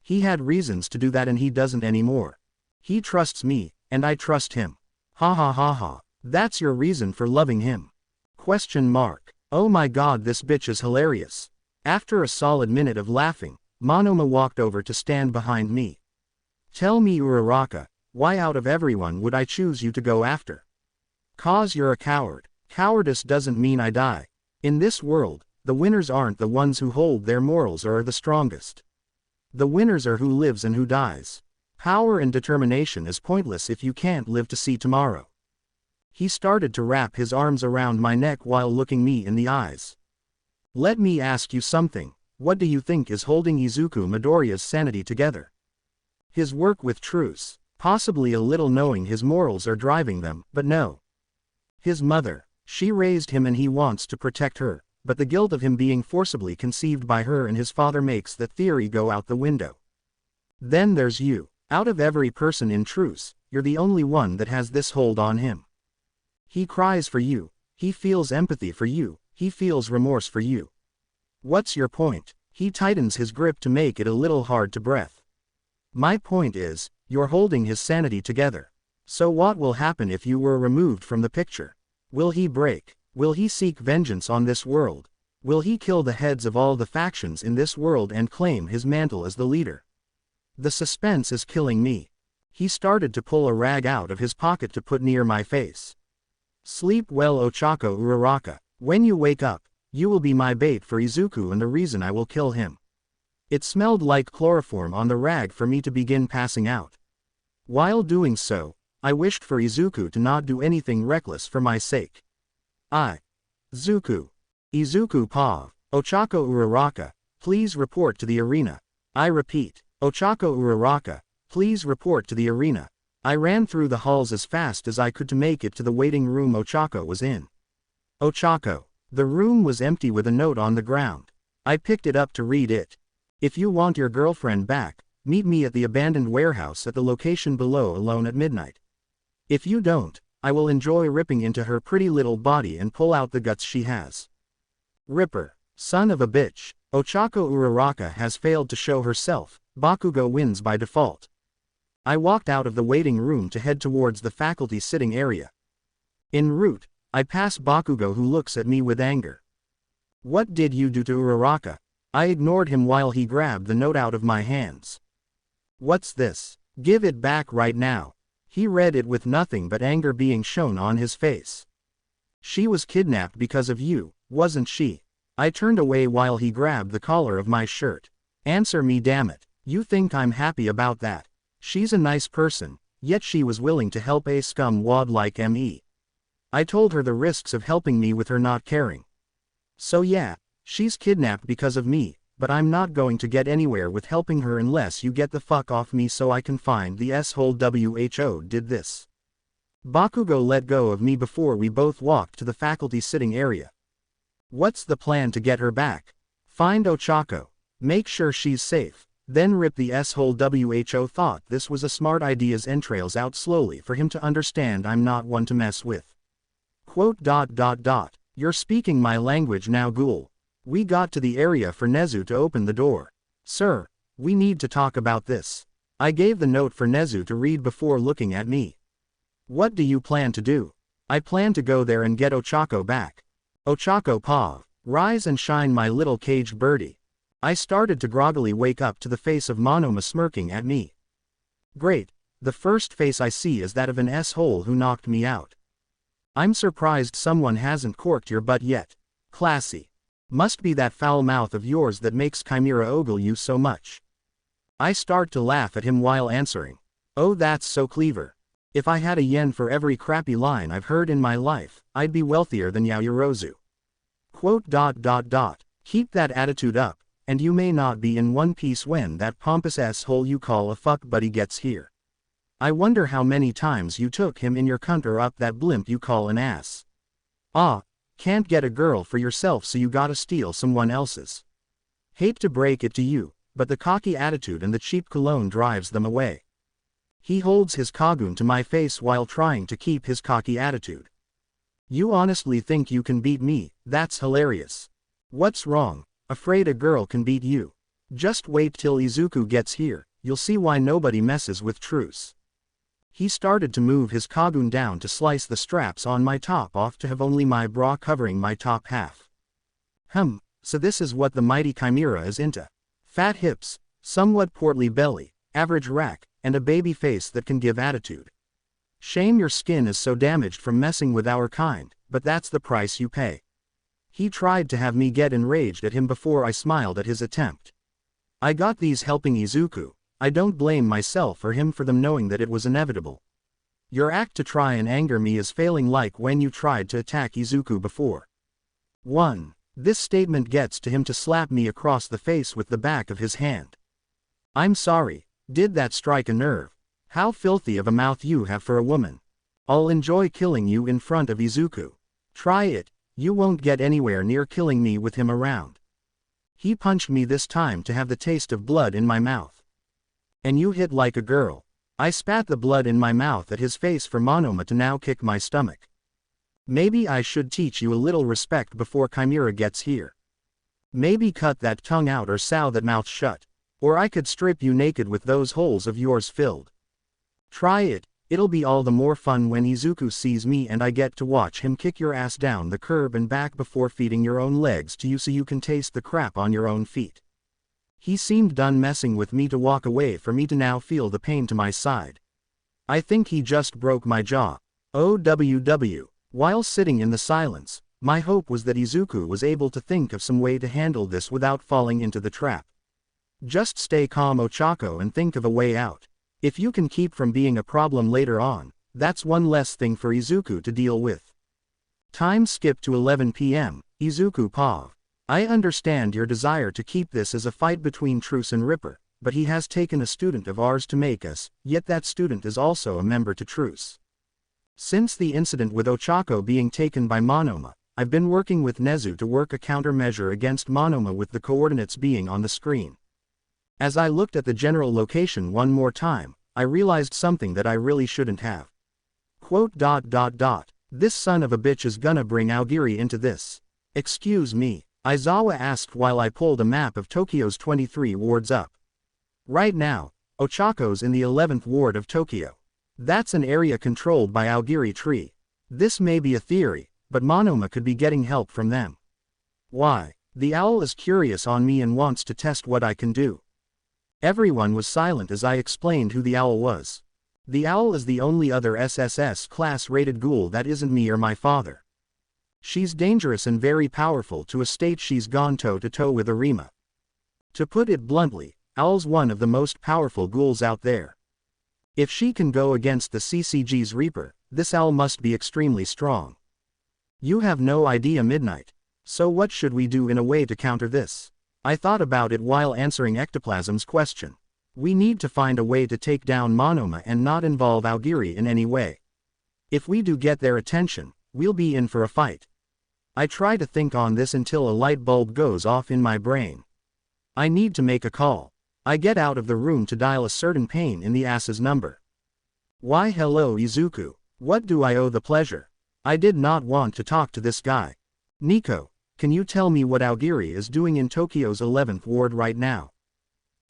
He had reasons to do that and he doesn't anymore. He trusts me, and I trust him. Ha ha ha ha. That's your reason for loving him? Question mark. Oh my god, this bitch is hilarious. After a solid minute of laughing, Monoma walked over to stand behind me. Tell me, Uraraka, why out of everyone would I choose you to go after? Cause you're a coward. Cowardice doesn't mean I die. In this world, the winners aren't the ones who hold their morals or are the strongest. The winners are who lives and who dies. Power and determination is pointless if you can't live to see tomorrow. He started to wrap his arms around my neck while looking me in the eyes. Let me ask you something. What do you think is holding Izuku Midoriya's sanity together? His work with Truce, possibly a little knowing his morals are driving them, but no. His mother, she raised him and he wants to protect her, but the guilt of him being forcibly conceived by her and his father makes that theory go out the window. Then there's you. Out of every person in Truce, you're the only one that has this hold on him. He cries for you, he feels empathy for you, he feels remorse for you. What's your point? He tightens his grip to make it a little hard to breathe. My point is, you're holding his sanity together. So what will happen if you were removed from the picture? Will he break? Will he seek vengeance on this world? Will he kill the heads of all the factions in this world and claim his mantle as the leader? The suspense is killing me. He started to pull a rag out of his pocket to put near my face. Sleep well, Ochako Uraraka. When you wake up, you will be my bait for Izuku and the reason I will kill him. It smelled like chloroform on the rag for me to begin passing out. While doing so, I wished for Izuku to not do anything reckless for my sake. Izuku. Pav. Ochako Uraraka, please report to the arena. I repeat, Ochako Uraraka, please report to the arena. I ran through the halls as fast as I could to make it to the waiting room Ochako was in. Ochako. The room was empty with a note on the ground. I picked it up to read it. If you want your girlfriend back, meet me at the abandoned warehouse at the location below alone at midnight. If you don't, I will enjoy ripping into her pretty little body and pull out the guts she has. Ripper. Son of a bitch. Ochako Uraraka has failed to show herself. Bakugo wins by default. I walked out of the waiting room to head towards the faculty sitting area. En route, I pass Bakugo, who looks at me with anger. What did you do to Uraraka? I ignored him while he grabbed the note out of my hands. What's this? Give it back right now. He read it with nothing but anger being shown on his face. She was kidnapped because of you, wasn't she? I turned away while he grabbed the collar of my shirt. Answer me, damn it. You think I'm happy about that? She's a nice person, yet she was willing to help a scum wad like ME. I told her the risks of helping me with her not caring. So yeah, she's kidnapped because of me, but I'm not going to get anywhere with helping her unless you get the fuck off me so I can find the s-hole who did this. Bakugo let go of me before we both walked to the faculty sitting area. What's the plan to get her back? Find Ochako. Make sure she's safe. Then rip the s-hole who thought this was a smart idea's entrails out slowly for him to understand I'm not one to mess with. Quote. You're speaking my language now, Ghoul. We got to the area for Nezu to open the door. Sir, we need to talk about this. I gave the note for Nezu to read before looking at me. What do you plan to do? I plan to go there and get Ochako back. Ochako Pav, rise and shine, my little caged birdie. I started to groggily wake up to the face of Monoma smirking at me. Great, the first face I see is that of an s-hole who knocked me out. I'm surprised someone hasn't corked your butt yet. Classy. Must be that foul mouth of yours that makes Chimera ogle you so much. I start to laugh at him while answering. Oh, that's so clever. If I had a yen for every crappy line I've heard in my life, I'd be wealthier than Yaoyorozu. Quote. Keep that attitude up, and you may not be in one piece when that pompous s-hole you call a fuck buddy gets here. I wonder how many times you took him in your cunt or up that blimp you call an ass. Can't get a girl for yourself so you gotta steal someone else's. Hate to break it to you, but the cocky attitude and the cheap cologne drives them away. He holds his kagun to my face while trying to keep his cocky attitude. You honestly think you can beat me? That's hilarious. What's wrong? Afraid a girl can beat you? Just wait till Izuku gets here, you'll see why nobody messes with Truce. He started to move his Kagun down to slice the straps on my top off to have only my bra covering my top half. So this is what the mighty chimera is into. Fat hips, somewhat portly belly, average rack, and a baby face that can give attitude. Shame your skin is so damaged from messing with our kind, but that's the price you pay. He tried to have me get enraged at him before I smiled at his attempt. I got these helping Izuku. I don't blame myself or him for them knowing that it was inevitable. Your act to try and anger me is failing like when you tried to attack Izuku before. 1. This statement gets to him to slap me across the face with the back of his hand. I'm sorry, did that strike a nerve? How filthy of a mouth you have for a woman. I'll enjoy killing you in front of Izuku. Try it, you won't get anywhere near killing me with him around. He punched me this time to have the taste of blood in my mouth. And you hit like a girl. I spat the blood in my mouth at his face for Monoma to now kick my stomach. Maybe I should teach you a little respect before Chimera gets here. Maybe cut that tongue out or sow that mouth shut. Or I could strip you naked with those holes of yours filled. Try it, it'll be all the more fun when Izuku sees me and I get to watch him kick your ass down the curb and back before feeding your own legs to you so you can taste the crap on your own feet. He seemed done messing with me to walk away for me to now feel the pain to my side. I think he just broke my jaw. OWW. While sitting in the silence, my hope was that Izuku was able to think of some way to handle this without falling into the trap. Just stay calm, Ochako, and think of a way out. If you can keep from being a problem later on, that's one less thing for Izuku to deal with. Time skip to 11 p.m., Izuku Pav. I understand your desire to keep this as a fight between Truce and Ripper, but he has taken a student of ours to make us, yet that student is also a member to Truce. Since the incident with Ochako being taken by Monoma, I've been working with Nezu to work a countermeasure against Monoma with the coordinates being on the screen. As I looked at the general location one more time, I realized something that I really shouldn't have. This son of a bitch is gonna bring Aogiri into this. Excuse me, Aizawa asked while I pulled a map of Tokyo's 23 wards up. Right now, Ochako's in the 11th ward of Tokyo. That's an area controlled by Aogiri Tree. This may be a theory, but Monoma could be getting help from them. Why? The owl is curious on me and wants to test what I can do. Everyone was silent as I explained who the owl was. The owl is the only other SSS class-rated ghoul that isn't me or my father. She's dangerous and very powerful to a state she's gone toe-to-toe with Arima. To put it bluntly, Owl's one of the most powerful ghouls out there. If she can go against the CCG's Reaper, this owl must be extremely strong. You have no idea, Midnight. So what should we do in a way to counter this? I thought about it while answering Ectoplasm's question. We need to find a way to take down Monoma and not involve Aogiri in any way. If we do get their attention, we'll be in for a fight. I try to think on this until a light bulb goes off in my brain. I need to make a call. I get out of the room to dial a certain pain in the ass's number. Why hello Izuku, what do I owe the pleasure? I did not want to talk to this guy. Nico, can you tell me what Aogiri is doing in Tokyo's 11th ward right now?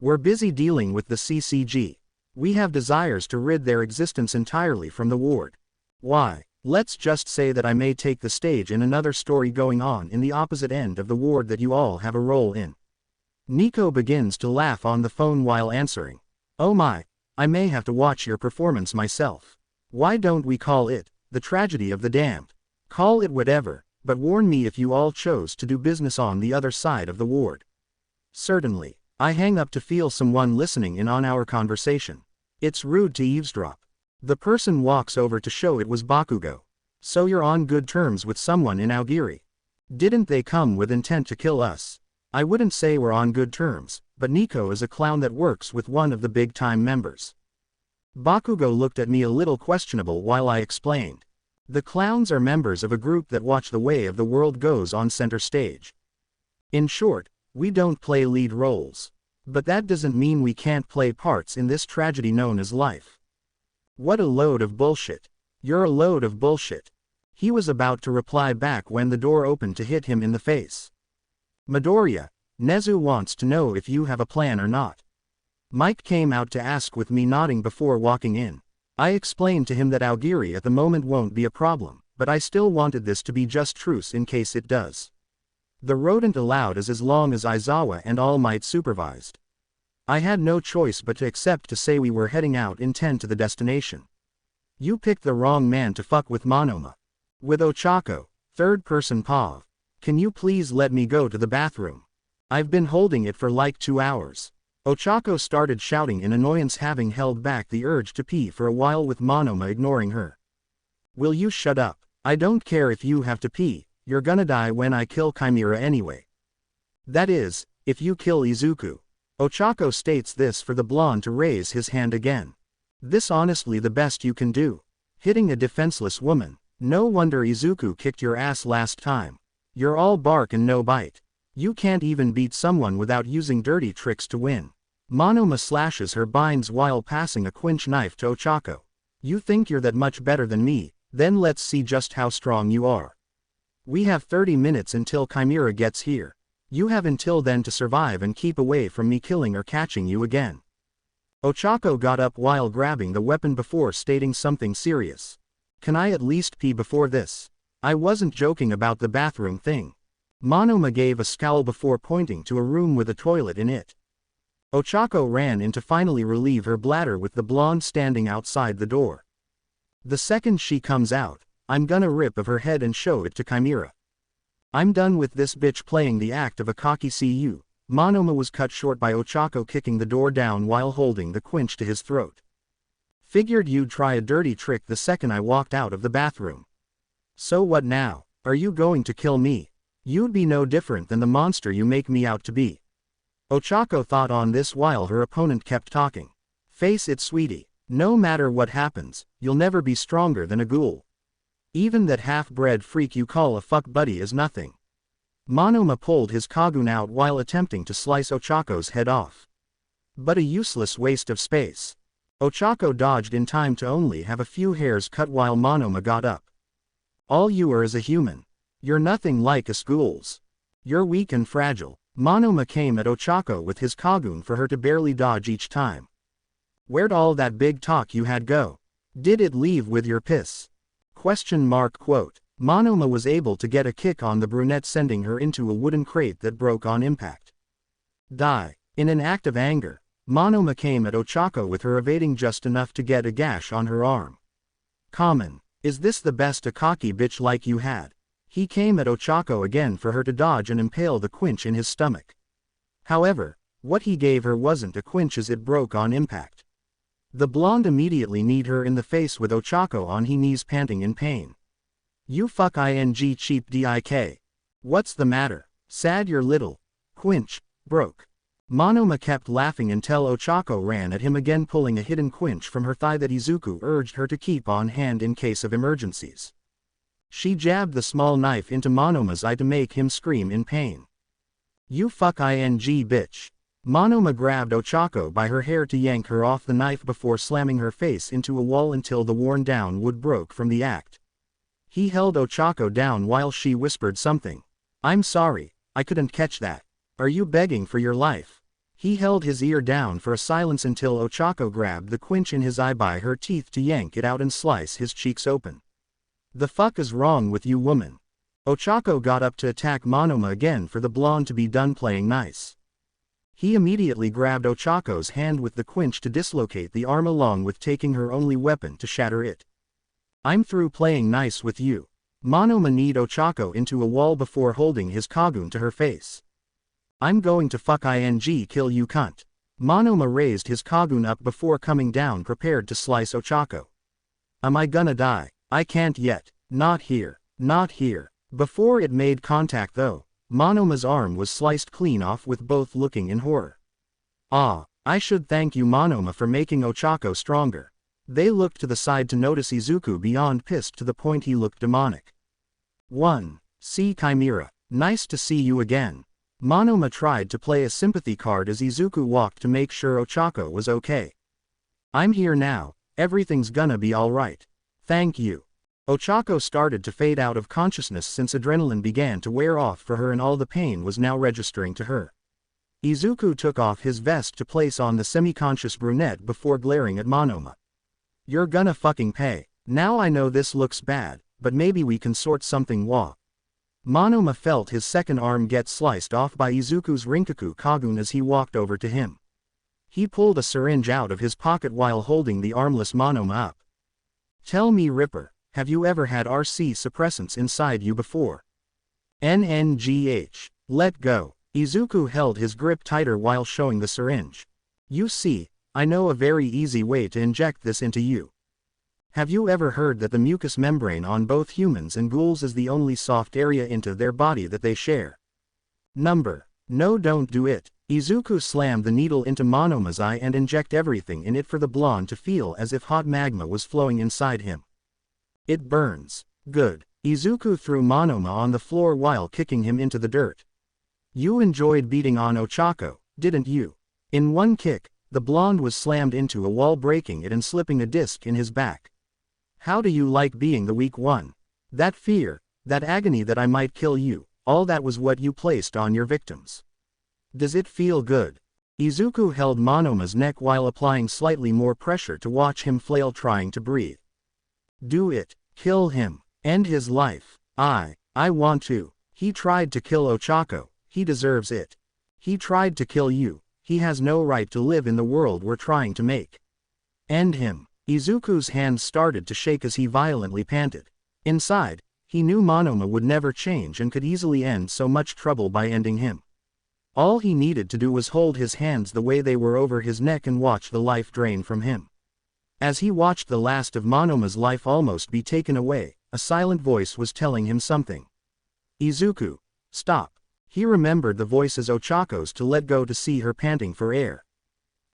We're busy dealing with the CCG. We have desires to rid their existence entirely from the ward. Why? Let's just say that I may take the stage in another story going on in the opposite end of the ward that you all have a role in. Nico begins to laugh on the phone while answering. Oh my, I may have to watch your performance myself. Why don't we call it, the tragedy of the damned? Call it whatever, but warn me if you all chose to do business on the other side of the ward. Certainly. I hang up to feel someone listening in on our conversation. It's rude to eavesdrop. The person walks over to show it was Bakugo. So you're on good terms with someone in Aogiri. Didn't they come with intent to kill us? I wouldn't say we're on good terms, but Nico is a clown that works with one of the big-time members. Bakugo looked at me a little questionable while I explained. The clowns are members of a group that watch the way of the world goes on center stage. In short, we don't play lead roles. But that doesn't mean we can't play parts in this tragedy known as life. What a load of bullshit. You're a load of bullshit. He was about to reply back when the door opened to hit him in the face. Midoriya, Nezu wants to know if you have a plan or not. Mike came out to ask with me nodding before walking in. I explained to him that Aogiri at the moment won't be a problem, but I still wanted this to be just Truce in case it does. The rodent allowed as long as Aizawa and All Might supervised. I had no choice but to accept to say we were heading out in 10 to the destination. You picked the wrong man to fuck with Monoma. With Ochako, third person Pav. Can you please let me go to the bathroom? I've been holding it for like 2 hours. Ochako started shouting in annoyance, having held back the urge to pee for a while with Monoma ignoring her. Will you shut up? I don't care if you have to pee, you're gonna die when I kill Chimera anyway. That is, if you kill Izuku. Ochako states this for the blonde to raise his hand again. This honestly the best you can do. Hitting a defenseless woman. No wonder Izuku kicked your ass last time. You're all bark and no bite. You can't even beat someone without using dirty tricks to win. Monoma slashes her binds while passing a quinch knife to Ochako. You think you're that much better than me, then let's see just how strong you are. We have 30 minutes until Chimera gets here. You have until then to survive and keep away from me killing or catching you again. Ochako got up while grabbing the weapon before stating something serious. Can I at least pee before this? I wasn't joking about the bathroom thing. Monoma gave a scowl before pointing to a room with a toilet in it. Ochako ran in to finally relieve her bladder with the blonde standing outside the door. The second she comes out, I'm gonna rip of her head and show it to Chimera. I'm done with this bitch playing the act of a cocky CU. Monoma was cut short by Ochako kicking the door down while holding the quinch to his throat. Figured you'd try a dirty trick the second I walked out of the bathroom. So what now? Are you going to kill me? You'd be no different than the monster you make me out to be. Ochako thought on this while her opponent kept talking. Face it, sweetie. No matter what happens, you'll never be stronger than a ghoul. Even that half-bred freak you call a fuck buddy is nothing. Monoma pulled his Kagun out while attempting to slice Ochako's head off. But a useless waste of space. Ochako dodged in time to only have a few hairs cut while Monoma got up. All you are is a human. You're nothing like us ghouls. You're weak and fragile. Monoma came at Ochako with his Kagun for her to barely dodge each time. Where'd all that big talk you had go? Did it leave with your piss? ? Monoma was able to get a kick on the brunette, sending her into a wooden crate that broke on impact. Die. In an act of anger, Monoma came at Ochako with her evading just enough to get a gash on her arm. Common. Is this the best a cocky bitch like you had? He came at Ochako again for her to dodge and impale the quinch in his stomach. However, what he gave her wasn't a quinch as it broke on impact. The blonde immediately kneed her in the face with Ochako on his knees, panting in pain. You fuck ing cheap dik. What's the matter? Sad your little quinch broke. Monoma kept laughing until Ochako ran at him again, pulling a hidden quinch from her thigh that Izuku urged her to keep on hand in case of emergencies. She jabbed the small knife into Monoma's eye to make him scream in pain. You fuck ing bitch. Monoma grabbed Ochako by her hair to yank her off the knife before slamming her face into a wall until the worn-down wood broke from the act. He held Ochako down while she whispered something. I'm sorry, I couldn't catch that. Are you begging for your life? He held his ear down for a silence until Ochako grabbed the quinch in his eye by her teeth to yank it out and slice his cheeks open. The fuck is wrong with you, woman? Ochako got up to attack Monoma again for the blonde to be done playing nice. He immediately grabbed Ochako's hand with the quinch to dislocate the arm along with taking her only weapon to shatter it. I'm through playing nice with you. Monoma kneed Ochako into a wall before holding his Kagun to her face. I'm going to fuck ing kill you cunt. Monoma raised his Kagun up before coming down prepared to slice Ochako. Am I gonna die? I can't yet. Not here. Not here. Before it made contact though, Monoma's arm was sliced clean off with both looking in horror. Ah, I should thank you Monoma for making Ochako stronger. They looked to the side to notice Izuku beyond pissed to the point he looked demonic. 1. See Chimera. Nice to see you again. Monoma tried to play a sympathy card as Izuku walked to make sure Ochako was okay. I'm here now, everything's gonna be alright. Thank you. Ochako started to fade out of consciousness since adrenaline began to wear off for her and all the pain was now registering to her. Izuku took off his vest to place on the semi-conscious brunette before glaring at Monoma. You're gonna fucking pay. Now I know this looks bad, but maybe we can sort something wa. Monoma felt his second arm get sliced off by Izuku's Rinkaku Kagun as he walked over to him. He pulled a syringe out of his pocket while holding the armless Monoma up. Tell me, Ripper, have you ever had RC suppressants inside you before? NNGH. Let go. Izuku held his grip tighter while showing the syringe. You see, I know a very easy way to inject this into you. Have you ever heard that the mucous membrane on both humans and ghouls is the only soft area into their body that they share? No, don't do it. Izuku slammed the needle into Monoma's eye and inject everything in it for the blonde to feel as if hot magma was flowing inside him. It burns. Good. Izuku threw Monoma on the floor while kicking him into the dirt. You enjoyed beating on Ochako, didn't you? In one kick, the blonde was slammed into a wall, breaking it and slipping a disc in his back. How do you like being the weak one? That fear, that agony that I might kill you, all that was what you placed on your victims. Does it feel good? Izuku held Monoma's neck while applying slightly more pressure to watch him flail, trying to breathe. Do it. Kill him. End his life. I want to. He tried to kill Ochako. He deserves it. He tried to kill you. He has no right to live in the world we're trying to make. End him. Izuku's hands started to shake as he violently panted. Inside, he knew Monoma would never change and could easily end so much trouble by ending him. All he needed to do was hold his hands the way they were over his neck and watch the life drain from him. As he watched the last of Monoma's life almost be taken away, a silent voice was telling him something. Izuku, stop. He remembered the voice as Ochako's to let go to see her panting for air.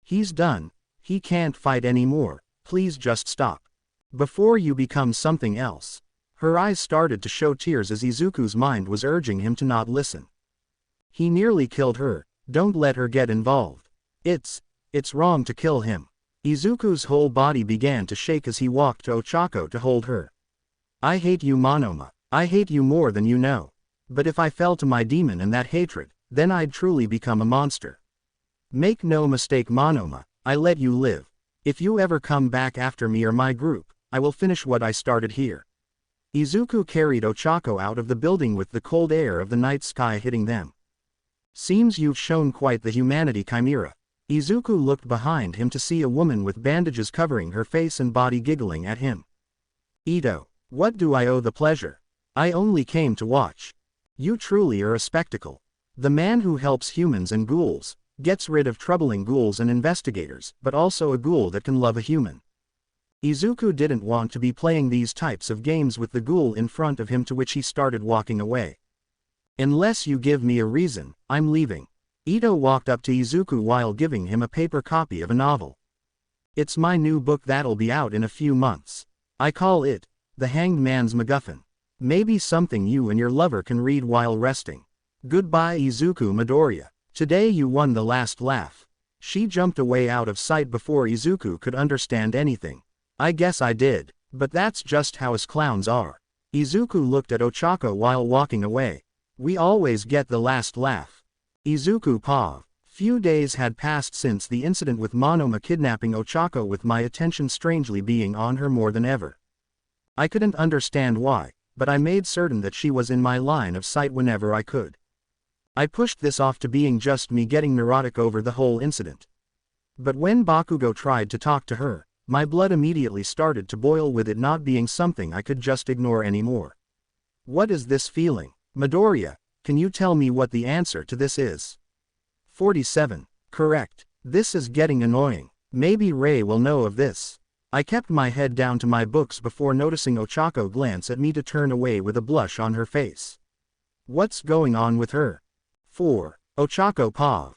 He's done. He can't fight anymore. Please just stop. Before you become something else. Her eyes started to show tears as Izuku's mind was urging him to not listen. He nearly killed her. Don't let her get involved. It's wrong to kill him. Izuku's whole body began to shake as he walked to Ochako to hold her. I hate you, Monoma. I hate you more than you know. But if I fell to my demon and that hatred, then I'd truly become a monster. Make no mistake, Monoma, I let you live. If you ever come back after me or my group, I will finish what I started here. Izuku carried Ochako out of the building with the cold air of the night sky hitting them. Seems you've shown quite the humanity, Chimera. Izuku looked behind him to see a woman with bandages covering her face and body giggling at him. Ito, what do I owe the pleasure? I only came to watch. You truly are a spectacle. The man who helps humans and ghouls, gets rid of troubling ghouls and investigators, but also a ghoul that can love a human. Izuku didn't want to be playing these types of games with the ghoul in front of him, to which he started walking away. Unless you give me a reason, I'm leaving. Ito walked up to Izuku while giving him a paper copy of a novel. It's my new book that'll be out in a few months. I call it, The Hanged Man's MacGuffin. Maybe something you and your lover can read while resting. Goodbye, Izuku Midoriya. Today you won the last laugh. She jumped away out of sight before Izuku could understand anything. I guess I did, but that's just how us clowns are. Izuku looked at Ochako while walking away. We always get the last laugh. Izuku paused. Few days had passed since the incident with Monoma kidnapping Ochako, with my attention strangely being on her more than ever. I couldn't understand why, but I made certain that she was in my line of sight whenever I could. I pushed this off to being just me getting neurotic over the whole incident. But when Bakugo tried to talk to her, my blood immediately started to boil, with it not being something I could just ignore anymore. What is this feeling? Midoriya, can you tell me what the answer to this is? 47. Correct. This is getting annoying. Maybe Ray will know of this. I kept my head down to my books before noticing Ochako glance at me to turn away with a blush on her face. What's going on with her? 4. Ochako paused.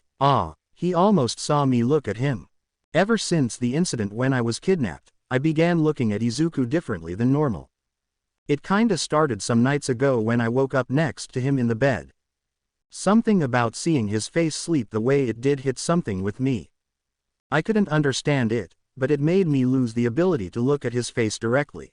He almost saw me look at him. Ever since the incident when I was kidnapped, I began looking at Izuku differently than normal. It kinda started some nights ago when I woke up next to him in the bed. Something about seeing his face sleep the way it did hit something with me. I couldn't understand it, but it made me lose the ability to look at his face directly.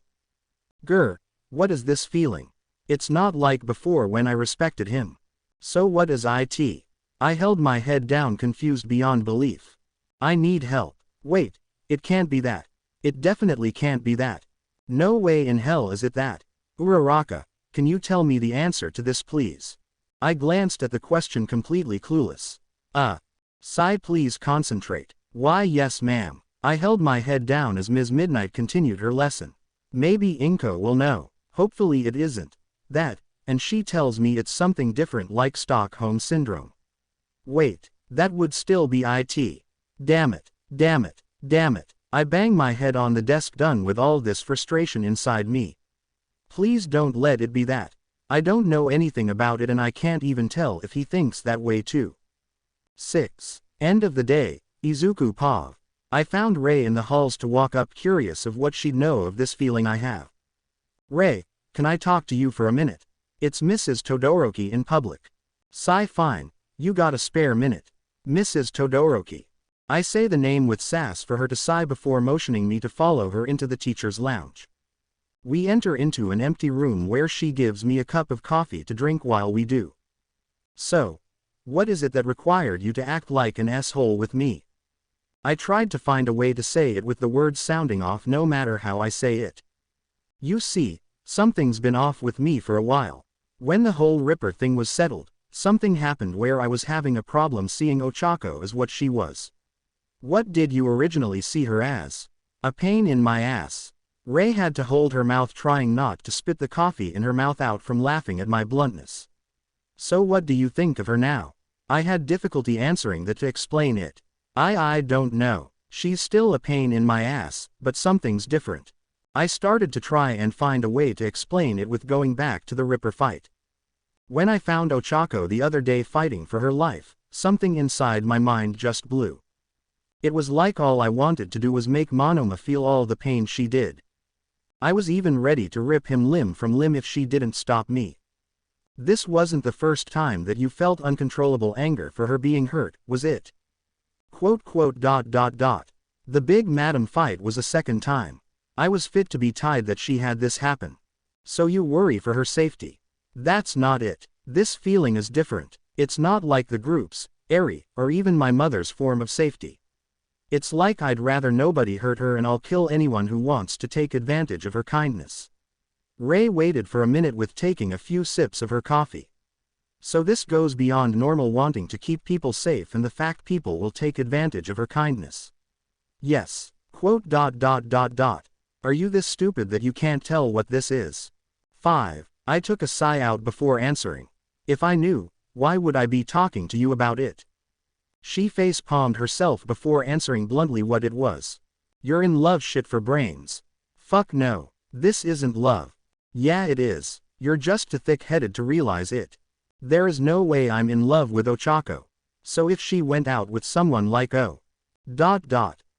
Grr, what is this feeling? It's not like before when I respected him. So what is it? I held my head down, confused beyond belief. I need help. Wait, it can't be that. It definitely can't be that. No way in hell is it that. Uraraka, can you tell me the answer to this please? I glanced at the question completely clueless. Sai, please concentrate. Why yes ma'am. I held my head down as Ms. Midnight continued her lesson. Maybe Inko will know. Hopefully it isn't that, and she tells me it's something different like Stockholm Syndrome. Wait, that would still be IT. Damn it, damn it, damn it. I banged my head on the desk, done with all this frustration inside me. Please don't let it be that. I don't know anything about it and I can't even tell if he thinks that way too. 6. End of the day, Izuku Pav. I found Rei in the halls to walk up, curious of what she'd know of this feeling I have. Rei, can I talk to you for a minute? It's Mrs. Todoroki in public. Sigh, fine, you got a spare minute. Mrs. Todoroki. I say the name with sass for her to sigh before motioning me to follow her into the teacher's lounge. We enter into an empty room where she gives me a cup of coffee to drink while we do. So, what is it that required you to act like an asshole with me? I tried to find a way to say it with the words sounding off no matter how I say it. You see, something's been off with me for a while. When the whole Ripper thing was settled, something happened where I was having a problem seeing Ochako as what she was. What did you originally see her as? A pain in my ass. Rei had to hold her mouth, trying not to spit the coffee in her mouth out from laughing at my bluntness. So what do you think of her now? I had difficulty answering that to explain it. I don't know. She's still a pain in my ass, but something's different. I started to try and find a way to explain it with going back to the Ripper fight. When I found Ochako the other day fighting for her life, something inside my mind just blew. It was like all I wanted to do was make Monoma feel all the pain she did. I was even ready to rip him limb from limb if she didn't stop me. This wasn't the first time that you felt uncontrollable anger for her being hurt, was it? ... The big madam fight was a second time. I was fit to be tied that she had this happen. So you worry for her safety. That's not it. This feeling is different. It's not like the groups, Eri, or even my mother's form of safety. It's like I'd rather nobody hurt her and I'll kill anyone who wants to take advantage of her kindness. Rei waited for a minute with taking a few sips of her coffee. So this goes beyond normal wanting to keep people safe and the fact people will take advantage of her kindness. Yes. ... Are you this stupid that you can't tell what this is? 5. I took a sigh out before answering. If I knew, why would I be talking to you about it? She face-palmed herself before answering bluntly what it was. You're in love, shit for brains. Fuck no. This isn't love. Yeah it is. You're just too thick-headed to realize it. There is no way I'm in love with Ochako. So if she went out with someone like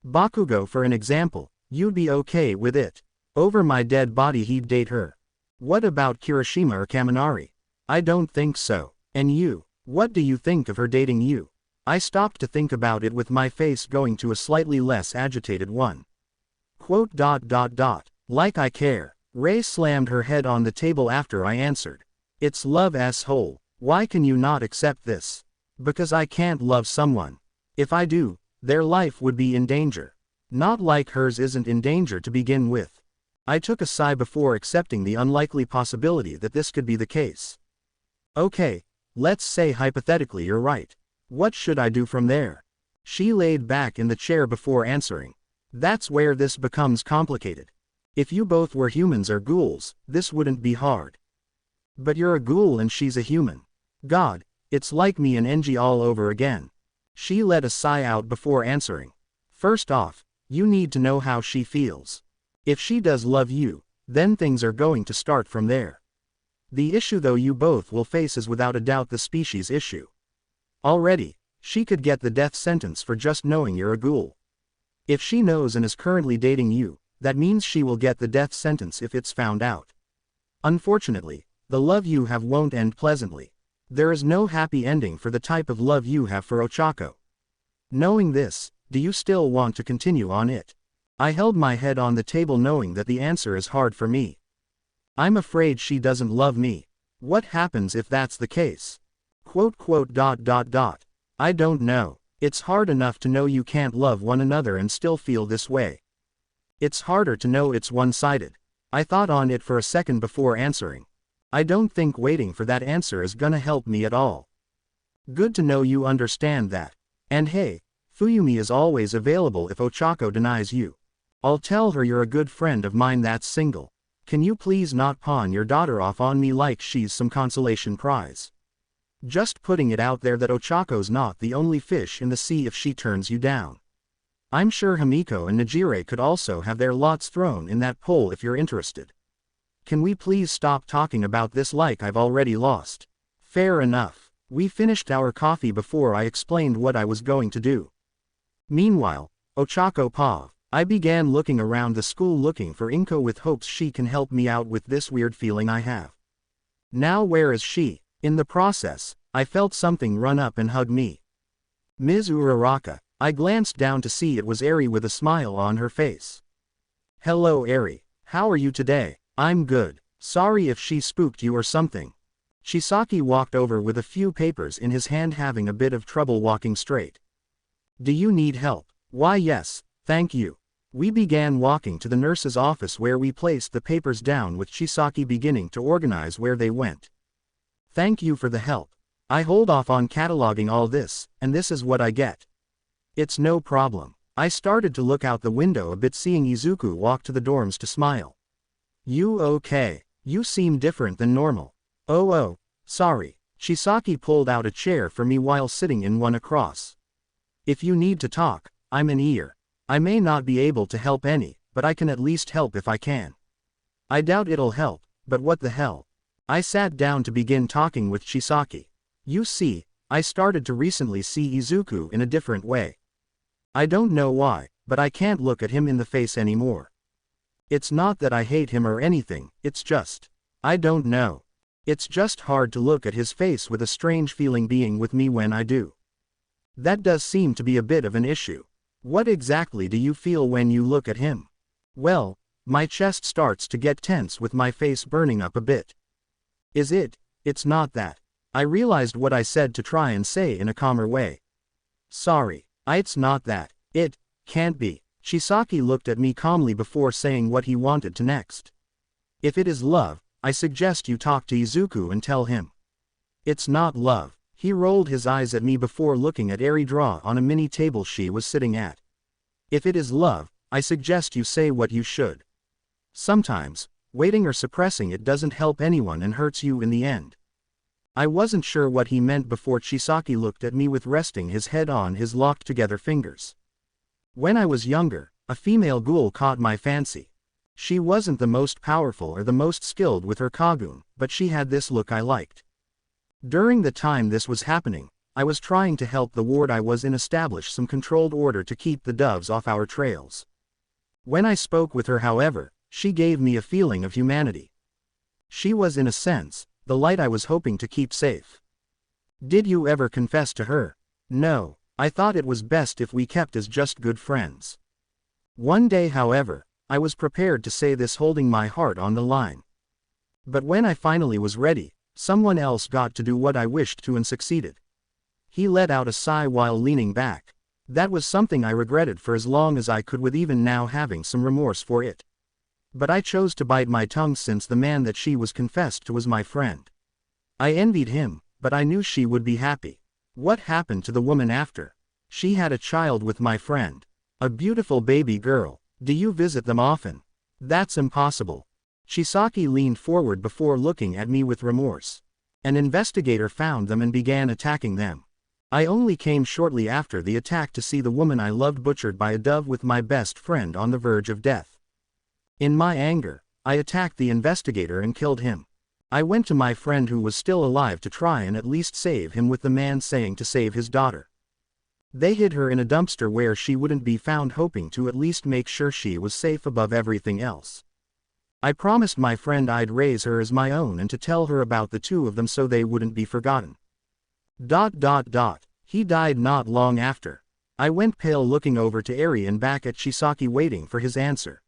Bakugo for an example, you'd be okay with it. Over my dead body he'd date her. What about Kirishima or Kaminari? I don't think so. And you? What do you think of her dating you? I stopped to think about it with my face going to a slightly less agitated one. ... Like I care. Rei slammed her head on the table after I answered. It's love, asshole. Why can you not accept this? Because I can't love someone. If I do, their life would be in danger. Not like hers isn't in danger to begin with. I took a sigh before accepting the unlikely possibility that this could be the case. Okay, let's say hypothetically you're right. What should I do from there? She laid back in the chair before answering. That's where this becomes complicated. If you both were humans or ghouls, this wouldn't be hard. But you're a ghoul and she's a human. God, it's like me and Enji all over again. She let a sigh out before answering. First off, you need to know how she feels. If she does love you, then things are going to start from there. The issue though you both will face is without a doubt the species issue. Already, she could get the death sentence for just knowing you're a ghoul. If she knows and is currently dating you, that means she will get the death sentence if it's found out. Unfortunately, the love you have won't end pleasantly. There is no happy ending for the type of love you have for Ochako. Knowing this, do you still want to continue on it? I held my head on the table knowing that the answer is hard for me. I'm afraid she doesn't love me. What happens if that's the case? ... I don't know. It's hard enough to know you can't love one another and still feel this way. It's harder to know it's one-sided. I thought on it for a second before answering. I don't think waiting for that answer is gonna help me at all. Good to know you understand that. And hey, Fuyumi is always available if Ochako denies you. I'll tell her you're a good friend of mine that's single. Can you please not pawn your daughter off on me like she's some consolation prize? Just putting it out there that Ochako's not the only fish in the sea if she turns you down. I'm sure Himiko and Najire could also have their lots thrown in that pool if you're interested. Can we please stop talking about this like I've already lost? Fair enough. We finished our coffee before I explained what I was going to do. Meanwhile, Ochako Pav, I began looking around the school looking for Inko with hopes she can help me out with this weird feeling I have. Now where is she? In the process, I felt something run up and hug me. Ms. Uraraka. I glanced down to see it was Eri with a smile on her face. Hello Eri, how are you today? I'm good. Sorry if she spooked you or something. Chisaki walked over with a few papers in his hand, having a bit of trouble walking straight. Do you need help? Why yes, thank you. We began walking to the nurse's office where we placed the papers down with Chisaki beginning to organize where they went. Thank you for the help. I hold off on cataloging all this, and this is what I get. It's no problem. I started to look out the window a bit, seeing Izuku walk to the dorms to smile. You okay? You seem different than normal. Oh, sorry. Chisaki pulled out a chair for me while sitting in one across. If you need to talk, I'm an ear. I may not be able to help any, but I can at least help if I can. I doubt it'll help, but what the hell? I sat down to begin talking with Chisaki. You see, I started to recently see Izuku in a different way. I don't know why, but I can't look at him in the face anymore. It's not that I hate him or anything, it's just, I don't know. It's just hard to look at his face with a strange feeling being with me when I do. That does seem to be a bit of an issue. What exactly do you feel when you look at him? Well, my chest starts to get tense with my face burning up a bit. It's not that. I realized what I said to try and say in a calmer way. Sorry. It's not that. It can't be. Chisaki looked at me calmly before saying what he wanted to next. If it is love, I suggest you talk to Izuku and tell him. It's not love. He rolled his eyes at me before looking at Eri draw on a mini table she was sitting at. If it is love, I suggest you say what you should. Sometimes, waiting or suppressing it doesn't help anyone and hurts you in the end. I wasn't sure what he meant before Chisaki looked at me with resting his head on his locked-together fingers. When I was younger, a female ghoul caught my fancy. She wasn't the most powerful or the most skilled with her kagun, but she had this look I liked. During the time this was happening, I was trying to help the ward I was in establish some controlled order to keep the doves off our trails. When I spoke with her, however, she gave me a feeling of humanity. She was, in a sense, the light I was hoping to keep safe. Did you ever confess to her? No, I thought it was best if we kept as just good friends. One day, however, I was prepared to say this, holding my heart on the line. But when I finally was ready, someone else got to do what I wished to and succeeded. He let out a sigh while leaning back. That was something I regretted for as long as I could, with even now having some remorse for it. But I chose to bite my tongue since the man that she was confessed to was my friend. I envied him, but I knew she would be happy. What happened to the woman after? She had a child with my friend. A beautiful baby girl. Do you visit them often? That's impossible. Chisaki leaned forward before looking at me with remorse. An investigator found them and began attacking them. I only came shortly after the attack to see the woman I loved butchered by a dove with my best friend on the verge of death. In my anger, I attacked the investigator and killed him. I went to my friend who was still alive to try and at least save him, with the man saying to save his daughter. They hid her in a dumpster where she wouldn't be found, hoping to at least make sure she was safe above everything else. I promised my friend I'd raise her as my own and to tell her about the two of them so they wouldn't be forgotten. He died not long after. I went pale, looking over to Eri and back at Chisaki, waiting for his answer.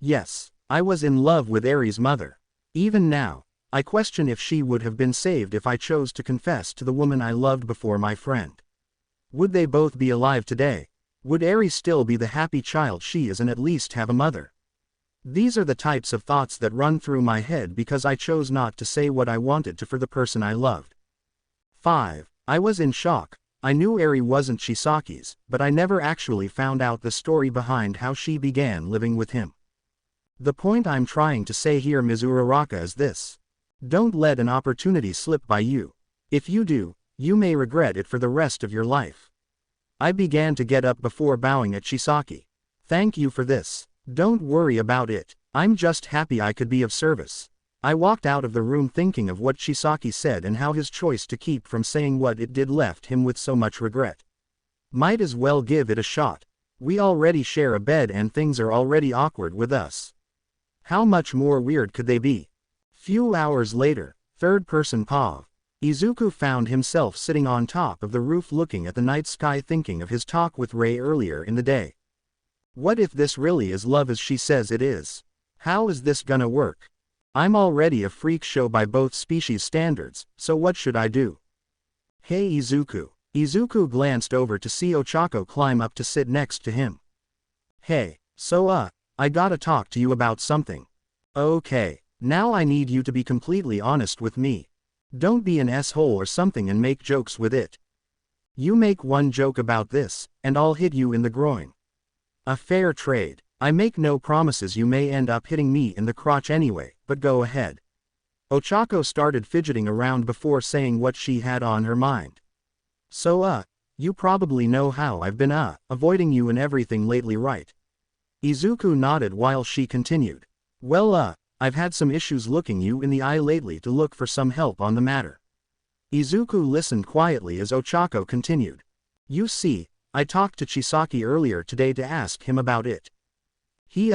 Yes, I was in love with Eri's mother. Even now, I question if she would have been saved if I chose to confess to the woman I loved before my friend. Would they both be alive today? Would Eri still be the happy child she is and at least have a mother? These are the types of thoughts that run through my head because I chose not to say what I wanted to for the person I loved. 5. I was in shock. I knew Eri wasn't Chisaki's, but I never actually found out the story behind how she began living with him. The point I'm trying to say here, Mizuraraka, is this. Don't let an opportunity slip by you. If you do, you may regret it for the rest of your life. I began to get up before bowing at Chisaki. Thank you for this. Don't worry about it. I'm just happy I could be of service. I walked out of the room thinking of what Chisaki said and how his choice to keep from saying what it did left him with so much regret. Might as well give it a shot. We already share a bed and things are already awkward with us. How much more weird could they be? Few hours later, third-person POV. Izuku found himself sitting on top of the roof looking at the night sky thinking of his talk with Rei earlier in the day. What if this really is love as she says it is? How is this gonna work? I'm already a freak show by both species standards, so what should I do? Hey Izuku. Izuku glanced over to see Ochako climb up to sit next to him. Hey, so I gotta talk to you about something. Okay, now I need you to be completely honest with me. Don't be an s-hole or something and make jokes with it. You make one joke about this, and I'll hit you in the groin. A fair trade. I make no promises, you may end up hitting me in the crotch anyway, but go ahead. Ochako started fidgeting around before saying what she had on her mind. So you probably know how I've been avoiding you and everything lately, right? Izuku nodded while she continued. Well I've had some issues looking you in the eye lately to look for some help on the matter. Izuku listened quietly as Ochako continued. You see, I talked to Chisaki earlier today to ask him about it. He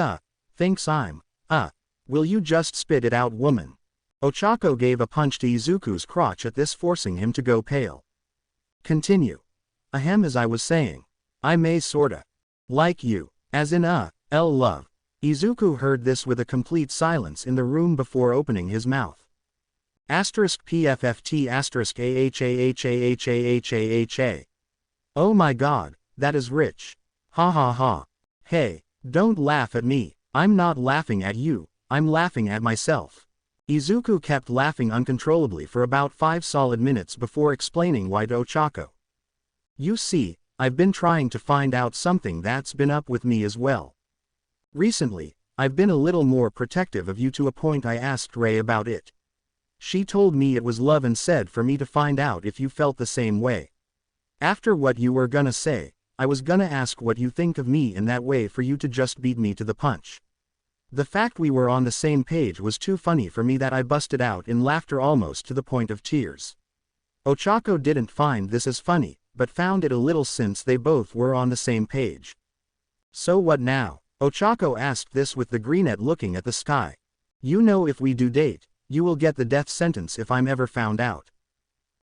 thinks I'm will you just spit it out, woman? Ochako gave a punch to Izuku's crotch at this, forcing him to go pale. Continue. Ahem, as I was saying. I may sorta like you, as in love. Izuku heard this with a complete silence in the room before opening his mouth. *PFFT *AHAHAHAHAHA. Oh my god, that is rich. Ha ha ha. Hey, don't laugh at me. I'm not laughing at you, I'm laughing at myself. Izuku kept laughing uncontrollably for about 5 solid minutes before explaining why to Ochako. You see, I've been trying to find out something that's been up with me as well. Recently, I've been a little more protective of you to a point. I asked Rei about it. She told me it was love and said for me to find out if you felt the same way. After what you were gonna say, I was gonna ask what you think of me in that way for you to just beat me to the punch. The fact we were on the same page was too funny for me that I busted out in laughter almost to the point of tears. Ochako didn't find this as funny, but found it a little since they both were on the same page. So what now? Ochako asked this with the greenette looking at the sky. You know, if we do date, you will get the death sentence if I'm ever found out.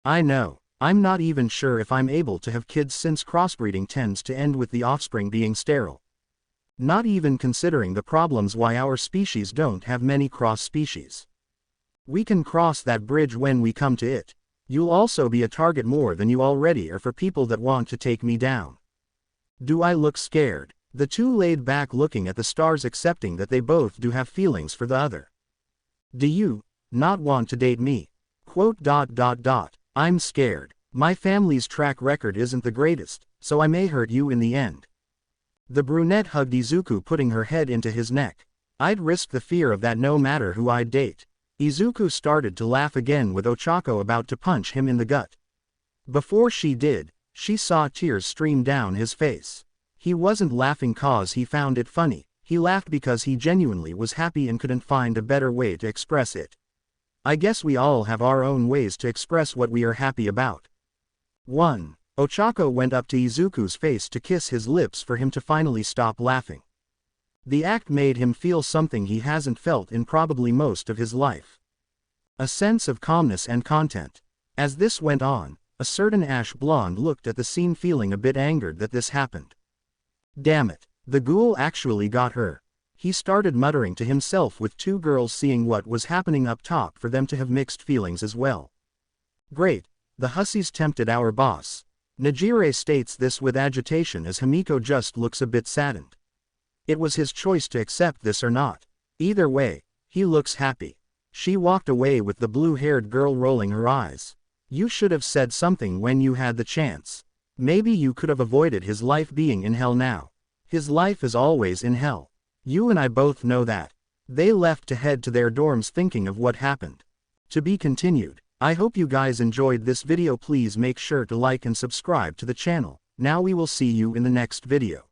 I know. I'm not even sure if I'm able to have kids since crossbreeding tends to end with the offspring being sterile. Not even considering the problems why our species don't have many cross species. We can cross that bridge when we come to it. You'll also be a target more than you already are for people that want to take me down. Do I look scared? The two laid back looking at the stars, accepting that they both do have feelings for the other. Do you not want to date me? I'm scared. My family's track record isn't the greatest, so I may hurt you in the end. The brunette hugged Izuku, putting her head into his neck. I'd risk the fear of that no matter who I'd date. Izuku started to laugh again with Ochako about to punch him in the gut. Before she did, she saw tears stream down his face. He wasn't laughing cause he found it funny, he laughed because he genuinely was happy and couldn't find a better way to express it. I guess we all have our own ways to express what we are happy about. 1. Ochako went up to Izuku's face to kiss his lips for him to finally stop laughing. The act made him feel something he hasn't felt in probably most of his life. A sense of calmness and content. As this went on, a certain ash blonde looked at the scene feeling a bit angered that this happened. Damn it, the ghoul actually got her. He started muttering to himself, with two girls seeing what was happening up top for them to have mixed feelings as well. Great, the hussies tempted our boss. Najire states this with agitation as Himiko just looks a bit saddened. It was his choice to accept this or not. Either way, he looks happy. She walked away with the blue-haired girl rolling her eyes. You should have said something when you had the chance. Maybe you could have avoided his life being in hell now. His life is always in hell. You and I both know that. They left to head to their dorms thinking of what happened. To be continued. I hope you guys enjoyed this video. Please make sure to like and subscribe to the channel. Now we will see you in the next video.